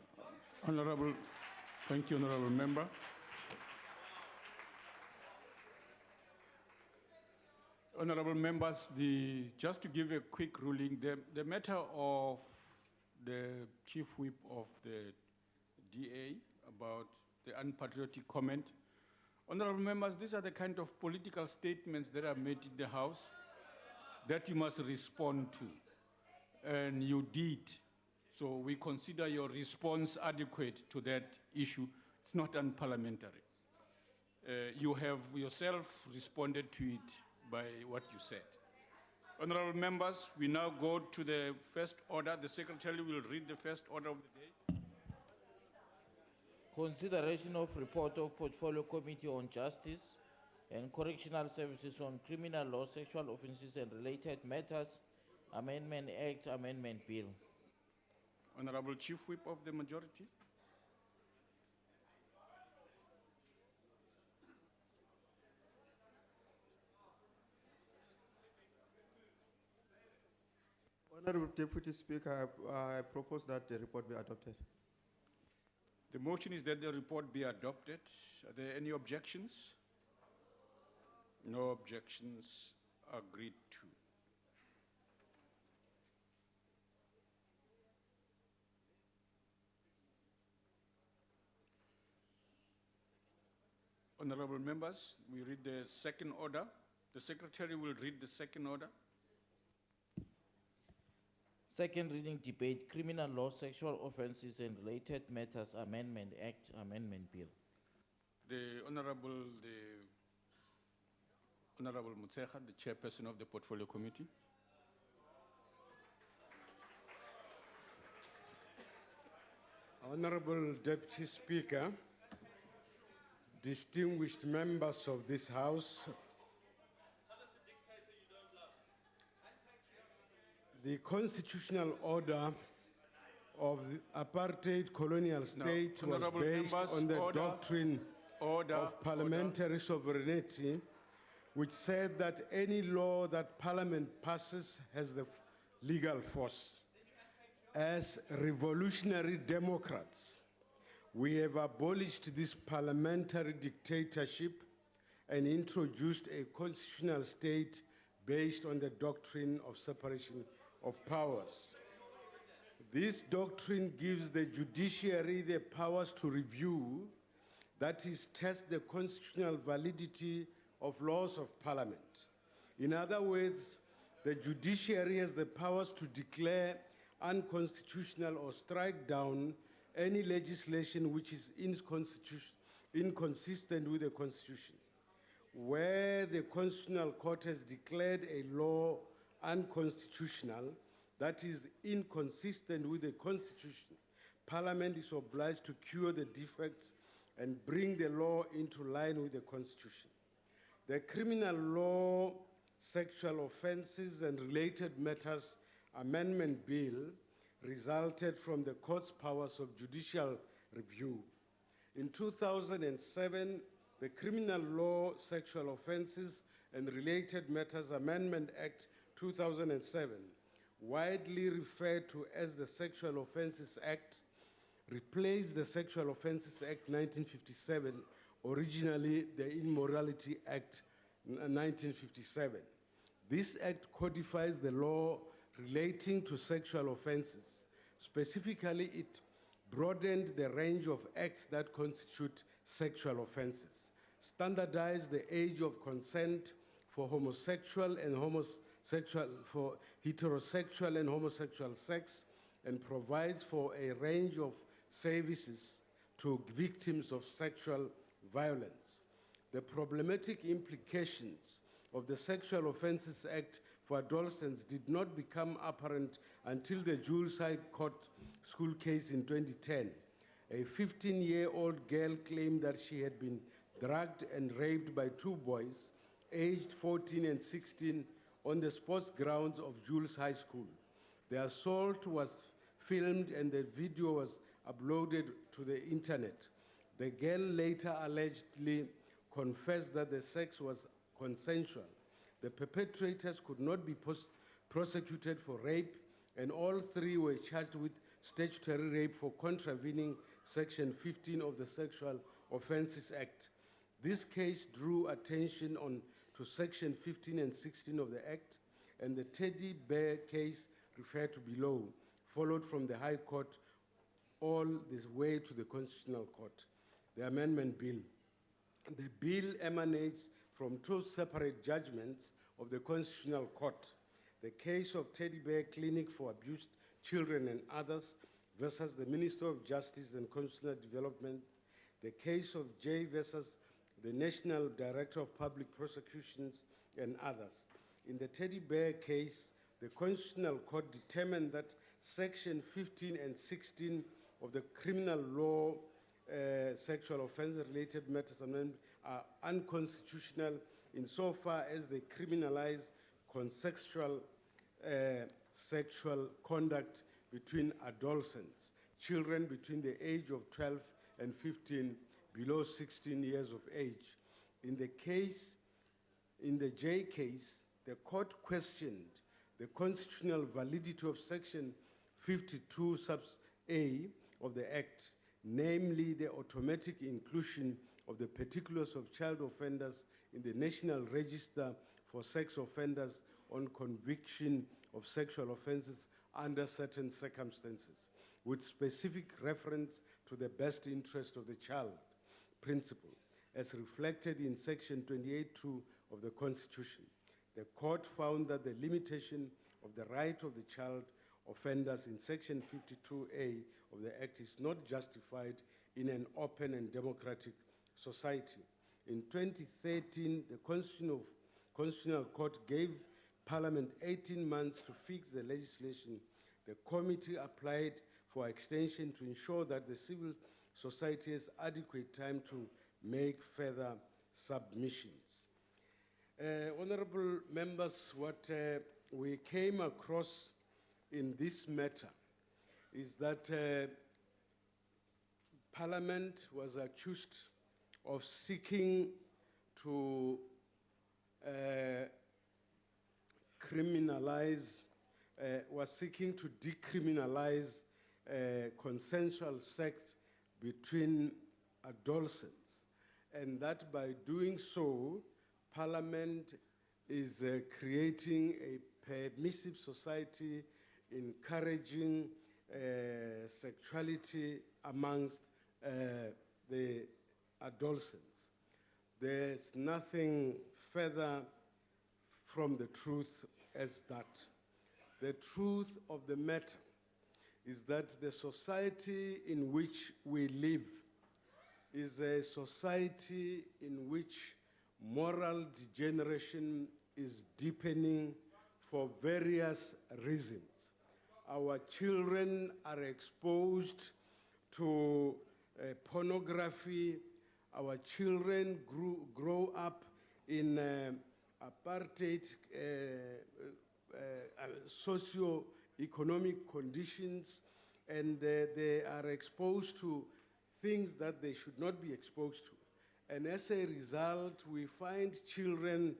Thank you, Honourable Member. Honorable members, just to give a quick ruling, the matter of the chief whip of the DA about the unpatriotic comment, honorable members, these are the kind of political statements that are made in the House that you must respond to, and you did. So we consider your response adequate to that issue. It's not unparliamentary. You have yourself responded to it by what you said. Honorable members, we now go to the first order. The Secretary will read the first order of the day. Consideration of report of Portfolio Committee on Justice and Correctional Services on Criminal Law, Sexual Offences and Related Matters, Amendment Act, Amendment Bill. Honorable Chief Whip of the majority. Honorable Deputy Speaker, I propose that the report be adopted. The motion is that the report be adopted. Are there any objections? No objections. Agreed to. Honorable members, we read the second order. The Secretary will read the second order. Second reading debate, Criminal Law, Sexual Offences and Related Matters, Amendment Act, Amendment Bill. The Honorable Mutseha, the Chairperson of the Portfolio Committee. Honorable Deputy Speaker, distinguished members of this House, the constitutional order of the apartheid colonial state was based on the doctrine of parliamentary sovereignty, which said that any law that Parliament passes has the legal force. As revolutionary Democrats, we have abolished this parliamentary dictatorship and introduced a constitutional state based on the doctrine of separation of powers. This doctrine gives the judiciary the powers to review, that is, test the constitutional validity of laws of Parliament. In other words, the judiciary has the powers to declare unconstitutional or strike down any legislation which is inconsistent with the Constitution. Where the Constitutional Court has declared a law unconstitutional, that is inconsistent with the Constitution, Parliament is obliged to cure the defects and bring the law into line with the Constitution. The Criminal Law, Sexual Offences and Related Matters Amendment Bill resulted from the Court's powers of judicial review. In 2007, the Criminal Law, Sexual Offences and Related Matters Amendment Act 2007, widely referred to as the Sexual Offences Act, replaced the Sexual Offences Act 1957, originally the Immorality Act 1957. This act codifies the law relating to sexual offenses. Specifically, it broadened the range of acts that constitute sexual offenses, standardized the age of consent for homosexual and for heterosexual and homosexual sex, and provides for a range of services to victims of sexual violence. The problematic implications of the Sexual Offences Act for adolescents did not become apparent until the Jules High Court school case in 2010. A 15-year-old girl claimed that she had been drugged and raped by two boys, aged 14 and 16, on the sports grounds of Jules High School. The assault was filmed and the video was uploaded to the internet. The girl later allegedly confessed that the sex was consensual. The perpetrators could not be prosecuted for rape, and all three were charged with statutory rape for contravening Section 15 of the Sexual Offences Act. This case drew attention to Section 15 and 16 of the Act, and the Teddy Bear case referred to below, followed from the High Court all this way to the Constitutional Court. The Amendment Bill. The bill emanates from two separate judgments of the Constitutional Court. The case of Teddy Bear Clinic for Abused Children and Others versus the Minister of Justice and Constitutional Development. The case of J versus the National Director of Public Prosecutions and others. In the Teddy Bear case, the Constitutional Court determined that Section 15 and 16 of the Criminal Law Sexual Offense-Related Matters Amendment are unconstitutional insofar as they criminalize consensual sexual conduct between adolescents, children between the age of 12 and 15, below 16 years of age. In the J case, the court questioned the constitutional validity of Section 52 sub A of the Act, namely the automatic inclusion of the particulars of child offenders in the National Register for Sex Offenders on conviction of sexual offenses under certain circumstances, with specific reference to the best interest of the child principle, as reflected in Section 28(2) of the Constitution. The court found that the limitation of the right of the child offenders in Section 52A of the Act is not justified in an open and democratic society. In 2013, the Constitutional Court gave Parliament 18 months to fix the legislation. The committee applied for extension to ensure that the civil society has adequate time to make further submissions. Honorable members, what we came across in this matter is that Parliament was accused of seeking to decriminalize consensual sex between adolescents, and that by doing so, Parliament is creating a permissive society encouraging sexuality amongst the adolescents. There's nothing further from the truth as that. The truth of the matter is that the society in which we live is a society in which moral degeneration is deepening for various reasons. Our children are exposed to pornography. Our children grow up in apartheid socio-economic conditions, and they are exposed to things that they should not be exposed to. And as a result, we find children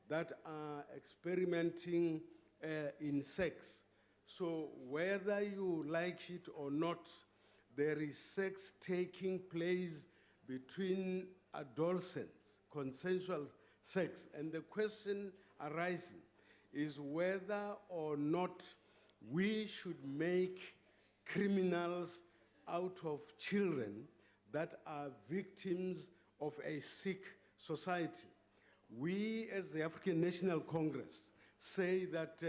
that are experimenting in sex. So whether you like it or not, there is sex taking place between adolescents, consensual sex. And the question arising is whether or not we should make criminals out of children that are victims of a sick society. We, as the African National Congress, say that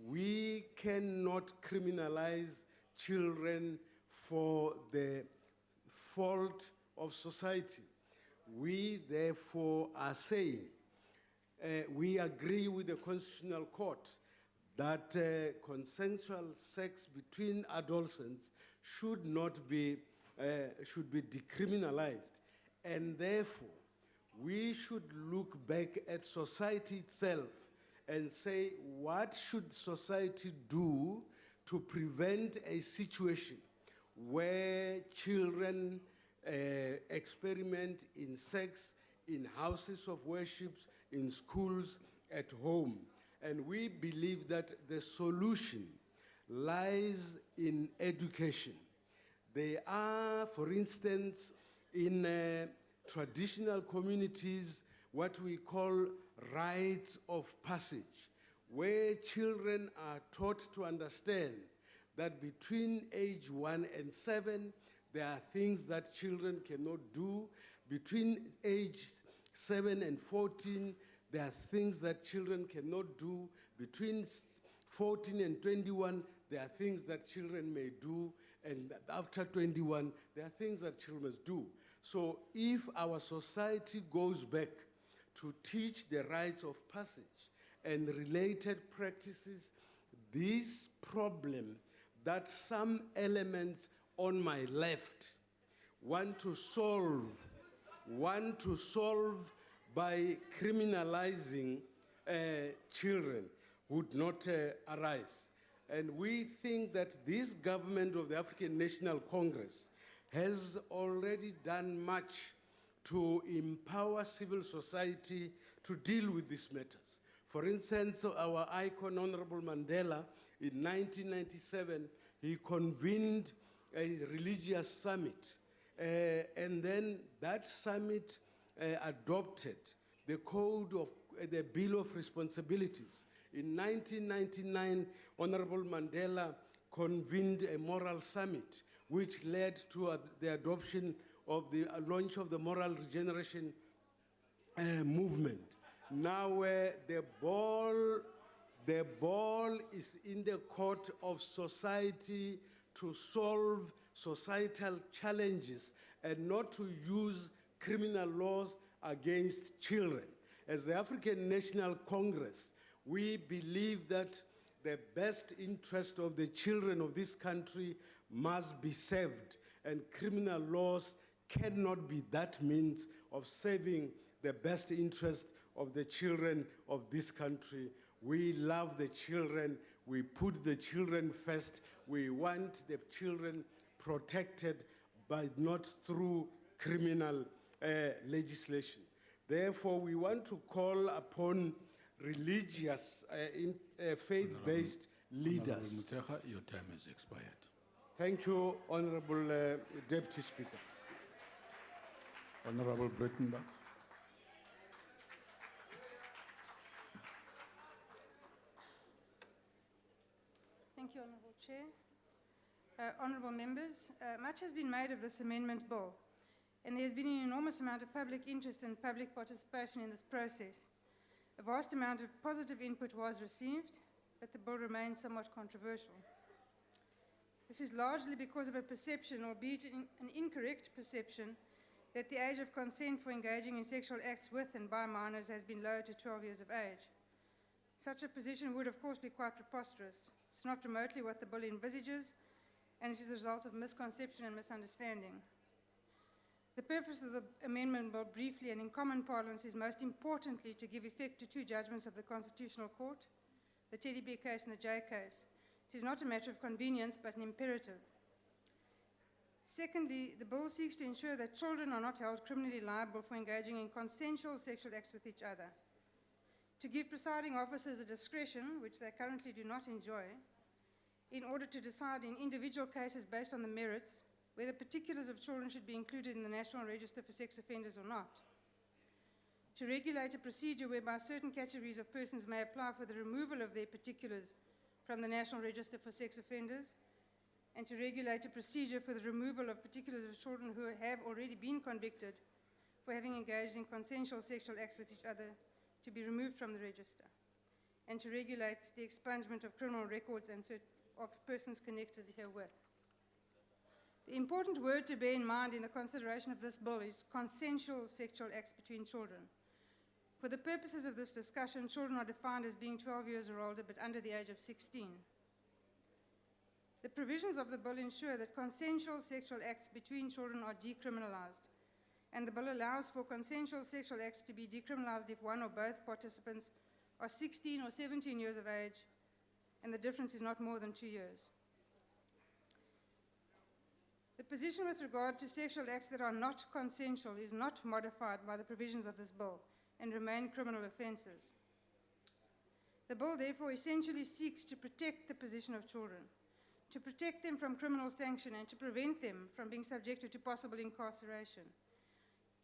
we cannot criminalize children for the fault of society. We, therefore, are saying we agree with the Constitutional Court that consensual sex between adolescents should be decriminalized, and therefore we should look back at society itself and say, what should society do to prevent a situation where children experiment in sex in houses of worship, in schools, at home? And we believe that the solution lies in education. They are, for instance, in traditional communities, what we call rites of passage, where children are taught to understand that between age 1 and 7, there are things that children cannot do. Between age 7 and 14, there are things that children cannot do. Between 14 and 21, there are things that children may do. And after 21, there are things that children must do. So if our society goes back to teach the rites of passage and related practices, this problem that some elements on my left want to solve by criminalizing children would not arise. And we think that this government of the African National Congress has already done much to empower civil society to deal with these matters. For instance, our icon, Honorable Mandela, in 1997, he convened a religious summit. And then that summit adopted the code of the Bill of Responsibilities. In 1999, Honorable Mandela convened a moral summit, which led to the adoption of the launch of the moral regeneration movement. Now the ball is in the court of society to solve societal challenges and not to use criminal laws against children. As the African National Congress, we believe that the best interest of the children of this country must be served, and criminal laws cannot be that means of saving the best interest of the children of this country. We love the children. We put the children first. We want the children protected, but not through criminal legislation. Therefore, we want to call upon religious, faith-based leaders. Honorable Muteja, your time has expired. Thank you, Honorable Deputy Speaker. Honorable Brittenbach. Thank you, Honourable Chair. Honourable members, much has been made of this amendment bill, and there has been an enormous amount of public interest and public participation in this process. A vast amount of positive input was received, but the bill remains somewhat controversial. This is largely because of a perception, albeit an incorrect perception, that the age of consent for engaging in sexual acts with and by minors has been lowered to 12 years of age. Such a position would, of course, be quite preposterous. It's not remotely what the bill envisages, and it is a result of misconception and misunderstanding. The purpose of the amendment bill, briefly and in common parlance, is most importantly to give effect to two judgments of the Constitutional Court, the Teddy Bear case and the J case. It is not a matter of convenience, but an imperative. Secondly, the bill seeks to ensure that children are not held criminally liable for engaging in consensual sexual acts with each other. To give presiding officers a discretion, which they currently do not enjoy, in order to decide in individual cases based on the merits whether particulars of children should be included in the National Register for Sex Offenders or not. To regulate a procedure whereby certain categories of persons may apply for the removal of their particulars from the National Register for Sex Offenders, and to regulate a procedure for the removal of particulars of children who have already been convicted for having engaged in consensual sexual acts with each other to be removed from the register, and to regulate the expungement of criminal records and of persons connected herewith. The important word to bear in mind in the consideration of this bill is consensual sexual acts between children. For the purposes of this discussion, children are defined as being 12 years or older, but under the age of 16. The provisions of the bill ensure that consensual sexual acts between children are decriminalized, and the bill allows for consensual sexual acts to be decriminalized if one or both participants are 16 or 17 years of age, and the difference is not more than 2 years. The position with regard to sexual acts that are not consensual is not modified by the provisions of this bill and remain criminal offences. The bill therefore essentially seeks to protect the position of children, to protect them from criminal sanction and to prevent them from being subjected to possible incarceration,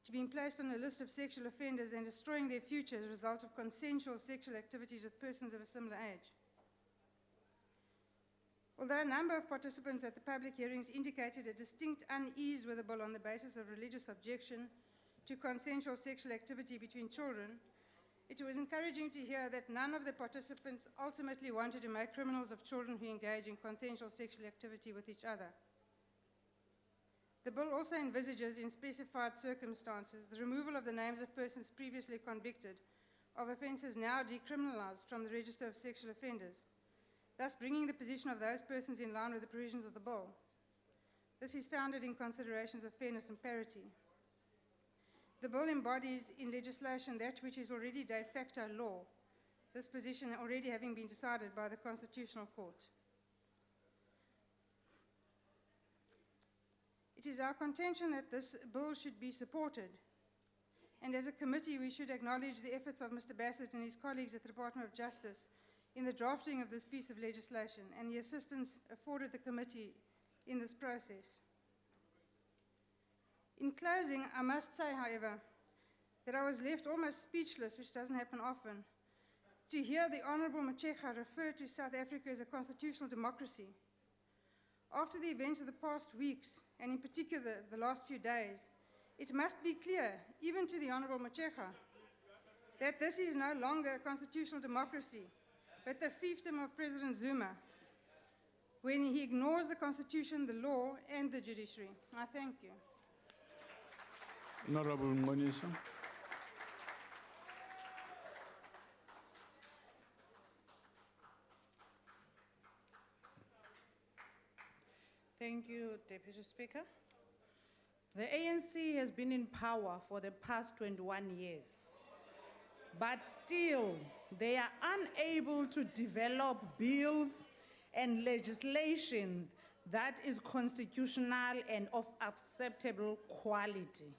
to being placed on a list of sexual offenders and destroying their future as a result of consensual sexual activities with persons of a similar age. Although a number of participants at the public hearings indicated a distinct unease with the bill on the basis of religious objection to consensual sexual activity between children, it was encouraging to hear that none of the participants ultimately wanted to make criminals of children who engage in consensual sexual activity with each other. The bill also envisages, in specified circumstances, the removal of the names of persons previously convicted of offences now decriminalised from the register of sexual offenders, thus bringing the position of those persons in line with the provisions of the bill. This is founded in considerations of fairness and parity. The bill embodies in legislation that which is already de facto law, this position already having been decided by the Constitutional Court. It is our contention that this bill should be supported, and as a committee we should acknowledge the efforts of Mr. Bassett and his colleagues at the Department of Justice in the drafting of this piece of legislation and the assistance afforded the committee in this process. In closing, I must say, however, that I was left almost speechless, which doesn't happen often, to hear the Honourable Macheka refer to South Africa as a constitutional democracy. After the events of the past weeks, and in particular the last few days, it must be clear, even to the Honourable Macheka, that this is no longer a constitutional democracy, but the fiefdom of President Zuma, when he ignores the Constitution, the law, and the judiciary. I thank you. Honorable Moniso. Thank you, Deputy Speaker. The ANC has been in power for the past 21 years, but still they are unable to develop bills and legislations that is constitutional and of acceptable quality.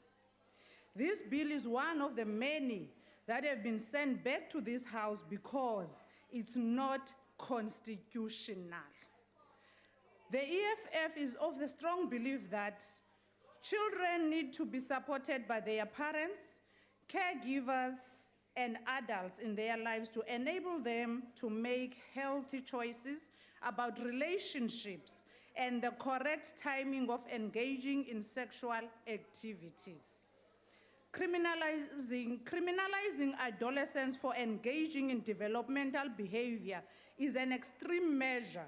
This bill is one of the many that have been sent back to this House because it's not constitutional. The EFF is of the strong belief that children need to be supported by their parents, caregivers, and adults in their lives to enable them to make healthy choices about relationships and the correct timing of engaging in sexual activities. Criminalizing adolescents for engaging in developmental behavior is an extreme measure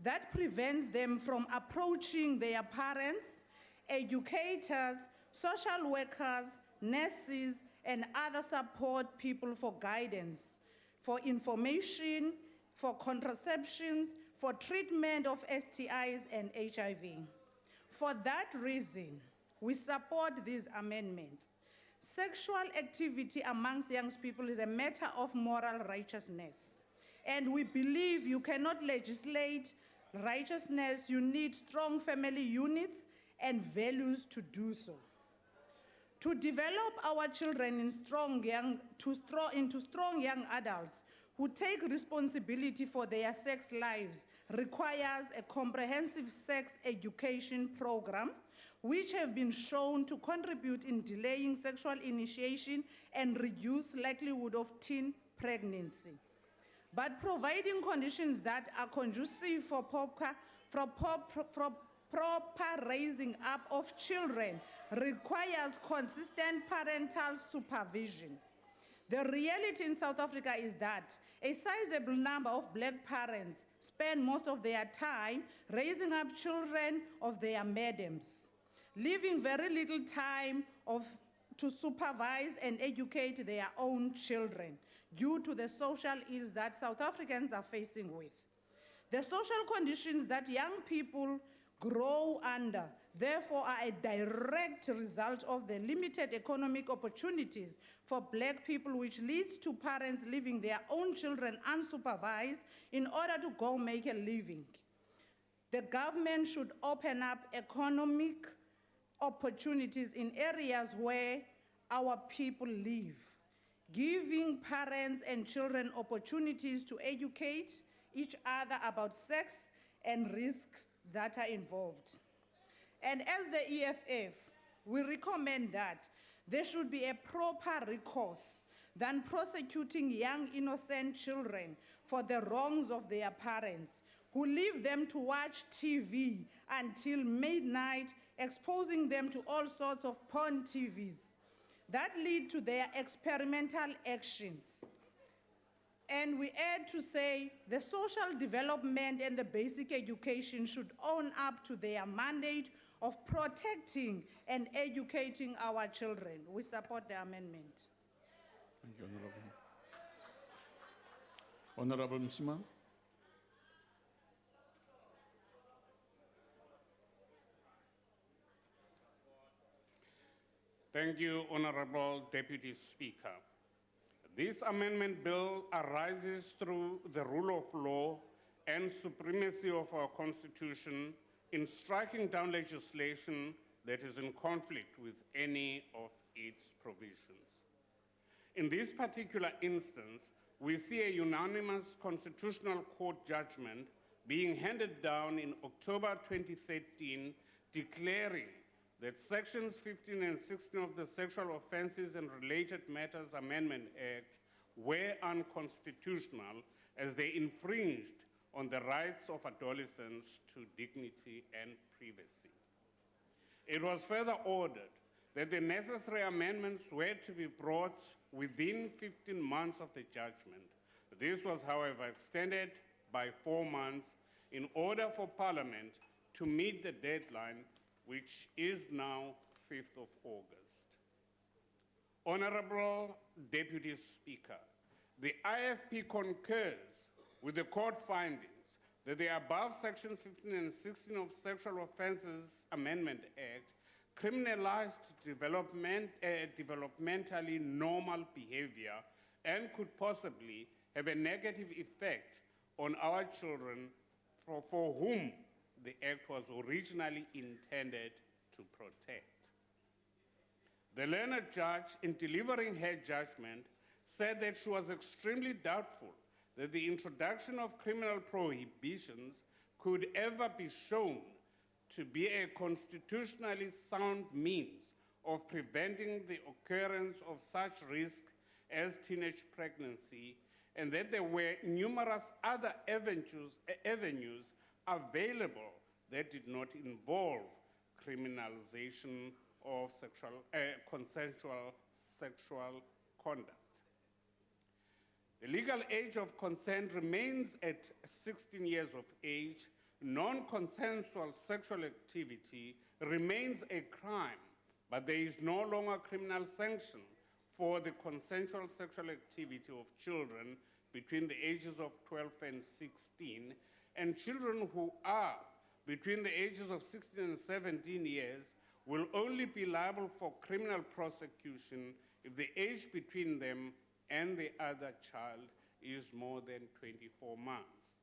that prevents them from approaching their parents, educators, social workers, nurses, and other support people for guidance, for information, for contraceptions, for treatment of STIs and HIV. For that reason, we support these amendments. Sexual activity amongst young people is a matter of moral righteousness, and we believe you cannot legislate righteousness. You need strong family units and values to do so. To develop our children into strong young adults who take responsibility for their sex lives requires a comprehensive sex education program, which have been shown to contribute in delaying sexual initiation and reduce likelihood of teen pregnancy. But providing conditions that are conducive for proper raising up of children requires consistent parental supervision. The reality in South Africa is that a sizable number of black parents spend most of their time raising up children of their madams, leaving very little time to supervise and educate their own children due to the social ills that South Africans are facing with. The social conditions that young people grow under, therefore, are a direct result of the limited economic opportunities for black people, which leads to parents leaving their own children unsupervised in order to go make a living. The government should open up economic opportunities in areas where our people live, giving parents and children opportunities to educate each other about sex and risks that are involved. And as the EFF, we recommend that there should be a proper recourse than prosecuting young innocent children for the wrongs of their parents, who leave them to watch TV until midnight, exposing them to all sorts of porn TVs that lead to their experimental actions. And we add to say the social development and the basic education should own up to their mandate of protecting and educating our children. We support the amendment. Thank you, Honorable. Honorable Msima. Thank you, Honorable Deputy Speaker. This amendment bill arises through the rule of law and supremacy of our Constitution in striking down legislation that is in conflict with any of its provisions. In this particular instance, we see a unanimous Constitutional Court judgment being handed down in October 2013 declaring that Sections 15 and 16 of the Sexual Offences and Related Matters Amendment Act were unconstitutional as they infringed on the rights of adolescents to dignity and privacy. It was further ordered that the necessary amendments were to be brought within 15 months of the judgment. This was, however, extended by 4 months in order for Parliament to meet the deadline, which is now 5th of August. Honorable Deputy Speaker, the IFP concurs with the court findings that the above sections 15 and 16 of Sexual Offences Amendment Act criminalized developmentally normal behavior and could possibly have a negative effect on our children for whom the act was originally intended to protect. The learned judge, in delivering her judgment, said that she was extremely doubtful that the introduction of criminal prohibitions could ever be shown to be a constitutionally sound means of preventing the occurrence of such risks as teenage pregnancy, and that there were numerous other avenues available that did not involve criminalization of consensual sexual conduct. The legal age of consent remains at 16 years of age. Non-consensual sexual activity remains a crime, but there is no longer criminal sanction for the consensual sexual activity of children between the ages of 12 and 16, and children who are between the ages of 16 and 17 years will only be liable for criminal prosecution if the age between them and the other child is more than 24 months.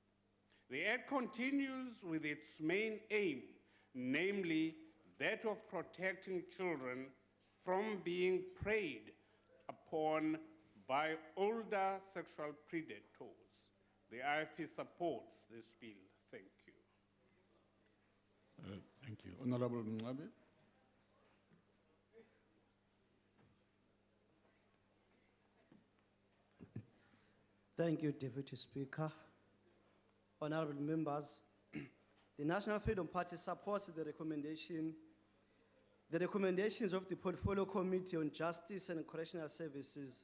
The Act continues with its main aim, namely that of protecting children from being preyed upon by older sexual predators. The IFP supports this bill. Thank you. Thank you. Honorable Ngabe. Thank you, Deputy Speaker. Honorable members, the National Freedom Party supports the recommendations of the Portfolio Committee on Justice and Correctional Services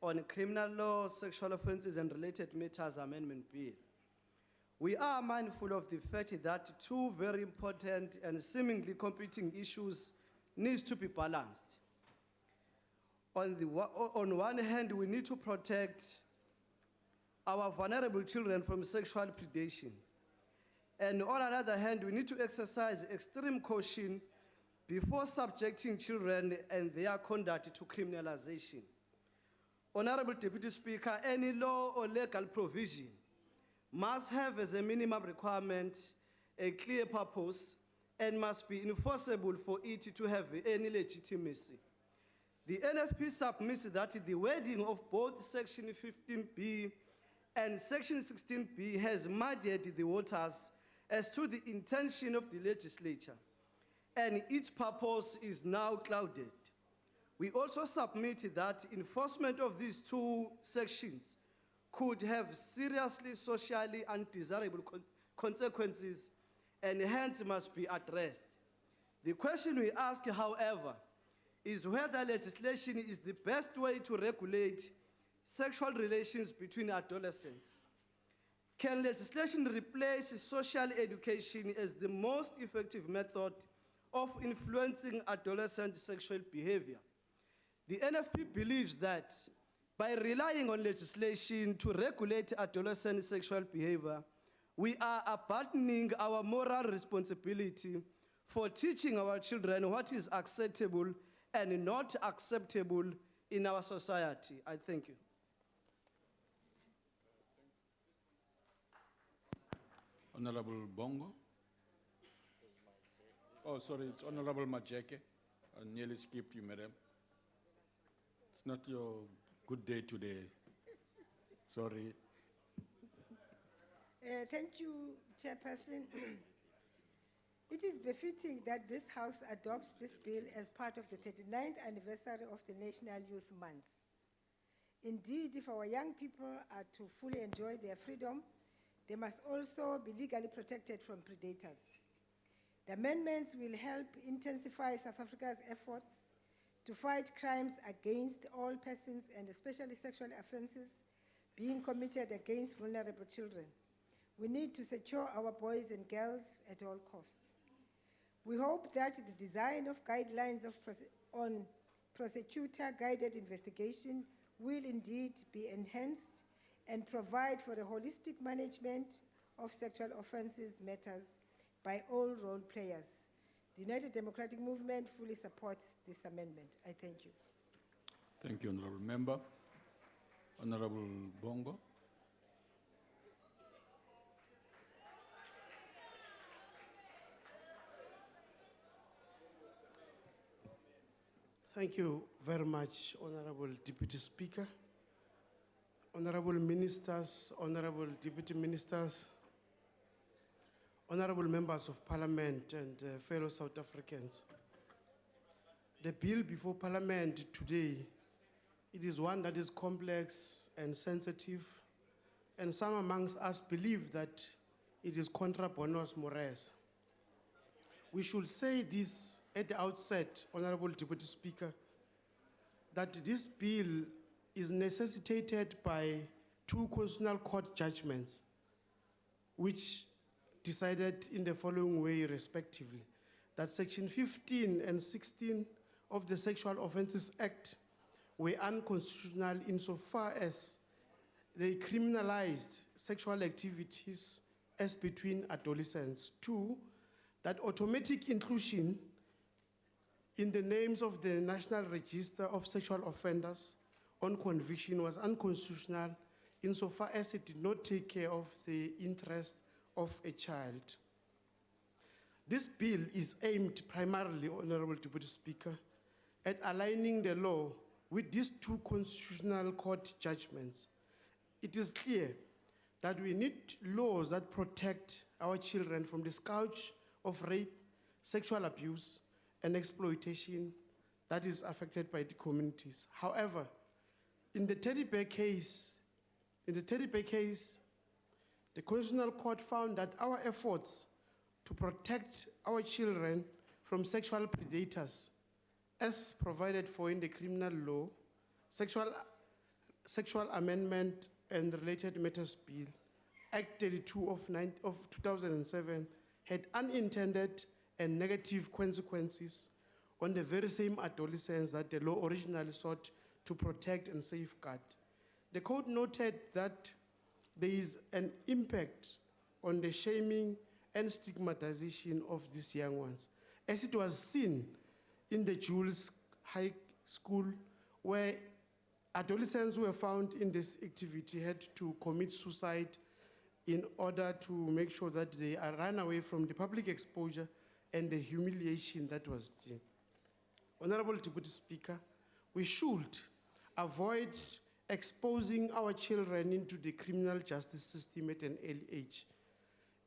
on Criminal Law, Sexual Offences and Related Matters Amendment Bill. We are mindful of the fact that two very important and seemingly competing issues need to be balanced. On one hand, we need to protect our vulnerable children from sexual predation. And on the other hand, we need to exercise extreme caution before subjecting children and their conduct to criminalization. Honorable Deputy Speaker, any law or legal provision must have as a minimum requirement a clear purpose and must be enforceable for it to have any legitimacy. The NFP submits that the wording of both Section 15B and Section 16B has muddied the waters as to the intention of the legislature, and its purpose is now clouded. We also submit that enforcement of these two sections could have seriously socially undesirable consequences and hence must be addressed. The question we ask, however, is whether legislation is the best way to regulate sexual relations between adolescents. Can legislation replace social education as the most effective method of influencing adolescent sexual behavior? The NFP believes that by relying on legislation to regulate adolescent sexual behavior, we are abandoning our moral responsibility for teaching our children what is acceptable and not acceptable in our society. I thank you. Honorable Bongo. Oh, sorry, it's Honorable Majeke. I nearly skipped you, madam. It's not your good day today. Sorry. Thank you, Chairperson. It is befitting that this House adopts this bill as part of the 39th anniversary of the National Youth Month. Indeed, if our young people are to fully enjoy their freedom, they must also be legally protected from predators. The amendments will help intensify South Africa's efforts to fight crimes against all persons and especially sexual offenses being committed against vulnerable children. We need to secure our boys and girls at all costs. We hope that the design of guidelines on prosecutor-guided investigation will indeed be enhanced and provide for a holistic management of sexual offenses matters by all role players. The United Democratic Movement fully supports this amendment. I thank you. Thank you, Honorable Member. Honorable Bongo. Thank you very much, Honorable Deputy Speaker, Honorable Ministers, Honorable Deputy Ministers, Honorable Members of Parliament and fellow South Africans. The bill before Parliament today, it is one that is complex and sensitive, and some amongst us believe that it is contra bonos mores. We should say this at the outset, Honorable Deputy Speaker, that this bill is necessitated by two Constitutional Court judgments, which decided in the following way, respectively, that Section 15 and 16 of the Sexual Offences Act were unconstitutional insofar as they criminalized sexual activities as between adolescents. Two, that automatic inclusion in the names of the National Register of Sexual Offenders on conviction was unconstitutional insofar as it did not take care of the interest of a child. This bill is aimed primarily, Honorable Deputy Speaker, at aligning the law with these two Constitutional Court judgments. It is clear that we need laws that protect our children from the scourge of rape, sexual abuse, and exploitation that is affected by the communities. However, in the Teddy Bear case, the Constitutional Court found that our efforts to protect our children from sexual predators, as provided for in the criminal law, sexual amendment and related matters bill, Act 32 of 2007, had unintended and negative consequences on the very same adolescents that the law originally sought to protect and safeguard. The court noted that there is an impact on the shaming and stigmatization of these young ones, as it was seen in the Jules High School, where adolescents who were found in this activity had to commit suicide in order to make sure that they are run away from the public exposure and the humiliation that was there. Honorable Deputy Speaker, we should avoid exposing our children into the criminal justice system at an early age.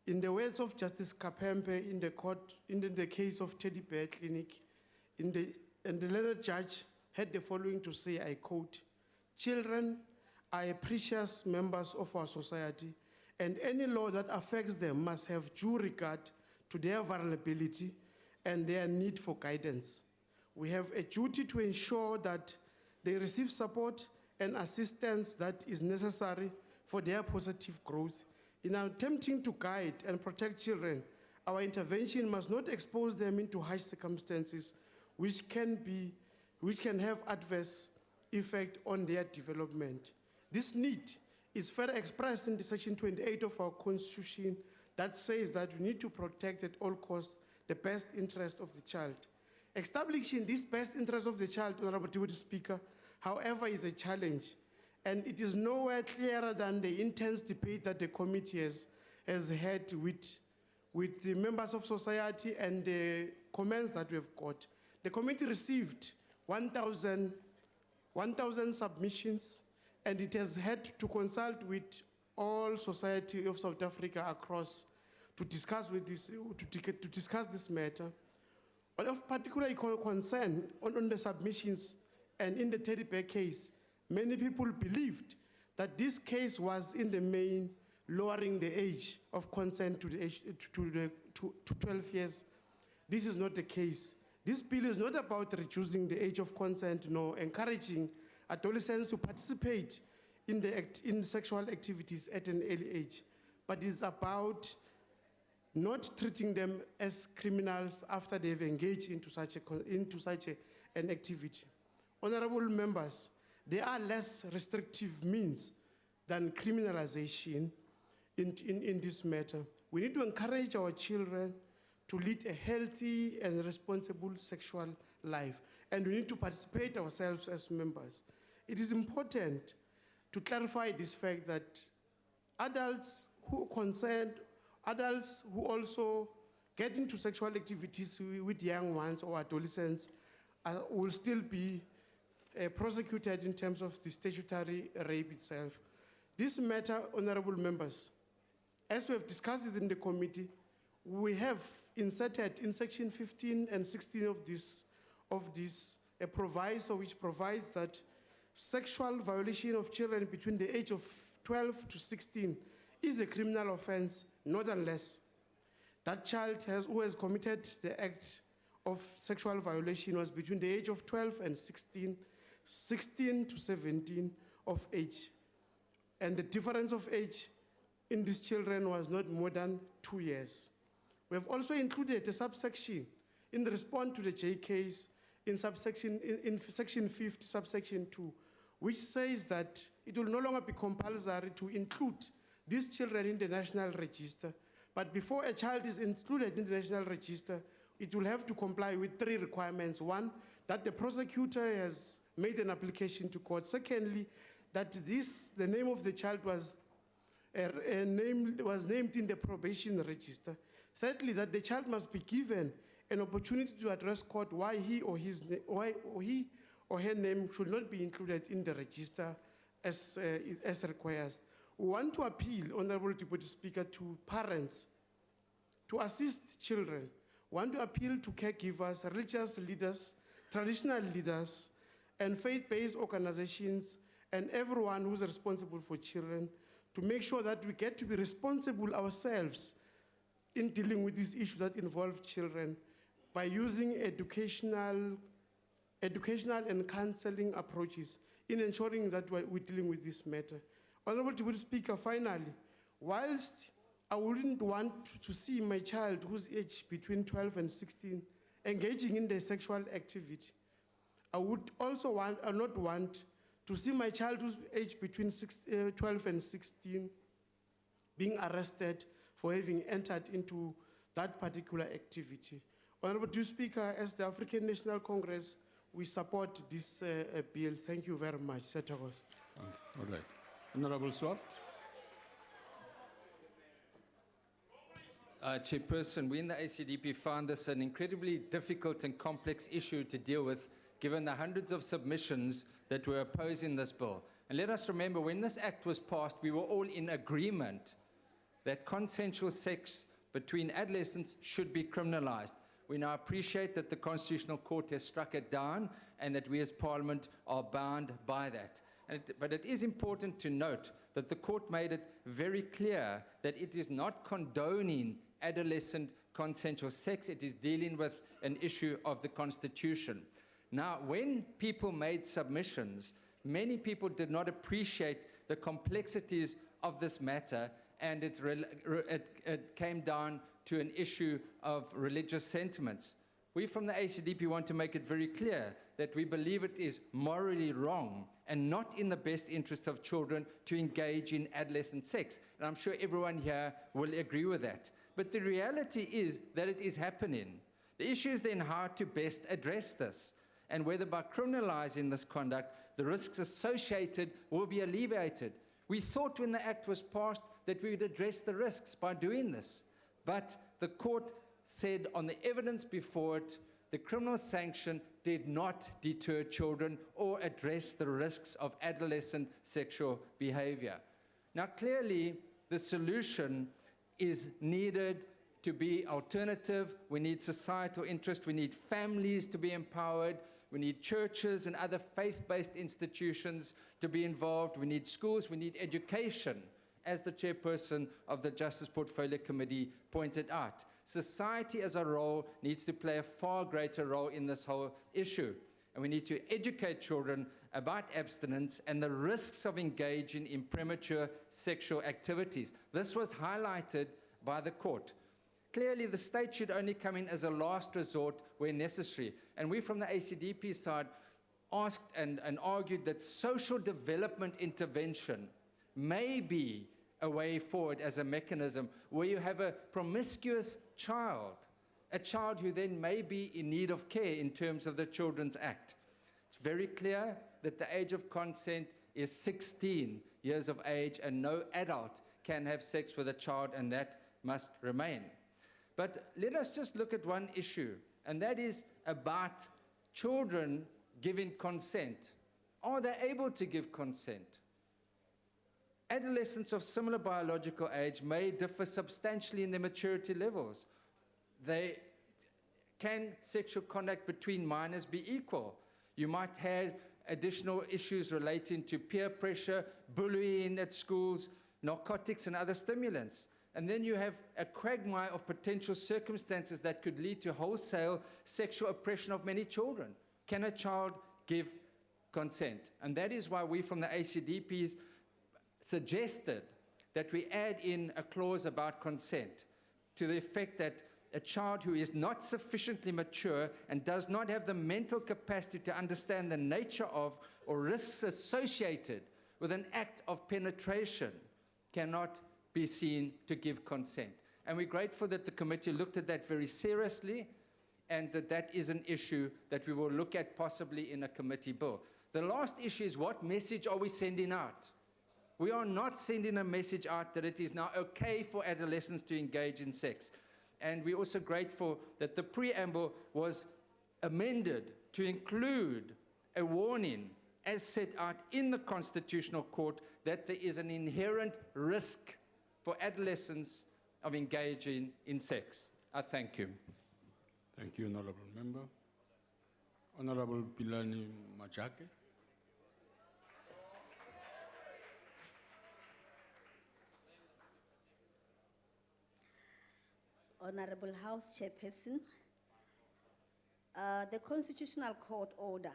In the words of Justice Kapempe in the case of Teddy Bear Clinic, and the letter judge had the following to say, I quote, "Children are precious members of our society, and any law that affects them must have due regard to their vulnerability and their need for guidance. We have a duty to ensure that they receive support and assistance that is necessary for their positive growth. In attempting to guide and protect children, our intervention must not expose them into harsh circumstances which can have adverse effect on their development. This need is further expressed in the Section 28 of our Constitution that says that we need to protect at all costs the best interest of the child. Establishing this best interest of the child, Honorable Deputy Speaker, however, is a challenge, and it is nowhere clearer than the intense debate that the committee has had with the members of society and the comments that we have got. The committee received 1,000 submissions, and it has had to consult with all society of South Africa across to discuss this matter. But of particular concern on the submissions and in the teddy bear case, many people believed that this case was in the main lowering the age of consent to 12 years. This is not the case. This bill is not about reducing the age of consent nor encouraging adolescents to participate in sexual activities at an early age, but it's about not treating them as criminals after they've engaged into such an activity. Honorable members, there are less restrictive means than criminalization in this matter. We need to encourage our children to lead a healthy and responsible sexual life, and we need to participate ourselves as members. It is important to clarify this fact that adults who also get into sexual activities with young ones or adolescents will still be prosecuted in terms of the statutory rape itself. This matter, honorable members, as we have discussed it in the committee, we have inserted in section 15 and 16 of this a proviso which provides that sexual violation of children between the age of 12 to 16 is a criminal offense, not unless that child who has committed the act of sexual violation was between the age of 12 and 16 to 17 of age. And the difference of age in these children was not more than 2 years. We have also included a subsection in response to the J case in section 50, subsection 2, which says that it will no longer be compulsory to include these children in the national register. But before a child is included in the national register, it will have to comply with 3 requirements. One, that the prosecutor has made an application to court. Secondly, that the name of the child was named in the probation register. Thirdly, that the child must be given an opportunity to address court why he or her name should not be included in the register as requires. We want to appeal, Honorable Deputy Speaker, to parents to assist children. We want to appeal to caregivers, religious leaders, traditional leaders, and faith-based organizations, and everyone who's responsible for children to make sure that we get to be responsible ourselves in dealing with these issues that involve children by using educational and counseling approaches in ensuring that we're dealing with this matter. Honorable Deputy Speaker, finally, whilst I wouldn't want to see my child who's aged between 12 and 16 engaging in the sexual activity, I would also not want to see my child who's aged between 12 and 16 being arrested for having entered into that particular activity. Honorable Deputy Speaker, as the African National Congress, we support this bill. Thank you very much. Setagos. All right. Honorable Swart. Chairperson, we in the ACDP found this an incredibly difficult and complex issue to deal with, given the hundreds of submissions that were opposing this bill. And let us remember, when this act was passed, we were all in agreement that consensual sex between adolescents should be criminalized. We now appreciate that the Constitutional Court has struck it down and that we as Parliament are bound by that. But it is important to note that the court made it very clear that it is not condoning adolescent consensual sex. It is dealing with an issue of the Constitution. Now, when people made submissions, many people did not appreciate the complexities of this matter, and it came down to an issue of religious sentiments. We from the ACDP want to make it very clear that we believe it is morally wrong and not in the best interest of children to engage in adolescent sex. And I'm sure everyone here will agree with that. But the reality is that it is happening. The issue is then how to best address this, and whether by criminalizing this conduct, the risks associated will be alleviated. We thought when the Act was passed that we would address the risks by doing this. But the court said on the evidence before it, the criminal sanction did not deter children or address the risks of adolescent sexual behavior. Now, clearly, the solution is needed to be alternative. We need societal interest. We need families to be empowered. We need churches and other faith-based institutions to be involved. We need schools. We need education, as the chairperson of the Justice Portfolio Committee pointed out. Society as a whole needs to play a far greater role in this whole issue. And we need to educate children about abstinence and the risks of engaging in premature sexual activities. This was highlighted by the court. Clearly, the state should only come in as a last resort where necessary. And we from the ACDP side asked and argued that social development intervention may be a way forward as a mechanism where you have a promiscuous child, a child who then may be in need of care in terms of the Children's Act. It's very clear that the age of consent is 16 years of age, and no adult can have sex with a child, and that must remain. But let us just look at one issue, and that is about children giving consent. Are they able to give consent? Adolescents of similar biological age may differ substantially in their maturity levels. Can sexual conduct between minors be equal? You might have additional issues relating to peer pressure, bullying at schools, narcotics and other stimulants. And then you have a quagmire of potential circumstances that could lead to wholesale sexual oppression of many children. Can a child give consent? And that is why we from the ACDPs suggested that we add in a clause about consent to the effect that a child who is not sufficiently mature and does not have the mental capacity to understand the nature of or risks associated with an act of penetration cannot be seen to give consent. And we're grateful that the committee looked at that very seriously, and that is an issue that we will look at possibly in a committee bill. The last issue is, what message are we sending out? We are not sending a message out that it is now okay for adolescents to engage in sex. And we're also grateful that the preamble was amended to include a warning, as set out in the Constitutional Court, that there is an inherent risk for adolescents of engaging in sex. I thank you. Thank you, Honourable Member. Honourable Pilani Majake. Honorable House Chairperson, the Constitutional Court order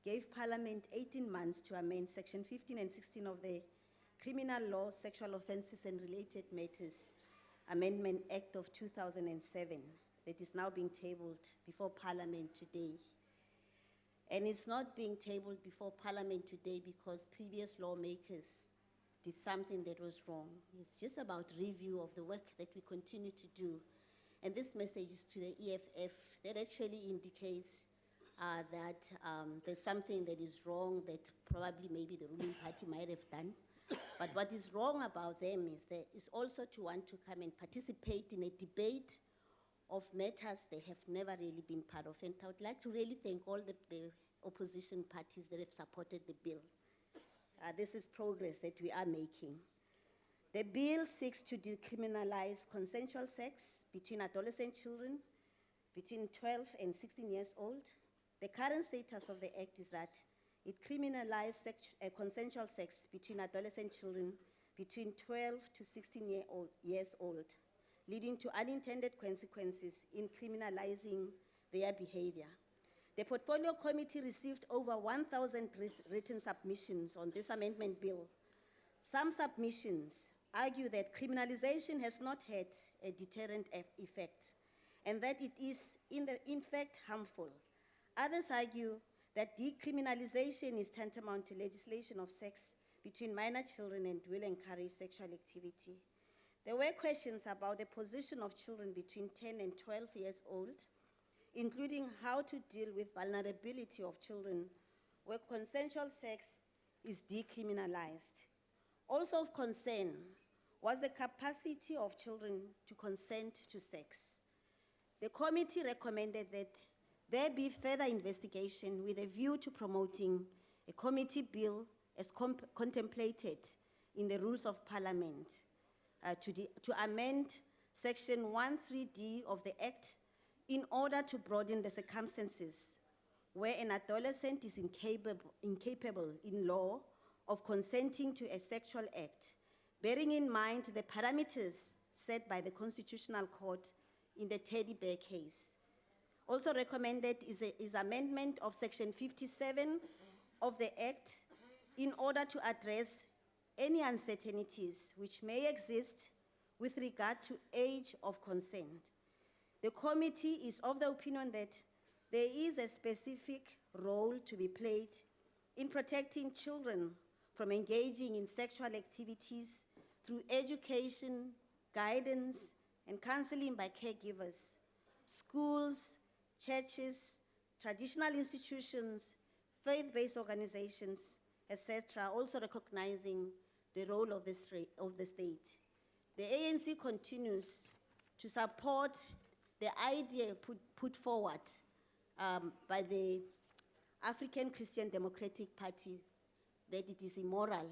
gave Parliament 18 months to amend Section 15 and 16 of the Criminal Law, Sexual Offences and Related Matters Amendment Act of 2007 that is now being tabled before Parliament today. And it's not being tabled before Parliament today because previous lawmakers did something that was wrong. It's just about review of the work that we continue to do. And this message is to the EFF that actually indicates that there's something that is wrong that probably maybe the ruling party might have done. But what is wrong about them is also to want to come and participate in a debate of matters they have never really been part of. And I would like to really thank all the opposition parties that have supported the bill. This is progress that we are making. The bill seeks to decriminalize consensual sex between adolescent children between 12 and 16 years old. The current status of the Act is that it criminalizes consensual sex between adolescent children between 12 to 16 years old, leading to unintended consequences in criminalizing their behavior. The Portfolio Committee received over 1,000 written submissions on this amendment bill. Some submissions argue that criminalization has not had a deterrent effect and that it is in fact harmful. Others argue that decriminalization is tantamount to legislation of sex between minor children and will encourage sexual activity. There were questions about the position of children between 10 and 12 years old, including how to deal with vulnerability of children where consensual sex is decriminalized. Also of concern was the capacity of children to consent to sex. The committee recommended that there be further investigation with a view to promoting a committee bill as contemplated in the Rules of Parliament to amend Section 13D of the Act in order to broaden the circumstances where an adolescent is incapable in law of consenting to a sexual act, bearing in mind the parameters set by the Constitutional Court in the Teddy Bear case. Also recommended is amendment of Section 57 of the Act in order to address any uncertainties which may exist with regard to age of consent. The committee is of the opinion that there is a specific role to be played in protecting children from engaging in sexual activities through education, guidance, and counseling by caregivers, schools, churches, traditional institutions, faith-based organizations, etc., also recognizing the role of the state. The ANC continues to support the idea put forward by the African Christian Democratic Party that it is immoral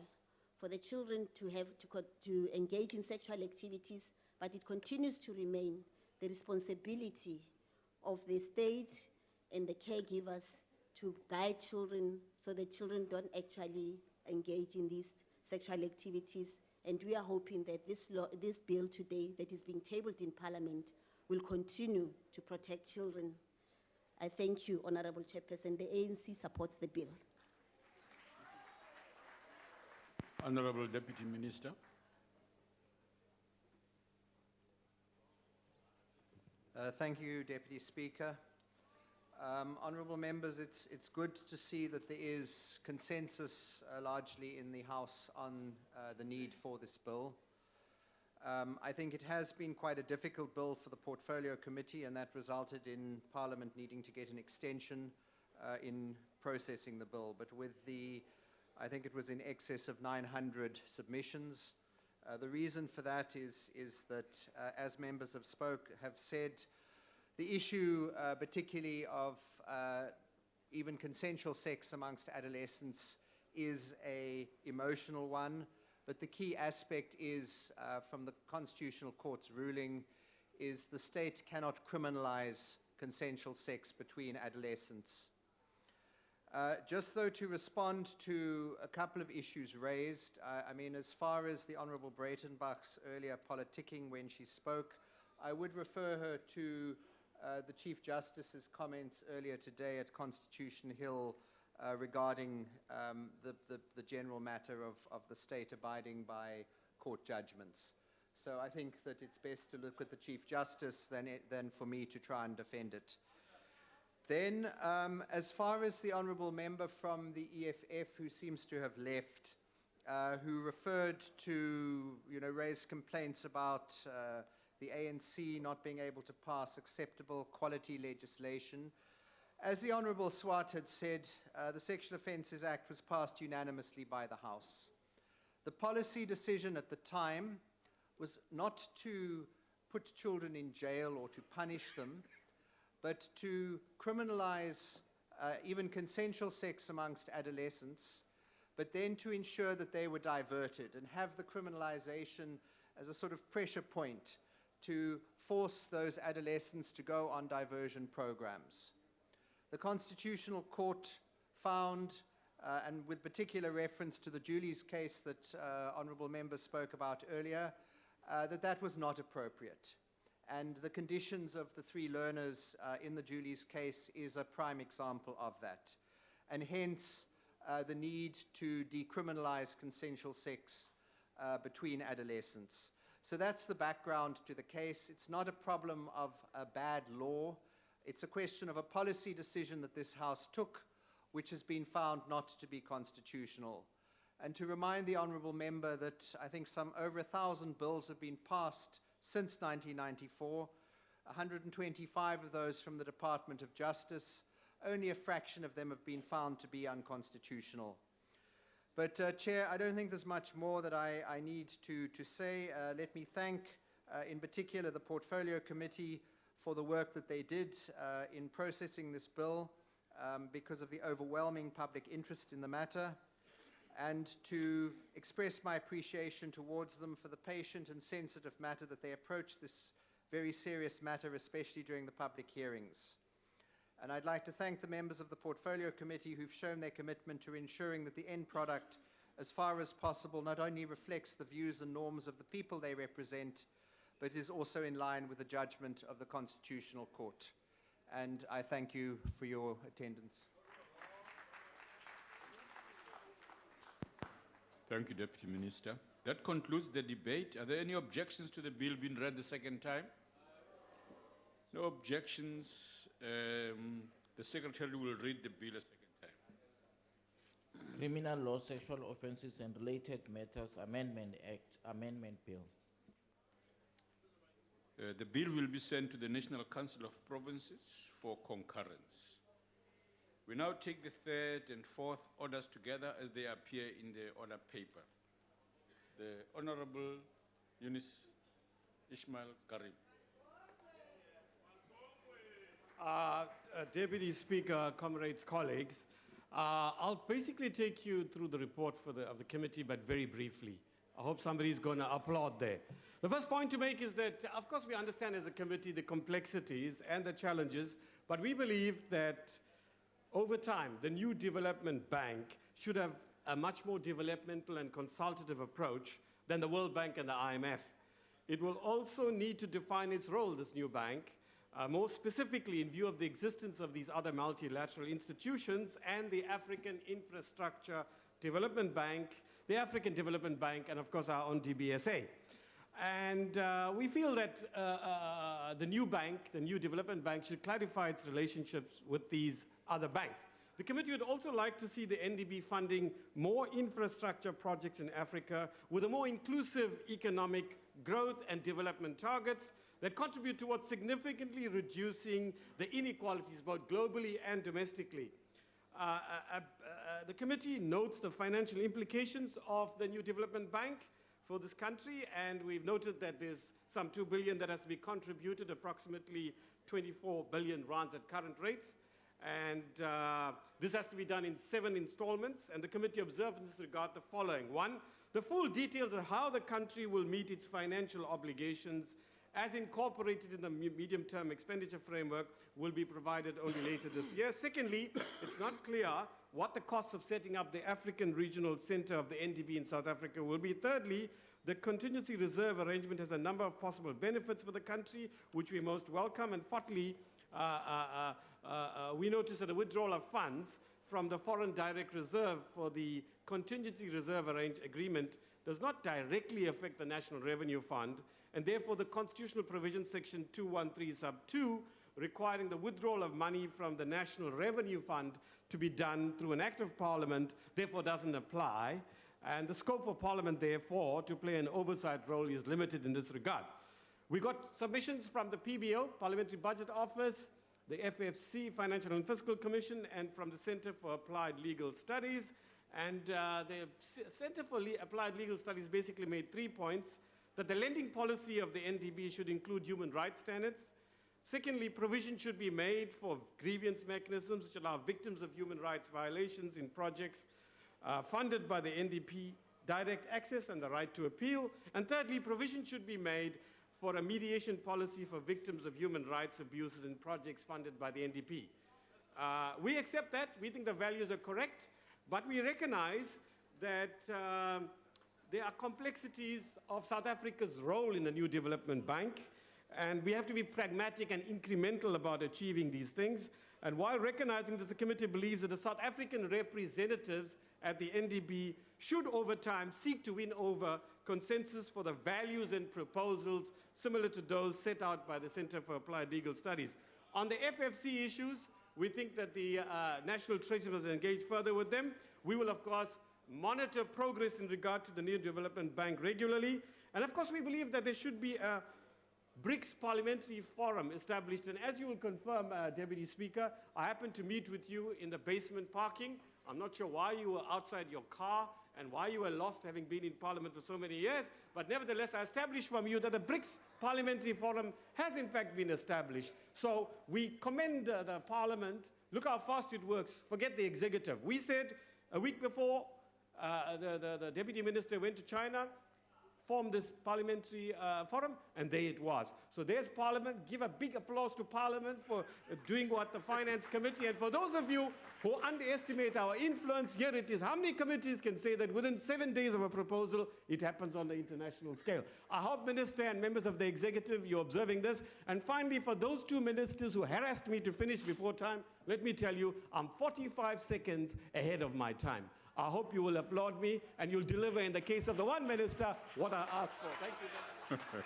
for the children to engage in sexual activities, but it continues to remain the responsibility of the state and the caregivers to guide children so that children don't actually engage in these sexual activities. And we are hoping that this bill today that is being tabled in Parliament will continue to protect children. I thank you, Honorable Chairperson. The ANC supports the bill. Honorable Deputy Minister. Thank you, Deputy Speaker. Honourable members, it's good to see that there is consensus largely in the House on the need for this bill. I think it has been quite a difficult bill for the Portfolio Committee, and that resulted in Parliament needing to get an extension in processing the bill. But with I think it was in excess of 900 submissions. The reason for that is that, as members have said, the issue particularly of even consensual sex amongst adolescents is an emotional one, but the key aspect is, from the Constitutional Court's ruling, is the state cannot criminalize consensual sex between adolescents. Just though to respond to a couple of issues raised, I mean, as far as the Honourable Breitenbach's earlier politicking when she spoke, I would refer her to the Chief Justice's comments earlier today at Constitution Hill regarding the general matter of the state abiding by court judgments. So I think that it's best to look at the Chief Justice than for me to try and defend it. Then, as far as the Honourable Member from the EFF, who seems to have left, who referred to, raised complaints about the ANC not being able to pass acceptable quality legislation. As the Honourable Swart had said, the Sexual Offences Act was passed unanimously by the House. The policy decision at the time was not to put children in jail or to punish them, but to criminalize even consensual sex amongst adolescents, but then to ensure that they were diverted and have the criminalization as a sort of pressure point to force those adolescents to go on diversion programs. The Constitutional Court found, and with particular reference to the Julie's case that honourable members spoke about earlier, that that was not appropriate. And the conditions of the 3 learners in the Julie's case is a prime example of that. And hence, the need to decriminalize consensual sex between adolescents. So that's the background to the case. It's not a problem of a bad law. It's a question of a policy decision that this House took, which has been found not to be constitutional. And to remind the honourable member that I think over 1,000 bills have been passed since 1994, 125 of those from the Department of Justice. Only a fraction of them have been found to be unconstitutional. But, Chair, I don't think there's much more that I need to say. Let me thank, in particular, the Portfolio Committee for the work that they did in processing this bill because of the overwhelming public interest in the matter, and to express my appreciation towards them for the patient and sensitive manner that they approached this very serious matter, especially during the public hearings. And I'd like to thank the members of the Portfolio Committee who've shown their commitment to ensuring that the end product, as far as possible, not only reflects the views and norms of the people they represent, but is also in line with the judgment of the Constitutional Court. And I thank you for your attendance. Thank you, Deputy Minister. That concludes the debate. Are there any objections to the bill being read the second time? No objections. The Secretary will read the bill a second time. Criminal Law, Sexual Offences and Related Matters Amendment Act, Amendment Bill. The bill will be sent to the National Council of Provinces for concurrence. We now take the third and fourth orders together as they appear in the order paper. The Honourable Eunice Ismail Karim. Deputy Speaker, comrades, colleagues, I'll basically take you through the report of the committee, but very briefly. I hope somebody's going to applaud there. The first point to make is that, of course, we understand as a committee the complexities and the challenges, but we believe that over time, the new development bank should have a much more developmental and consultative approach than the World Bank and the IMF. It will also need to define its role, this new bank, more specifically in view of the existence of these other multilateral institutions and the African Infrastructure Development Bank, the African Development Bank, and of course our own DBSA. And we feel that the new bank, the new development bank, should clarify its relationships with these other banks. The committee would also like to see the NDB funding more infrastructure projects in Africa with a more inclusive economic growth and development targets that contribute towards significantly reducing the inequalities both globally and domestically. The committee notes the financial implications of the new development bank for this country, and we've noted that there's some 2 billion that has to be contributed, approximately 24 billion rands at current rates. And this has to be done in 7 installments, and the committee observed in this regard the following. 1, the full details of how the country will meet its financial obligations as incorporated in the medium-term expenditure framework will be provided only later this year. Secondly, it's not clear what the cost of setting up the African Regional Center of the NDB in South Africa will be. Thirdly, the contingency reserve arrangement has a number of possible benefits for the country, which we most welcome. And fourthly, we notice that the withdrawal of funds from the foreign direct reserve for the contingency reserve agreement does not directly affect the National Revenue Fund, and therefore the constitutional provision section 213 sub 2 requiring the withdrawal of money from the National Revenue Fund to be done through an act of Parliament therefore doesn't apply, and the scope for Parliament therefore to play an oversight role is limited in this regard. We got submissions from the PBO, Parliamentary Budget Office, the FFC, Financial and Fiscal Commission, and from the Center for Applied Legal Studies. And the Center for Applied Legal Studies basically made 3 points: that the lending policy of the NDB should include human rights standards. Secondly, provision should be made for grievance mechanisms which allow victims of human rights violations in projects funded by the NDP direct access and the right to appeal. And thirdly, provision should be made for a mediation policy for victims of human rights abuses in projects funded by the NDP. We accept that. We think the values are correct, but we recognize that there are complexities of South Africa's role in the new development bank, and we have to be pragmatic and incremental about achieving these things. And while recognizing that the committee believes that the South African representatives at the NDB should over time seek to win over consensus for the values and proposals similar to those set out by the Center for Applied Legal Studies. On the FFC issues, we think that the National Treasury must engage further with them. We will, of course, monitor progress in regard to the new development bank regularly. And of course, we believe that there should be a BRICS Parliamentary Forum established. And as you will confirm, Deputy Speaker, I happened to meet with you in the basement parking. I'm not sure why you were outside your car and why you were lost, having been in Parliament for so many years. But nevertheless, I established from you that the BRICS Parliamentary Forum has in fact been established. So we commend the Parliament. Look how fast it works. Forget the executive. We said a week before the Deputy Minister went to China, formed this parliamentary forum, and there it was. So there's Parliament. Give a big applause to Parliament for doing what the Finance Committee, and for those of you who underestimate our influence, here it is. How many committees can say that within 7 days of a proposal, it happens on the international scale? I hope, Minister and members of the Executive, you're observing this. And finally, for those two ministers who harassed me to finish before time, let me tell you, I'm 45 seconds ahead of my time. I hope you will applaud me and you'll deliver, in the case of the one minister, what I asked for. Thank you.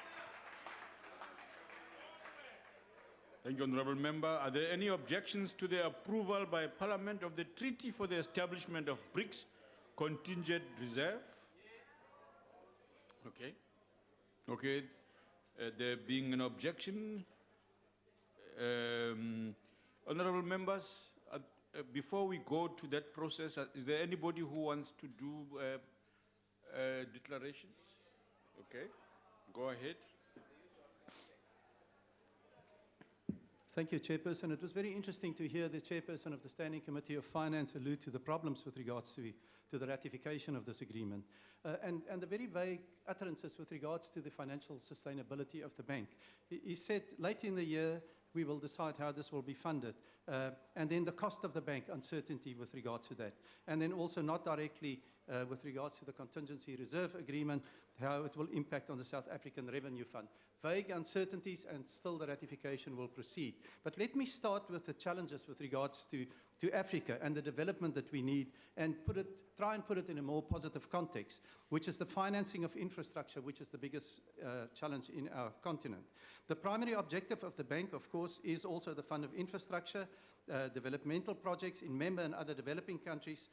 Thank you, Honourable Member. Are there any objections to the approval by Parliament of the Treaty for the establishment of BRICS Contingent Reserve? Okay. Okay. There being an objection, Honourable Members, before we go to that process, is there anybody who wants to do declarations? Okay, go ahead. Thank you, Chairperson. It was very interesting to hear the Chairperson of the Standing Committee of Finance allude to the problems with regards to the ratification of this agreement and the very vague utterances with regards to the financial sustainability of the bank. He said late in the year, we will decide how this will be funded. And then the cost of the bank, uncertainty with regards to that. And then also not directly with regards to the contingency reserve agreement, how it will impact on the South African Revenue Fund. Vague uncertainties, and still the ratification will proceed. But let me start with the challenges with regards to Africa and the development that we need, and try and put it in a more positive context, which is the financing of infrastructure, which is the biggest challenge in our continent. The primary objective of the bank, of course, is also the fund of infrastructure, developmental projects in member and other developing countries,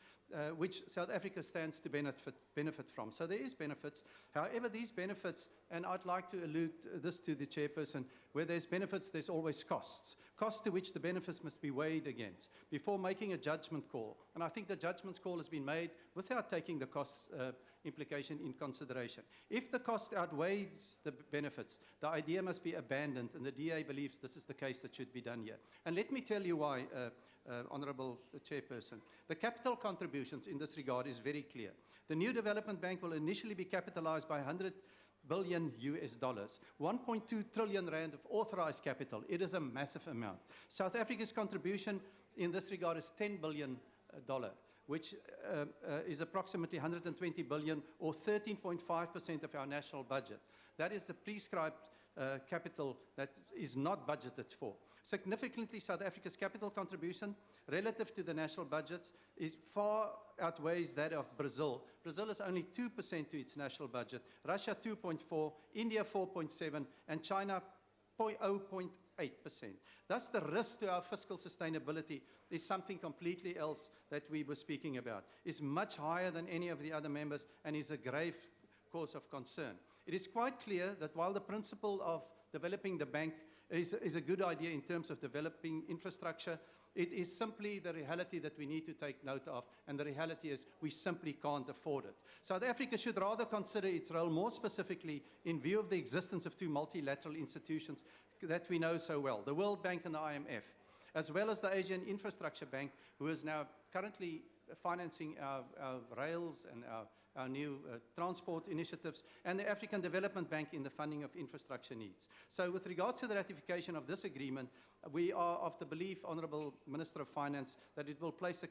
which South Africa stands to benefit from. So there is benefits. However, these benefits, and I'd like to allude this to the Chairperson, where there's benefits, there's always costs. Costs to which the benefits must be weighed against before making a judgment call. And I think the judgment call has been made without taking the cost implication in consideration. If the cost outweighs the benefits, the idea must be abandoned, and the DA believes this is the case that should be done here. And let me tell you why, Honourable Chairperson. The capital contributions in this regard is very clear. The new development bank will initially be capitalized by $100 billion US. 1.2 trillion rand of authorized capital. It is a massive amount. South Africa's contribution in this regard is $10 billion, which is approximately 120 billion, or 13.5% of our national budget. That is the prescribed capital that is not budgeted for. Significantly, South Africa's capital contribution relative to the national budgets is far outweighs that of Brazil. Brazil is only 2% to its national budget, Russia 2.4%, India 4.7%, and China 0.8%. Thus, the risk to our fiscal sustainability is something completely else that we were speaking about. It's much higher than any of the other members and is a grave cause of concern. It is quite clear that while the principle of developing the bank is a good idea in terms of developing infrastructure, it is simply the reality that we need to take note of, and the reality is we simply can't afford it. South Africa should rather consider its role more specifically in view of the existence of two multilateral institutions that we know so well, the World Bank and the IMF, as well as the Asian Infrastructure Bank, who is now currently financing our rails and our new transport initiatives, and the African Development Bank in the funding of infrastructure needs. So with regards to the ratification of this agreement, we are of the belief, Honourable Minister of Finance, that it will place a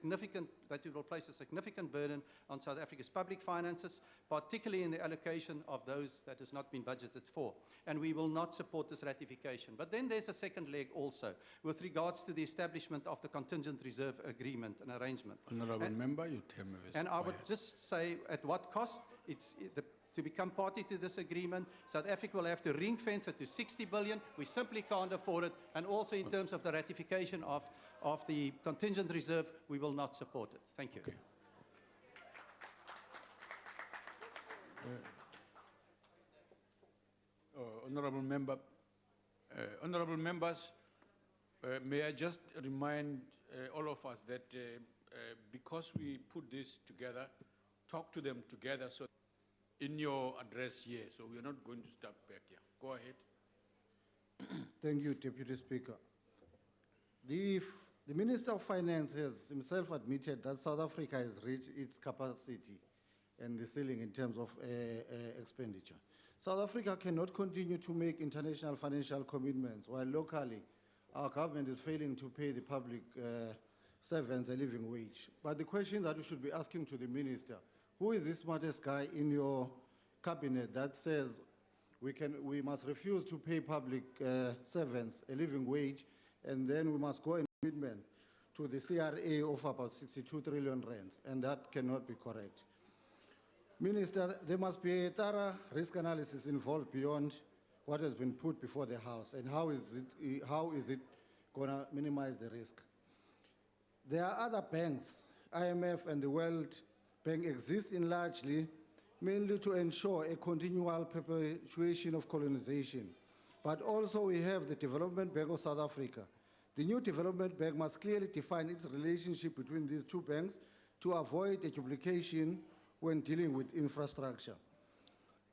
significant burden on South Africa's public finances, particularly in the allocation of those that has not been budgeted for. And we will not support this ratification. But then there's a second leg also, with regards to the establishment of the Contingent Reserve Agreement and arrangement. Honourable Member, your term is And I would just say, at what cost? To become party to this agreement, South Africa will have to ring fence it to 60 billion. We simply can't afford it. And also in terms of the ratification of the contingent reserve, we will not support it. Thank you. Okay. Honourable members, may I just remind all of us that because we put this together, talk to them together so in your address here, so we're not going to start back here. Go ahead. Thank you, Deputy Speaker. The Minister of Finance has himself admitted that South Africa has reached its capacity and the ceiling in terms of expenditure. South Africa cannot continue to make international financial commitments while locally our government is failing to pay the public servants a living wage. But the question that we should be asking to the Minister, who is the smartest guy in your cabinet that says we must refuse to pay public servants a living wage, and then we must go in commitment to the CRA of about 62 trillion rands, and that cannot be correct. Minister, there must be a thorough risk analysis involved beyond what has been put before the House, and how is it going to minimize the risk? There are other banks, IMF and the World Bank exist in largely, mainly to ensure a continual perpetuation of colonization. But also we have the Development Bank of South Africa. The new Development Bank must clearly define its relationship between these two banks to avoid a duplication when dealing with infrastructure.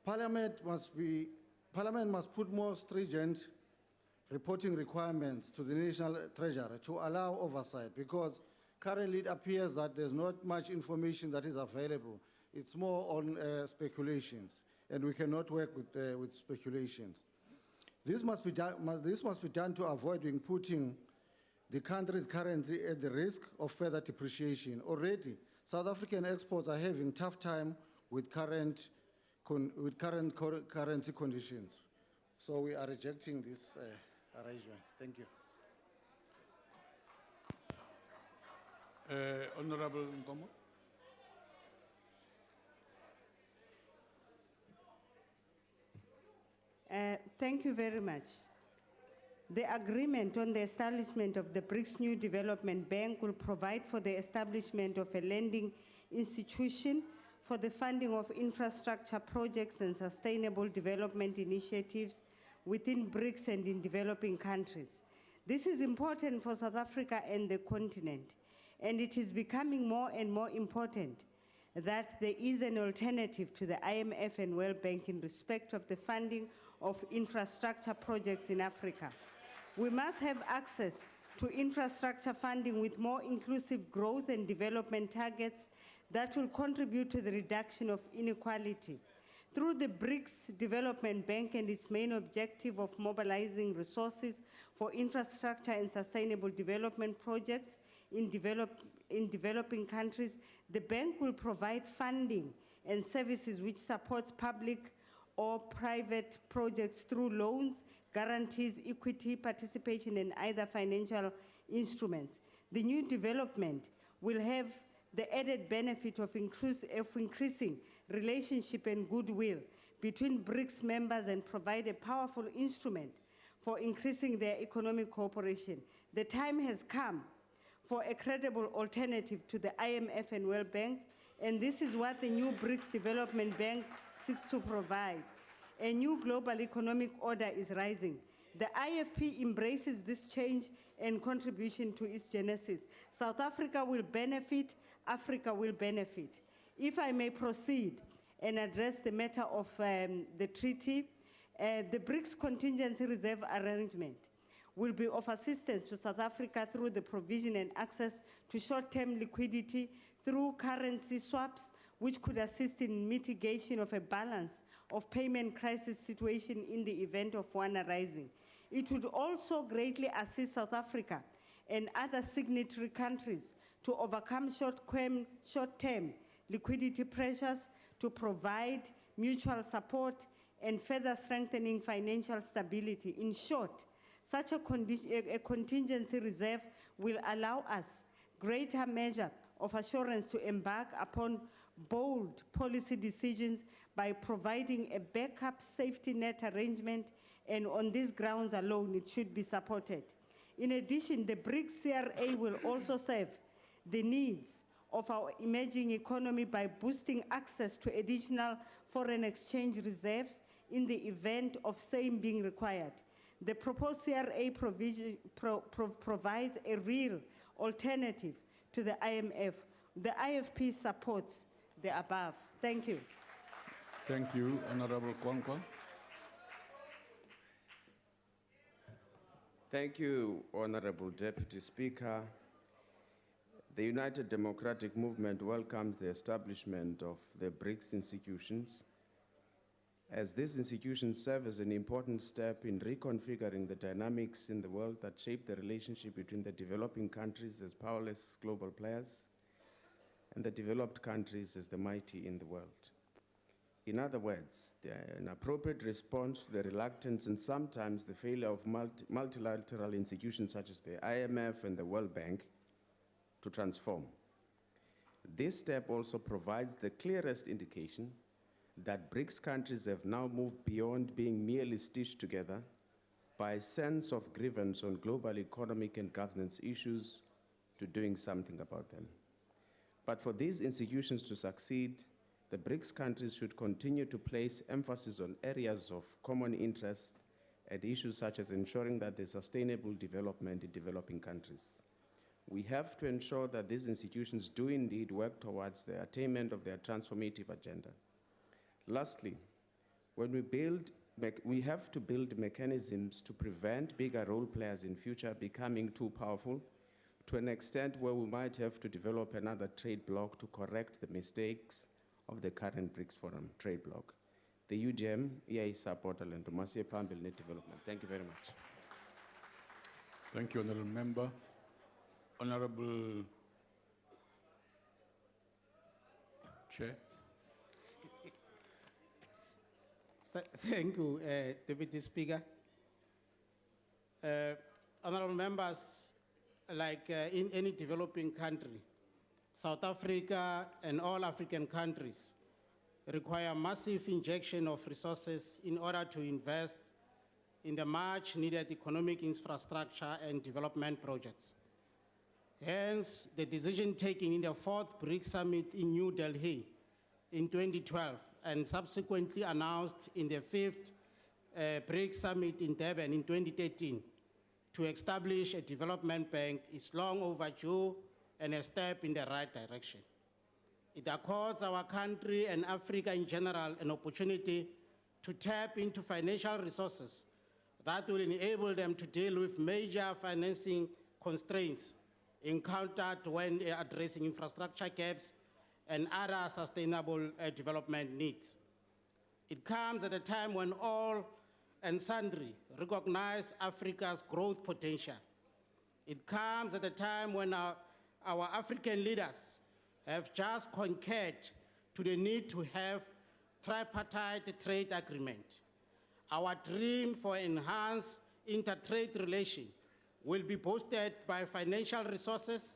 Parliament must put more stringent reporting requirements to the National Treasury to allow oversight, because currently it appears that there's not much information that is available. It's more on speculations, and we cannot work with speculations. This must be done to avoid putting the country's currency at the risk of further depreciation. Already, South African exports are having tough time with current currency conditions. So we are rejecting this arrangement. Thank you. Honourable Nkomo. Thank you very much. The agreement on the establishment of the BRICS New Development Bank will provide for the establishment of a lending institution for the funding of infrastructure projects and sustainable development initiatives within BRICS and in developing countries. This is important for South Africa and the continent, and it is becoming more and more important that there is an alternative to the IMF and World Bank in respect of the funding of infrastructure projects in Africa. We must have access to infrastructure funding with more inclusive growth and development targets that will contribute to the reduction of inequality. Through the BRICS Development Bank and its main objective of mobilizing resources for infrastructure and sustainable development projects in developing countries, the bank will provide funding and services which supports public or private projects through loans, guarantees, equity, participation, and other financial instruments. The new development will have the added benefit of increasing relationship and goodwill between BRICS members and provide a powerful instrument for increasing their economic cooperation. The time has come for a credible alternative to the IMF and World Bank, and this is what the new BRICS Development Bank seeks to provide. A new global economic order is rising. The IFP embraces this change and contribution to its genesis. South Africa will benefit, Africa will benefit. If I may proceed and address the matter of the treaty, the BRICS Contingent Reserve Arrangement will be of assistance to South Africa through the provision and access to short-term liquidity through currency swaps which could assist in mitigation of a balance of payment crisis situation in the event of one arising. It would also greatly assist South Africa and other signatory countries to overcome short-term liquidity pressures, to provide mutual support and further strengthening financial stability. In short, such a contingency reserve will allow us greater measure of assurance to embark upon bold policy decisions by providing a backup safety net arrangement, and on these grounds alone, it should be supported. In addition, the BRICS CRA will also serve the needs of our emerging economy by boosting access to additional foreign exchange reserves in the event of same being required. The proposed CRA provides a real alternative to the IMF. The IFP supports the above. Thank you. Thank you, Honorable Kwankwa. Thank you, Honorable Deputy Speaker. The United Democratic Movement welcomes the establishment of the BRICS institutions, as these institutions serve as an important step in reconfiguring the dynamics in the world that shape the relationship between the developing countries as powerless global players and the developed countries as the mighty in the world. In other words, they are an appropriate response to the reluctance and sometimes the failure of multilateral institutions such as the IMF and the World Bank to transform. This step also provides the clearest indication that BRICS countries have now moved beyond being merely stitched together by a sense of grievance on global economic and governance issues to doing something about them. But for these institutions to succeed, the BRICS countries should continue to place emphasis on areas of common interest and issues such as ensuring that there's sustainable development in developing countries. We have to ensure that these institutions do indeed work towards the attainment of their transformative agenda. Lastly, when we have to build mechanisms to prevent bigger role players in future becoming too powerful, to an extent where we might have to develop another trade bloc to correct the mistakes of the current BRICS Forum trade bloc. The UGM, EI support and Masia Pambil Net Development. Thank you very much. Thank you, Honorable Member. Honorable Chair. Thank you, Deputy Speaker. Honorable members, like in any developing country, South Africa and all African countries require massive injection of resources in order to invest in the much needed economic infrastructure and development projects. Hence, the decision taken in the 4th BRICS Summit in New Delhi in 2012 and subsequently announced in the 5th BRICS Summit in Durban in 2013 to establish a development bank is long overdue and a step in the right direction. It accords our country and Africa in general an opportunity to tap into financial resources that will enable them to deal with major financing constraints encountered when addressing infrastructure gaps and other sustainable development needs. It comes at a time when all and sundry recognize Africa's growth potential. It comes at a time when our African leaders have just concurred to the need to have tripartite trade agreement. Our dream for enhanced inter-trade relations will be boosted by financial resources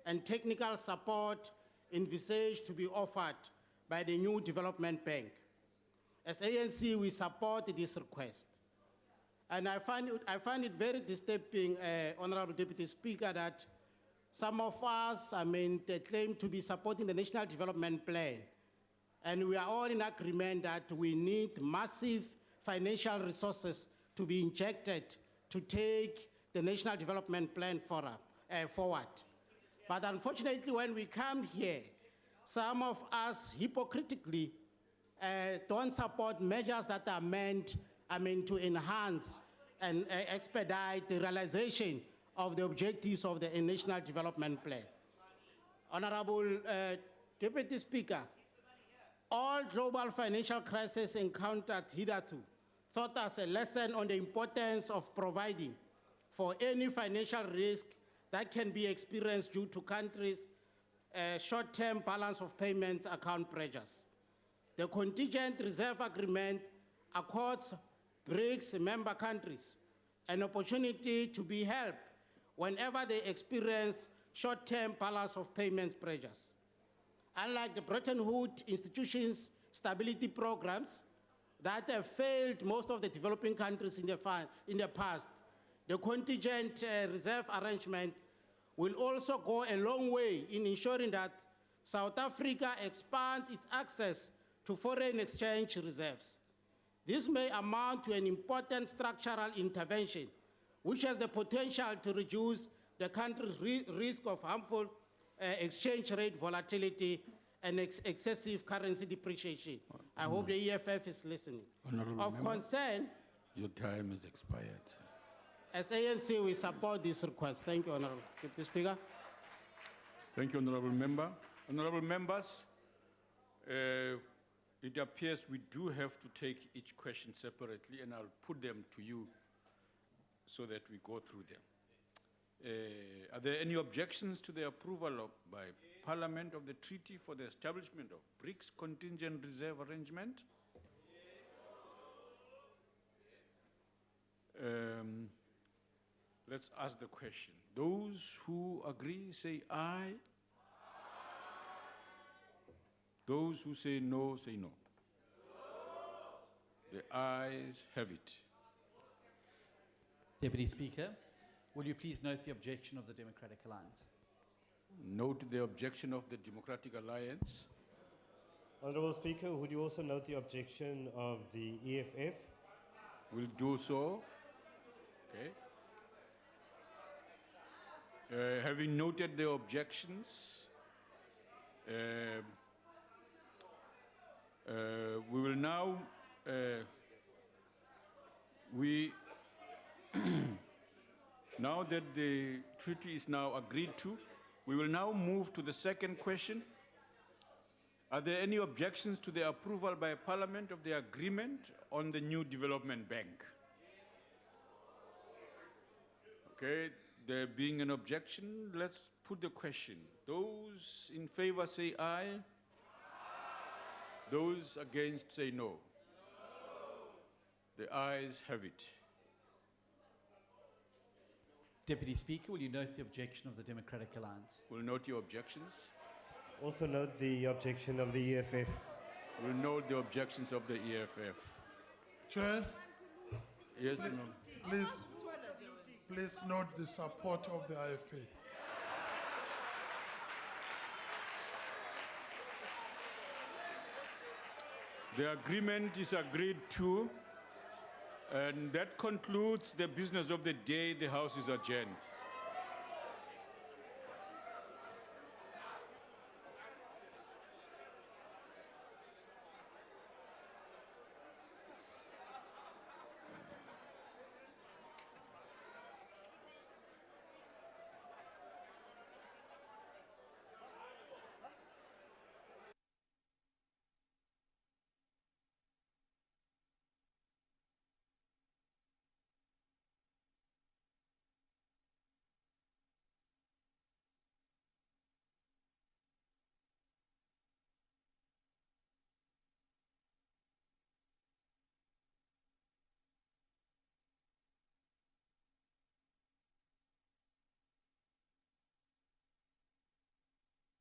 and technical support envisaged to be offered by the new development bank. As ANC, we support this request. And I find it very disturbing, Honorable Deputy Speaker, that some of us, they claim to be supporting the National Development Plan. And we are all in agreement that we need massive financial resources to be injected to take the National Development Plan forward. But unfortunately, when we come here, some of us hypocritically don't support measures that are meant, to enhance and expedite the realization of the objectives of the National Development Plan. Honorable Deputy Speaker, All global financial crises encountered hitherto taught us a lesson on the importance of providing for any financial risk that can be experienced due to countries' short-term balance of payments account pressures. The Contingent Reserve Agreement accords BRICS member countries an opportunity to be helped whenever they experience short-term balance of payments pressures. Unlike the Bretton Woods institutions' stability programs that have failed most of the developing countries in the past, the contingent reserve arrangement will also go a long way in ensuring that South Africa expands its access to foreign exchange reserves. This may amount to an important structural intervention, which has the potential to reduce the country's risk of harmful exchange rate volatility and excessive currency depreciation. I hope the EFF is listening. Honorable Of member, concern, your time is expired. as ANC, we support this request. Thank you, Honorable Deputy Speaker. Thank you, Honorable Member. Honorable Members, it appears we do have to take each question separately, and I'll put them to you so that we go through them. Are there any objections to the approval by Parliament of the treaty for the establishment of BRICS Contingent Reserve Arrangement? Let's ask the question. Those who agree say aye. Those who say no, say no. The ayes have it. Deputy Speaker, will you please note the objection of the Democratic Alliance? Note the objection of the Democratic Alliance. Honourable Speaker, would you also note the objection of the EFF? Will do so. Okay. Having noted the objections, we will now, now that the treaty is now agreed to, we will now move to the second question. Are there any objections to the approval by Parliament of the agreement on the new development bank? Okay, there being an objection, let's put the question. Those in favor say aye. Those against say no. The ayes have it. Deputy Speaker, will you note the objection of the Democratic Alliance? We'll note your objections. Also note the objection of the EFF. We'll note the objections of the EFF. Chair, Yes, please note the support of the IFP. The agreement is agreed to, and that concludes the business of the day. The House is adjourned.